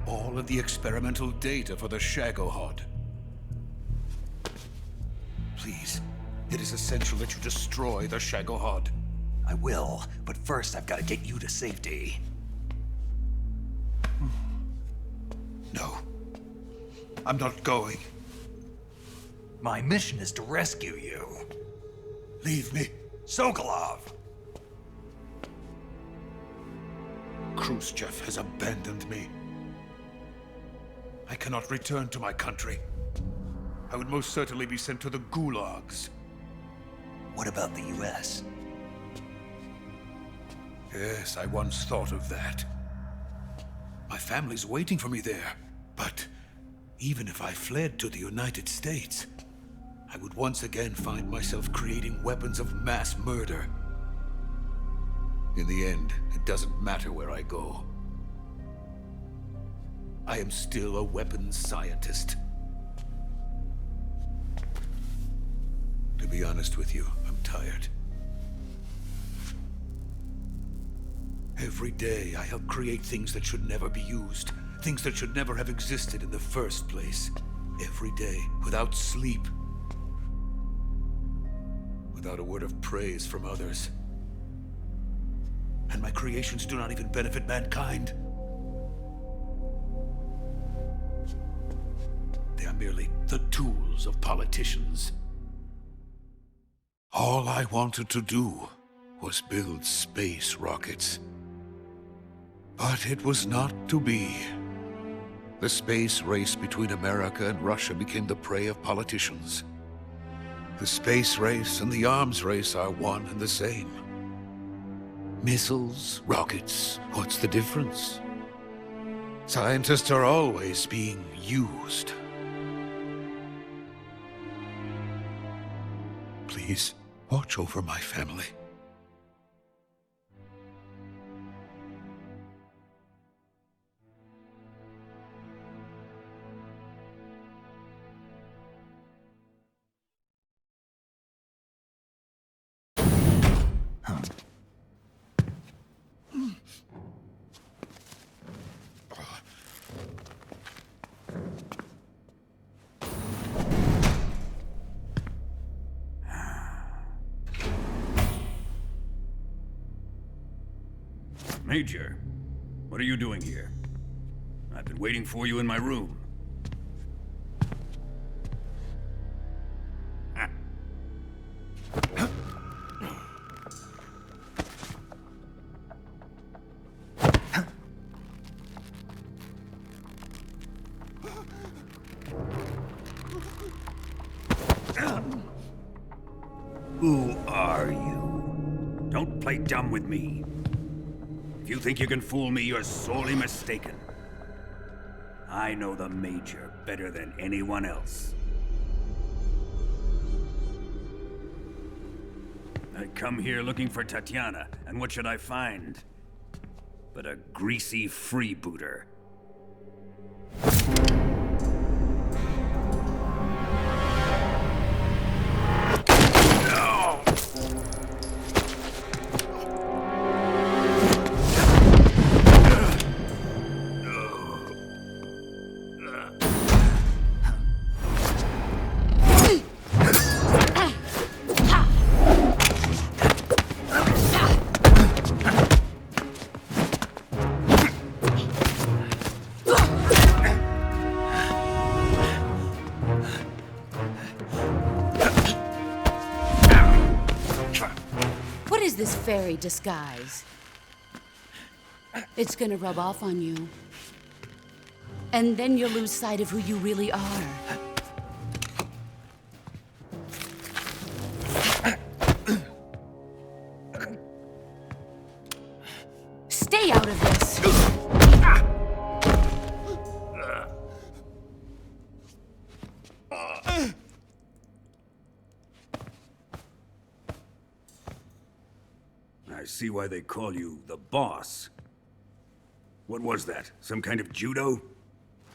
All of the experimental data for the Shagohod. Please, it is essential that you destroy the Shagohod. I will, but first I've got to get you to safety. No. I'm not going. My mission is to rescue you. Leave me. Sokolov! Khrushchev has abandoned me. I cannot return to my country. I would most certainly be sent to the gulags. What about the US? Yes, I once thought of that. My family's waiting for me there. But even if I fled to the United States, I would once again find myself creating weapons of mass murder. In the end, it doesn't matter where I go. I am still a weapons scientist. To be honest with you, I'm tired. Every day, I help create things that should never be used. Things that should never have existed in the first place. Every day, without sleep. Without a word of praise from others. And my creations do not even benefit mankind. They are merely the tools of politicians. All I wanted to do was build space rockets. But it was not to be. The space race between America and Russia became the prey of politicians. The space race and the arms race are one and the same. Missiles, rockets, what's the difference? Scientists are always being used. Please, watch over my family. Major, what are you doing here? I've been waiting for you in my room. Who are you? Don't play dumb with me. If you think you can fool me, you're sorely mistaken. I know the Major better than anyone else. I come here looking for Tatiana, and what should I find? But a greasy freebooter. This fairy disguise. It's gonna rub off on you. And then you'll lose sight of who you really are. Stay out of this! I see why they call you the boss. What was that? Some kind of judo?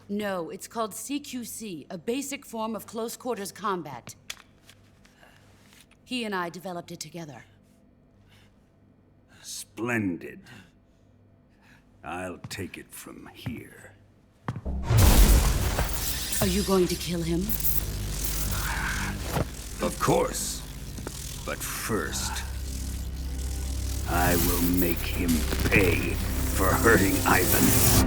No, it's called CQC, a basic form of close quarters combat. He and I developed it together. Splendid. I'll take it from here. Are you going to kill him? Of course. But first, I will make him pay for hurting Ivan.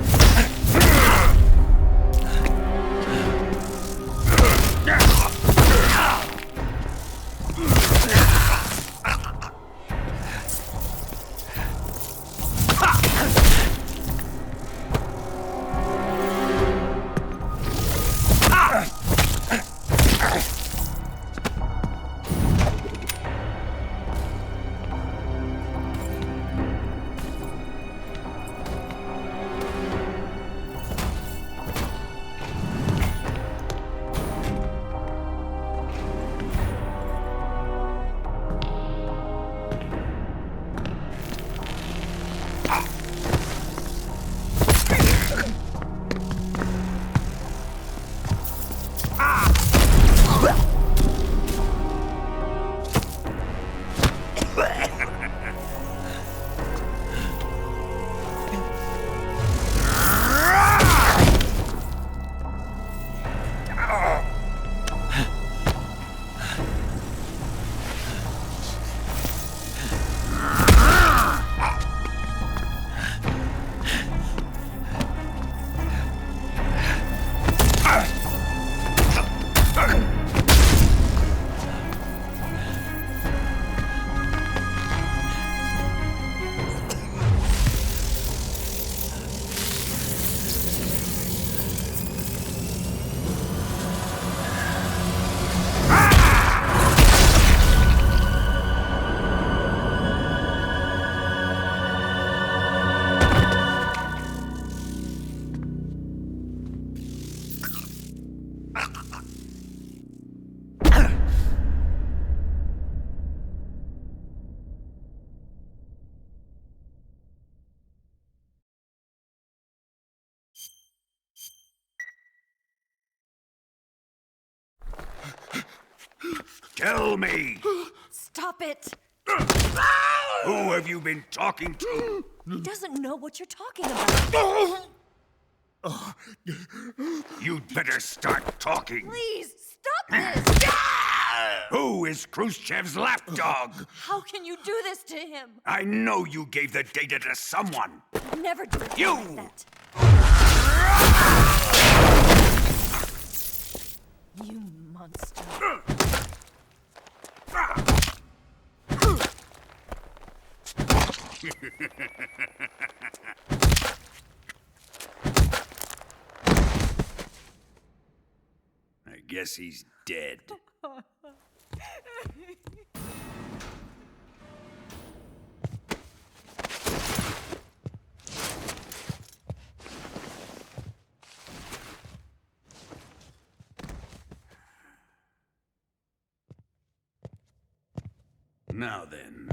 Tell me! Stop it! Who have you been talking to? He doesn't know what you're talking about. You'd better start talking. Please, stop this! Who is Khrushchev's lapdog? How can you do this to him? I know you gave the data to someone. Never do it You! like that. You monster. I guess he's dead. Now then,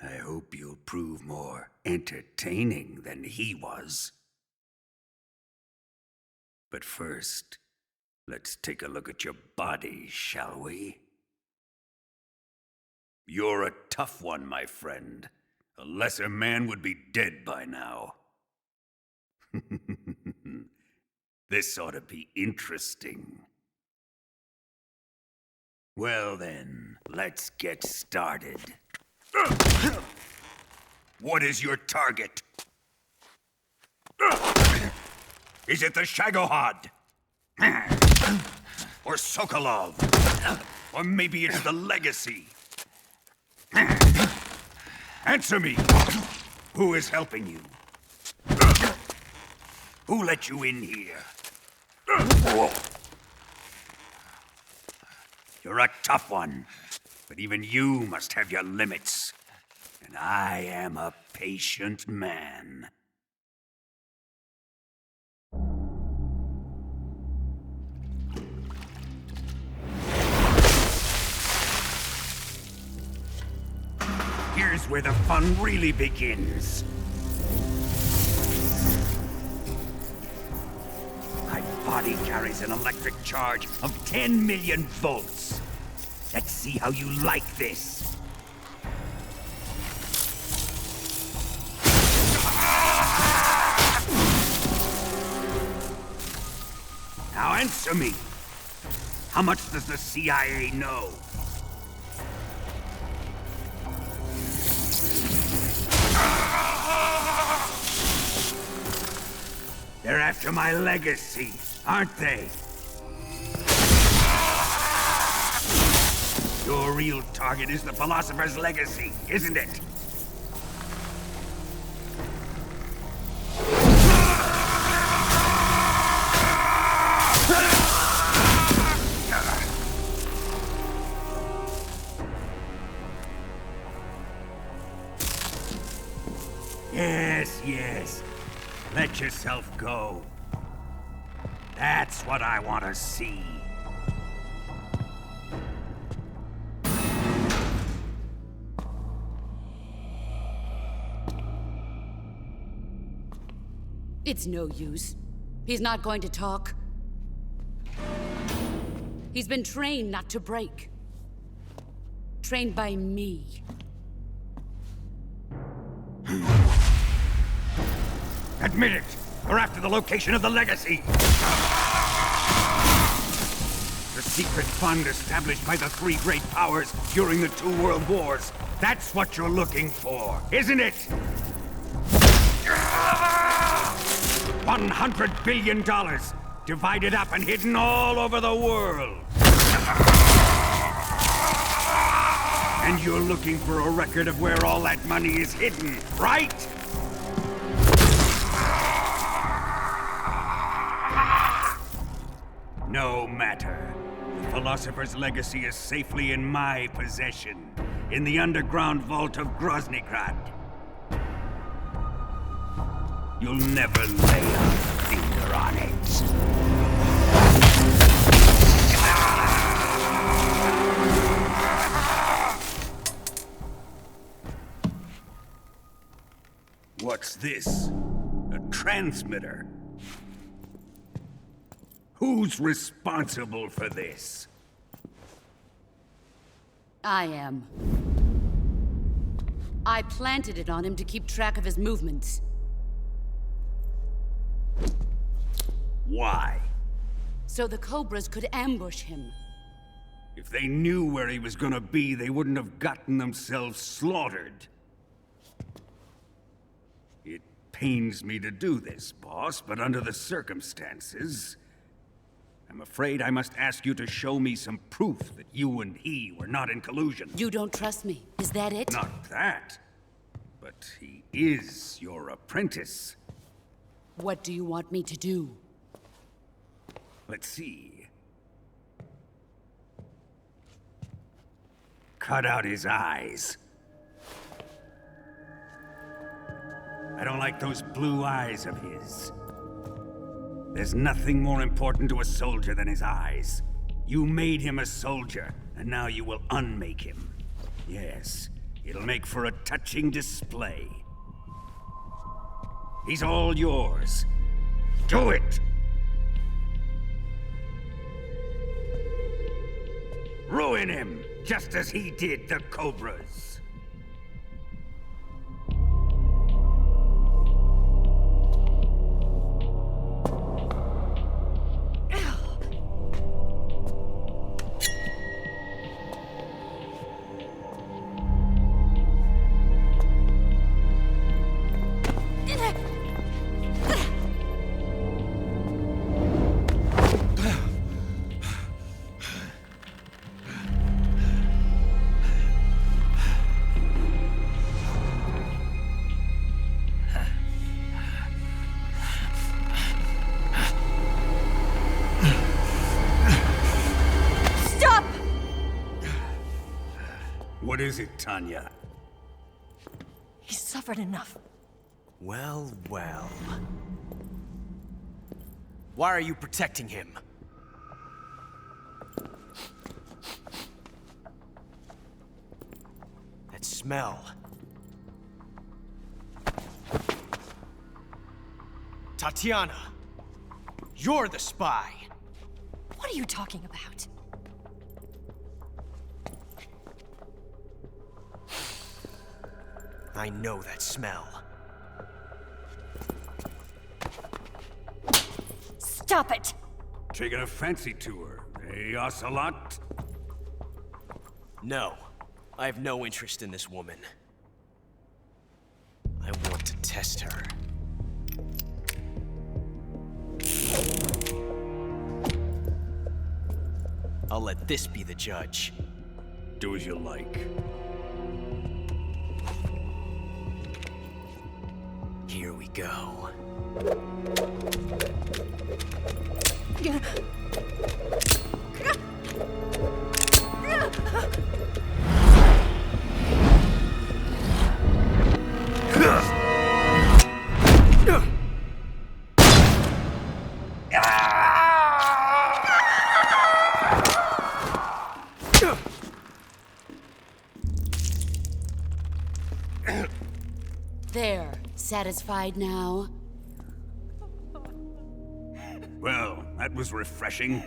I hope you'll prove more entertaining than he was. But first, let's take a look at your body, shall we? You're a tough one, my friend. A lesser man would be dead by now. This ought to be interesting. Well then, let's get started. What is your target? Is it the Shagohod? Or Sokolov? Or maybe it's the Legacy? Answer me! Who is helping you? Who let you in here? You're a tough one, but even you must have your limits. And I am a patient man. Here's where the fun really begins. My body carries an electric charge of 10 million volts. Let's see how you like this. Now answer me. How much does the CIA know? They're after my legacy, aren't they? Your real target is the Philosopher's legacy, isn't it? Yes. Let yourself go. That's what I want to see. It's no use. He's not going to talk. He's been trained not to break. Trained by me. Admit it! We're after the location of the legacy! The secret fund established by the three great powers during the 2 world wars. That's what you're looking for, isn't it? $100 billion, divided up and hidden all over the world. And you're looking for a record of where all that money is hidden, right? No matter. The Philosopher's legacy is safely in my possession, in the underground vault of Groznygrad. You'll never lay a finger on it. What's this? A transmitter? Who's responsible for this? I am. I planted it on him to keep track of his movements. Why? So the Cobras could ambush him. If they knew where he was gonna be, they wouldn't have gotten themselves slaughtered. It pains me to do this, boss, but under the circumstances, I'm afraid I must ask you to show me some proof that you and he were not in collusion. You don't trust me, is that it? Not that. But he is your apprentice. What do you want me to do? Let's see. Cut out his eyes. I don't like those blue eyes of his. There's nothing more important to a soldier than his eyes. You made him a soldier, and now you will unmake him. Yes, it'll make for a touching display. He's all yours. Do it! Ruin him, just as he did the Cobras. What is it, Tanya? He's suffered enough. Well, well. Why are you protecting him? That smell. Tatiana! You're the spy! What are you talking about? I know that smell. Stop it! Taking a fancy to her, eh, Ocelot? No. I have no interest in this woman. I want to test her. I'll let this be the judge. Do as you like. Here we go. There. Satisfied now? Well, that was refreshing.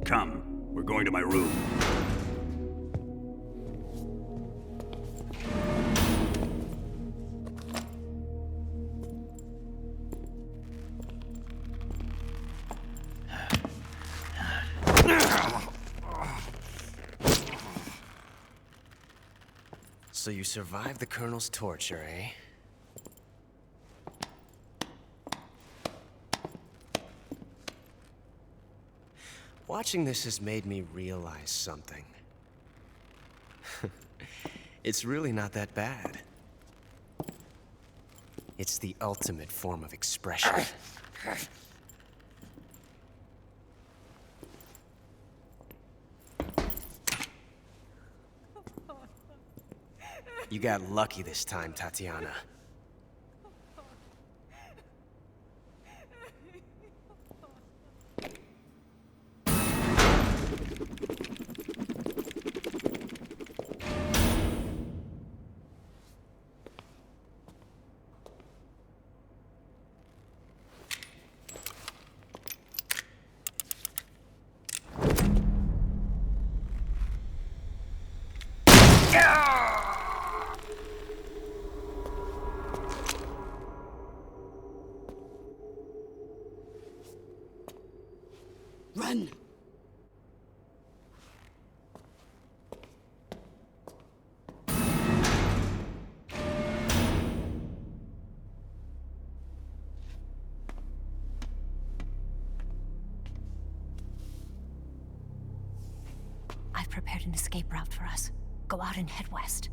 Come, we're going to my room. So you survived the Colonel's torture, eh? Watching this has made me realize something. It's really not that bad. It's the ultimate form of expression. You got lucky this time, Tatiana. Run! I've prepared an escape route for us. Go out and head west.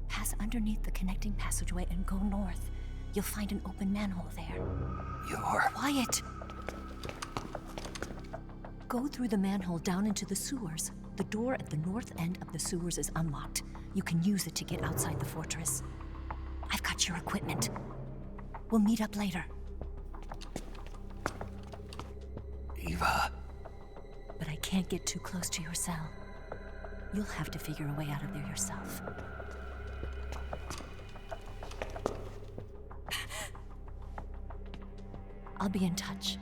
Pass underneath the connecting passageway and go north. You'll find an open manhole there. You're... Quiet! Go through the manhole down into the sewers. The door at the north end of the sewers is unlocked. You can use it to get outside the fortress. I've got your equipment. We'll meet up later. Eva. But I can't get too close to your cell. You'll have to figure a way out of there yourself. I'll be in touch.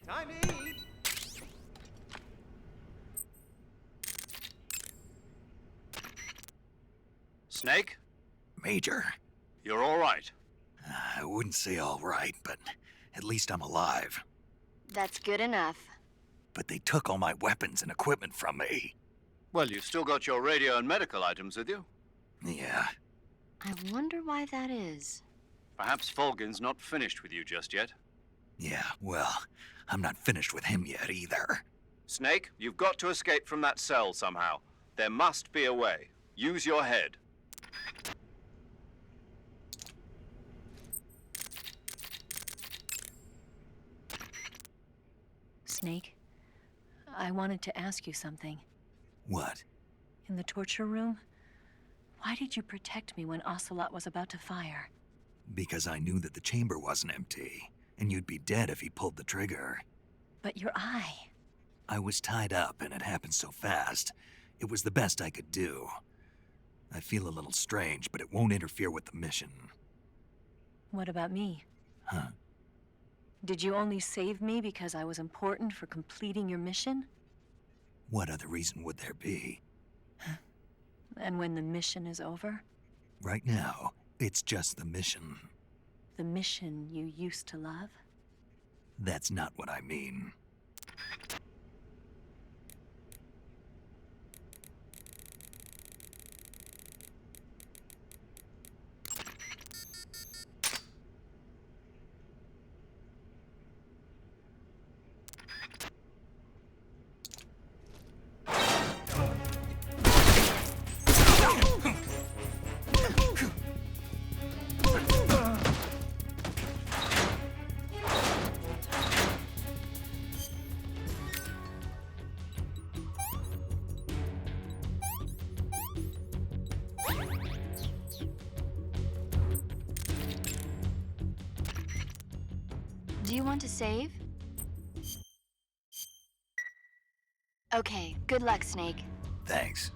Time to eat. Snake? Major, You're all right. I wouldn't say all right, but at least I'm alive. That's good enough. But they took all my weapons and equipment from me. Well, you've still got your radio and medical items with you. Yeah. I wonder why that is. Perhaps Volgin's not finished with you just yet. Yeah, well, I'm not finished with him yet either. Snake, you've got to escape from that cell somehow. There must be a way. Use your head. Snake, I wanted to ask you something. What? In the torture room, why did you protect me when Ocelot was about to fire? Because I knew that the chamber wasn't empty, and you'd be dead if he pulled the trigger. But your eye. I was tied up, and it happened so fast. It was the best I could do. I feel a little strange, but it won't interfere with the mission. What about me? Huh? Did you only save me because I was important for completing your mission? What other reason would there be? And when the mission is over? Right now, it's just the mission. The mission you used to love? That's not what I mean. Do you want to save? Okay, good luck, Snake. Thanks.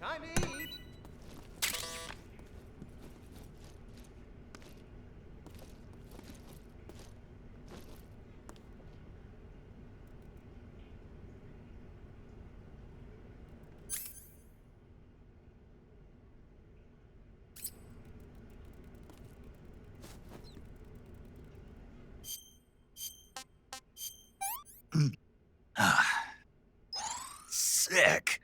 Time to eat. Sick.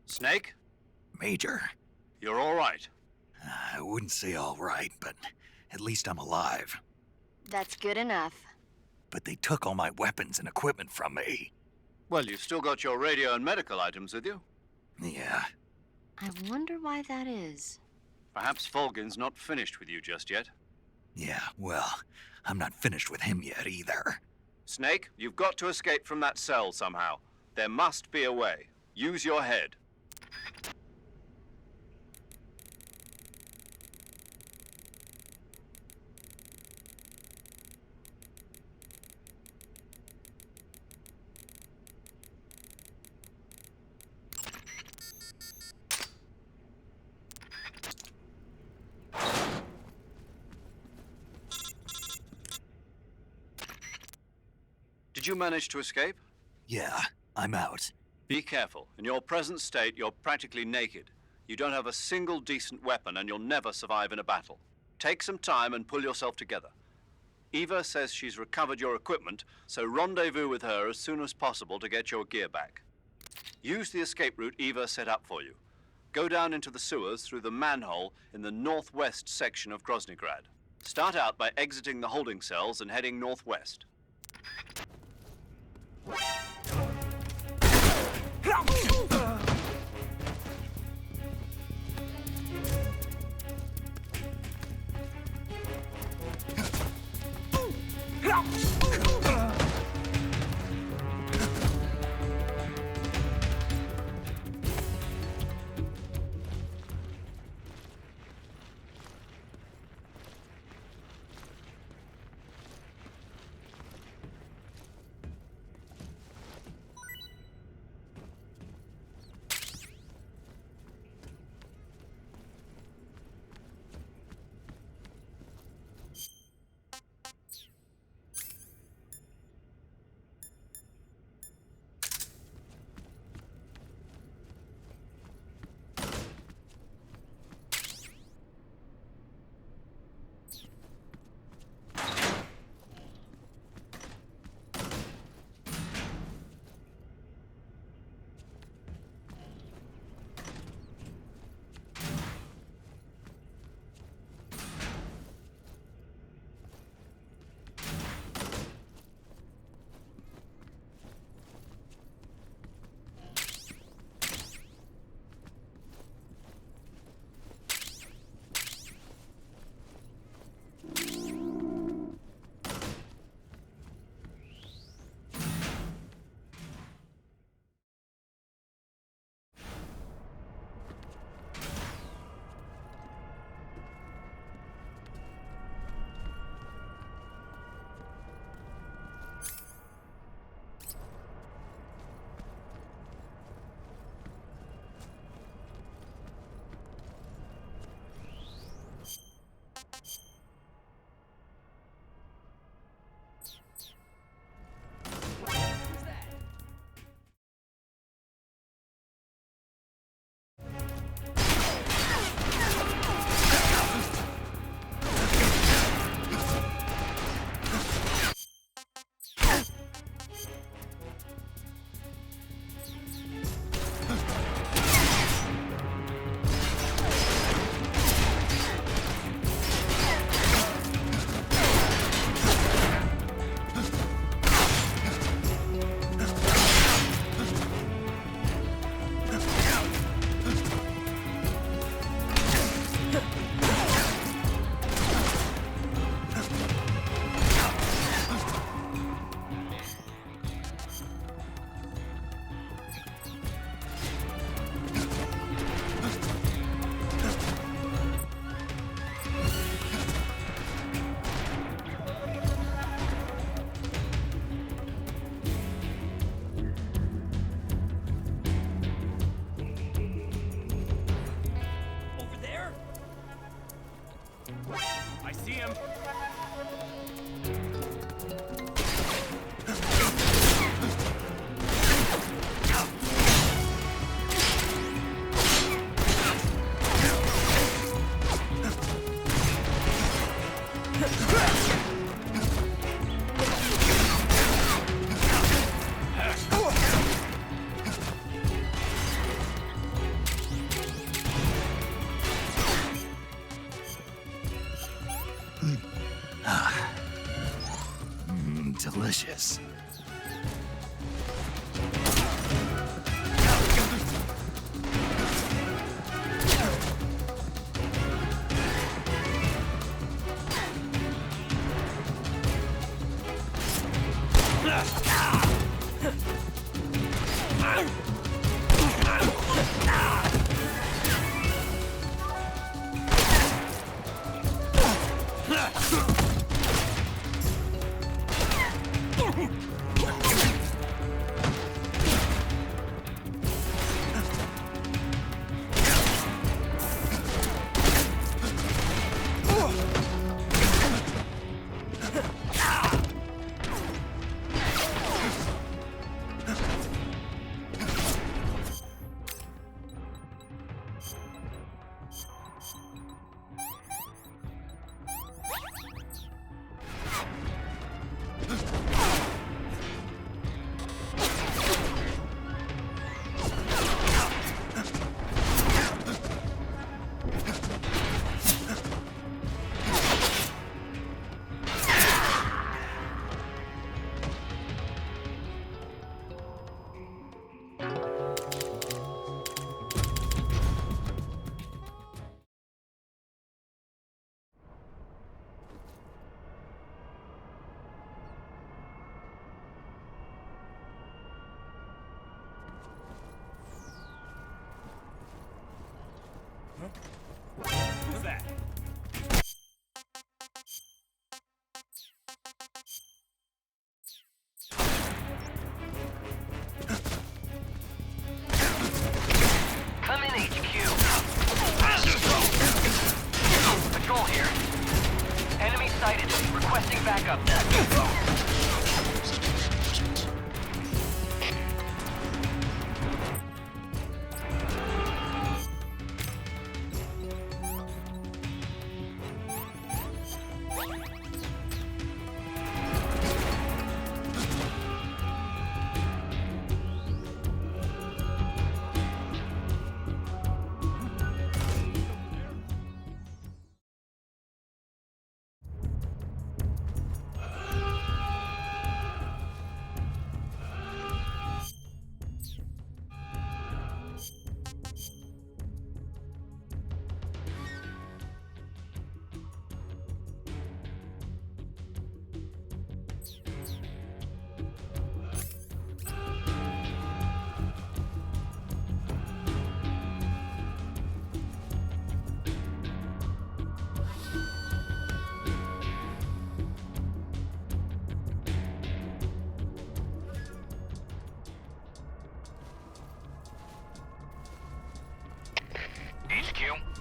Snake? Major, You're all right. I wouldn't say all right, but at least I'm alive. That's good enough. But they took all my weapons and equipment from me. Well, you've still got your radio and medical items with you. Yeah. I wonder why that is. Perhaps Volgin's not finished with you just yet. Yeah, well, I'm not finished with him yet either. Snake, you've got to escape from that cell somehow. There must be a way. Use your head. Did you manage to escape? Yeah, I'm out. Be careful. In your present state, you're practically naked. You don't have a single decent weapon, and you'll never survive in a battle. Take some time and pull yourself together. Eva says she's recovered your equipment, so rendezvous with her as soon as possible to get your gear back. Use the escape route Eva set up for you. Go down into the sewers through the manhole in the northwest section of Groznygrad. Start out by exiting the holding cells and heading northwest. Delicious. Who's that? Come in, HQ. Patrol here. Enemy sighted. Requesting backup.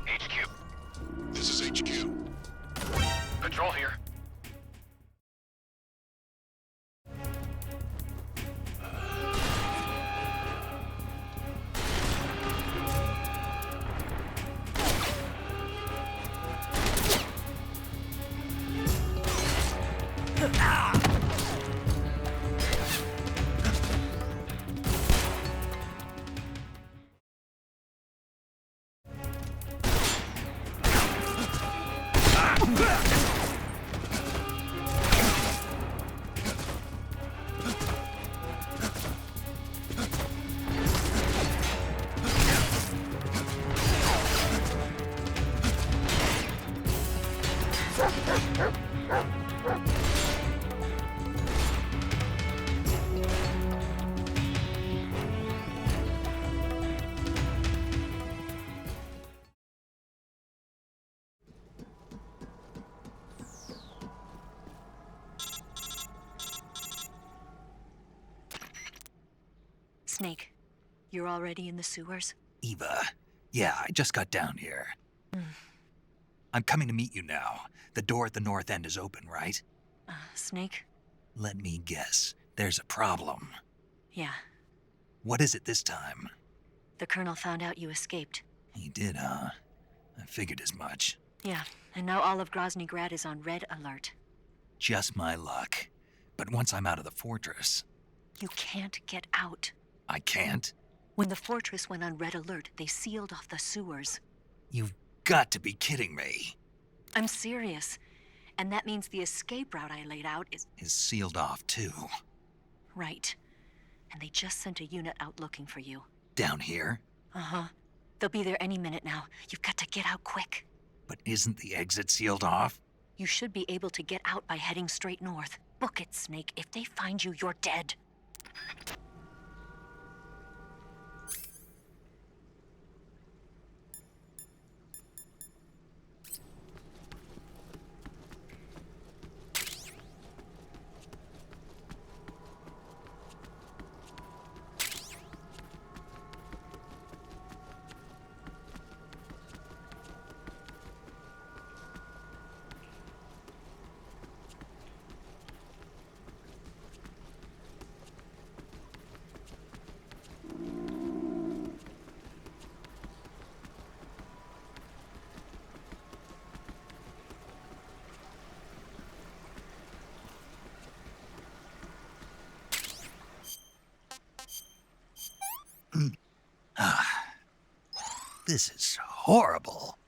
HQ. This is HQ. Patrol here. Snake, you're already in the sewers? Eva, yeah, I just got down here. I'm coming to meet you now. The door at the north end is open, right? Snake? Let me guess. There's a problem. Yeah. What is it this time? The Colonel found out you escaped. He did, huh? I figured as much. Yeah, and now all of Grozny Grad is on red alert. Just my luck. But once I'm out of the fortress... You can't get out. I can't? When the fortress went on red alert, they sealed off the sewers. You've got to be kidding me. I'm serious. And that means the escape route I laid out is sealed off, too. Right. And they just sent a unit out looking for you. Down here? Uh-huh. They'll be there any minute now. You've got to get out quick. But isn't the exit sealed off? You should be able to get out by heading straight north. Book it, Snake. If they find you, you're dead. This is horrible.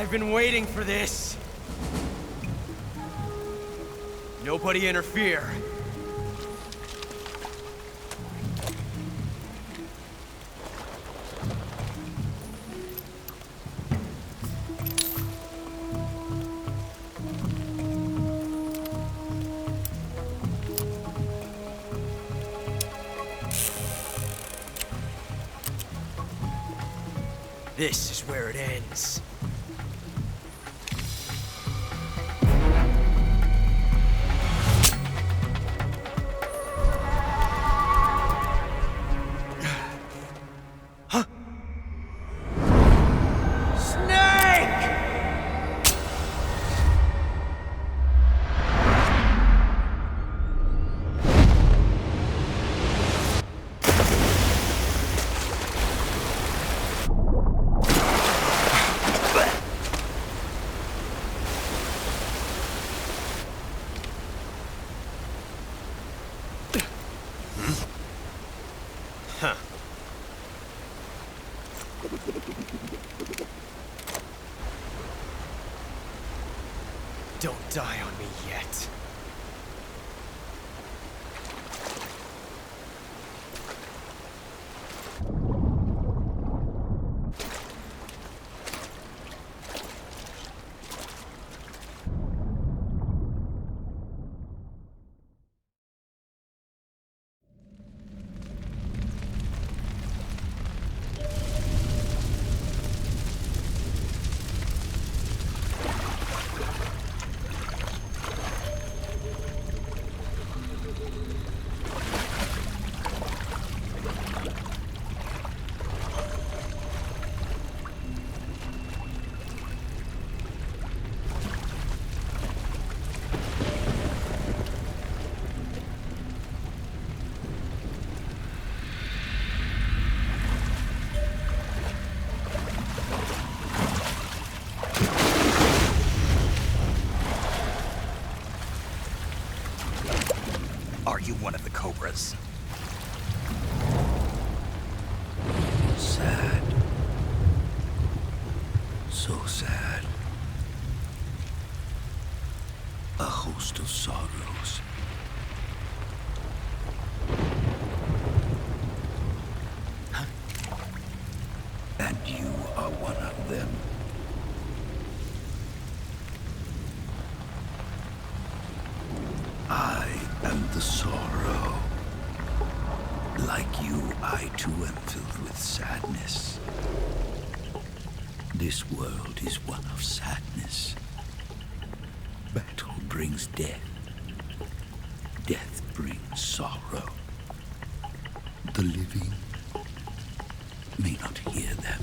I've been waiting for this. Nobody interfere. This is where it ends. Don't die on me yet. cobras. Sad. So sad. A host of sorrows. And you are one of them. I am the sorrow. Like you, I too am filled with sadness. This world is one of sadness. Battle brings death. Death brings sorrow. The living may not hear them.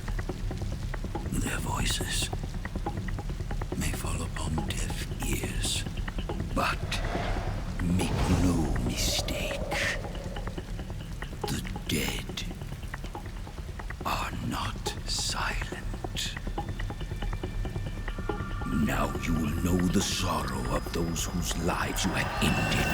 Their voices may fall upon deaf ears. But make no mistake, the dead are not silent. Now you will know the sorrow of those whose lives you have ended.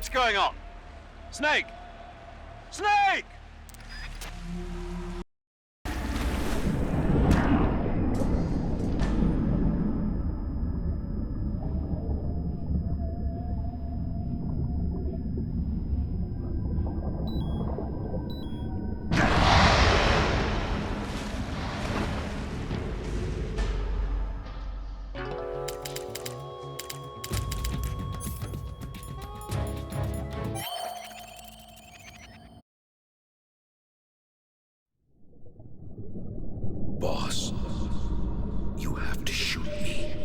What's going on? Snake! Snake! Boss, you have to shoot me.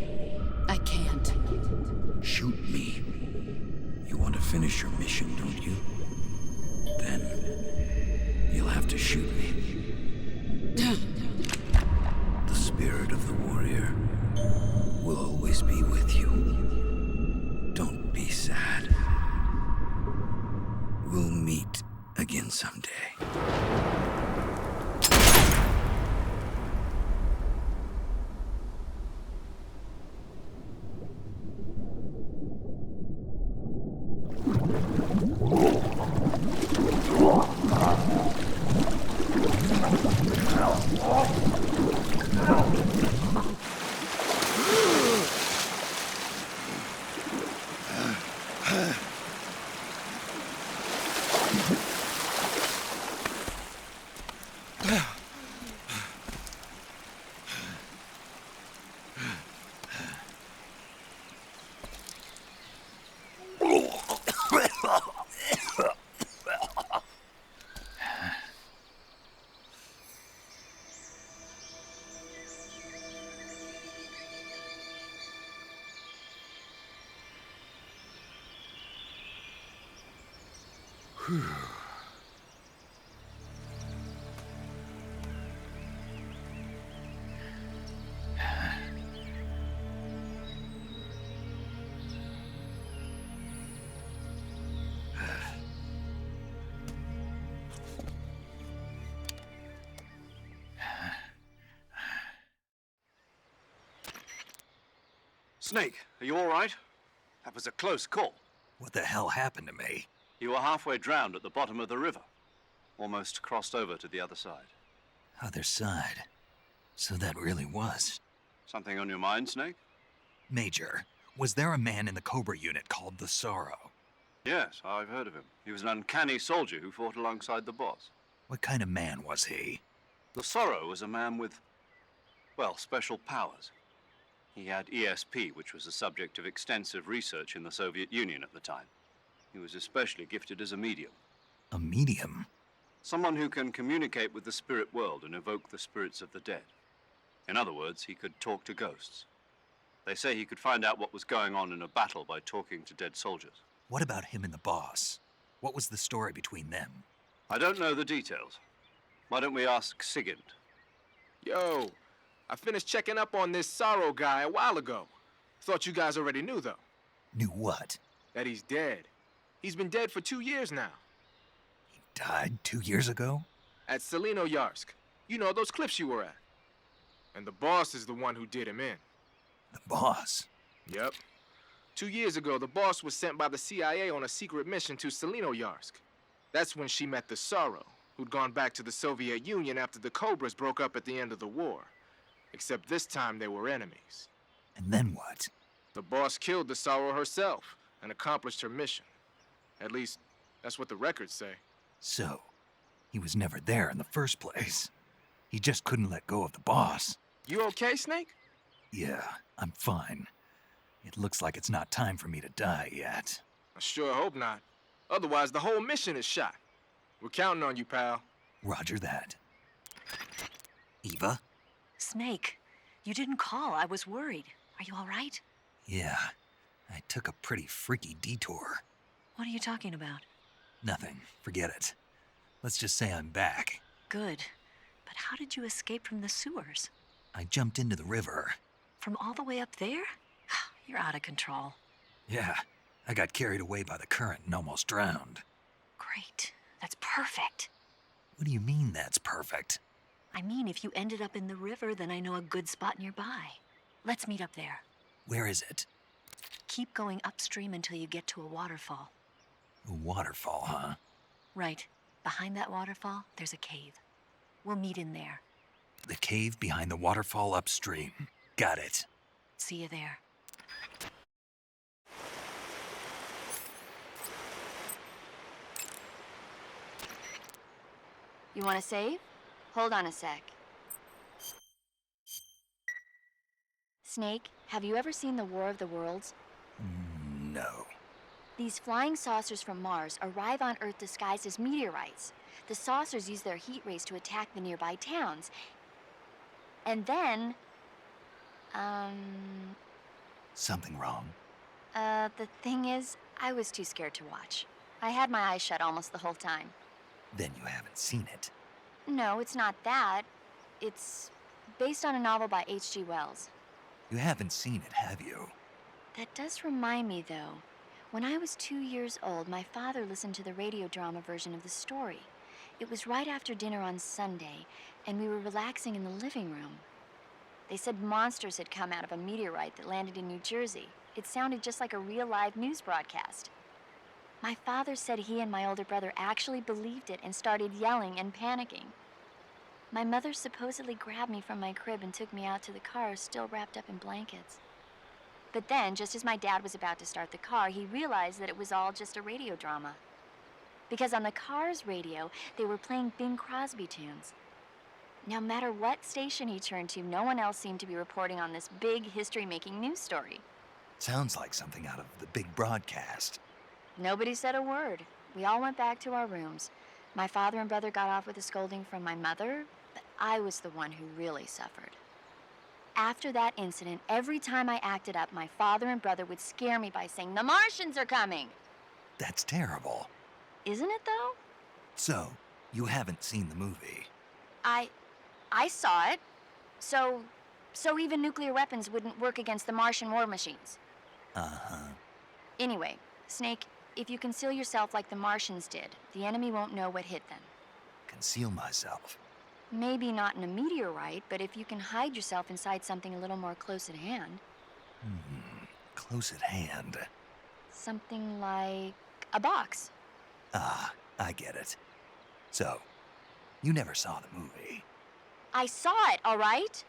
I can't. Shoot me. You want to finish your mission, don't you? Then you'll have to shoot me. The spirit of the warrior will always be with you. Don't be sad. We'll meet again someday. Snake, are you all right? That was a close call. What the hell happened to me? You were halfway drowned at the bottom of the river. Almost crossed over to the other side. Other side. So that really was. Something on your mind, Snake? Major, was there a man in the Cobra unit called the Sorrow? Yes, I've heard of him. He was an uncanny soldier who fought alongside the boss. What kind of man was he? The Sorrow was a man with, well, special powers. He had ESP, which was the subject of extensive research in the Soviet Union at the time. He was especially gifted as a medium. A medium? Someone who can communicate with the spirit world and evoke the spirits of the dead. In other words, he could talk to ghosts. They say he could find out what was going on in a battle by talking to dead soldiers. What about him and the boss? What was the story between them? I don't know the details. Why don't we ask Sigint? Yo, I finished checking up on this Sorrow guy a while ago. Thought you guys already knew, though. Knew what? That he's dead. He's been dead for 2 years now. He died 2 years ago? At Selino-Yarsk. You know, those cliffs you were at. And the boss is the one who did him in. The boss? Yep. 2 years ago, the boss was sent by the CIA on a secret mission to Selino-Yarsk. That's when she met the Sorrow, who'd gone back to the Soviet Union after the Cobras broke up at the end of the war. Except this time they were enemies. And then what? The boss killed the Sorrow herself and accomplished her mission. At least, that's what the records say. So, he was never there in the first place. He just couldn't let go of the boss. You okay, Snake? Yeah, I'm fine. It looks like it's not time for me to die yet. I sure hope not. Otherwise, the whole mission is shot. We're counting on you, pal. Roger that. Eva? Snake, you didn't call. I was worried. Are you all right? Yeah, I took a pretty freaky detour. What are you talking about? Nothing. Forget it. Let's just say I'm back. Good. But how did you escape from the sewers? I jumped into the river. From all the way up there? You're out of control. Yeah, I got carried away by the current and almost drowned. Great. That's perfect. What do you mean that's perfect? I mean, if you ended up in the river, then I know a good spot nearby. Let's meet up there. Where is it? Keep going upstream until you get to a waterfall. A waterfall, huh? Right. Behind that waterfall, there's a cave. We'll meet in there. The cave behind the waterfall upstream. Got it. See you there. You want to save? Hold on a sec. Snake, have you ever seen the War of the Worlds? No. These flying saucers from Mars arrive on Earth disguised as meteorites. The saucers use their heat rays to attack the nearby towns. And then... Something wrong? The thing is, I was too scared to watch. I had my eyes shut almost the whole time. Then you haven't seen it. No, it's not that. It's based on a novel by H.G. Wells. You haven't seen it, have you? That does remind me, though. When I was 2 years old, my father listened to the radio drama version of the story. It was right after dinner on Sunday, and we were relaxing in the living room. They said monsters had come out of a meteorite that landed in New Jersey. It sounded just like a real live news broadcast. My father said he and my older brother actually believed it and started yelling and panicking. My mother supposedly grabbed me from my crib and took me out to the car, still wrapped up in blankets. But then, just as my dad was about to start the car, he realized that it was all just a radio drama. Because on the car's radio, they were playing Bing Crosby tunes. No matter what station he turned to, no one else seemed to be reporting on this big history-making news story. Sounds like something out of the big broadcast. Nobody said a word. We all went back to our rooms. My father and brother got off with a scolding from my mother, but I was the one who really suffered. After that incident, every time I acted up, my father and brother would scare me by saying, "The Martians are coming!" That's terrible. Isn't it, though? So, you haven't seen the movie? I saw it. So even nuclear weapons wouldn't work against the Martian war machines. Uh-huh. Anyway, Snake, if you conceal yourself like the Martians did, the enemy won't know what hit them. Conceal myself? Maybe not in a meteorite, but if you can hide yourself inside something a little more close at hand. Close at hand. Something like a box. Ah, I get it. So, you never saw the movie? I saw it, all right?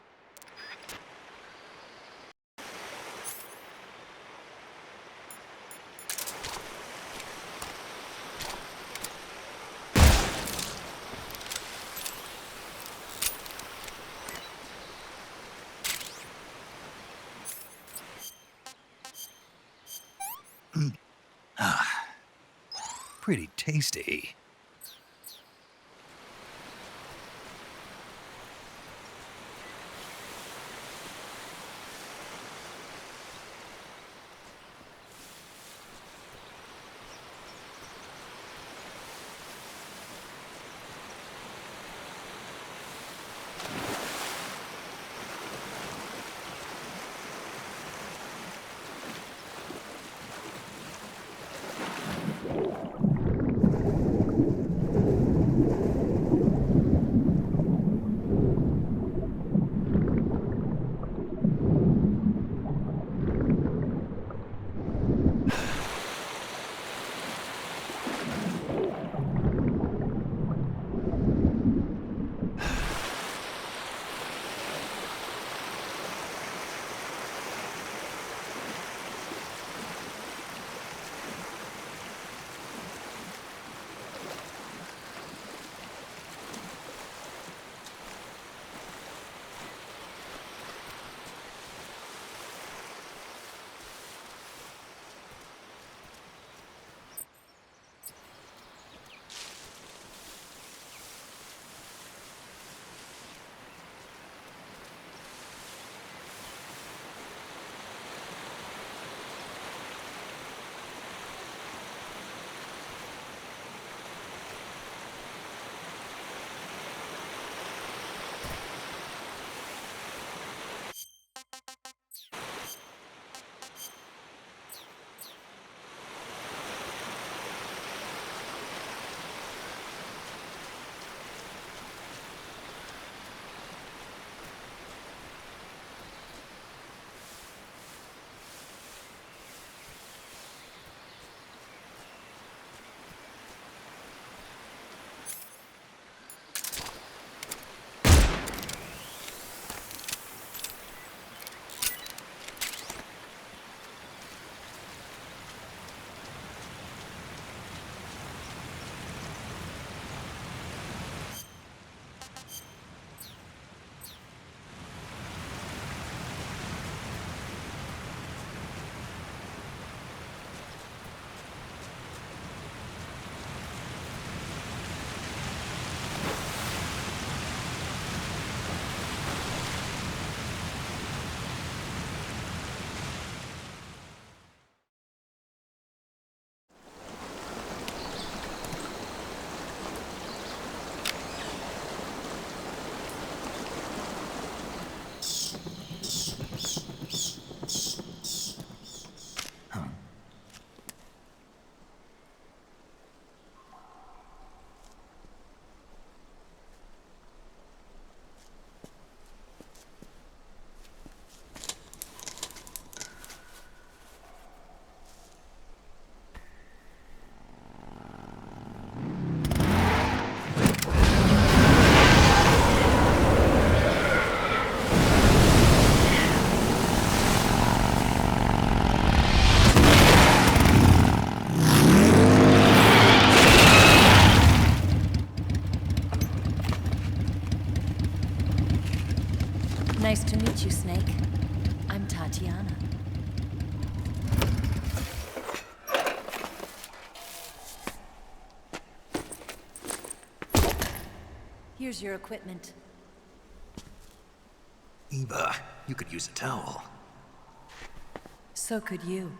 Pretty tasty. Here's your equipment. Eva, you could use a towel. So could you.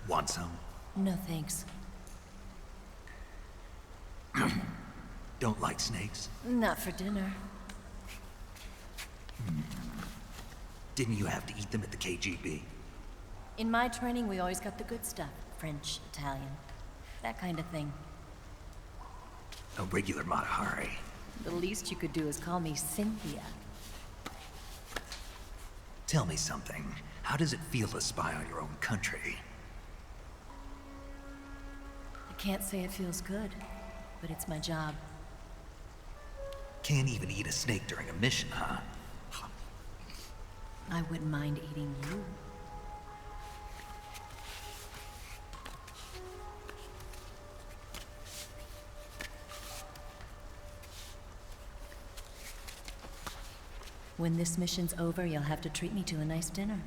Want some? No thanks. Don't like snakes? Not for dinner. Didn't you have to eat them at the KGB? In my training, we always got the good stuff. French, Italian, that kind of thing. A regular Mata Hari. The least you could do is call me Cynthia. Tell me something. How does it feel to spy on your own country? I can't say it feels good, but it's my job. Can't even eat a snake during a mission, huh? I wouldn't mind eating you. When this mission's over, you'll have to treat me to a nice dinner.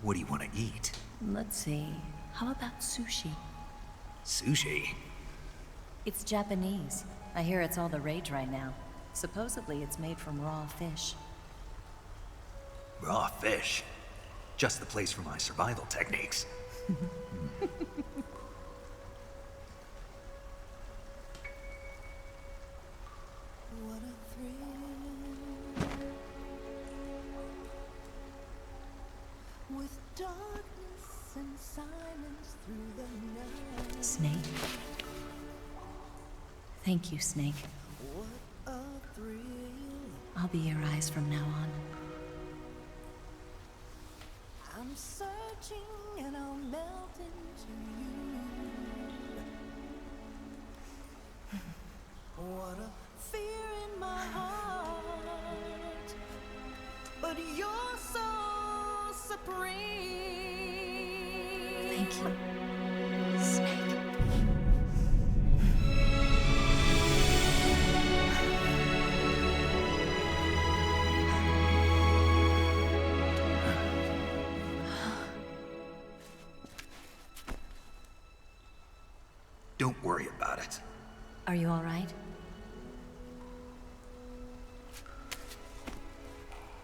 What do you want to eat? Let's see. How about sushi? Sushi? It's Japanese. I hear it's all the rage right now. Supposedly, it's made from raw fish. Raw fish? Just the place for my survival techniques. What a thrill. With darkness and silence through the night. Snake. Thank you, Snake. What a thrill. I'll be your eyes from now on. I'm searching and I'll melt into you. What a fear in my heart, but you're so supreme. Thank you, Snake. Don't worry about it. Are you all right?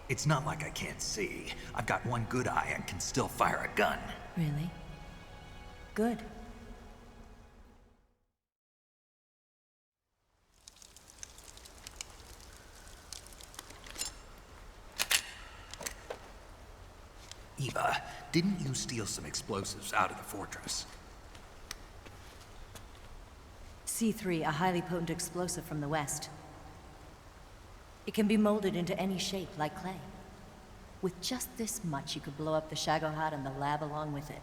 It's not like I can't see. I've got one good eye and can still fire a gun. Really? Good. Eva, didn't you steal some explosives out of the fortress? C3, a highly potent explosive from the west. It can be molded into any shape, like clay. With just this much, you could blow up the Shagohod and the lab along with it.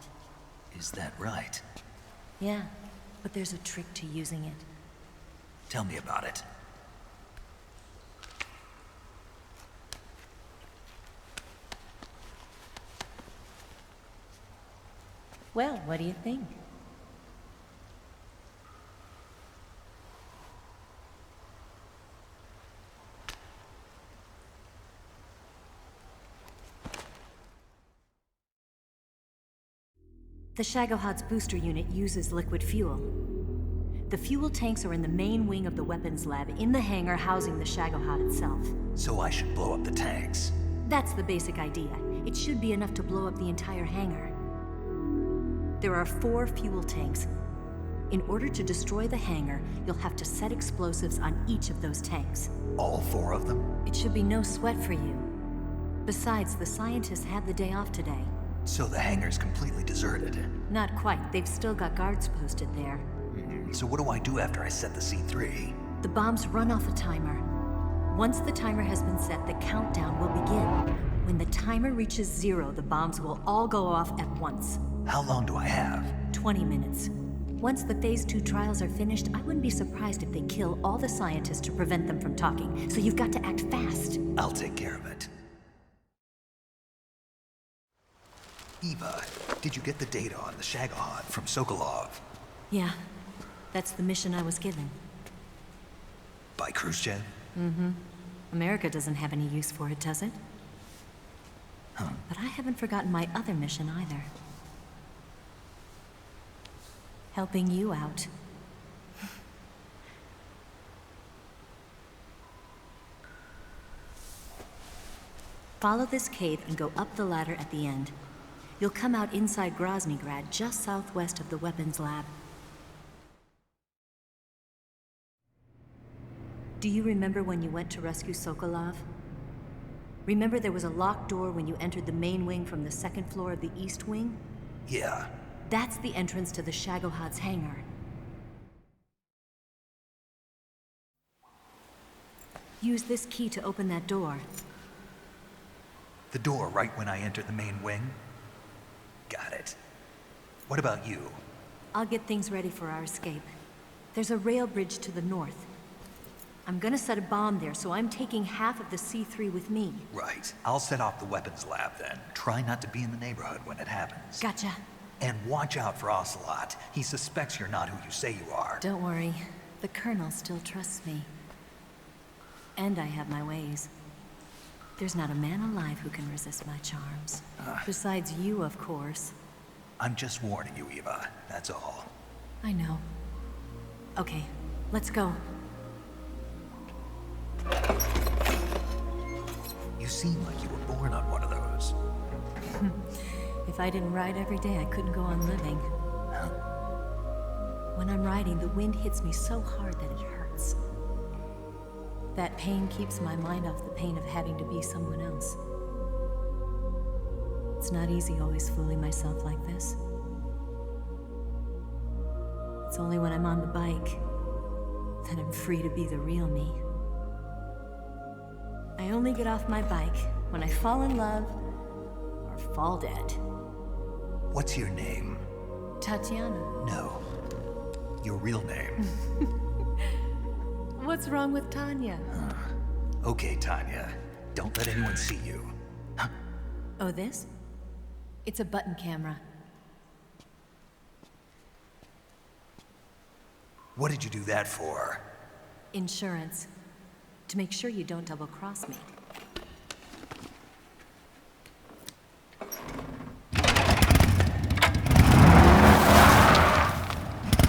Is that right? Yeah, but there's a trick to using it. Tell me about it. Well, what do you think? The Shagohod's booster unit uses liquid fuel. The fuel tanks are in the main wing of the weapons lab in the hangar housing the Shagohod itself. So I should blow up the tanks. That's the basic idea. It should be enough to blow up the entire hangar. There are 4 fuel tanks. In order to destroy the hangar, you'll have to set explosives on each of those tanks. All 4 of them? It should be no sweat for you. Besides, the scientists had the day off today. So the hangar's completely deserted. Not quite. They've still got guards posted there. So what do I do after I set the C3? The bombs run off a timer. Once the timer has been set, the countdown will begin. When the timer reaches 0, the bombs will all go off at once. How long do I have? 20 minutes. Once the Phase 2 trials are finished, I wouldn't be surprised if they kill all the scientists to prevent them from talking. So you've got to act fast. I'll take care of it. Eva, did you get the data on the Shagohod from Sokolov? Yeah, that's the mission I was given. By Khrushchev? Mm-hmm. America doesn't have any use for it, does it? Huh. But I haven't forgotten my other mission either. Helping you out. Follow this cave and go up the ladder at the end. You'll come out inside Groznygrad, just southwest of the weapons lab. Do you remember when you went to rescue Sokolov? Remember there was a locked door when you entered the main wing from the second floor of the east wing? Yeah. That's the entrance to the Shagohod's hangar. Use this key to open that door. The door right when I enter the main wing? Got it. What about you? I'll get things ready for our escape. There's a rail bridge to the north. I'm gonna set a bomb there, so I'm taking half of the C3 with me. Right. I'll set off the weapons lab then. Try not to be in the neighborhood when it happens. Gotcha. And watch out for Ocelot. He suspects you're not who you say you are. Don't worry. The Colonel still trusts me. And I have my ways. There's not a man alive who can resist my charms. Besides you, of course. I'm just warning you, Eva. That's all. I know. Okay, let's go. You seem like you were born on one of those. If I didn't ride every day, I couldn't go on living. When I'm riding, the wind hits me so hard that it hurts. That pain keeps my mind off the pain of having to be someone else. It's not easy always fooling myself like this. It's only when I'm on the bike that I'm free to be the real me. I only get off my bike when I fall in love or fall dead. What's your name? Tatiana. No. Your real name. What's wrong with Tanya? Okay, Tanya. Don't let anyone see you. Oh, this? It's a button camera. What did you do that for? Insurance. To make sure you don't double-cross me.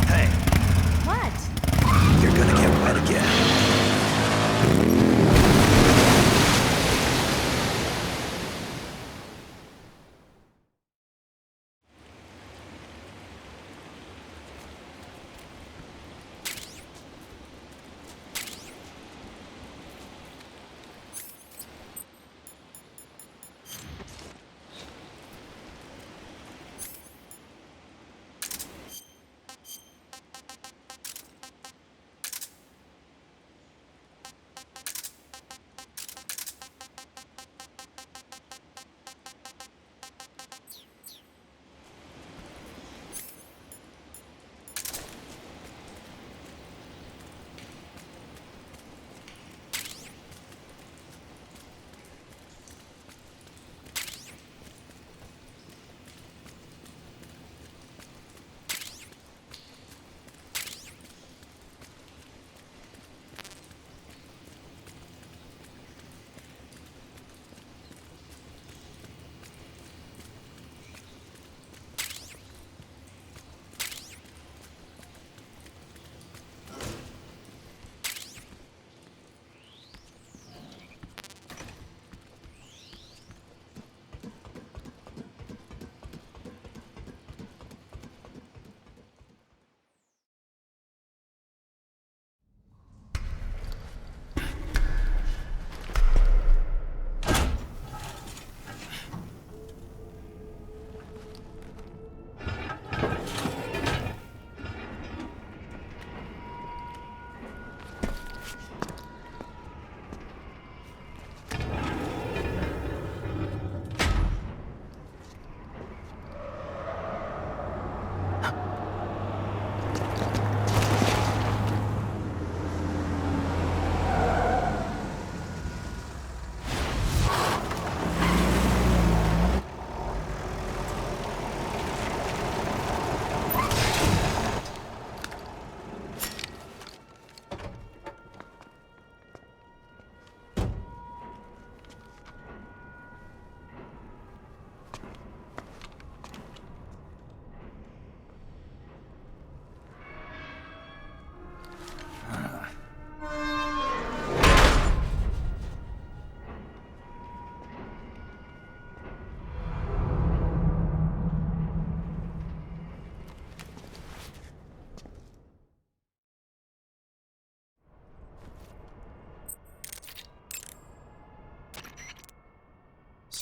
Hey. What? You're gonna get wet again.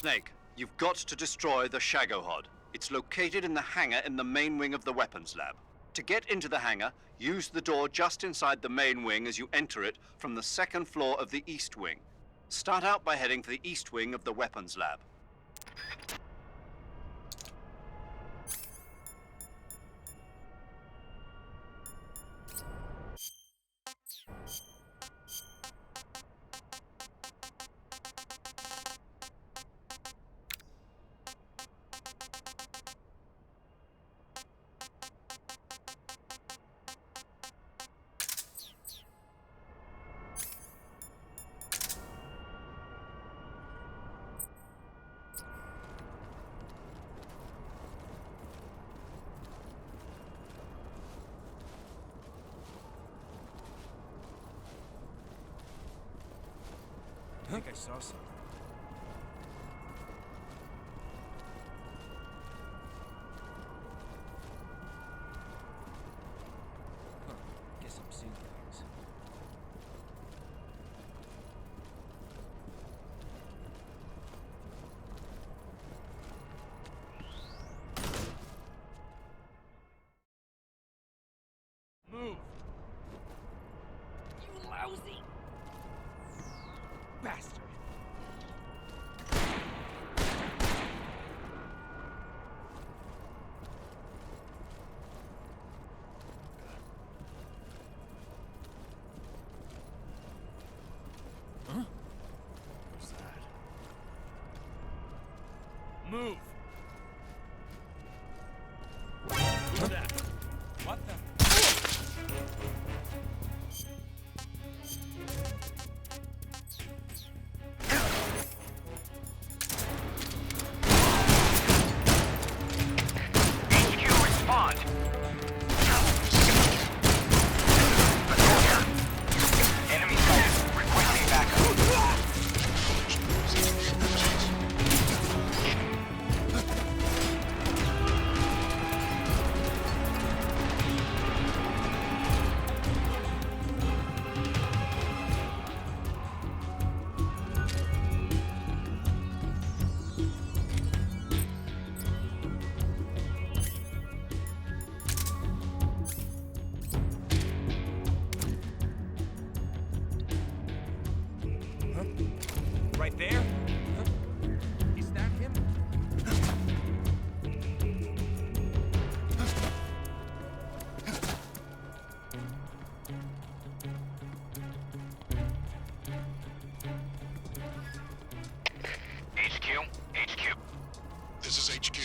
Snake, you've got to destroy the Shagohod. It's located in the hangar in the main wing of the weapons lab. To get into the hangar, use the door just inside the main wing as you enter it from the second floor of the east wing. Start out by heading for the east wing of the weapons lab. I think I saw something. Huh. Guess I'm seeing things. Move! You lousy bastard! Huh? What's that? Move! Who's that? What the? Right there? Huh? Is that him? HQ. This is HQ.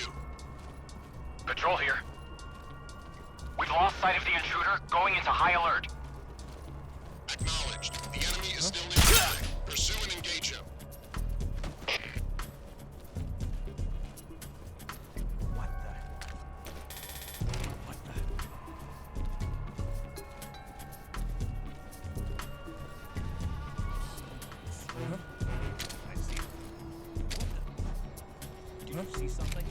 Patrol here. We've lost sight of the intruder, going into high alert. Acknowledged. The enemy is still nearby. Pursue and engage him. Do you see something?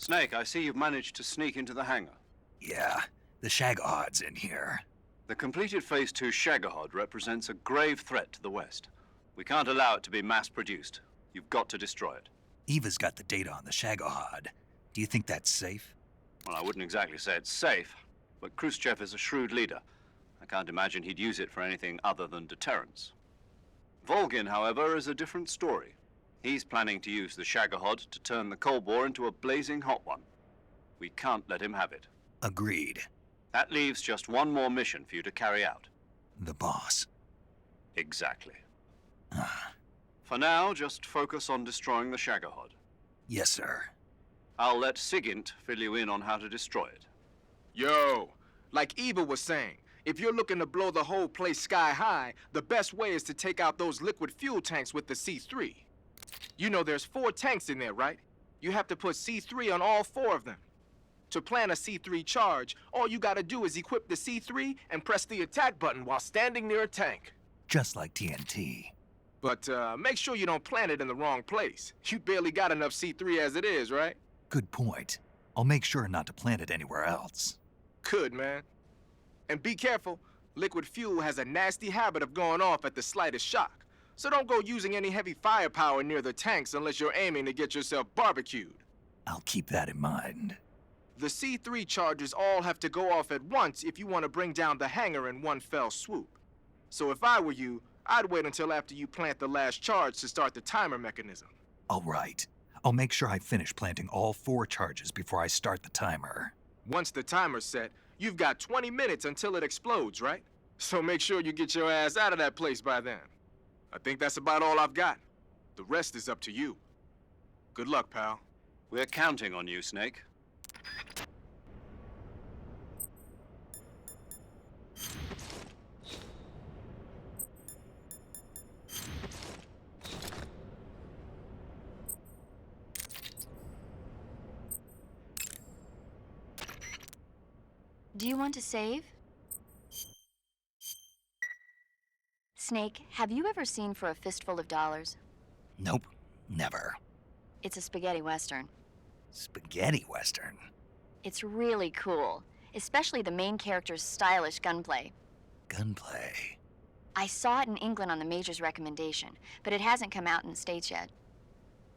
Snake, I see you've managed to sneak into the hangar. Yeah, the Shagohod's in here. The completed Phase 2 Shagohod represents a grave threat to the West. We can't allow it to be mass-produced. You've got to destroy it. Eva's got the data on the Shagohod. Do you think that's safe? Well, I wouldn't exactly say it's safe, but Khrushchev is a shrewd leader. I can't imagine he'd use it for anything other than deterrence. Volgin, however, is a different story. He's planning to use the Shagohod to turn the Cold War into a blazing hot one. We can't let him have it. Agreed. That leaves just one more mission for you to carry out. The boss. Exactly. For now, just focus on destroying the Shagohod. Yes, sir. I'll let Sigint fill you in on how to destroy it. Yo, like Eva was saying, if you're looking to blow the whole place sky high, the best way is to take out those liquid fuel tanks with the C3. You know there's 4 tanks in there, right? You have to put C3 on all 4 of them. To plan a C3 charge, all you gotta do is equip the C3 and press the attack button while standing near a tank. Just like TNT. But make sure you don't plant it in the wrong place. You barely got enough C3 as it is, right? Good point. I'll make sure not to plant it anywhere else. Good, man. And be careful. Liquid fuel has a nasty habit of going off at the slightest shock. So don't go using any heavy firepower near the tanks unless you're aiming to get yourself barbecued. I'll keep that in mind. The C3 charges all have to go off at once if you want to bring down the hangar in one fell swoop. So if I were you, I'd wait until after you plant the last charge to start the timer mechanism. All right. I'll make sure I finish planting all 4 charges before I start the timer. Once the timer's set, you've got 20 minutes until it explodes, right? So make sure you get your ass out of that place by then. I think that's about all I've got. The rest is up to you. Good luck, pal. We're counting on you, Snake. Do you want to save? Snake, have you ever seen For a Fistful of Dollars? Nope, never. It's a spaghetti western. Spaghetti western? It's really cool, especially the main character's stylish gunplay. Gunplay? I saw it in England on the Major's recommendation, but it hasn't come out in the States yet.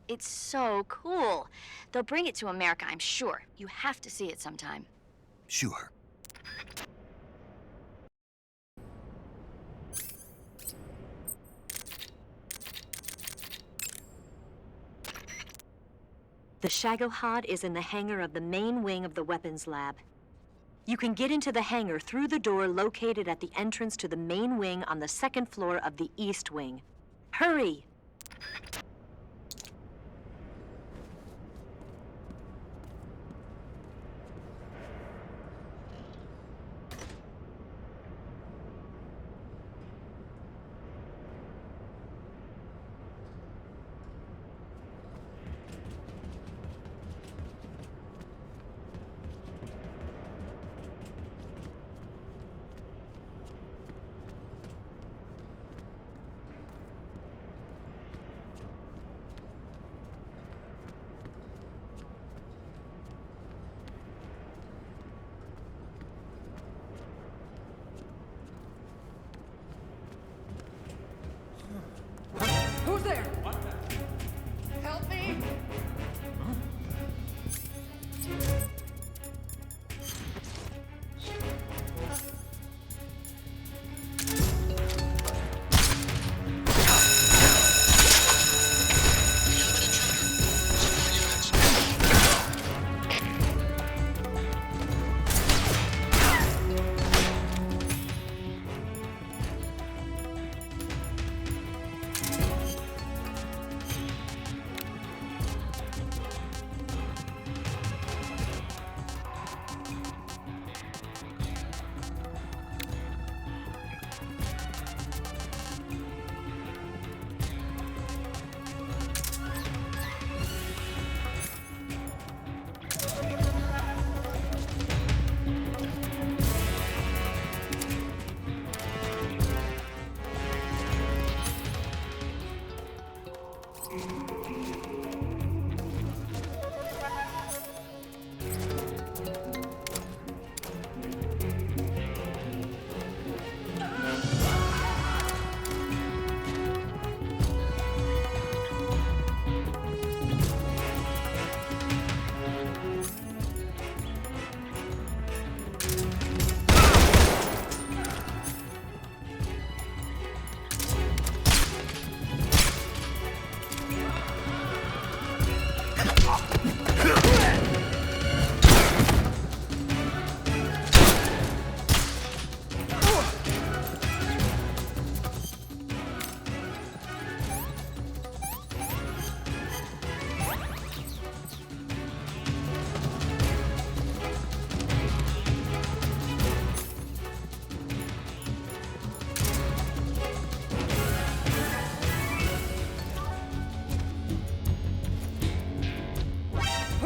It's so cool. They'll bring it to America, I'm sure. You have to see it sometime. Sure. The Shagohod is in the hangar of the main wing of the weapons lab. You can get into the hangar through the door located at the entrance to the main wing on the 2nd floor of the East Wing. Hurry!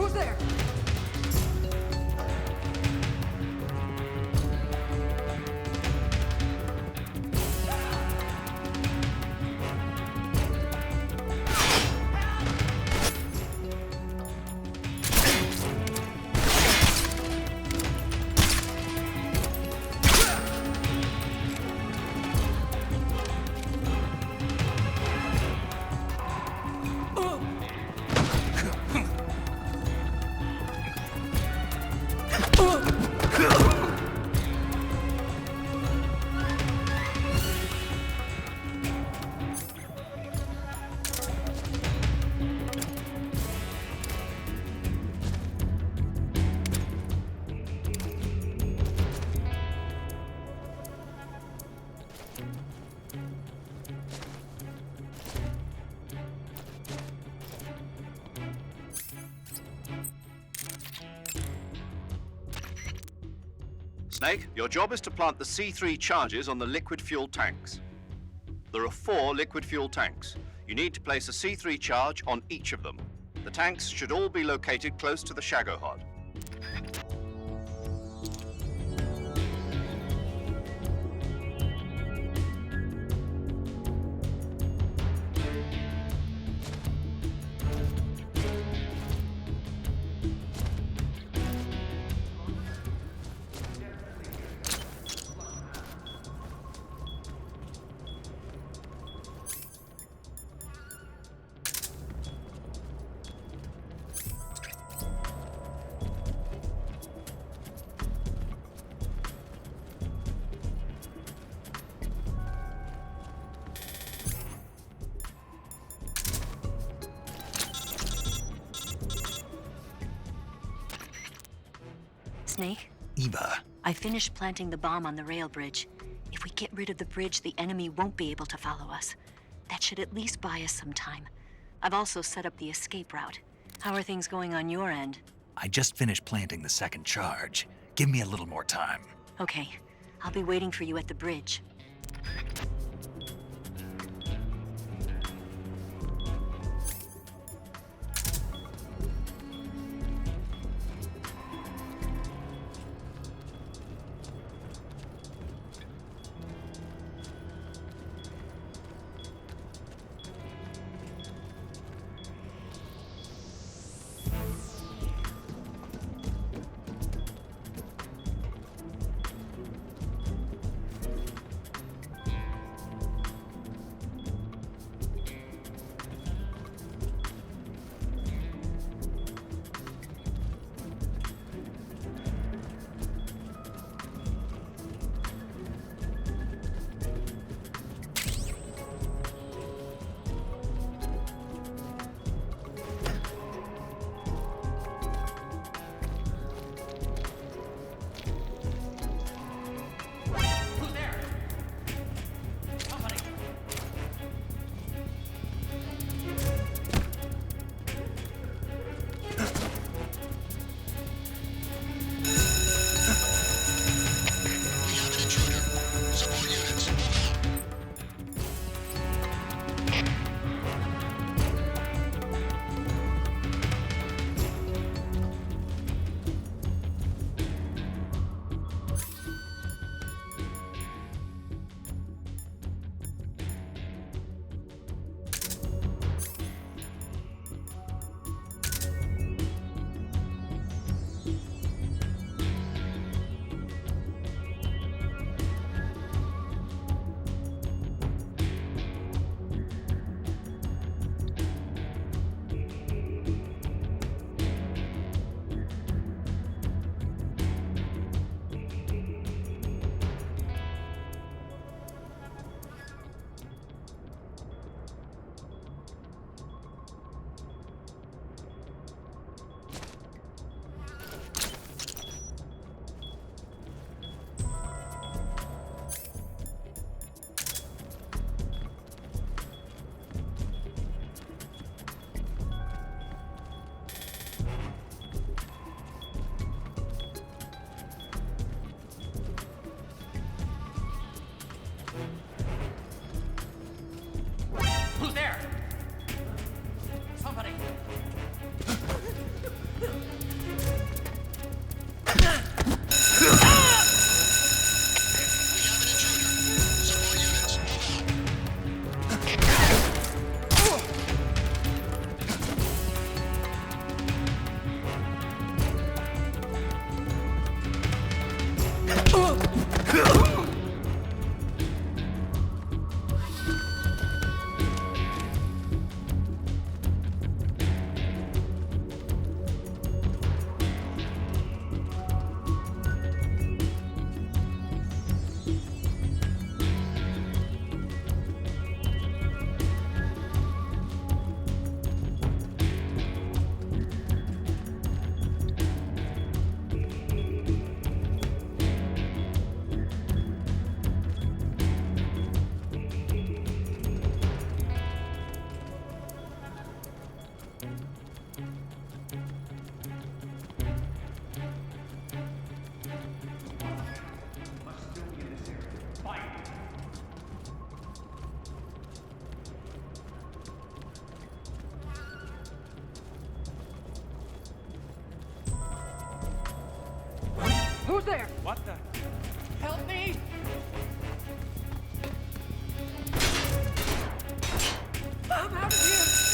Who's there? Snake, your job is to plant the C3 charges on the liquid fuel tanks. There are 4 liquid fuel tanks. You need to place a C3 charge on each of them. The tanks should all be located close to the Shagohod. Snake? Eva. I finished planting the bomb on the rail bridge. If we get rid of the bridge, the enemy won't be able to follow us. That should at least buy us some time. I've also set up the escape route. How are things going on your end? I just finished planting the second charge. Give me a little more time. Okay. I'll be waiting for you at the bridge. there? What the? Help me! I'm out of here!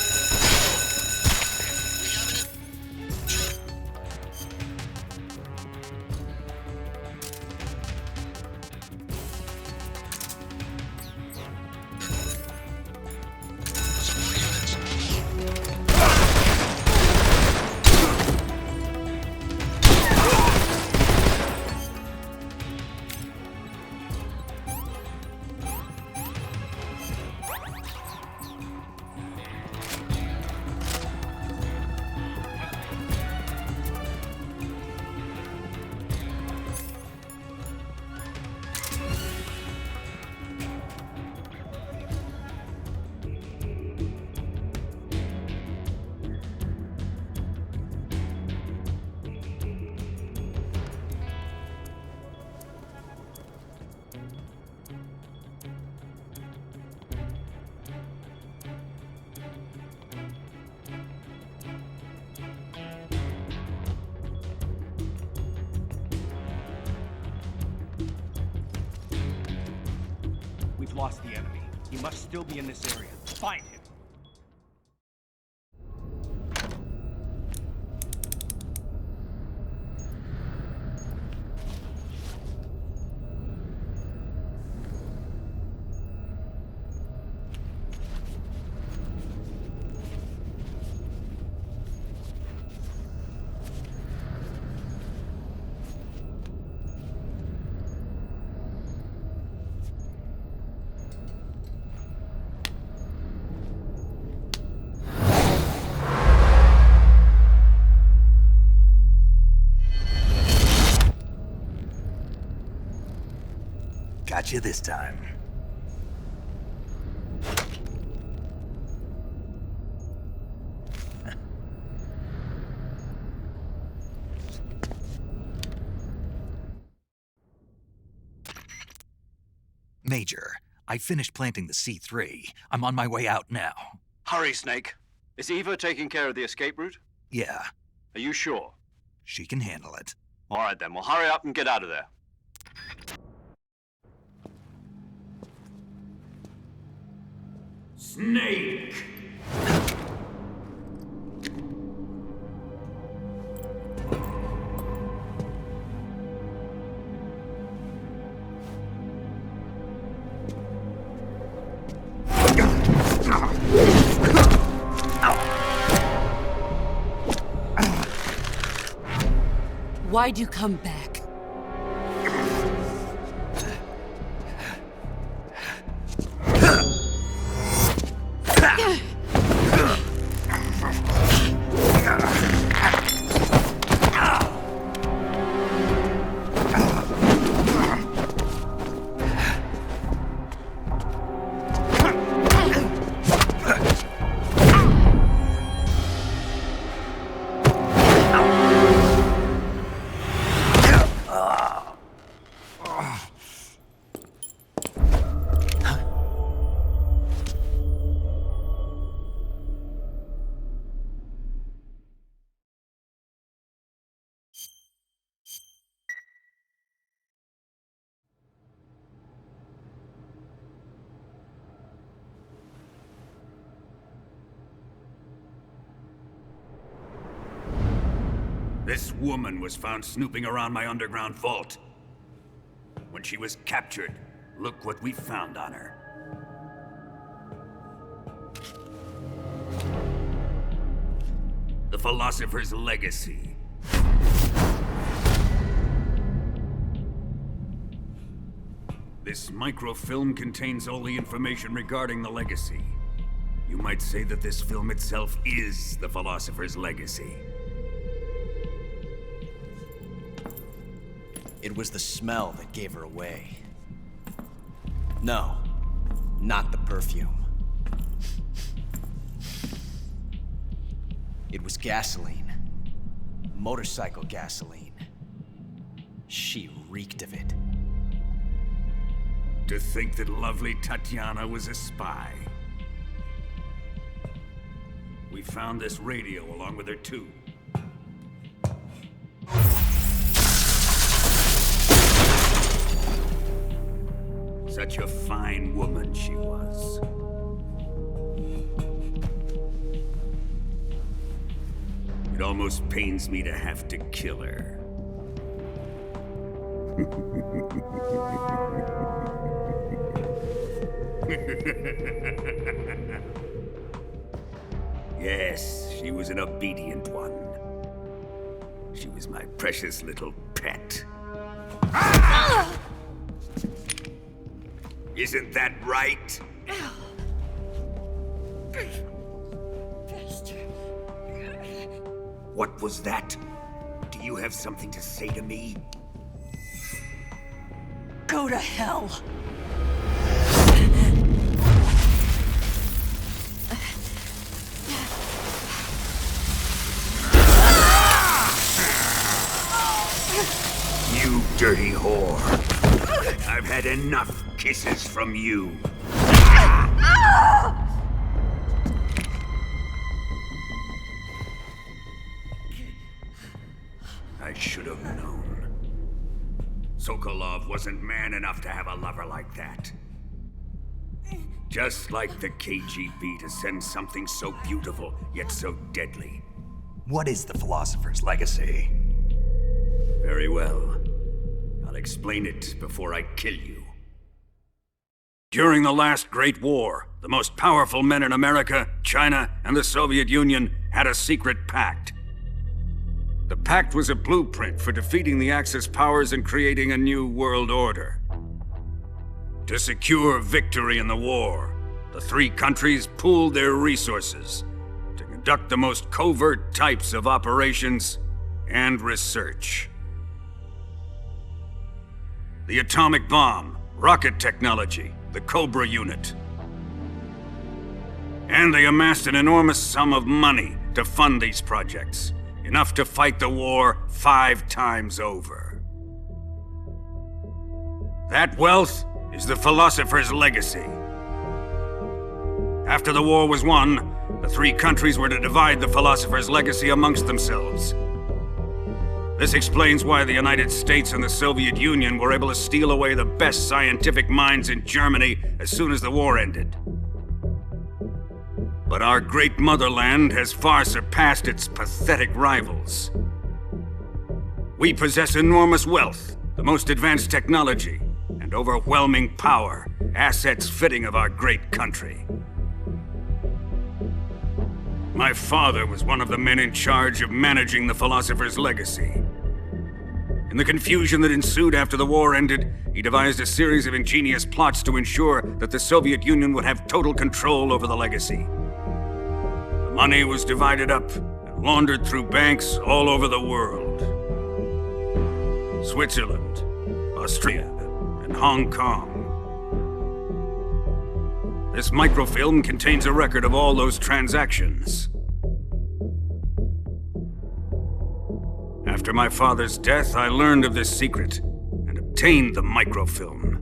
We've lost the enemy. He must still be in this area. Find him. Got you this time. Major, I finished planting the C3. I'm on my way out now. Hurry, Snake. Is Eva taking care of the escape route? Yeah, Are you sure? she can handle it. All right, then. Well, hurry up and get out of there. Snake! Why'd you come back? This woman was found snooping around my underground vault. When she was captured, look what we found on her. The Philosopher's Legacy. This microfilm contains all the information regarding the Legacy. You might say that this film itself is the Philosopher's Legacy. It was the smell that gave her away. No, not the perfume. It was gasoline. Motorcycle gasoline. She reeked of it. To think that lovely Tatiana was a spy. We found this radio along with her too. Such a fine woman she was. It almost pains me to have to kill her. Yes, she was an obedient one. She was my precious little pet. Ah! Isn't that right? What was that? Do you have something to say to me? Go to hell. You dirty whore. I've had enough kisses from you. I should have known. Sokolov wasn't man enough to have a lover like that. Just like the KGB to send something so beautiful, yet so deadly. What is the Philosopher's Legacy? Very well. I'll explain it before I kill you. During the last Great War, the most powerful men in America, China, and the Soviet Union had a secret pact. The pact was a blueprint for defeating the Axis powers and creating a new world order. To secure victory in the war, the three countries pooled their resources to conduct the most covert types of operations and research. The atomic bomb, rocket technology, the Cobra unit. And they amassed an enormous sum of money to fund these projects, enough to fight the war 5 times over. That wealth is the Philosopher's Legacy. After the war was won, the three countries were to divide the Philosopher's Legacy amongst themselves. This explains why the United States and the Soviet Union were able to steal away the best scientific minds in Germany as soon as the war ended. But our great motherland has far surpassed its pathetic rivals. We possess enormous wealth, the most advanced technology, and overwhelming power, assets fitting of our great country. My father was one of the men in charge of managing the Philosopher's Legacy. In the confusion that ensued after the war ended, he devised a series of ingenious plots to ensure that the Soviet Union would have total control over the legacy. The money was divided up and laundered through banks all over the world. Switzerland, Austria, and Hong Kong. This microfilm contains a record of all those transactions. After my father's death, I learned of this secret and obtained the microfilm.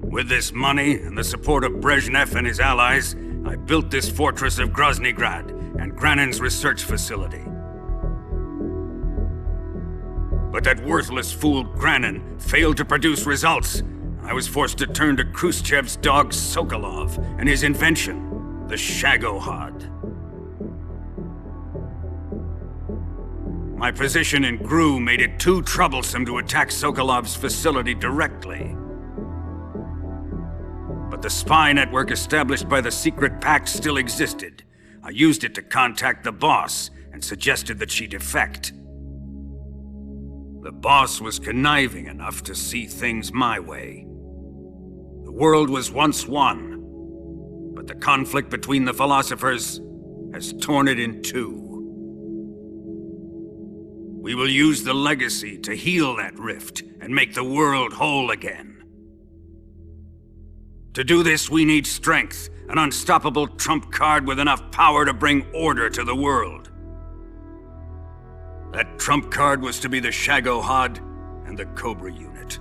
With this money and the support of Brezhnev and his allies, I built this fortress of Groznygrad and Granin's research facility. But that worthless fool Granin failed to produce results. I was forced to turn to Khrushchev's dog Sokolov and his invention, the Shagohod. My position in GRU made it too troublesome to attack Sokolov's facility directly. But the spy network established by the secret pact still existed. I used it to contact the boss and suggested that she defect. The boss was conniving enough to see things my way. The world was once one, but the conflict between the philosophers has torn it in two. We will use the legacy to heal that rift and make the world whole again. To do this, we need strength, an unstoppable trump card with enough power to bring order to the world. That trump card was to be the Shagohod and the Cobra unit.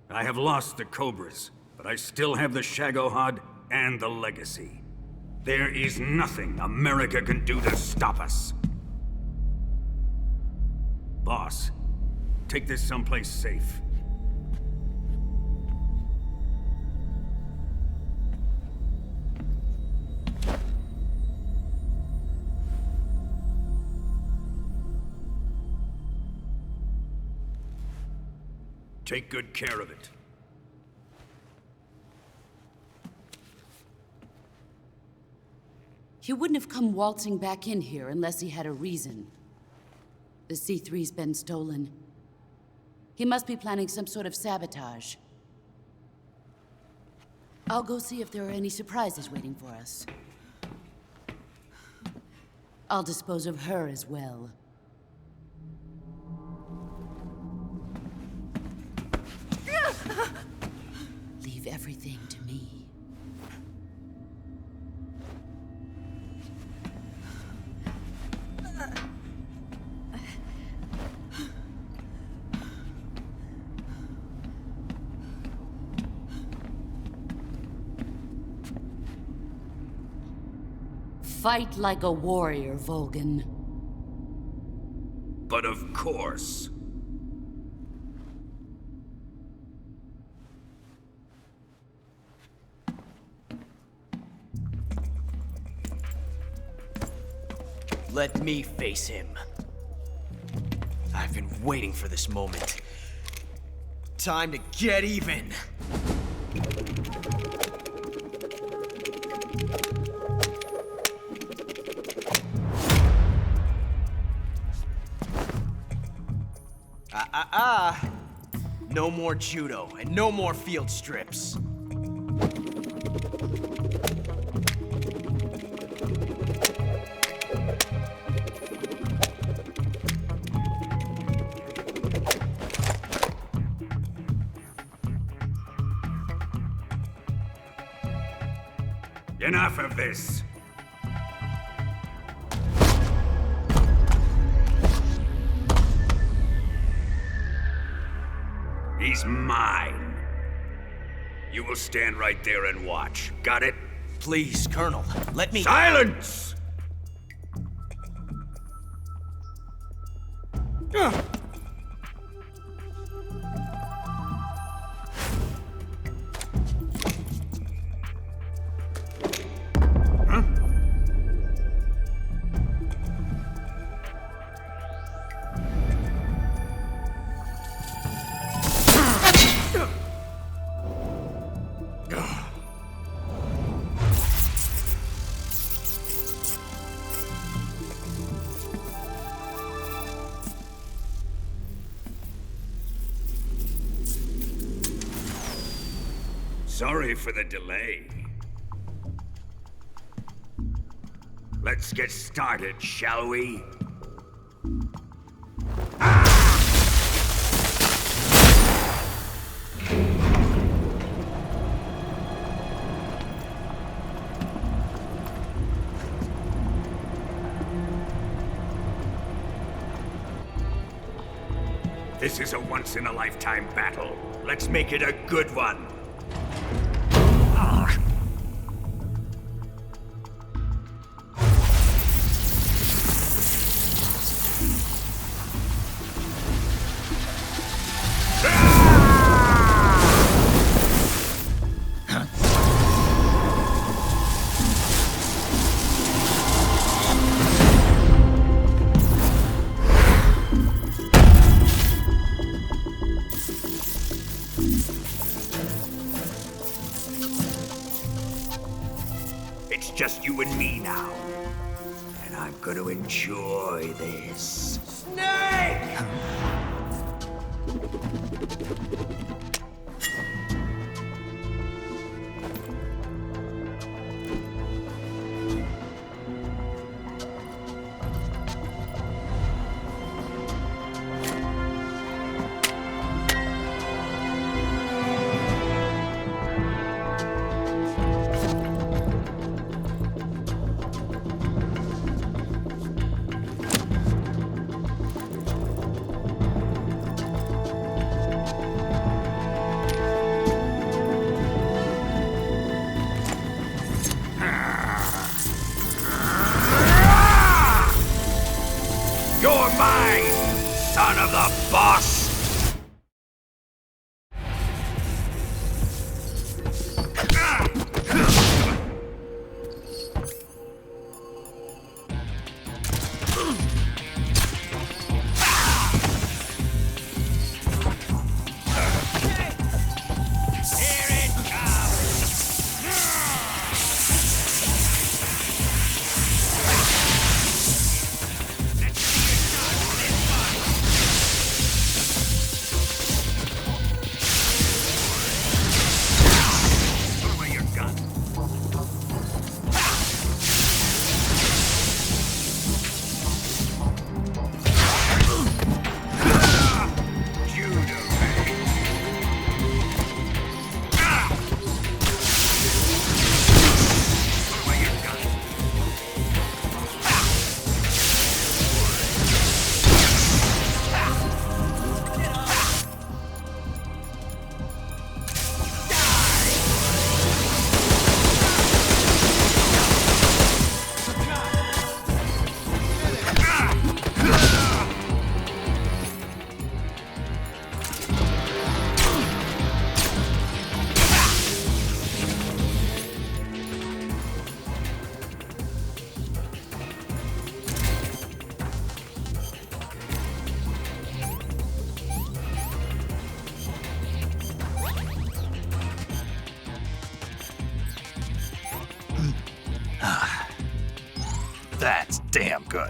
I have lost the Cobras, but I still have the Shagohod and the Legacy. There is nothing America can do to stop us. Boss, take this someplace safe. Take good care of it. He wouldn't have come waltzing back in here unless he had a reason. The C3's been stolen. He must be planning some sort of sabotage. I'll go see if there are any surprises waiting for us. I'll dispose of her as well. Leave everything to me. Fight like a warrior, Volgin. But of course. Let me face him. I've been waiting for this moment. Time to get even. No more judo, and no more field strips. Enough of this. He's mine. You will stand right there and watch. Got it? Please, Colonel, let me— Silence! Sorry for the delay. Let's get started, shall we? This is a once-in-a-lifetime battle. Let's make it a good one. It's just you and me now. And I'm gonna enjoy this. Snake! That's damn good.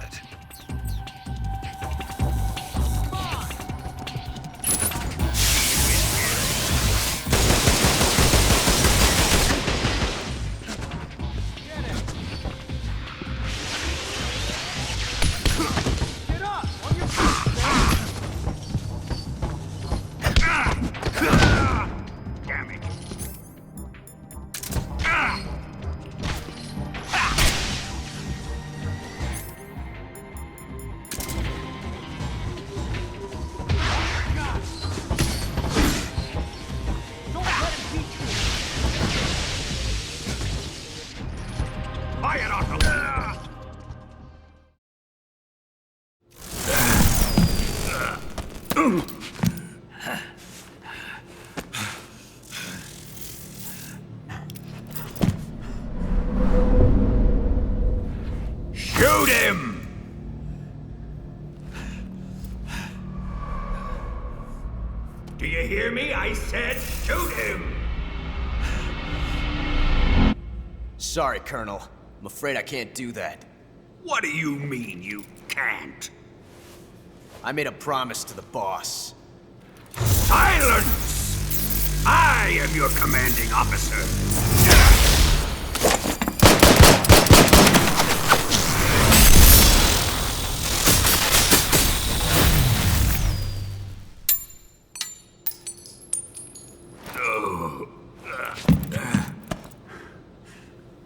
Shoot him! Do you hear me? I said shoot him! Sorry, Colonel. I'm afraid I can't do that. What do you mean you can't? I made a promise to the boss. Silence! I am your commanding officer.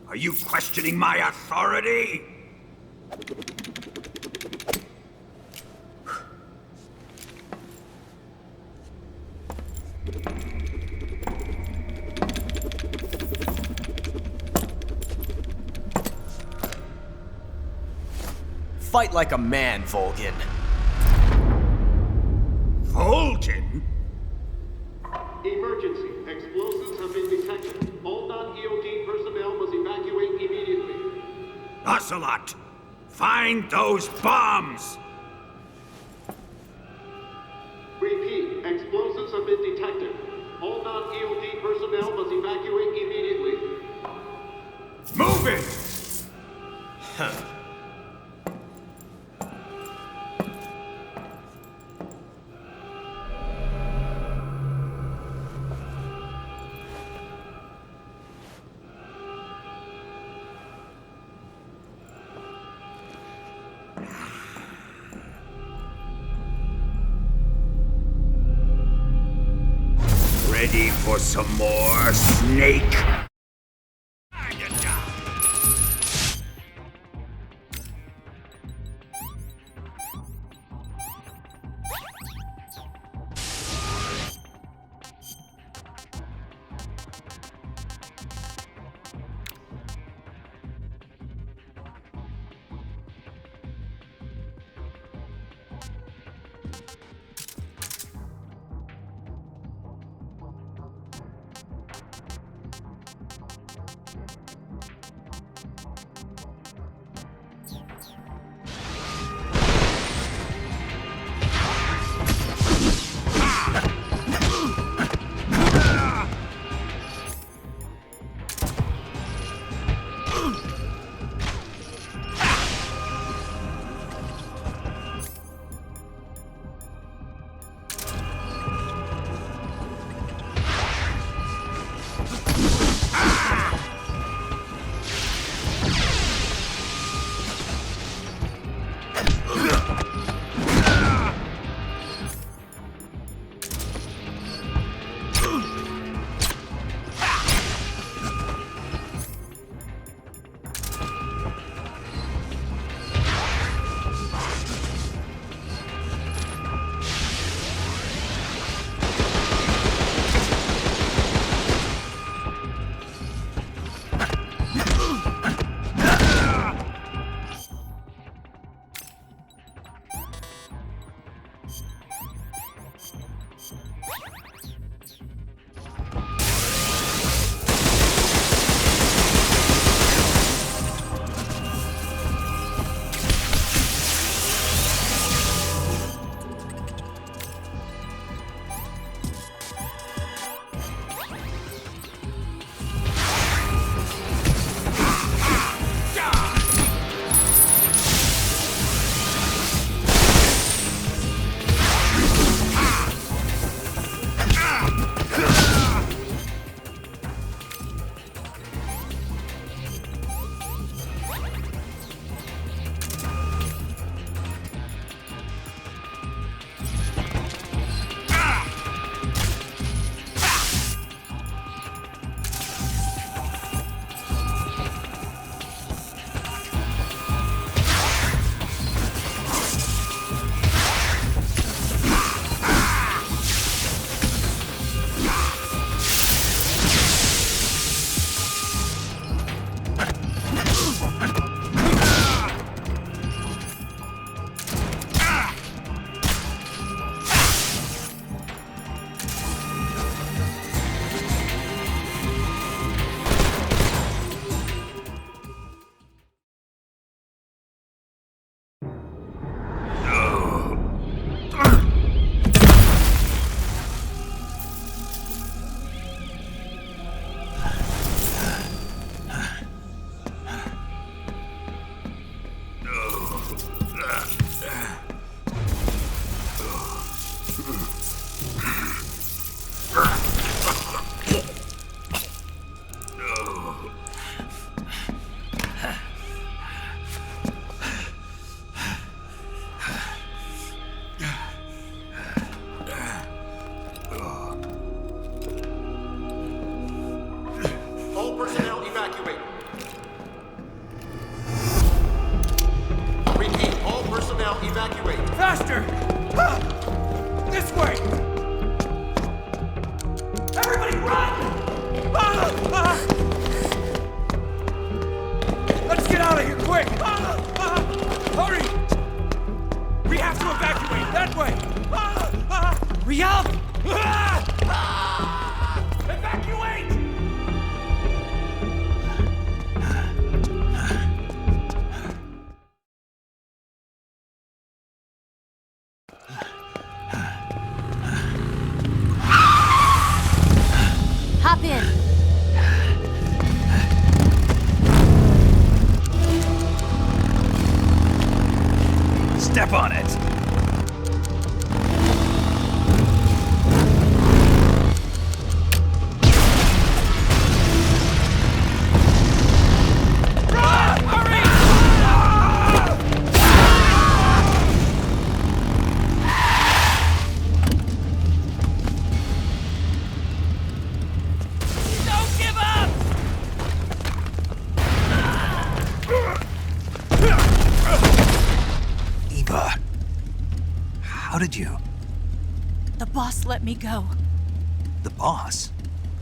Are you questioning my authority? Fight like a man, Volgin. Volgin? Emergency. Explosives have been detected. All non-EOD personnel must evacuate immediately. Ocelot! Find those bombs! Repeat. Explosives have been detected. All non-EOD personnel must evacuate immediately. Move it! Huh. Ready for some more, Snake? did you? The boss let me go. The boss?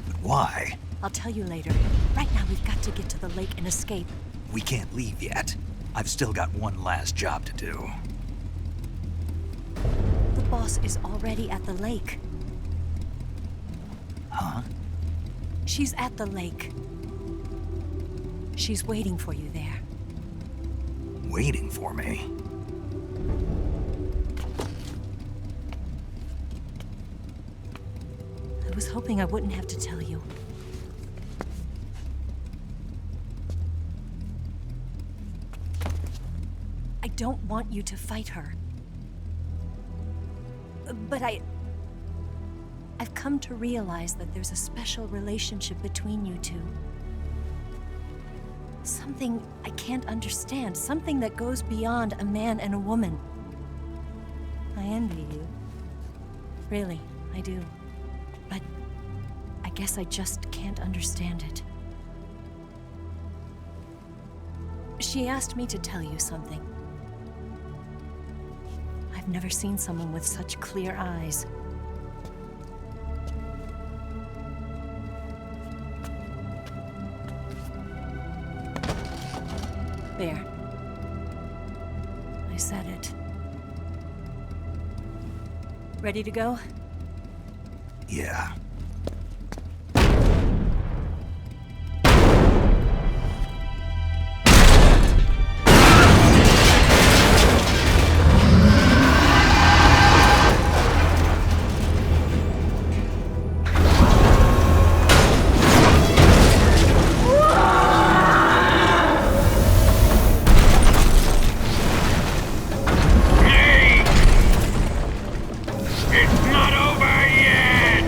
But why? I'll tell you later. Right now, we've got to get to the lake and escape. We can't leave yet. I've still got one last job to do. The boss is already at the lake. Huh? She's at the lake. She's waiting for you there. Waiting for me? I was hoping I wouldn't have to tell you. I don't want you to fight her. But I've come to realize that there's a special relationship between you two. Something I can't understand. Something that goes beyond a man and a woman. I envy you. Really, I do. But I guess I just can't understand it. She asked me to tell you something. I've never seen someone with such clear eyes. There. I said it. Ready to go? Yeah. It's not over yet!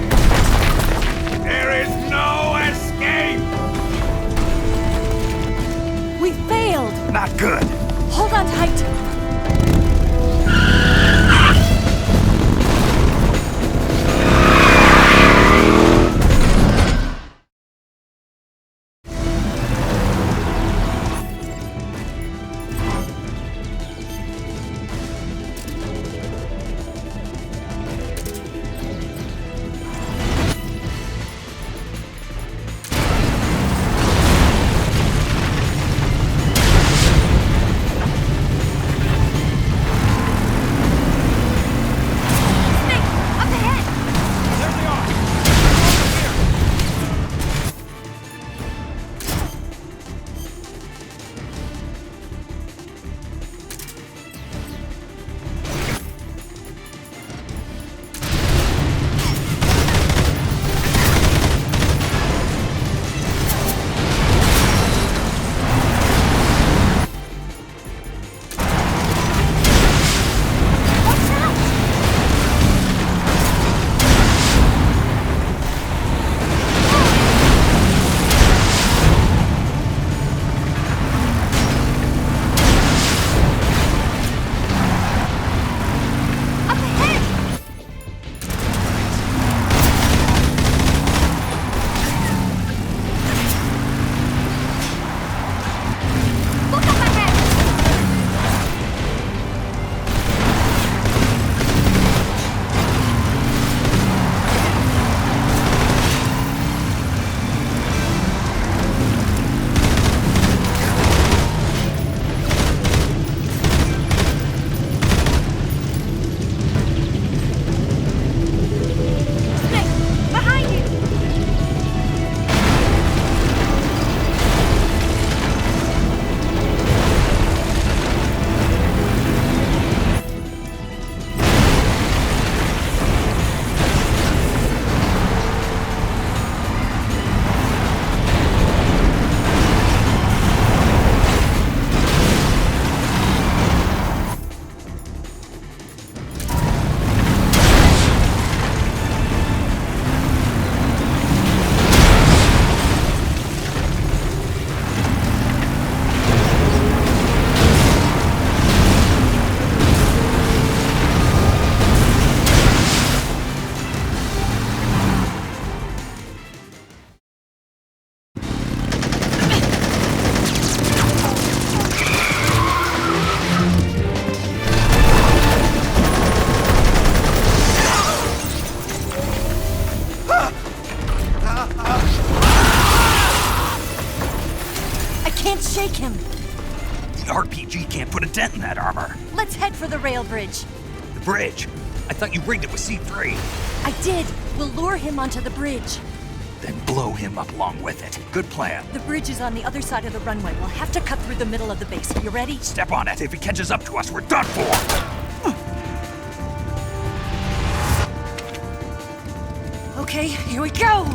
RPG can't put a dent in that armor. Let's head for the rail bridge. The bridge? I thought you rigged it with C3. I did. We'll lure him onto the bridge. Then blow him up along with it. Good plan. The bridge is on the other side of the runway. We'll have to cut through the middle of the base. You ready? Step on it. If he catches up to us, we're done for. Okay, here we go!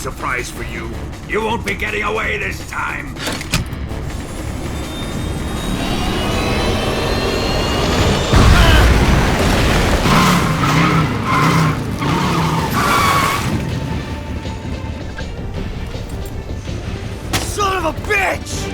surprise for you. You won't be getting away this time. Son of a bitch!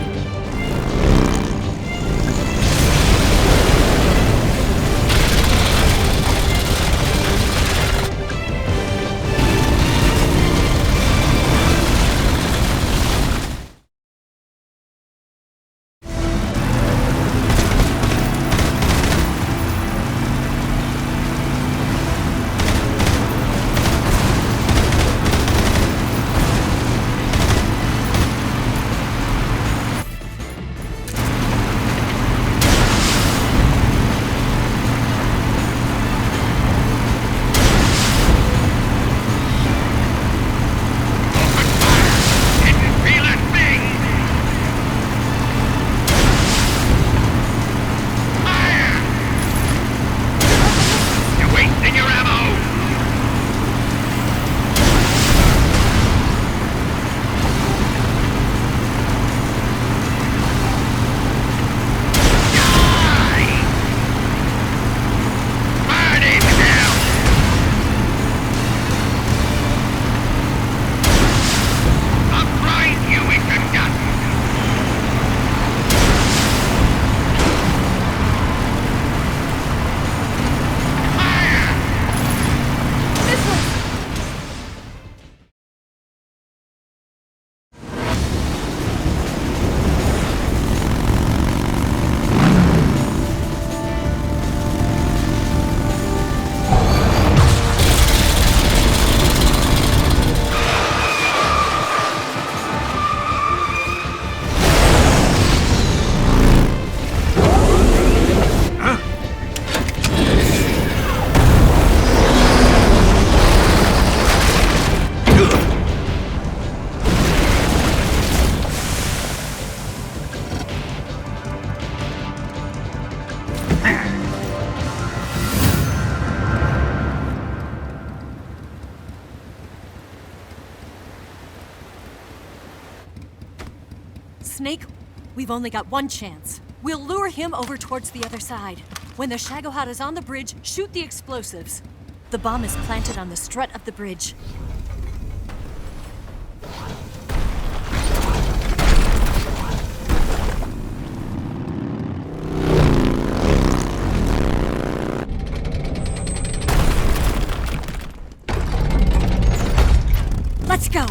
Snake, we've only got one chance. We'll lure him over towards the other side. When the Shagohod is on the bridge, shoot the explosives. The bomb is planted on the strut of the bridge. Let's go!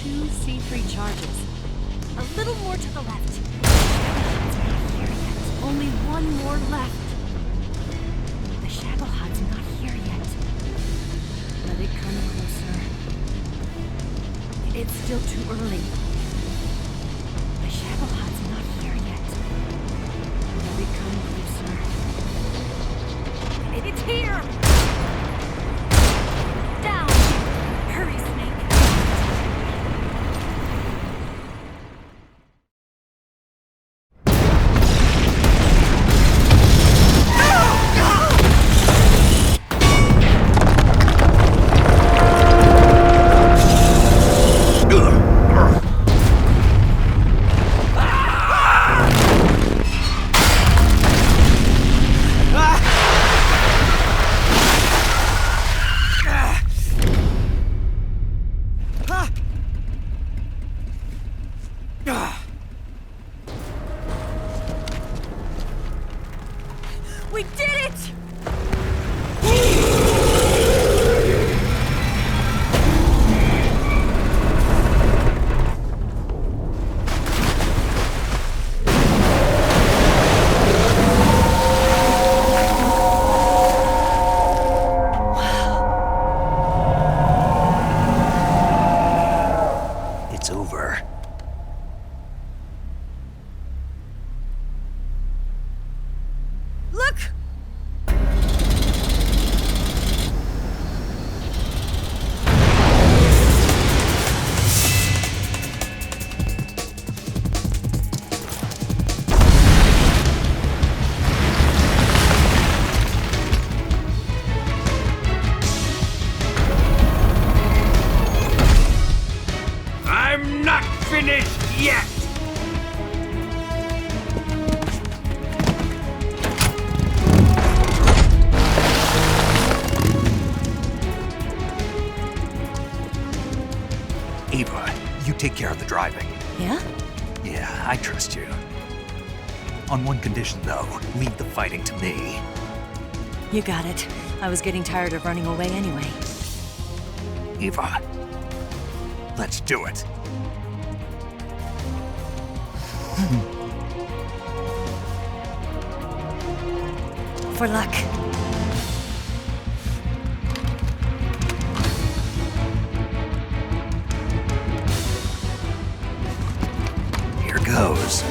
Two C3 charges. A little more to the left. Not here yet. Only one more left. The Shagohod's not here yet. Let it come closer. It's still too early. The Shagohod's not here yet. Let it come closer. It's here! Down! Hurry, Snake! We did it! It's over. Look! I'm not finished yet! Ava, you take care of the driving. Yeah? Yeah, I trust you. On one condition, though, leave the fighting to me. You got it. I was getting tired of running away anyway. Ava, let's do it. For luck. Here goes.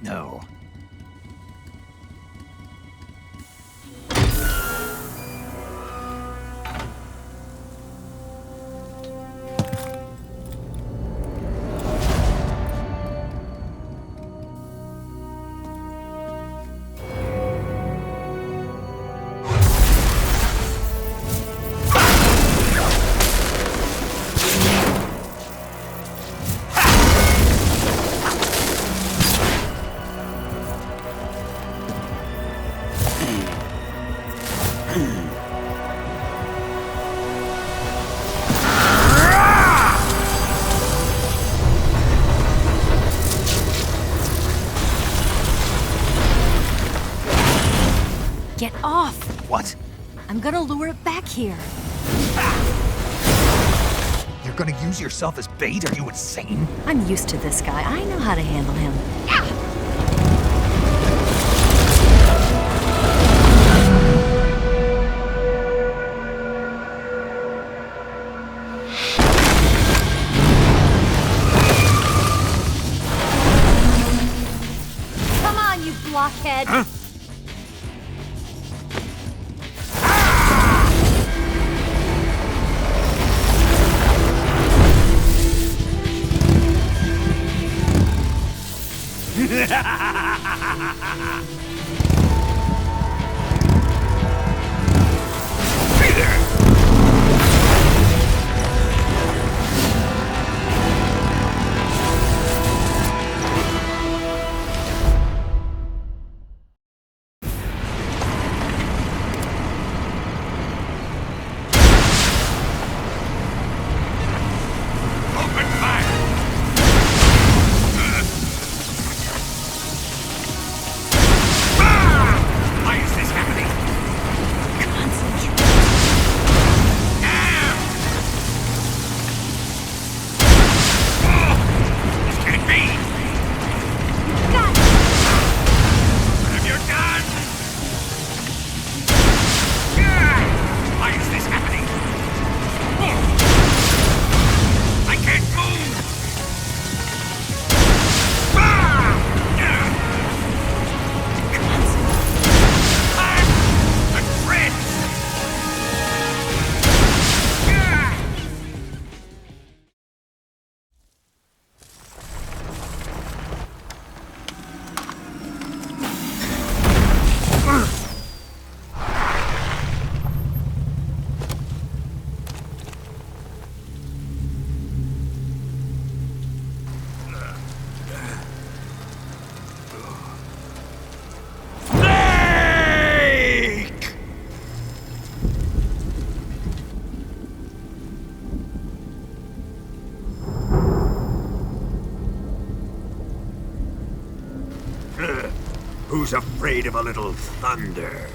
No. Get off! What? I'm gonna lure it back here. You're gonna use yourself as bait? Are you insane? I'm used to this guy. I know how to handle him. Come on, you blockhead! Huh? Hey there! Open fire! Why is this happening? This can't be! What have you done? Why is this happening? I can't move! I'm a prince! Snake! Who's afraid of a little thunder?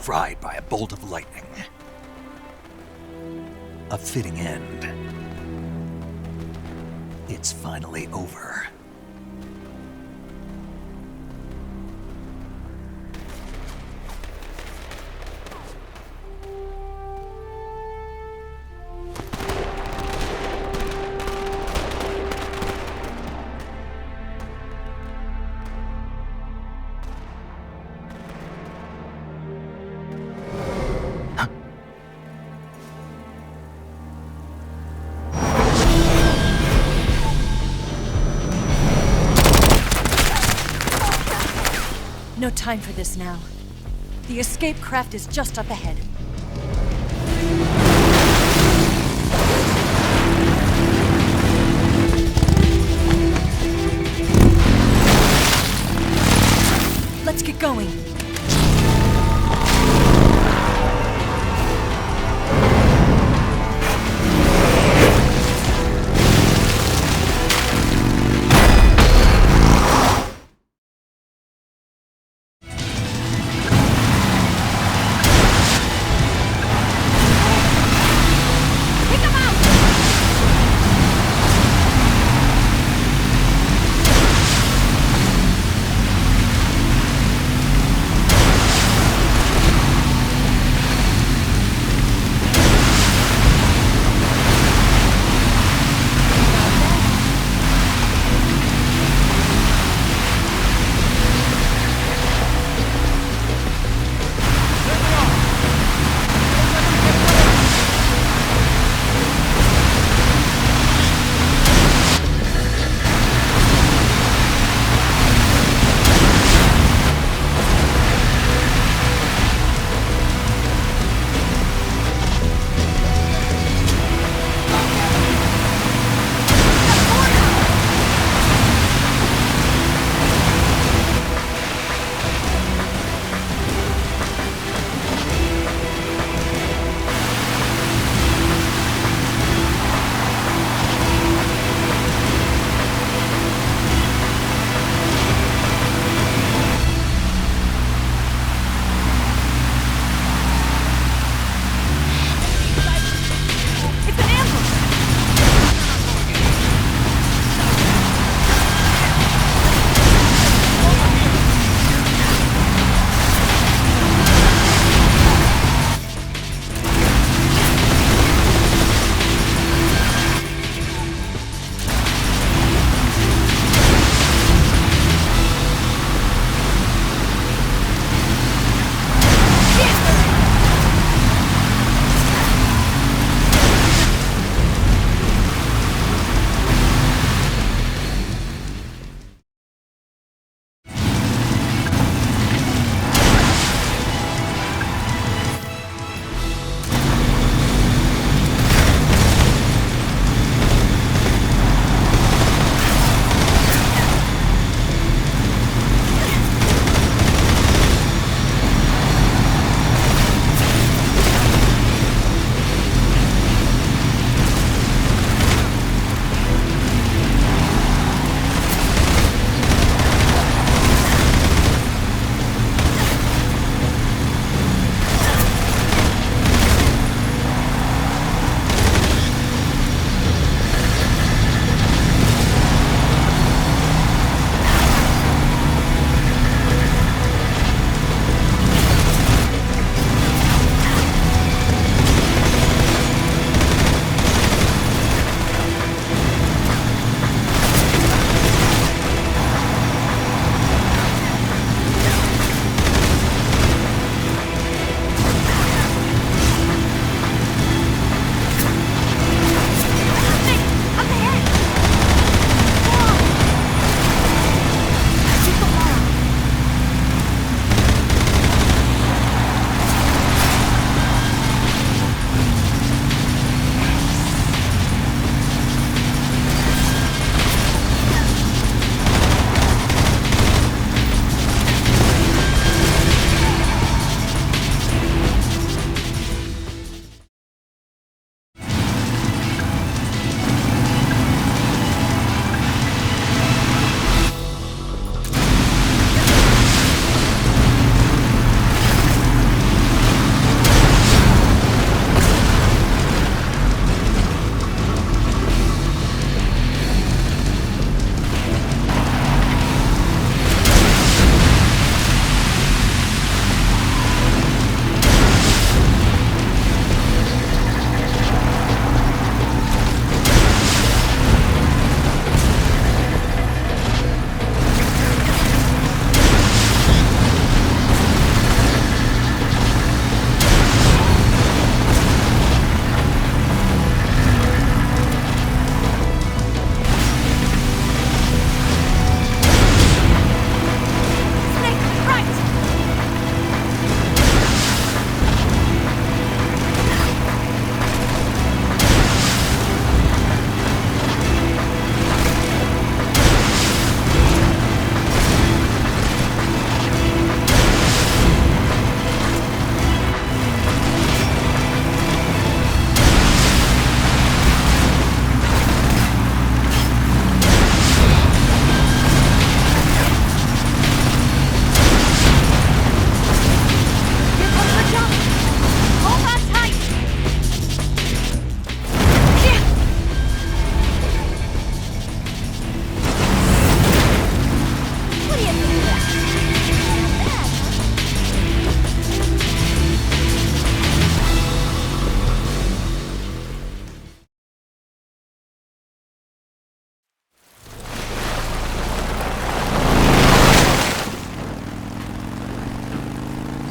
Fried by a bolt of lightning. A fitting end. It's finally over. No time for this now. The escape craft is just up ahead.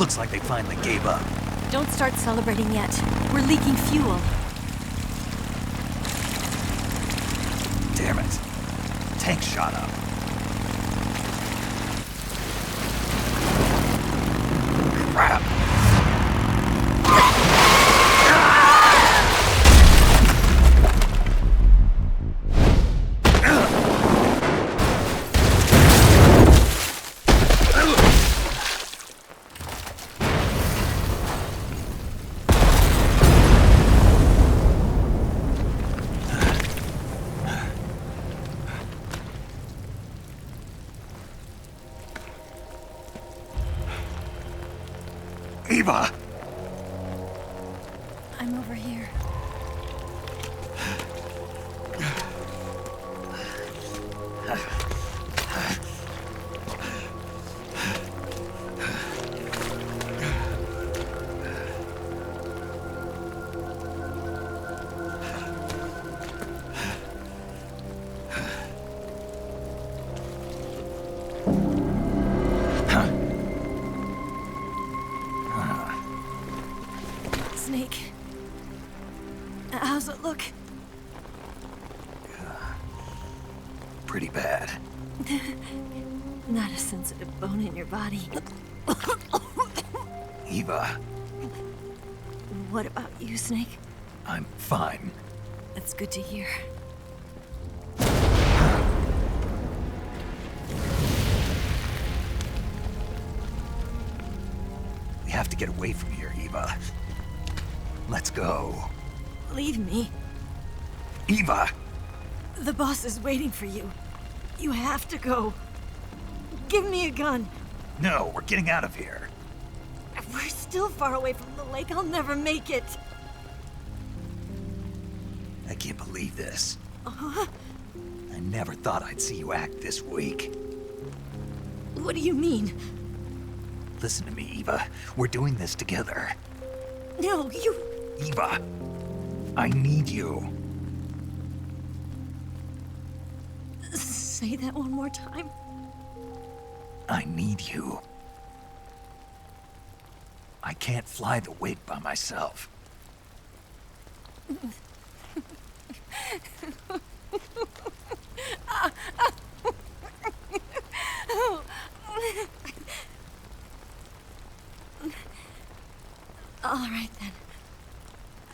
Looks like they finally gave up. Don't start celebrating yet. We're leaking fuel. Damn it. Tank shot up. Crap. Eva! I'm over here. Snake. How's it look? Pretty bad. Not a sensitive bone in your body. Eva, What about you, Snake? I'm fine. That's good to hear. We have to get away from here, Eva. Let's go. Leave me. Eva! The boss is waiting for you. You have to go. Give me a gun. No, we're getting out of here. We're still far away from the lake. I'll never make it. I can't believe this. Uh-huh. I never thought I'd see you act this weak. What do you mean? Listen to me, Eva. We're doing this together. No, you... Eva, I need you. Say that one more time. I need you. I can't fly the wig by myself. All right, then.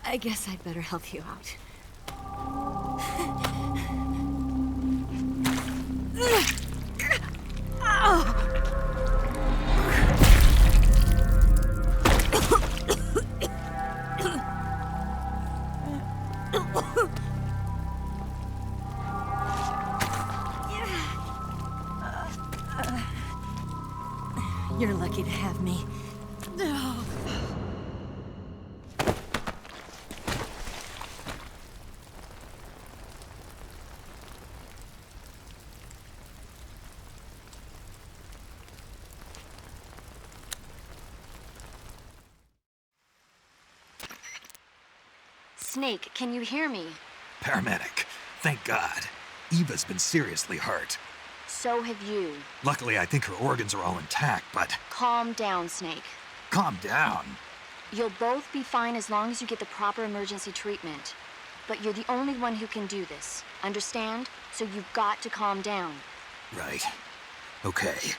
I guess I'd better help you out. You're lucky to have me. Snake, can you hear me? Paramedic, thank God. Eva's been seriously hurt. So have you. Luckily, I think her organs are all intact, but... Calm down, Snake. Calm down. You'll both be fine as long as you get the proper emergency treatment. But you're the only one who can do this. Understand? So you've got to calm down. Right. Okay.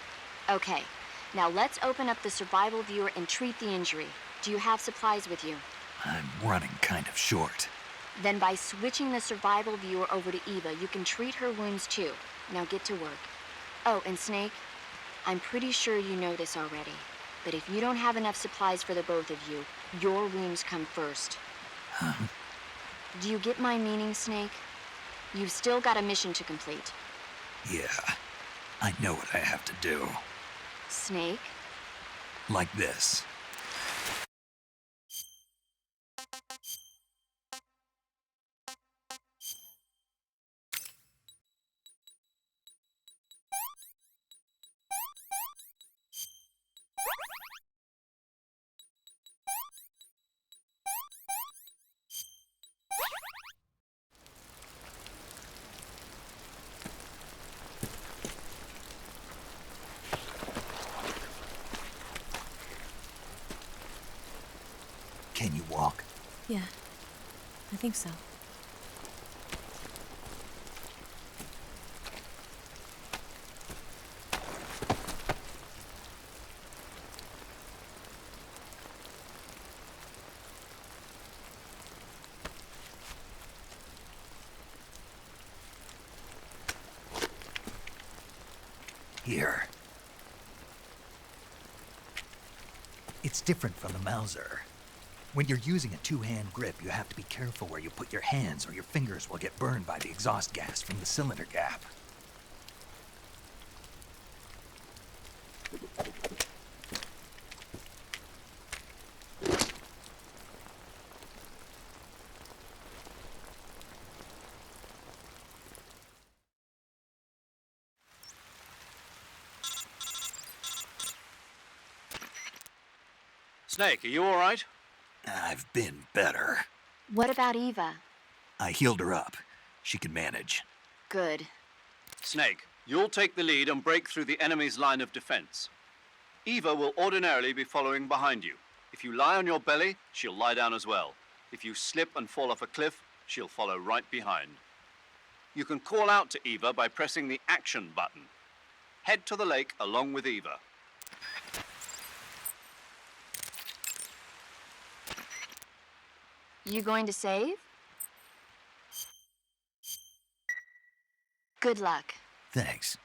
Okay. Now let's open up the survival viewer and treat the injury. Do you have supplies with you? I'm running kind of short. Then by switching the survival viewer over to Eva, you can treat her wounds too. Now get to work. Oh, and Snake, I'm pretty sure you know this already, but if you don't have enough supplies for the both of you, your wounds come first. Huh? Do you get my meaning, Snake? You've still got a mission to complete. Yeah, I know what I have to do. Snake? Like this. Yeah, I think so. Here. It's different from the Mauser. When you're using a two-hand grip, you have to be careful where you put your hands or your fingers will get burned by the exhaust gas from the cylinder gap. Snake, are you all right? I've been better. What about Eva? I healed her up. She can manage. Good. Snake, you'll take the lead and break through the enemy's line of defense. Eva will ordinarily be following behind you. If you lie on your belly, she'll lie down as well. If you slip and fall off a cliff, she'll follow right behind. You can call out to Eva by pressing the action button. Head to the lake along with Eva. You going to save? Good luck. Thanks.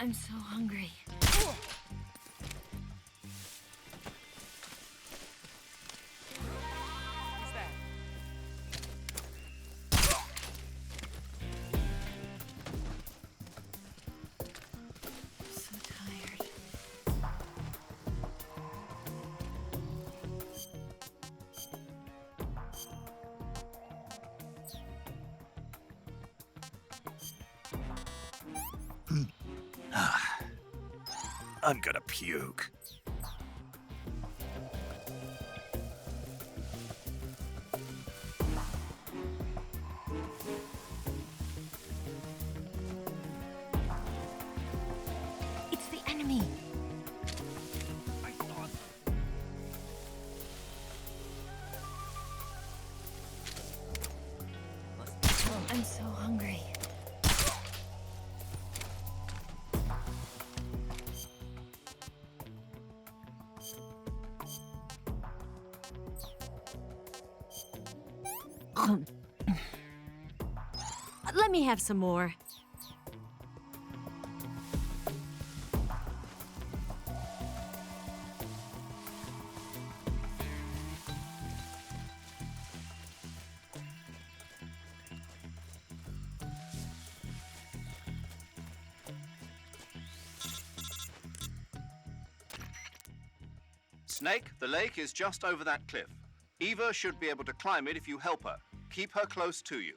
I'm so hungry. So tired. I'm gonna puke. It's the enemy. I'm so hungry. Let me have some more. Snake, the lake is just over that cliff. Eva should be able to climb it if you help her. Keep her close to you.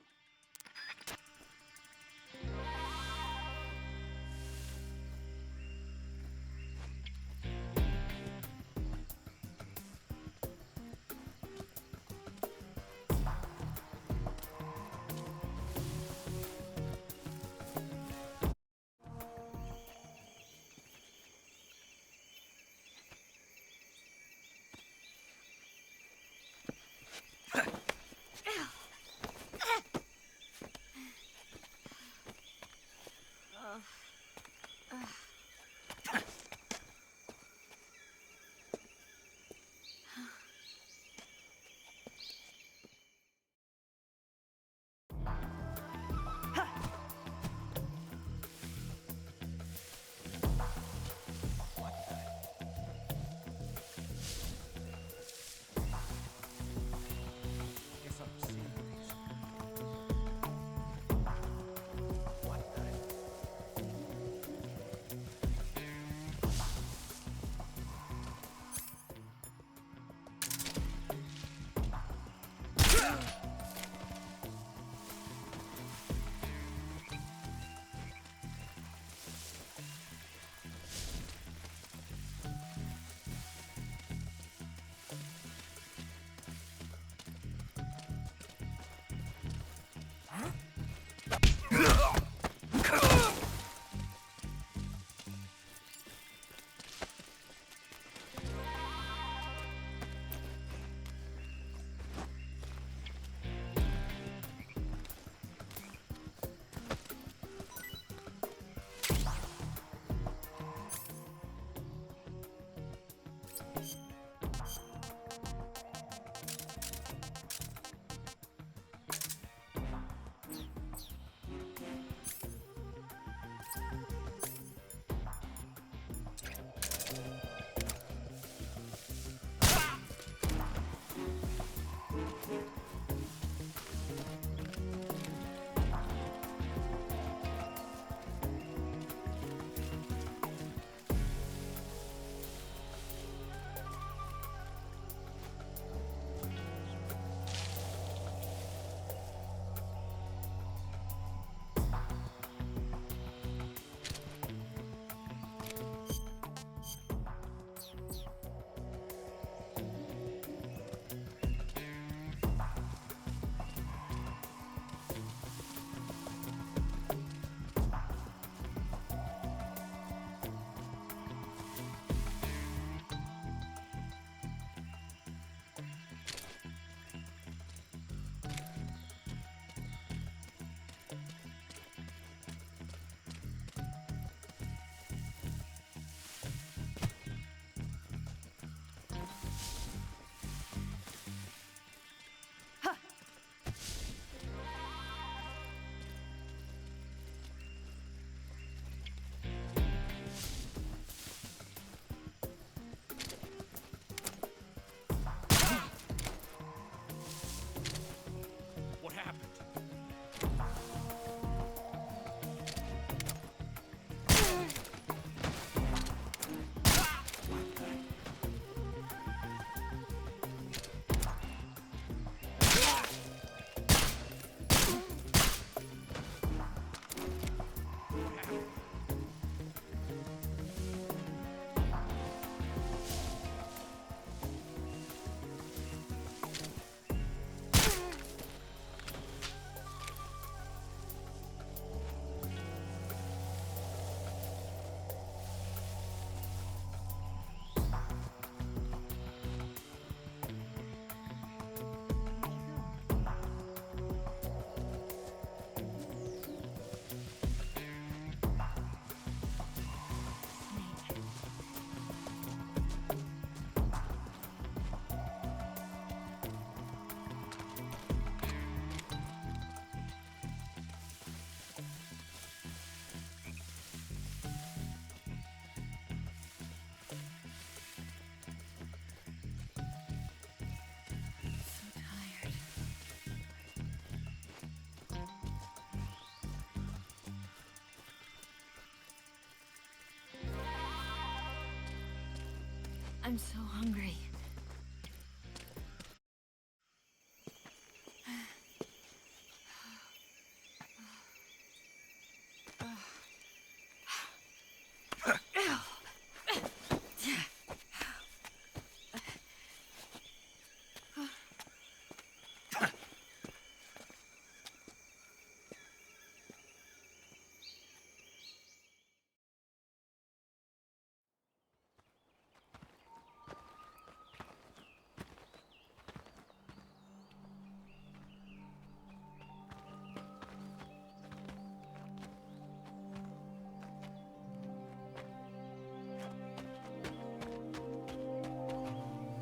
I'm so hungry.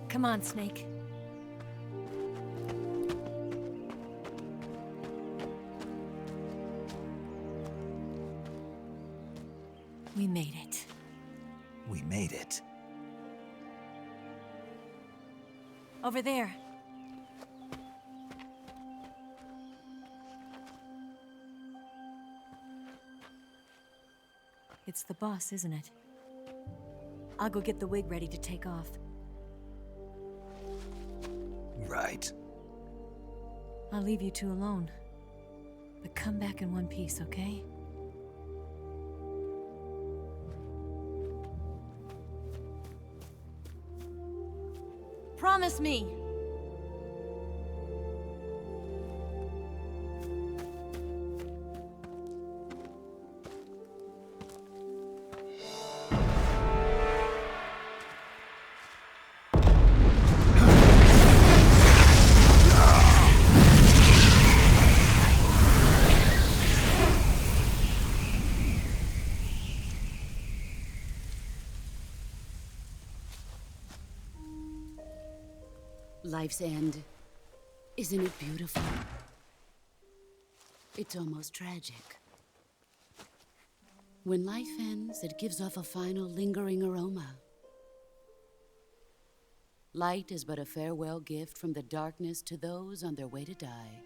Come on, Snake. We made it. We made it. Over there. It's the boss, isn't it? I'll go get the wig ready to take off. Right. I'll leave you two alone. But come back in one piece, okay? Promise me! Life's end. Isn't it beautiful? It's almost tragic. When life ends, it gives off a final lingering aroma. Light is but a farewell gift from the darkness to those on their way to die.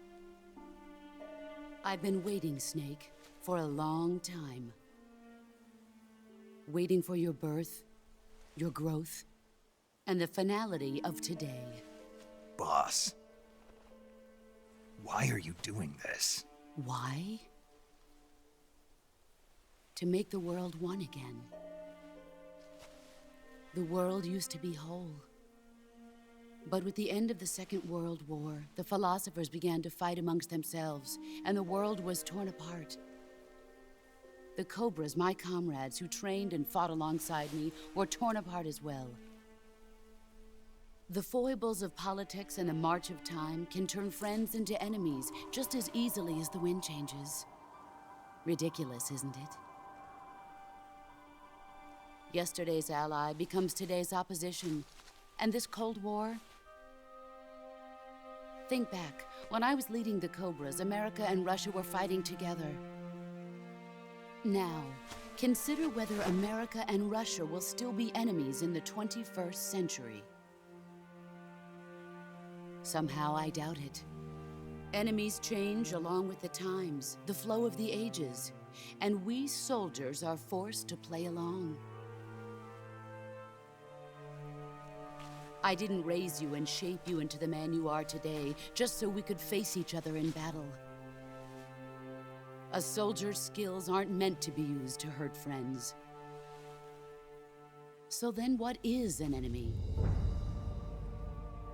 I've been waiting, Snake, for a long time. Waiting for your birth, your growth, and the finality of today. Boss. Why are you doing this? Why? To make the world one again. The world used to be whole. But with the end of the Second World War, the philosophers began to fight amongst themselves, and the world was torn apart. The Cobras, my comrades who trained and fought alongside me, were torn apart as well. The foibles of politics and the march of time can turn friends into enemies just as easily as the wind changes. Ridiculous, isn't it? Yesterday's ally becomes today's opposition, and this Cold War? Think back. When I was leading the Cobras, America and Russia were fighting together. Now, consider whether America and Russia will still be enemies in the 21st century. Somehow I doubt it. Enemies change along with the times, the flow of the ages, and we soldiers are forced to play along. I didn't raise you and shape you into the man you are today just so we could face each other in battle. A soldier's skills aren't meant to be used to hurt friends. So then what is an enemy?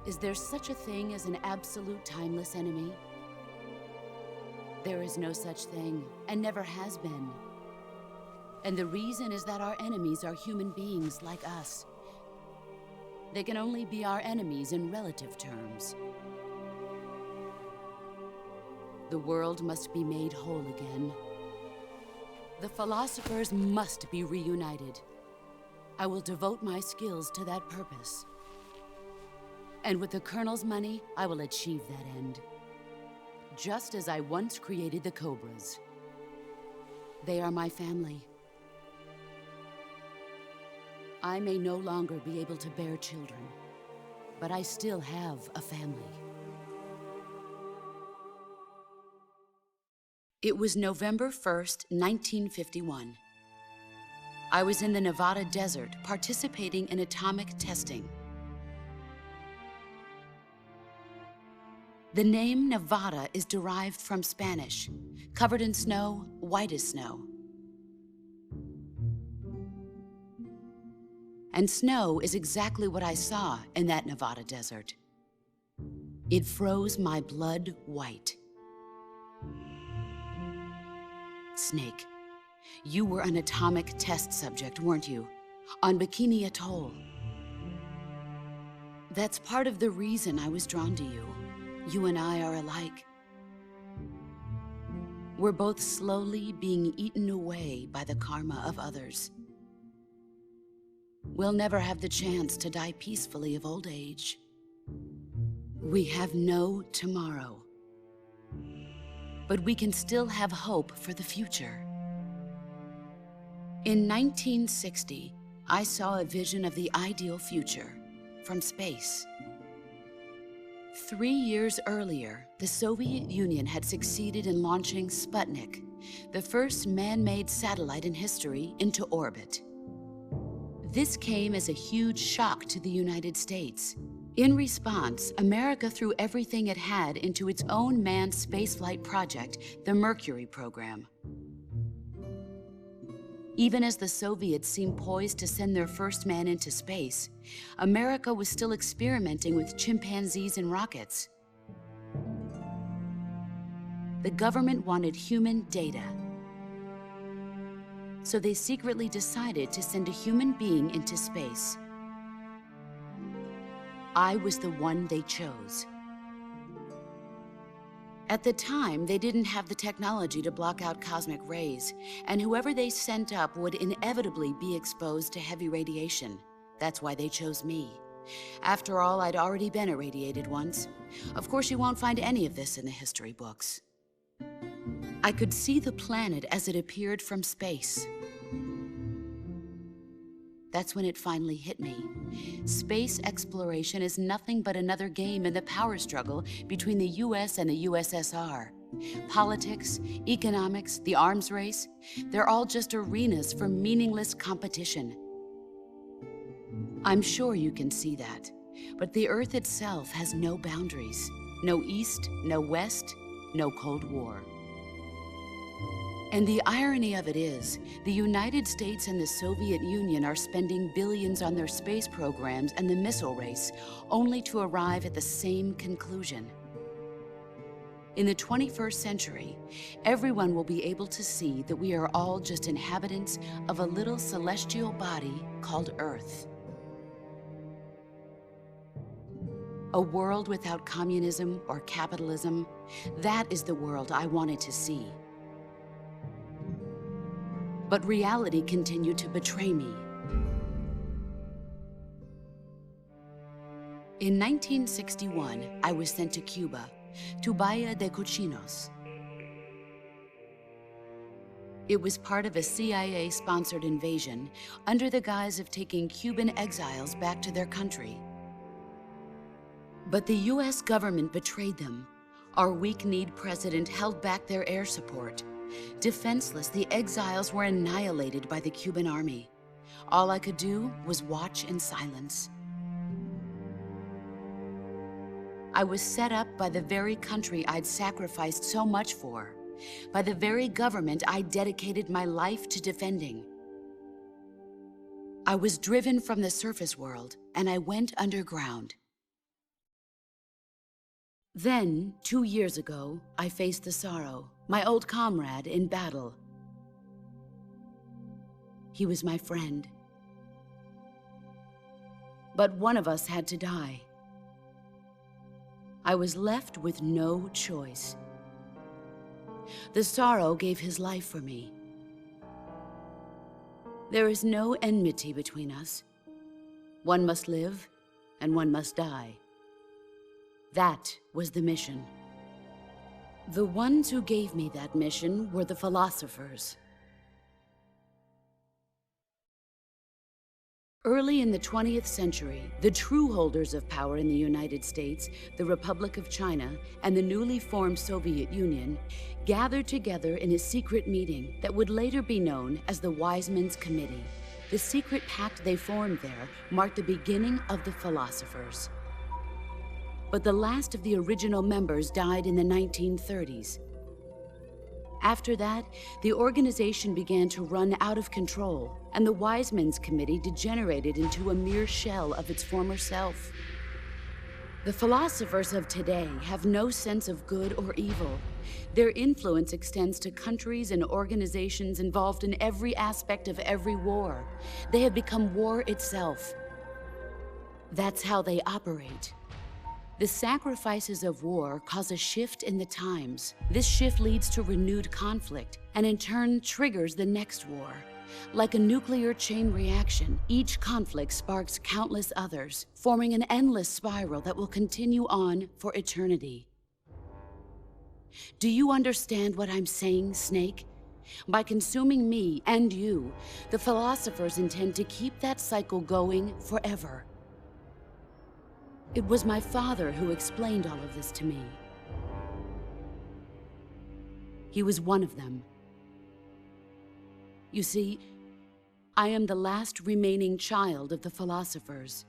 Is there such a thing as an absolute timeless enemy? There is no such thing, and never has been. And the reason is that our enemies are human beings like us. They can only be our enemies in relative terms. The world must be made whole again. The philosophers must be reunited. I will devote my skills to that purpose. And with the Colonel's money, I will achieve that end. Just as I once created the Cobras. They are my family. I may no longer be able to bear children, but I still have a family. It was November 1st, 1951. I was in the Nevada desert participating in atomic testing. The name Nevada is derived from Spanish, covered in snow, white as snow. And snow is exactly what I saw in that Nevada desert. It froze my blood white. Snake, you were an atomic test subject, weren't you? On Bikini Atoll. That's part of the reason I was drawn to you. You and I are alike. We're both slowly being eaten away by the karma of others. We'll never have the chance to die peacefully of old age. We have no tomorrow. But we can still have hope for the future. In 1960, I saw a vision of the ideal future from space. 3 years earlier, the Soviet Union had succeeded in launching Sputnik, the first man-made satellite in history, into orbit. This came as a huge shock to the United States. In response, America threw everything it had into its own manned spaceflight project, the Mercury program. Even as the Soviets seemed poised to send their first man into space, America was still experimenting with chimpanzees and rockets. The government wanted human data. So they secretly decided to send a human being into space. I was the one they chose. At the time, they didn't have the technology to block out cosmic rays, and whoever they sent up would inevitably be exposed to heavy radiation. That's why they chose me. After all, I'd already been irradiated once. Of course, you won't find any of this in the history books. I could see the planet as it appeared from space. That's when it finally hit me. Space exploration is nothing but another game in the power struggle between the US and the USSR. Politics, economics, the arms race, they're all just arenas for meaningless competition. I'm sure you can see that, but the Earth itself has no boundaries. No East, no West, no Cold War. And the irony of it is, the United States and the Soviet Union are spending billions on their space programs and the missile race, only to arrive at the same conclusion. In the 21st century, everyone will be able to see that we are all just inhabitants of a little celestial body called Earth. A world without communism or capitalism, that is the world I wanted to see. But reality continued to betray me. In 1961, I was sent to Cuba, to Bahia de Cochinos. It was part of a CIA-sponsored invasion under the guise of taking Cuban exiles back to their country. But the US government betrayed them. Our weak-kneed president held back their air support. Defenseless, the exiles were annihilated by the Cuban army. All I could do was watch in silence. I was set up by the very country I'd sacrificed so much for, by the very government I dedicated my life to defending. I was driven from the surface world, and I went underground. Then, 2 years ago, I faced the Sorrow, my old comrade in battle. He was my friend. But one of us had to die. I was left with no choice. The Sorrow gave his life for me. There is no enmity between us. One must live, and one must die. That was the mission. The ones who gave me that mission were the philosophers. Early in the 20th century, the true holders of power in the United States, the Republic of China, and the newly formed Soviet Union gathered together in a secret meeting that would later be known as the Wiseman's Committee. The secret pact they formed there marked the beginning of the Philosophers. But the last of the original members died in the 1930s. After that, the organization began to run out of control, and the Wise Men's Committee degenerated into a mere shell of its former self. The philosophers of today have no sense of good or evil. Their influence extends to countries and organizations involved in every aspect of every war. They have become war itself. That's how they operate. The sacrifices of war cause a shift in the times. This shift leads to renewed conflict, and in turn triggers the next war. Like a nuclear chain reaction, each conflict sparks countless others, forming an endless spiral that will continue on for eternity. Do you understand what I'm saying, Snake? By consuming me and you, the philosophers intend to keep that cycle going forever. It was my father who explained all of this to me. He was one of them. You see, I am the last remaining child of the philosophers.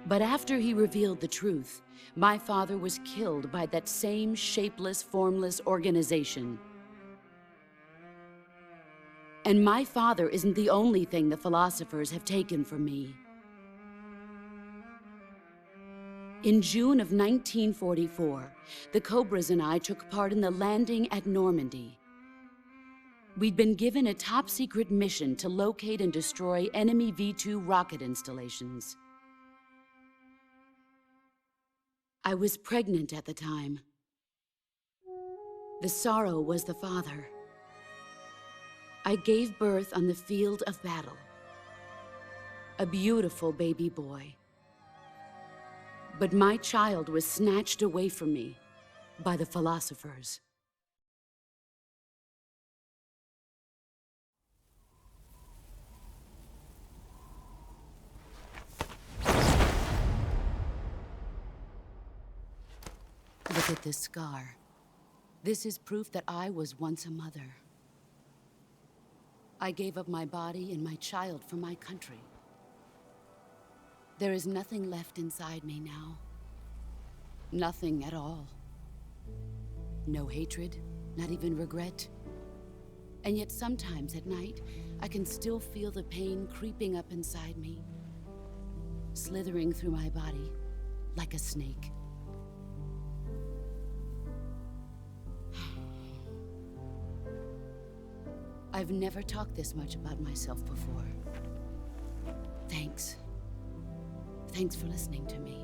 But after he revealed the truth, my father was killed by that same shapeless, formless organization. And my father isn't the only thing the philosophers have taken from me. In June of 1944, the Cobras and I took part in the landing at Normandy. We'd been given a top-secret mission to locate and destroy enemy V-2 rocket installations. I was pregnant at the time. The sorrow was the father. I gave birth on the field of battle. A beautiful baby boy. But my child was snatched away from me by the philosophers. Look at this scar. This is proof that I was once a mother. I gave up my body and my child for my country. There is nothing left inside me now. Nothing at all. No hatred, not even regret. And yet sometimes at night, I can still feel the pain creeping up inside me, slithering through my body like a snake. I've never talked this much about myself before. Thanks. Thanks for listening to me.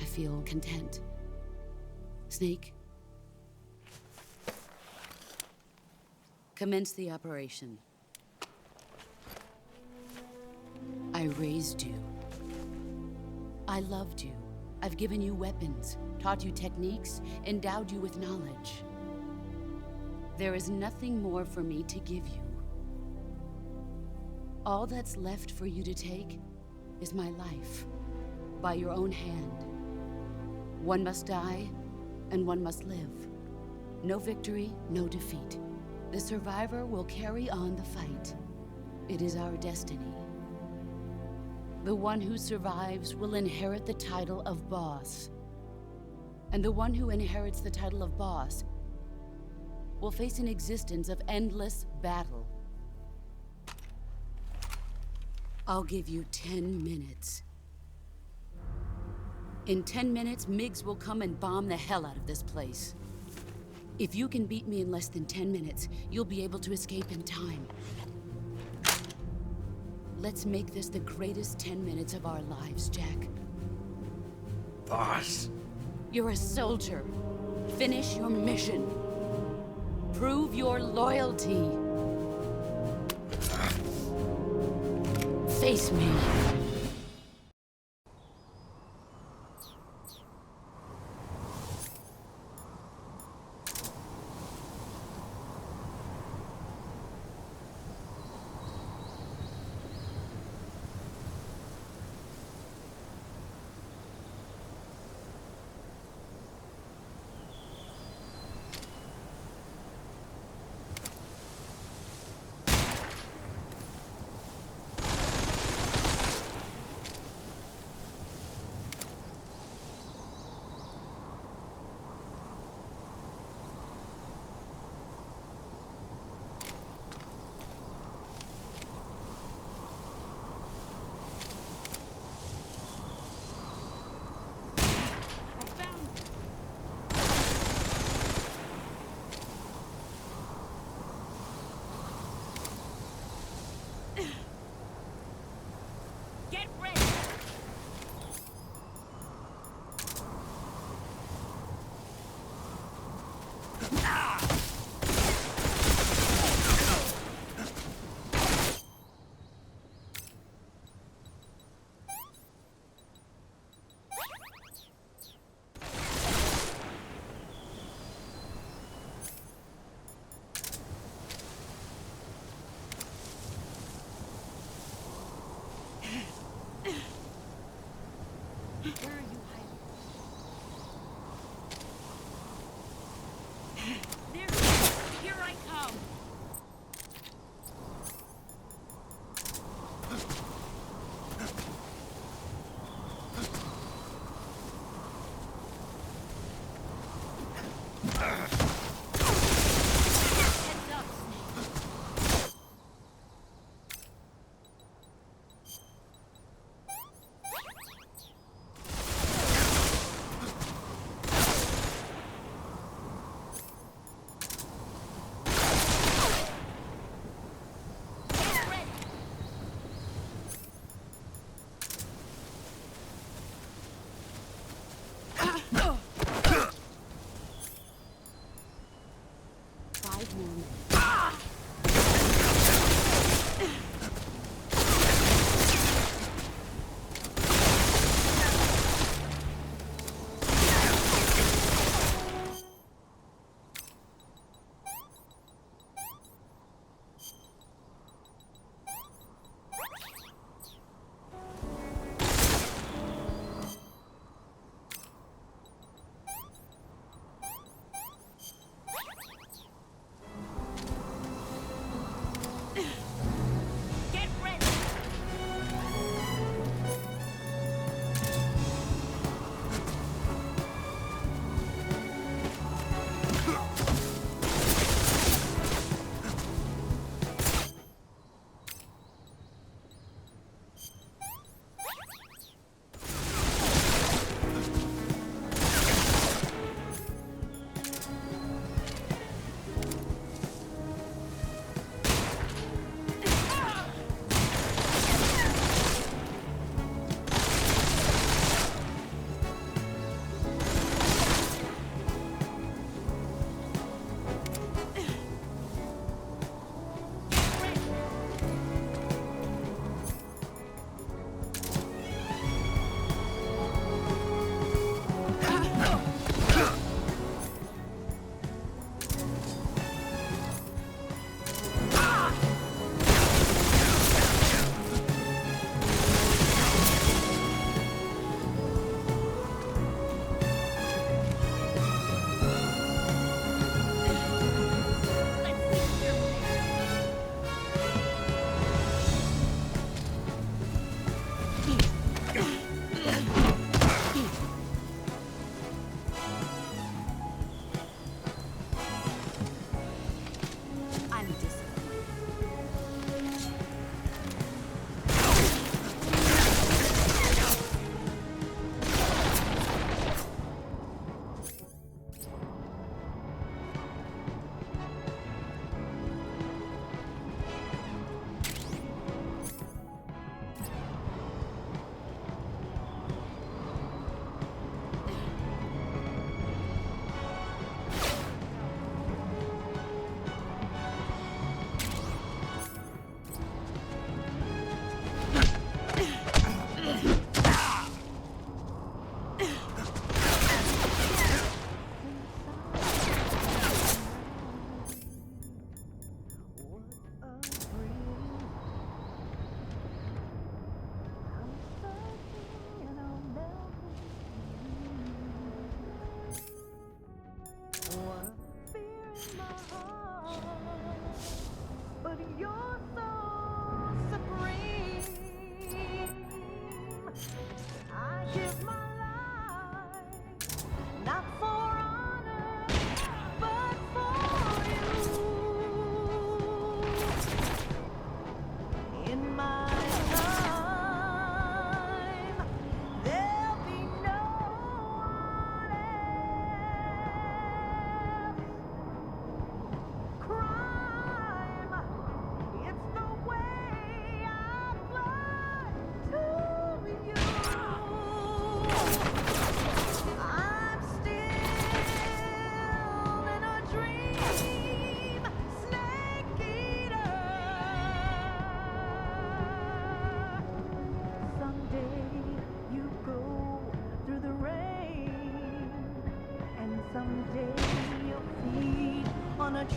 I feel content. Snake, commence the operation. I raised you. I loved you. I've given you weapons, taught you techniques, endowed you with knowledge. There is nothing more for me to give you. All that's left for you to take is my life, by your own hand. One must die, and one must live. No victory, no defeat. The survivor will carry on the fight. It is our destiny. The one who survives will inherit the title of boss. And the one who inherits the title of boss will face an existence of endless battle. I'll give you 10 minutes. In 10 minutes, MiGs will come and bomb the hell out of this place. If you can beat me in less than 10 minutes, you'll be able to escape in time. Let's make this the greatest 10 minutes of our lives, Jack. Boss? You're a soldier. Finish your mission. Prove your loyalty. Face me. Where are you hiding? There he is! Here I come!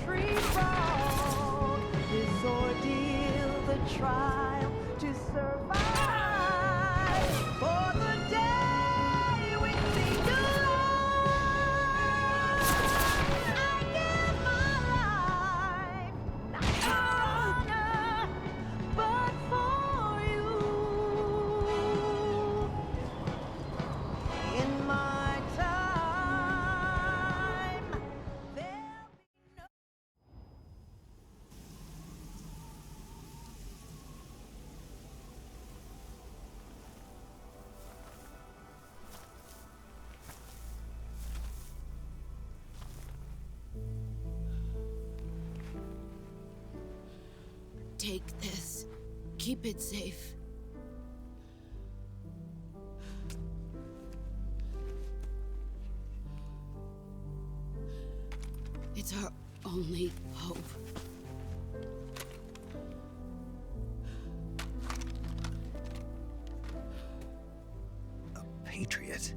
tree frog. This ordeal, the trial to survive for the day. Take this. Keep it safe. It's our only hope. A patriot?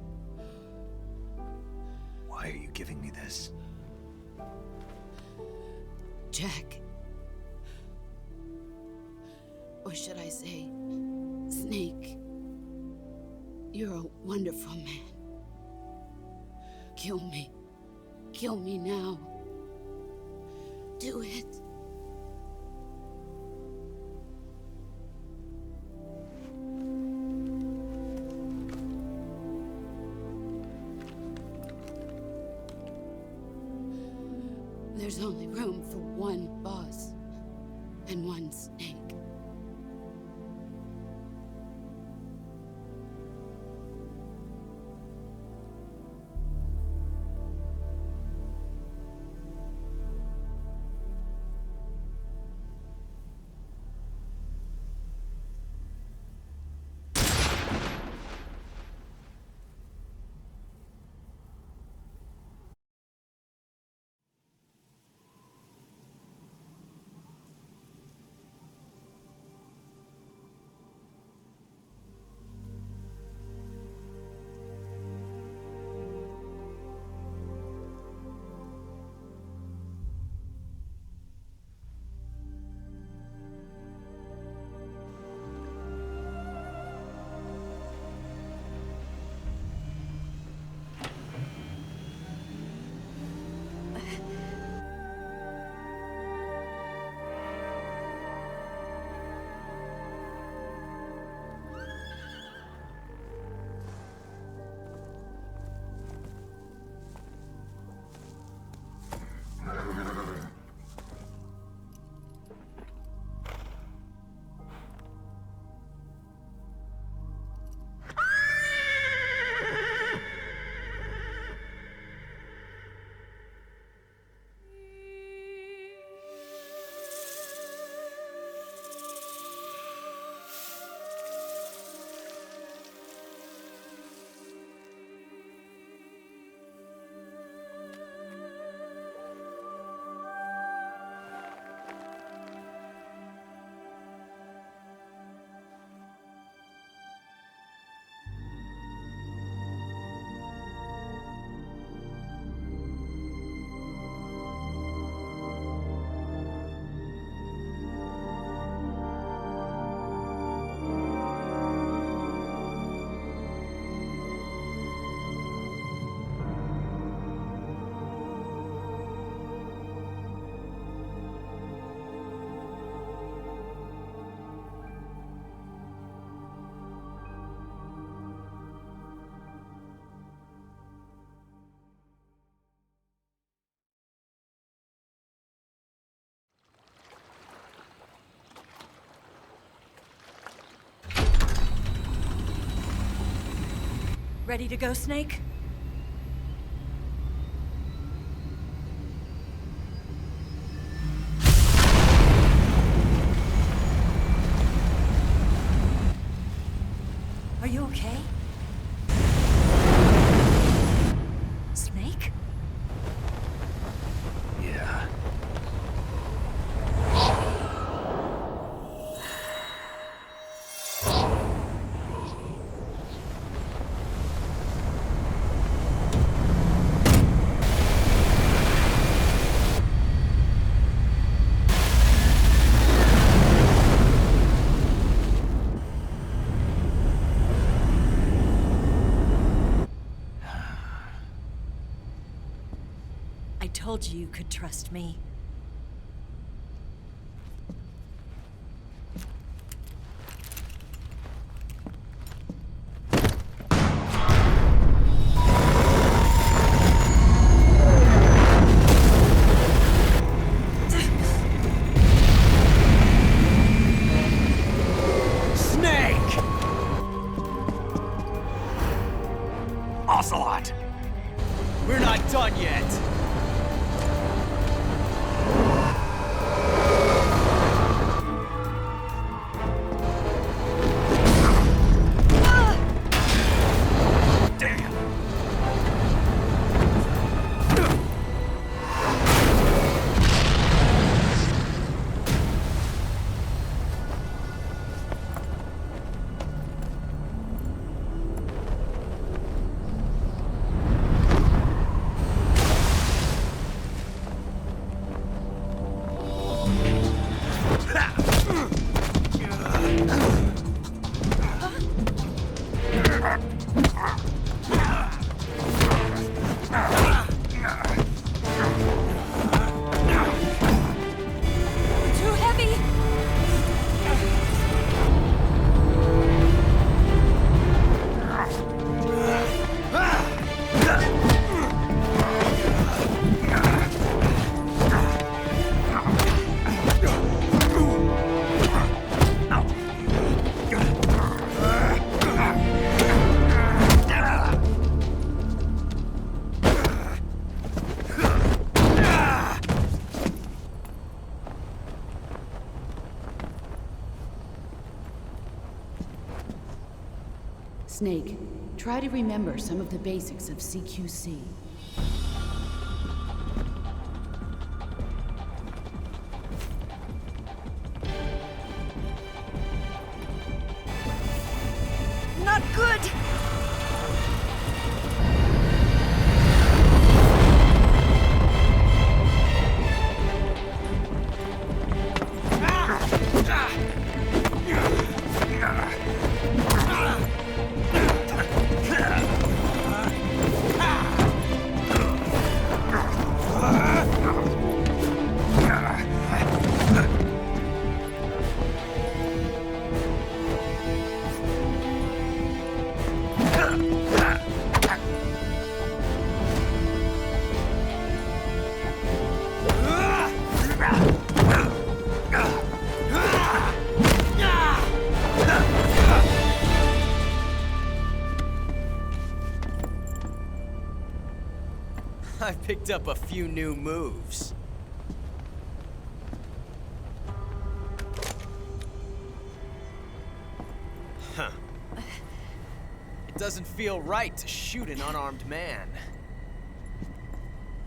Why are you giving me this? Jack. Or should I say, Snake. You're a wonderful man. Kill me. Kill me now. Do it. There's only room for one boss and one Snake. Ready to go, Snake? Are you okay? Snake? Yeah. I told you you could trust me. Snake! Ocelot! We're not done yet! Snake, try to remember some of the basics of CQC. Not good! I picked up a few new moves. Huh. It doesn't feel right to shoot an unarmed man.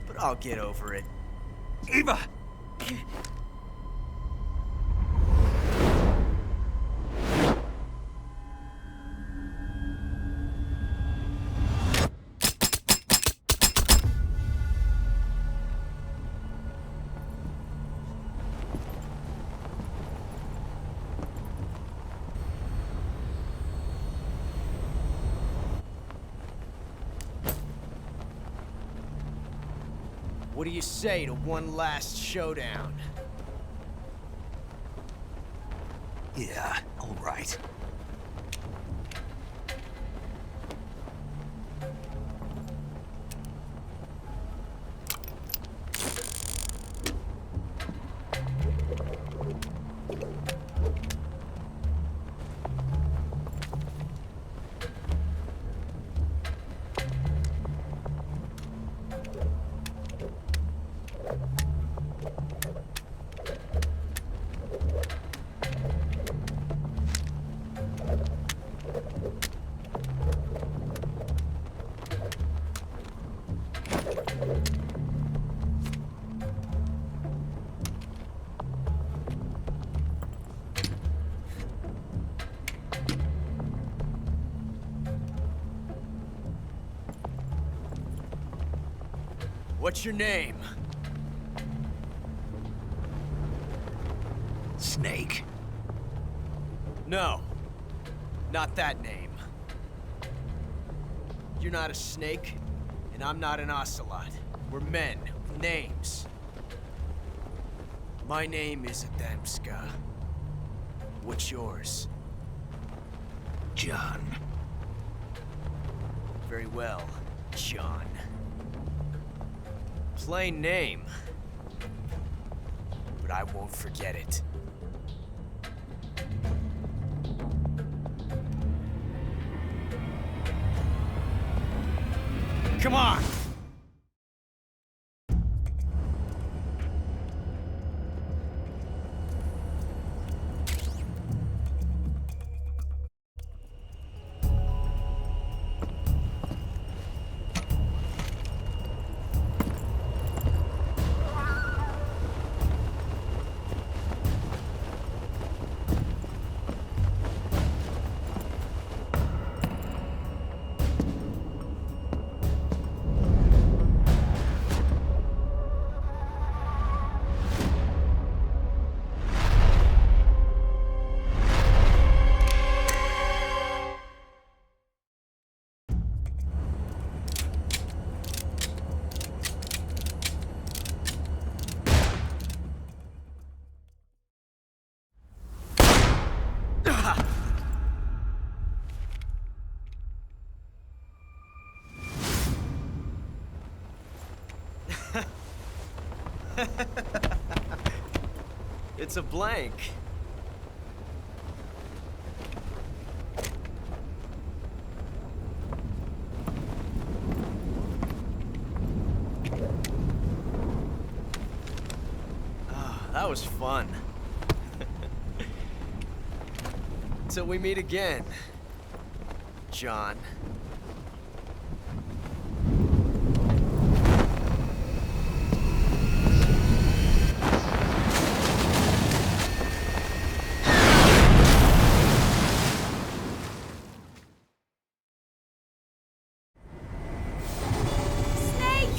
But I'll get over it. Eva! What do you say to one last showdown? Yeah, all right. What's your name? Snake. No, not that name. You're not a snake, and I'm not an ocelot. We're men with names. My name is Adamska. What's yours? John. Very well, John. Plain name, but I won't forget it. Come on! It's a blank. That was fun. Till we meet again. John. Snake!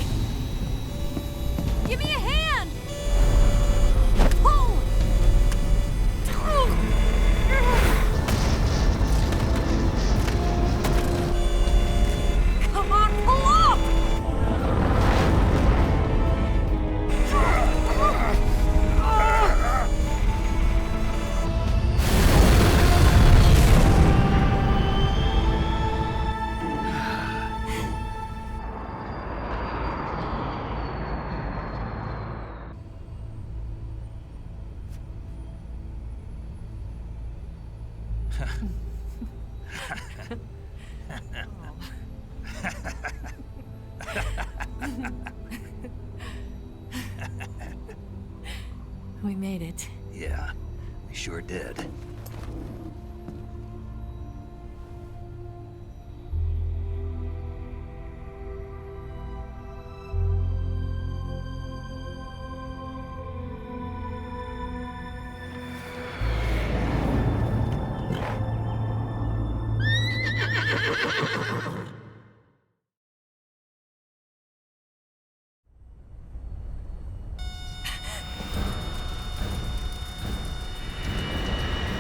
Give me a hand! Pull! Come on, pull up! We made it. Yeah, we sure did.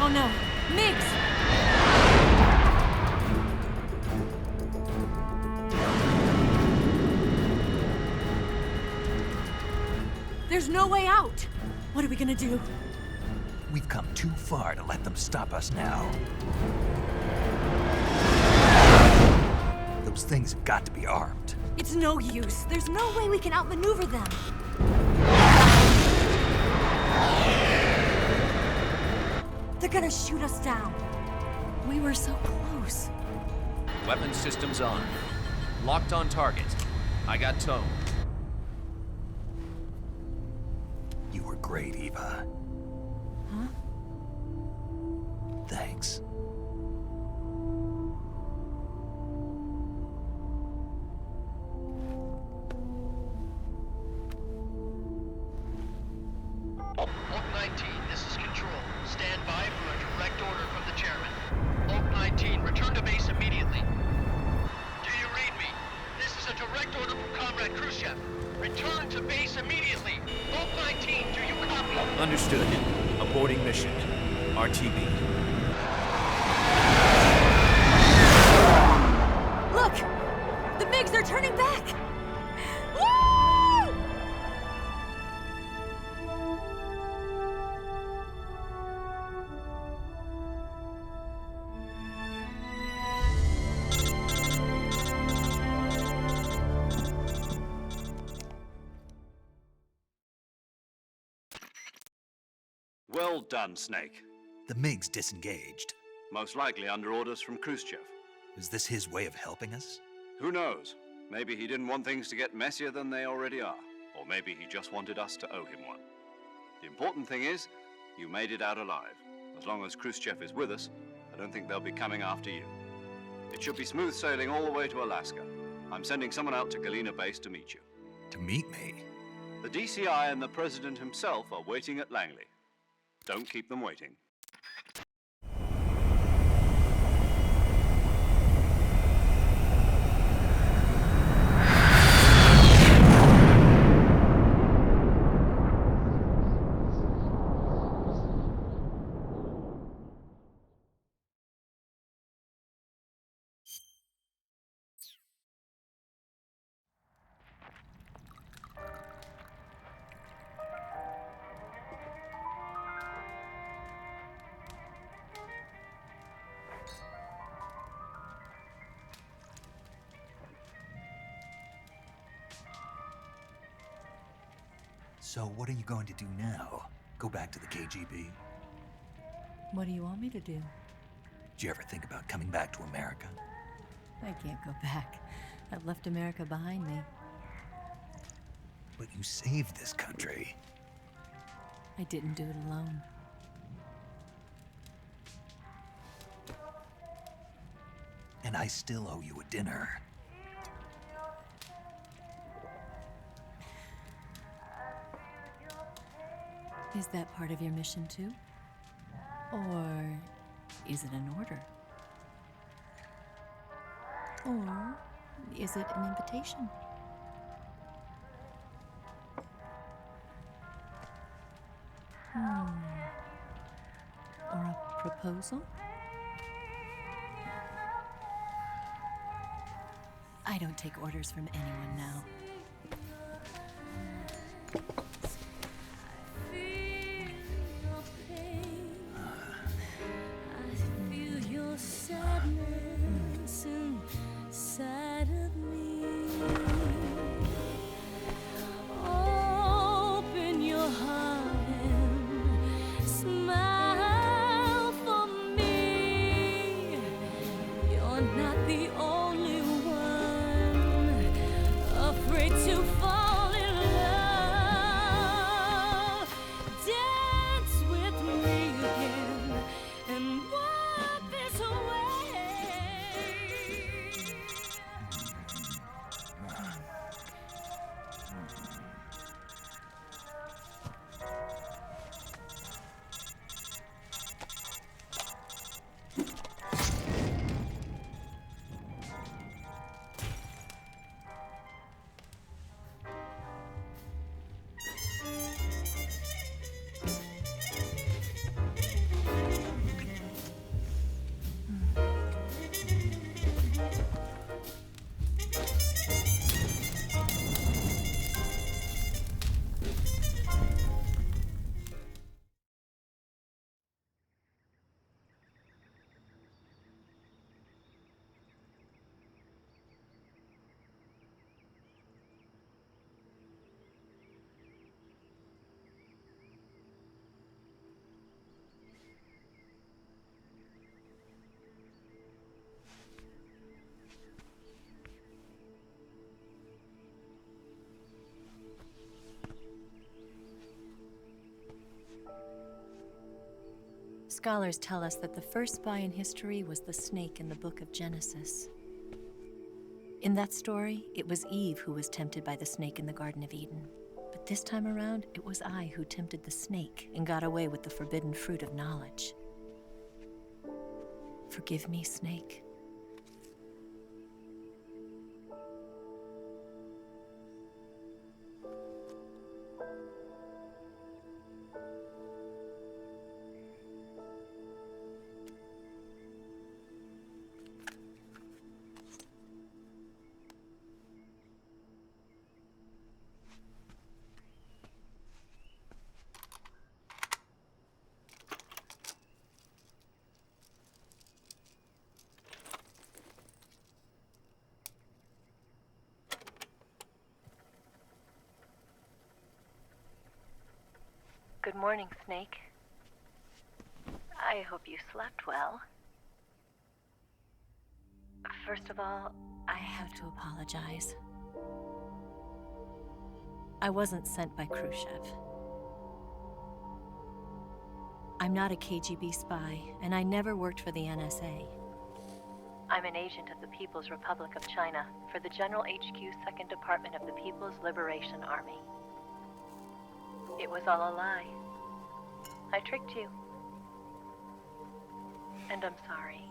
Oh no, Miggs! There's no way out! What are we gonna do? We've come too far to let them stop us now. Those things have got to be armed. It's no use. There's no way we can outmaneuver them. They're gonna shoot us down. We were so close. Weapons systems on. Locked on target. I got tone. You were great, Eva. Huh? Thanks. Oak 19, this is Control. Stand by for a direct order from the chairman. Oak 19, return to base immediately. Do you read me? This is a direct order from Comrade Khrushchev. Return to base immediately. Oak 19, do you copy? Understood. Aborting mission. RTB. Look! The MiGs are turning back! Woo! Well done, Snake. The MiGs disengaged. Most likely under orders from Khrushchev. Is this his way of helping us? Who knows? Maybe he didn't want things to get messier than they already are. Or maybe he just wanted us to owe him one. The important thing is, you made it out alive. As long as Khrushchev is with us, I don't think they'll be coming after you. It should be smooth sailing all the way to Alaska. I'm sending someone out to Galena Base to meet you. To meet me? The DCI and the President himself are waiting at Langley. Don't keep them waiting. So what are you going to do now? Go back to the KGB? What do you want me to do? Did you ever think about coming back to America? I can't go back. I've left America behind me. But you saved this country. I didn't do it alone. and I still owe you a dinner. Is that part of your mission too? Or is it an order? Or is it an invitation? Or a proposal? I don't take orders from anyone now. Scholars tell us that the first spy in history was the snake in the book of Genesis. In that story, it was Eve who was tempted by the snake in the Garden of Eden. But this time around, it was I who tempted the snake and got away with the forbidden fruit of knowledge. Forgive me, Snake. Good morning, Snake. I hope you slept well. First of all, I have to apologize. I wasn't sent by Khrushchev. I'm not a KGB spy, and I never worked for the NSA. I'm an agent of the People's Republic of China for the General HQ 2nd Department of the People's Liberation Army. It was all a lie. I tricked you. And I'm sorry.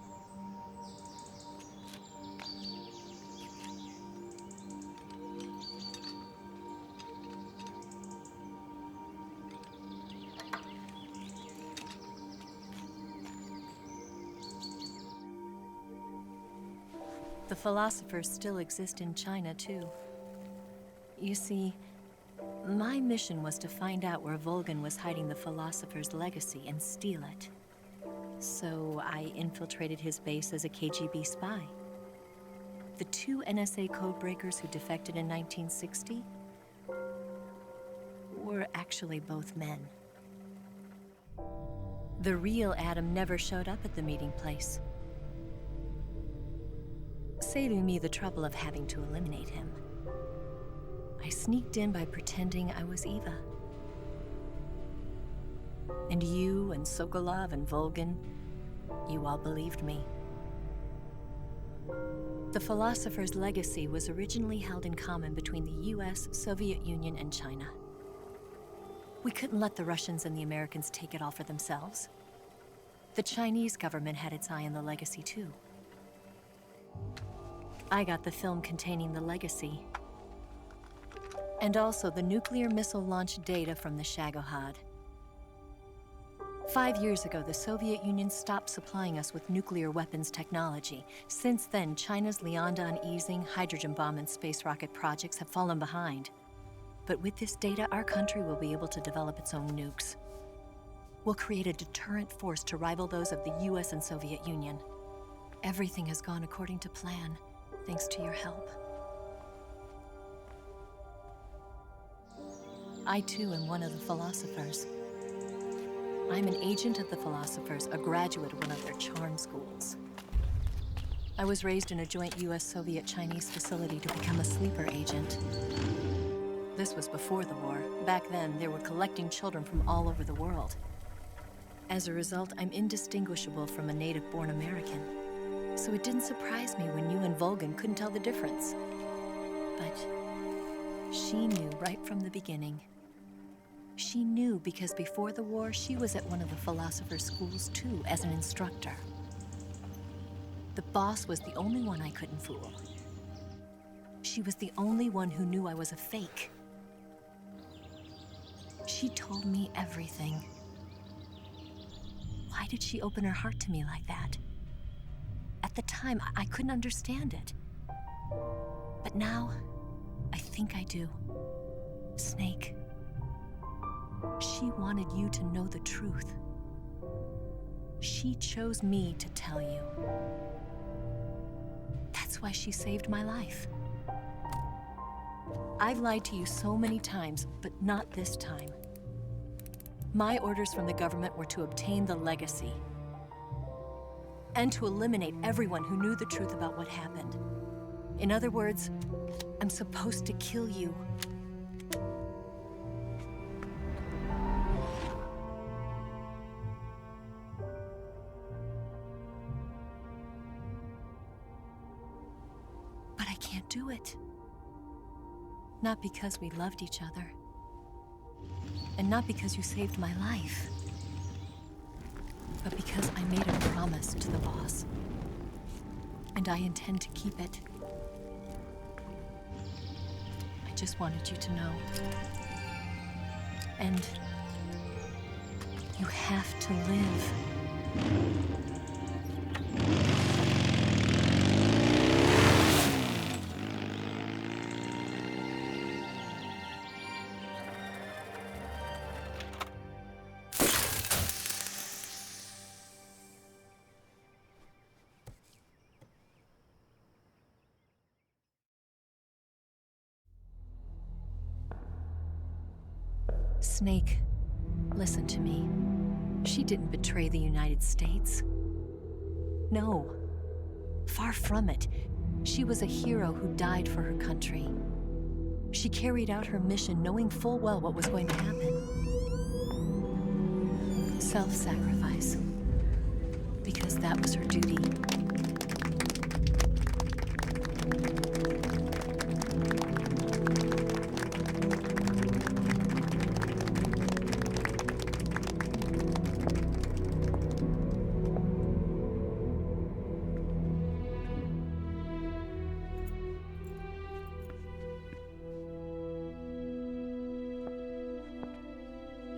The philosophers still exist in China, too. You see, my mission was to find out where Volgin was hiding the philosopher's legacy and steal it. So I infiltrated his base as a KGB spy. The 2 NSA codebreakers who defected in 1960 were actually both men. The real Adam never showed up at the meeting place, saving me the trouble of having to eliminate him. I sneaked in by pretending I was Eva. And you and Sokolov and Volgin, you all believed me. The Philosopher's Legacy was originally held in common between the US, Soviet Union, and China. We couldn't let the Russians and the Americans take it all for themselves. The Chinese government had its eye on the Legacy, too. I got the film containing the Legacy, and also the nuclear missile launch data from the Shagohod. 5 years ago, the Soviet Union stopped supplying us with nuclear weapons technology. Since then, China's Liaodong easing, hydrogen bomb, and space rocket projects have fallen behind. But with this data, our country will be able to develop its own nukes. We'll create a deterrent force to rival those of the US and Soviet Union. Everything has gone according to plan, thanks to your help. I too am one of the Philosophers. I'm an agent of the Philosophers, a graduate of one of their charm schools. I was raised in a joint US-Soviet-Chinese facility to become a sleeper agent. This was before the war. Back then, they were collecting children from all over the world. As a result, I'm indistinguishable from a native-born American. So it didn't surprise me when you and Volgin couldn't tell the difference. But she knew right from the beginning. She knew because before the war, she was at one of the Philosopher's schools too, as an instructor. The boss was the only one I couldn't fool. She was the only one who knew I was a fake. She told me everything. Why did she open her heart to me like that? At the time, I couldn't understand it. But now, I think I do. Snake. She wanted you to know the truth. She chose me to tell you. That's why she saved my life. I've lied to you so many times, but not this time. My orders from the government were to obtain the Legacy and to eliminate everyone who knew the truth about what happened. In other words, I'm supposed to kill you. But I can't do it. Not because we loved each other. And not because you saved my life. But because I made a promise to the boss. And I intend to keep it. I just wanted you to know. And you have to live. Snake, listen to me. She didn't betray the United States. No. Far from it. She was a hero who died for her country. She carried out her mission knowing full well what was going to happen. Self-sacrifice. Because that was her duty.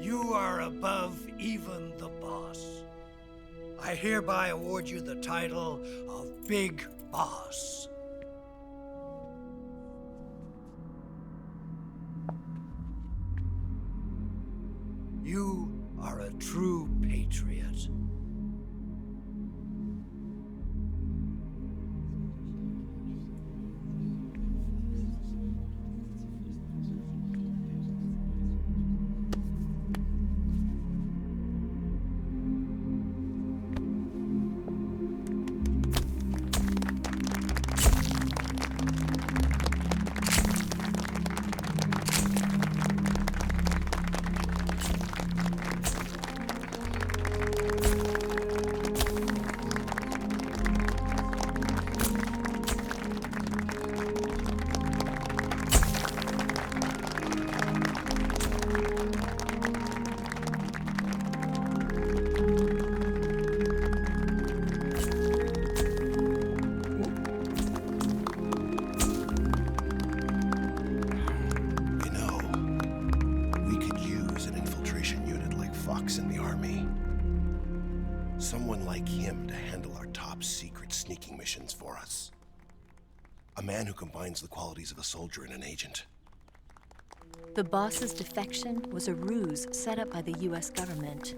You are above even the boss. I hereby award you the title of Big Boss. You are a true patriot. like him to handle our top secret sneaking missions for us. A man who combines the qualities of a soldier and an agent. The boss's defection was a ruse set up by the US government.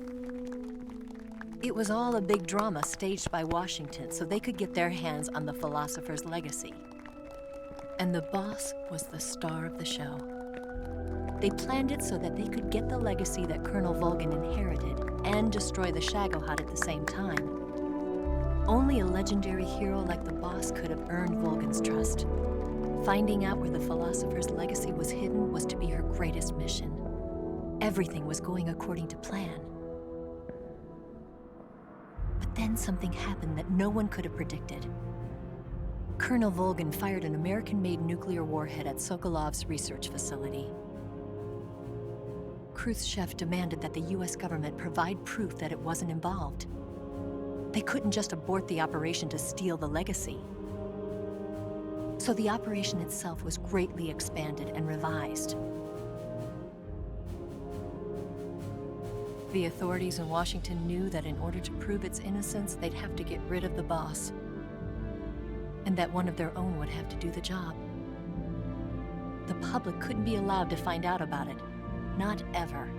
It was all a big drama staged by Washington so they could get their hands on the philosopher's legacy. And the boss was the star of the show. They planned it so that they could get the legacy that Colonel Volgin inherited and destroy the Shagohod at the same time. Only a legendary hero like the boss could have earned Volgin's trust. Finding out where the philosopher's legacy was hidden was to be her greatest mission. Everything was going according to plan. But then something happened that no one could have predicted. Colonel Volgin fired an American-made nuclear warhead at Sokolov's research facility. Khrushchev demanded that the US government provide proof that it wasn't involved. They couldn't just abort the operation to steal the legacy. So the operation itself was greatly expanded and revised. The authorities in Washington knew that in order to prove its innocence, they'd have to get rid of the boss, and that one of their own would have to do the job. The public couldn't be allowed to find out about it. Not ever.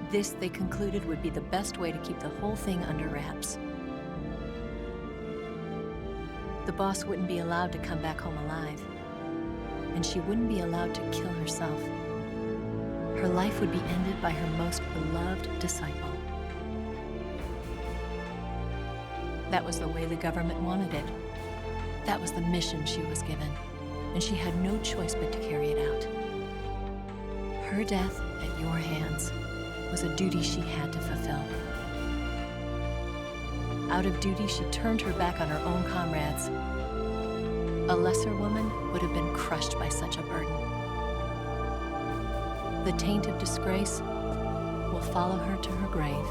This, they concluded, would be the best way to keep the whole thing under wraps. The boss wouldn't be allowed to come back home alive, and she wouldn't be allowed to kill herself. Her life would be ended by her most beloved disciple. That was the way the government wanted it. That was the mission she was given, and she had no choice but to carry it out. Her death at your hands was a duty she had to fulfill. Out of duty, she turned her back on her own comrades. A lesser woman would have been crushed by such a burden. The taint of disgrace will follow her to her grave.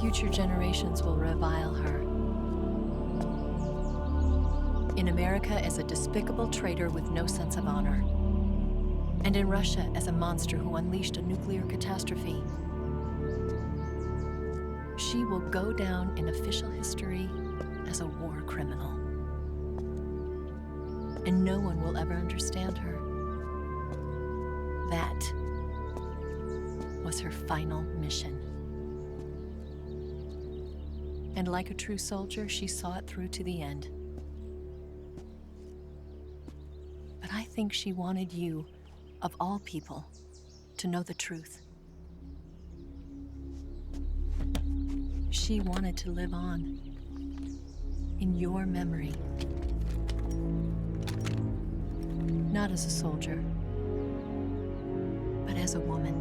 Future generations will revile her. In America as a despicable traitor with no sense of honor. And in Russia as a monster who unleashed a nuclear catastrophe. She will go down in official history as a war criminal. And no one will ever understand her. That was her final mission. And like a true soldier, she saw it through to the end. But I think she wanted you, of all people, to know the truth. She wanted to live on in your memory. Not as a soldier, but as a woman.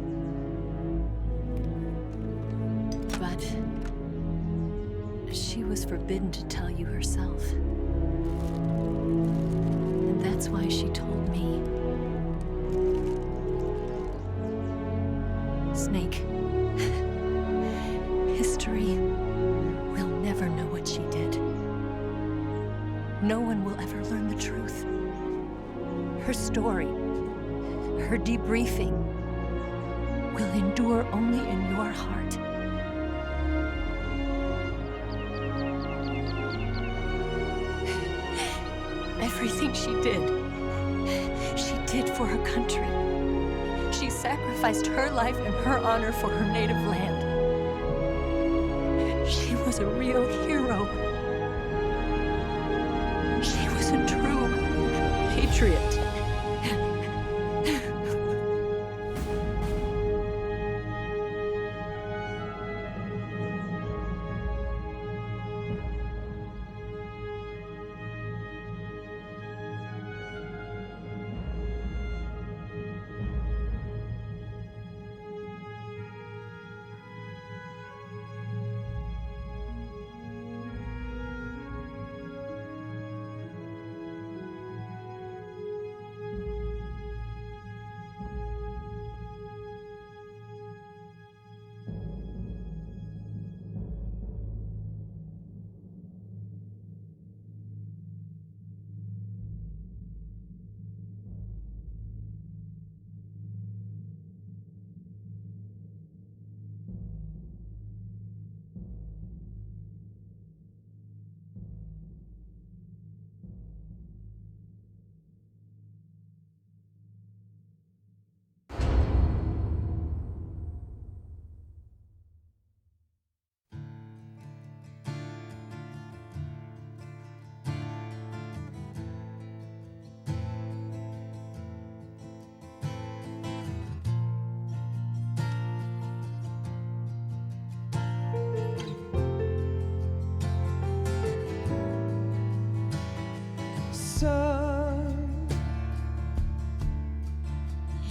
But she was forbidden to tell you herself. And that's why she told me. Snake, history will never know what she did. No one will ever learn the truth. Her story, her debriefing, will endure only in your heart. Everything she did for her country. She sacrificed her life and her honor for her native land. She was a real hero. She was a true patriot. Son,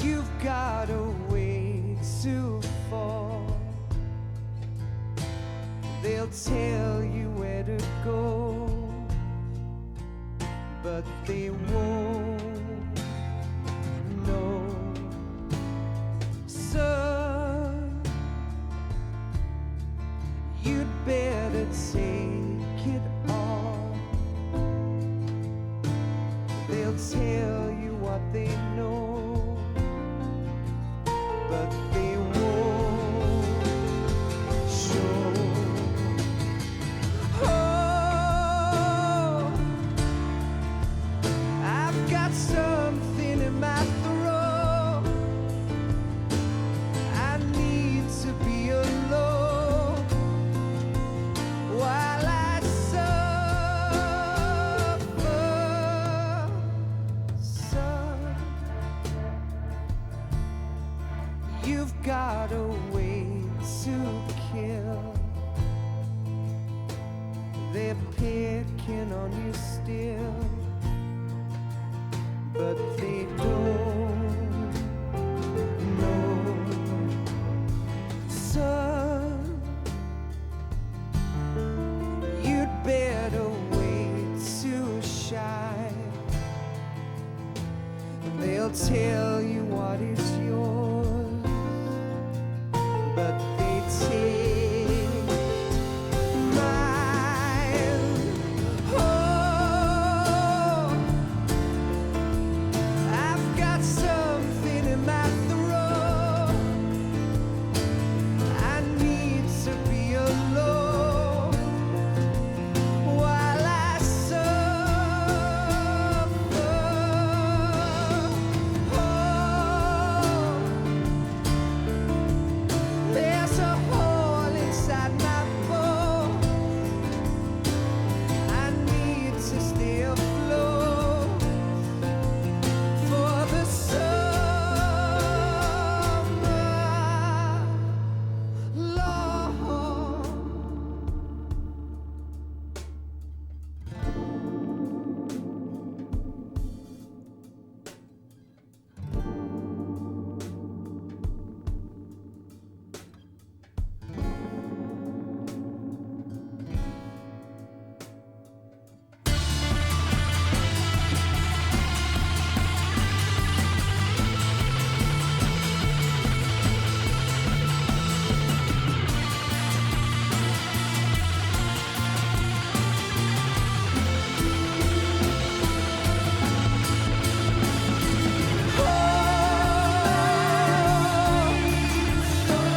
you've got a way to fall. They'll tell you where to go, but they won't know. Son, you'd better take it all. They'll tell you what they know, but they won't show. Oh, I've got something in my throat. I need to be alone while I suffer. Son, you've got a way to kill. They're picking on you still, but they don't know. Son, you'd better wait to shine. They'll tell you what is yours, but they take mine. Oh, I've got something in my throat. I need to be alone while I suffer. Oh, there's a hole inside my bones. I need to stay afloat for the summer, Lord.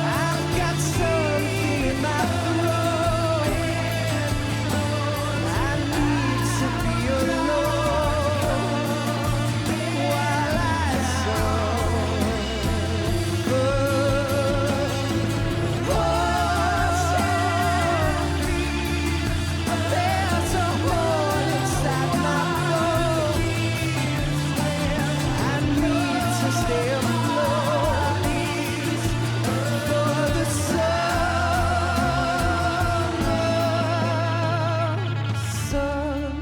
I've got something in my throat. I need to be alone while I suffer. Oh, there's a hole inside my bones. I need to stay afloat for the summer. Son,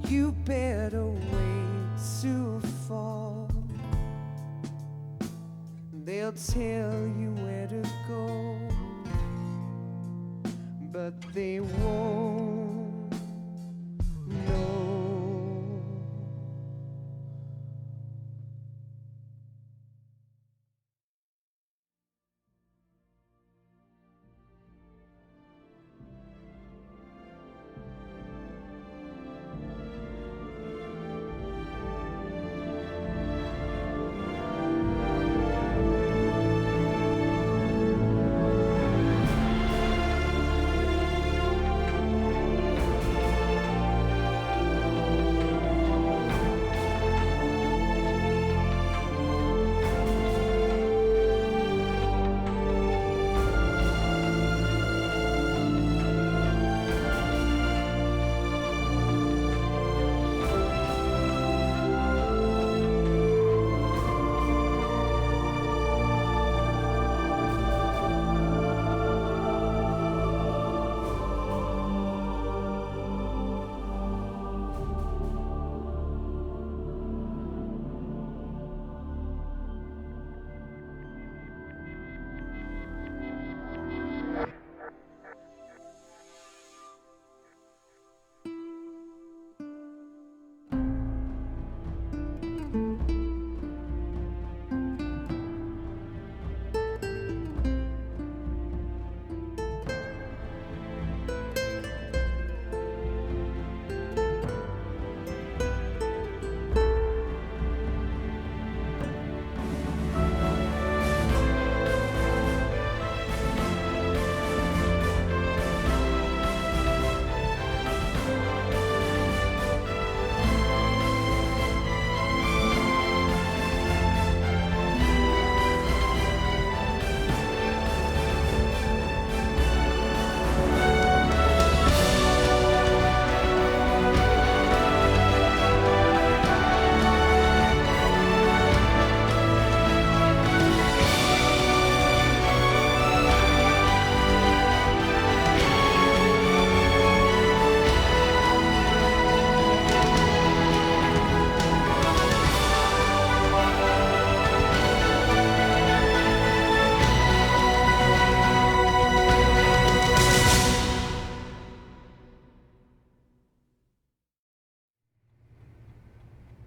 you better wait to fall. They'll tell you where to go, but they won't know.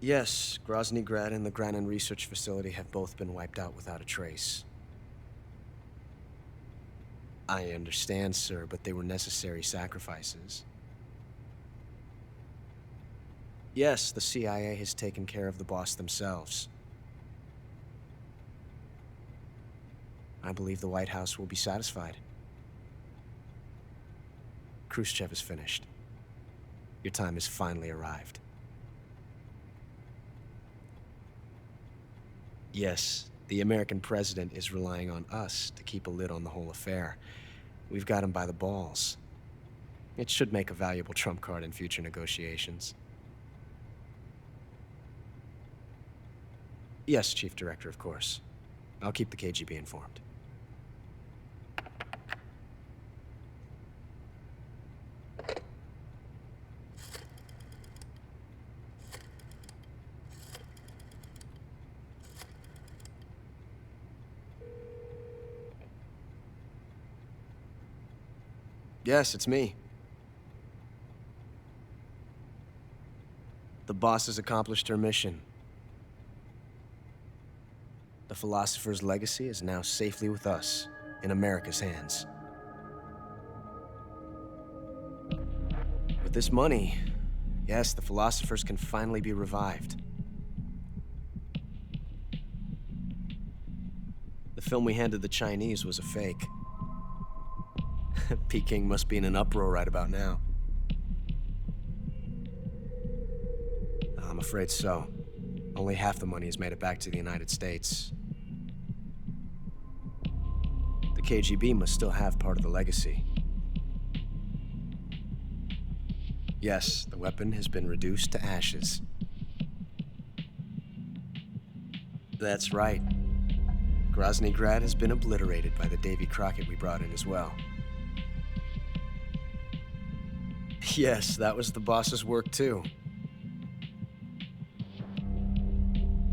Yes, Grozny Grad and the Granin Research Facility have both been wiped out without a trace. I understand, sir, but they were necessary sacrifices. Yes, the CIA has taken care of the boss themselves. I believe the White House will be satisfied. Khrushchev is finished. Your time has finally arrived. Yes, the American president is relying on us to keep a lid on the whole affair. We've got him by the balls. It should make a valuable trump card in future negotiations. Yes, Chief Director, of course. I'll keep the KGB informed. Yes, it's me. The boss has accomplished her mission. The philosopher's legacy is now safely with us, in America's hands. With this money, yes, the philosophers can finally be revived. The film we handed the Chinese was a fake. Peking must be in an uproar right about now. I'm afraid so. Only half the money has made it back to the United States. The KGB must still have part of the legacy. Yes, the weapon has been reduced to ashes. That's right. Grozny Grad has been obliterated by the Davy Crockett we brought in as well. Yes, that was the boss's work too.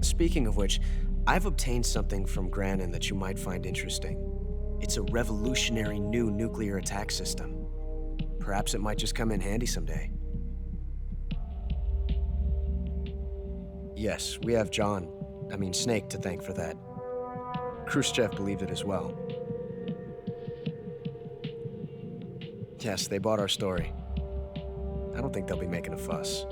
Speaking of which, I've obtained something from Granin that you might find interesting. It's a revolutionary new nuclear attack system. Perhaps it might just come in handy someday. Yes, we have Snake to thank for that. Khrushchev believed it as well. Yes, they bought our story. I don't think they'll be making a fuss.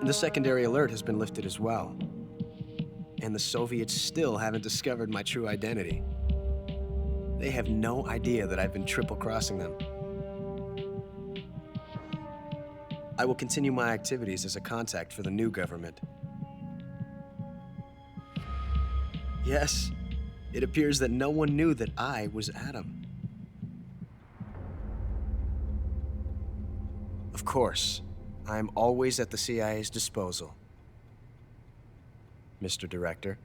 The secondary alert has been lifted as well. And the Soviets still haven't discovered my true identity. They have no idea that I've been triple-crossing them. I will continue my activities as a contact for the new government. Yes, it appears that no one knew that I was Adam. Of course, I'm always at the CIA's disposal, Mr. Director.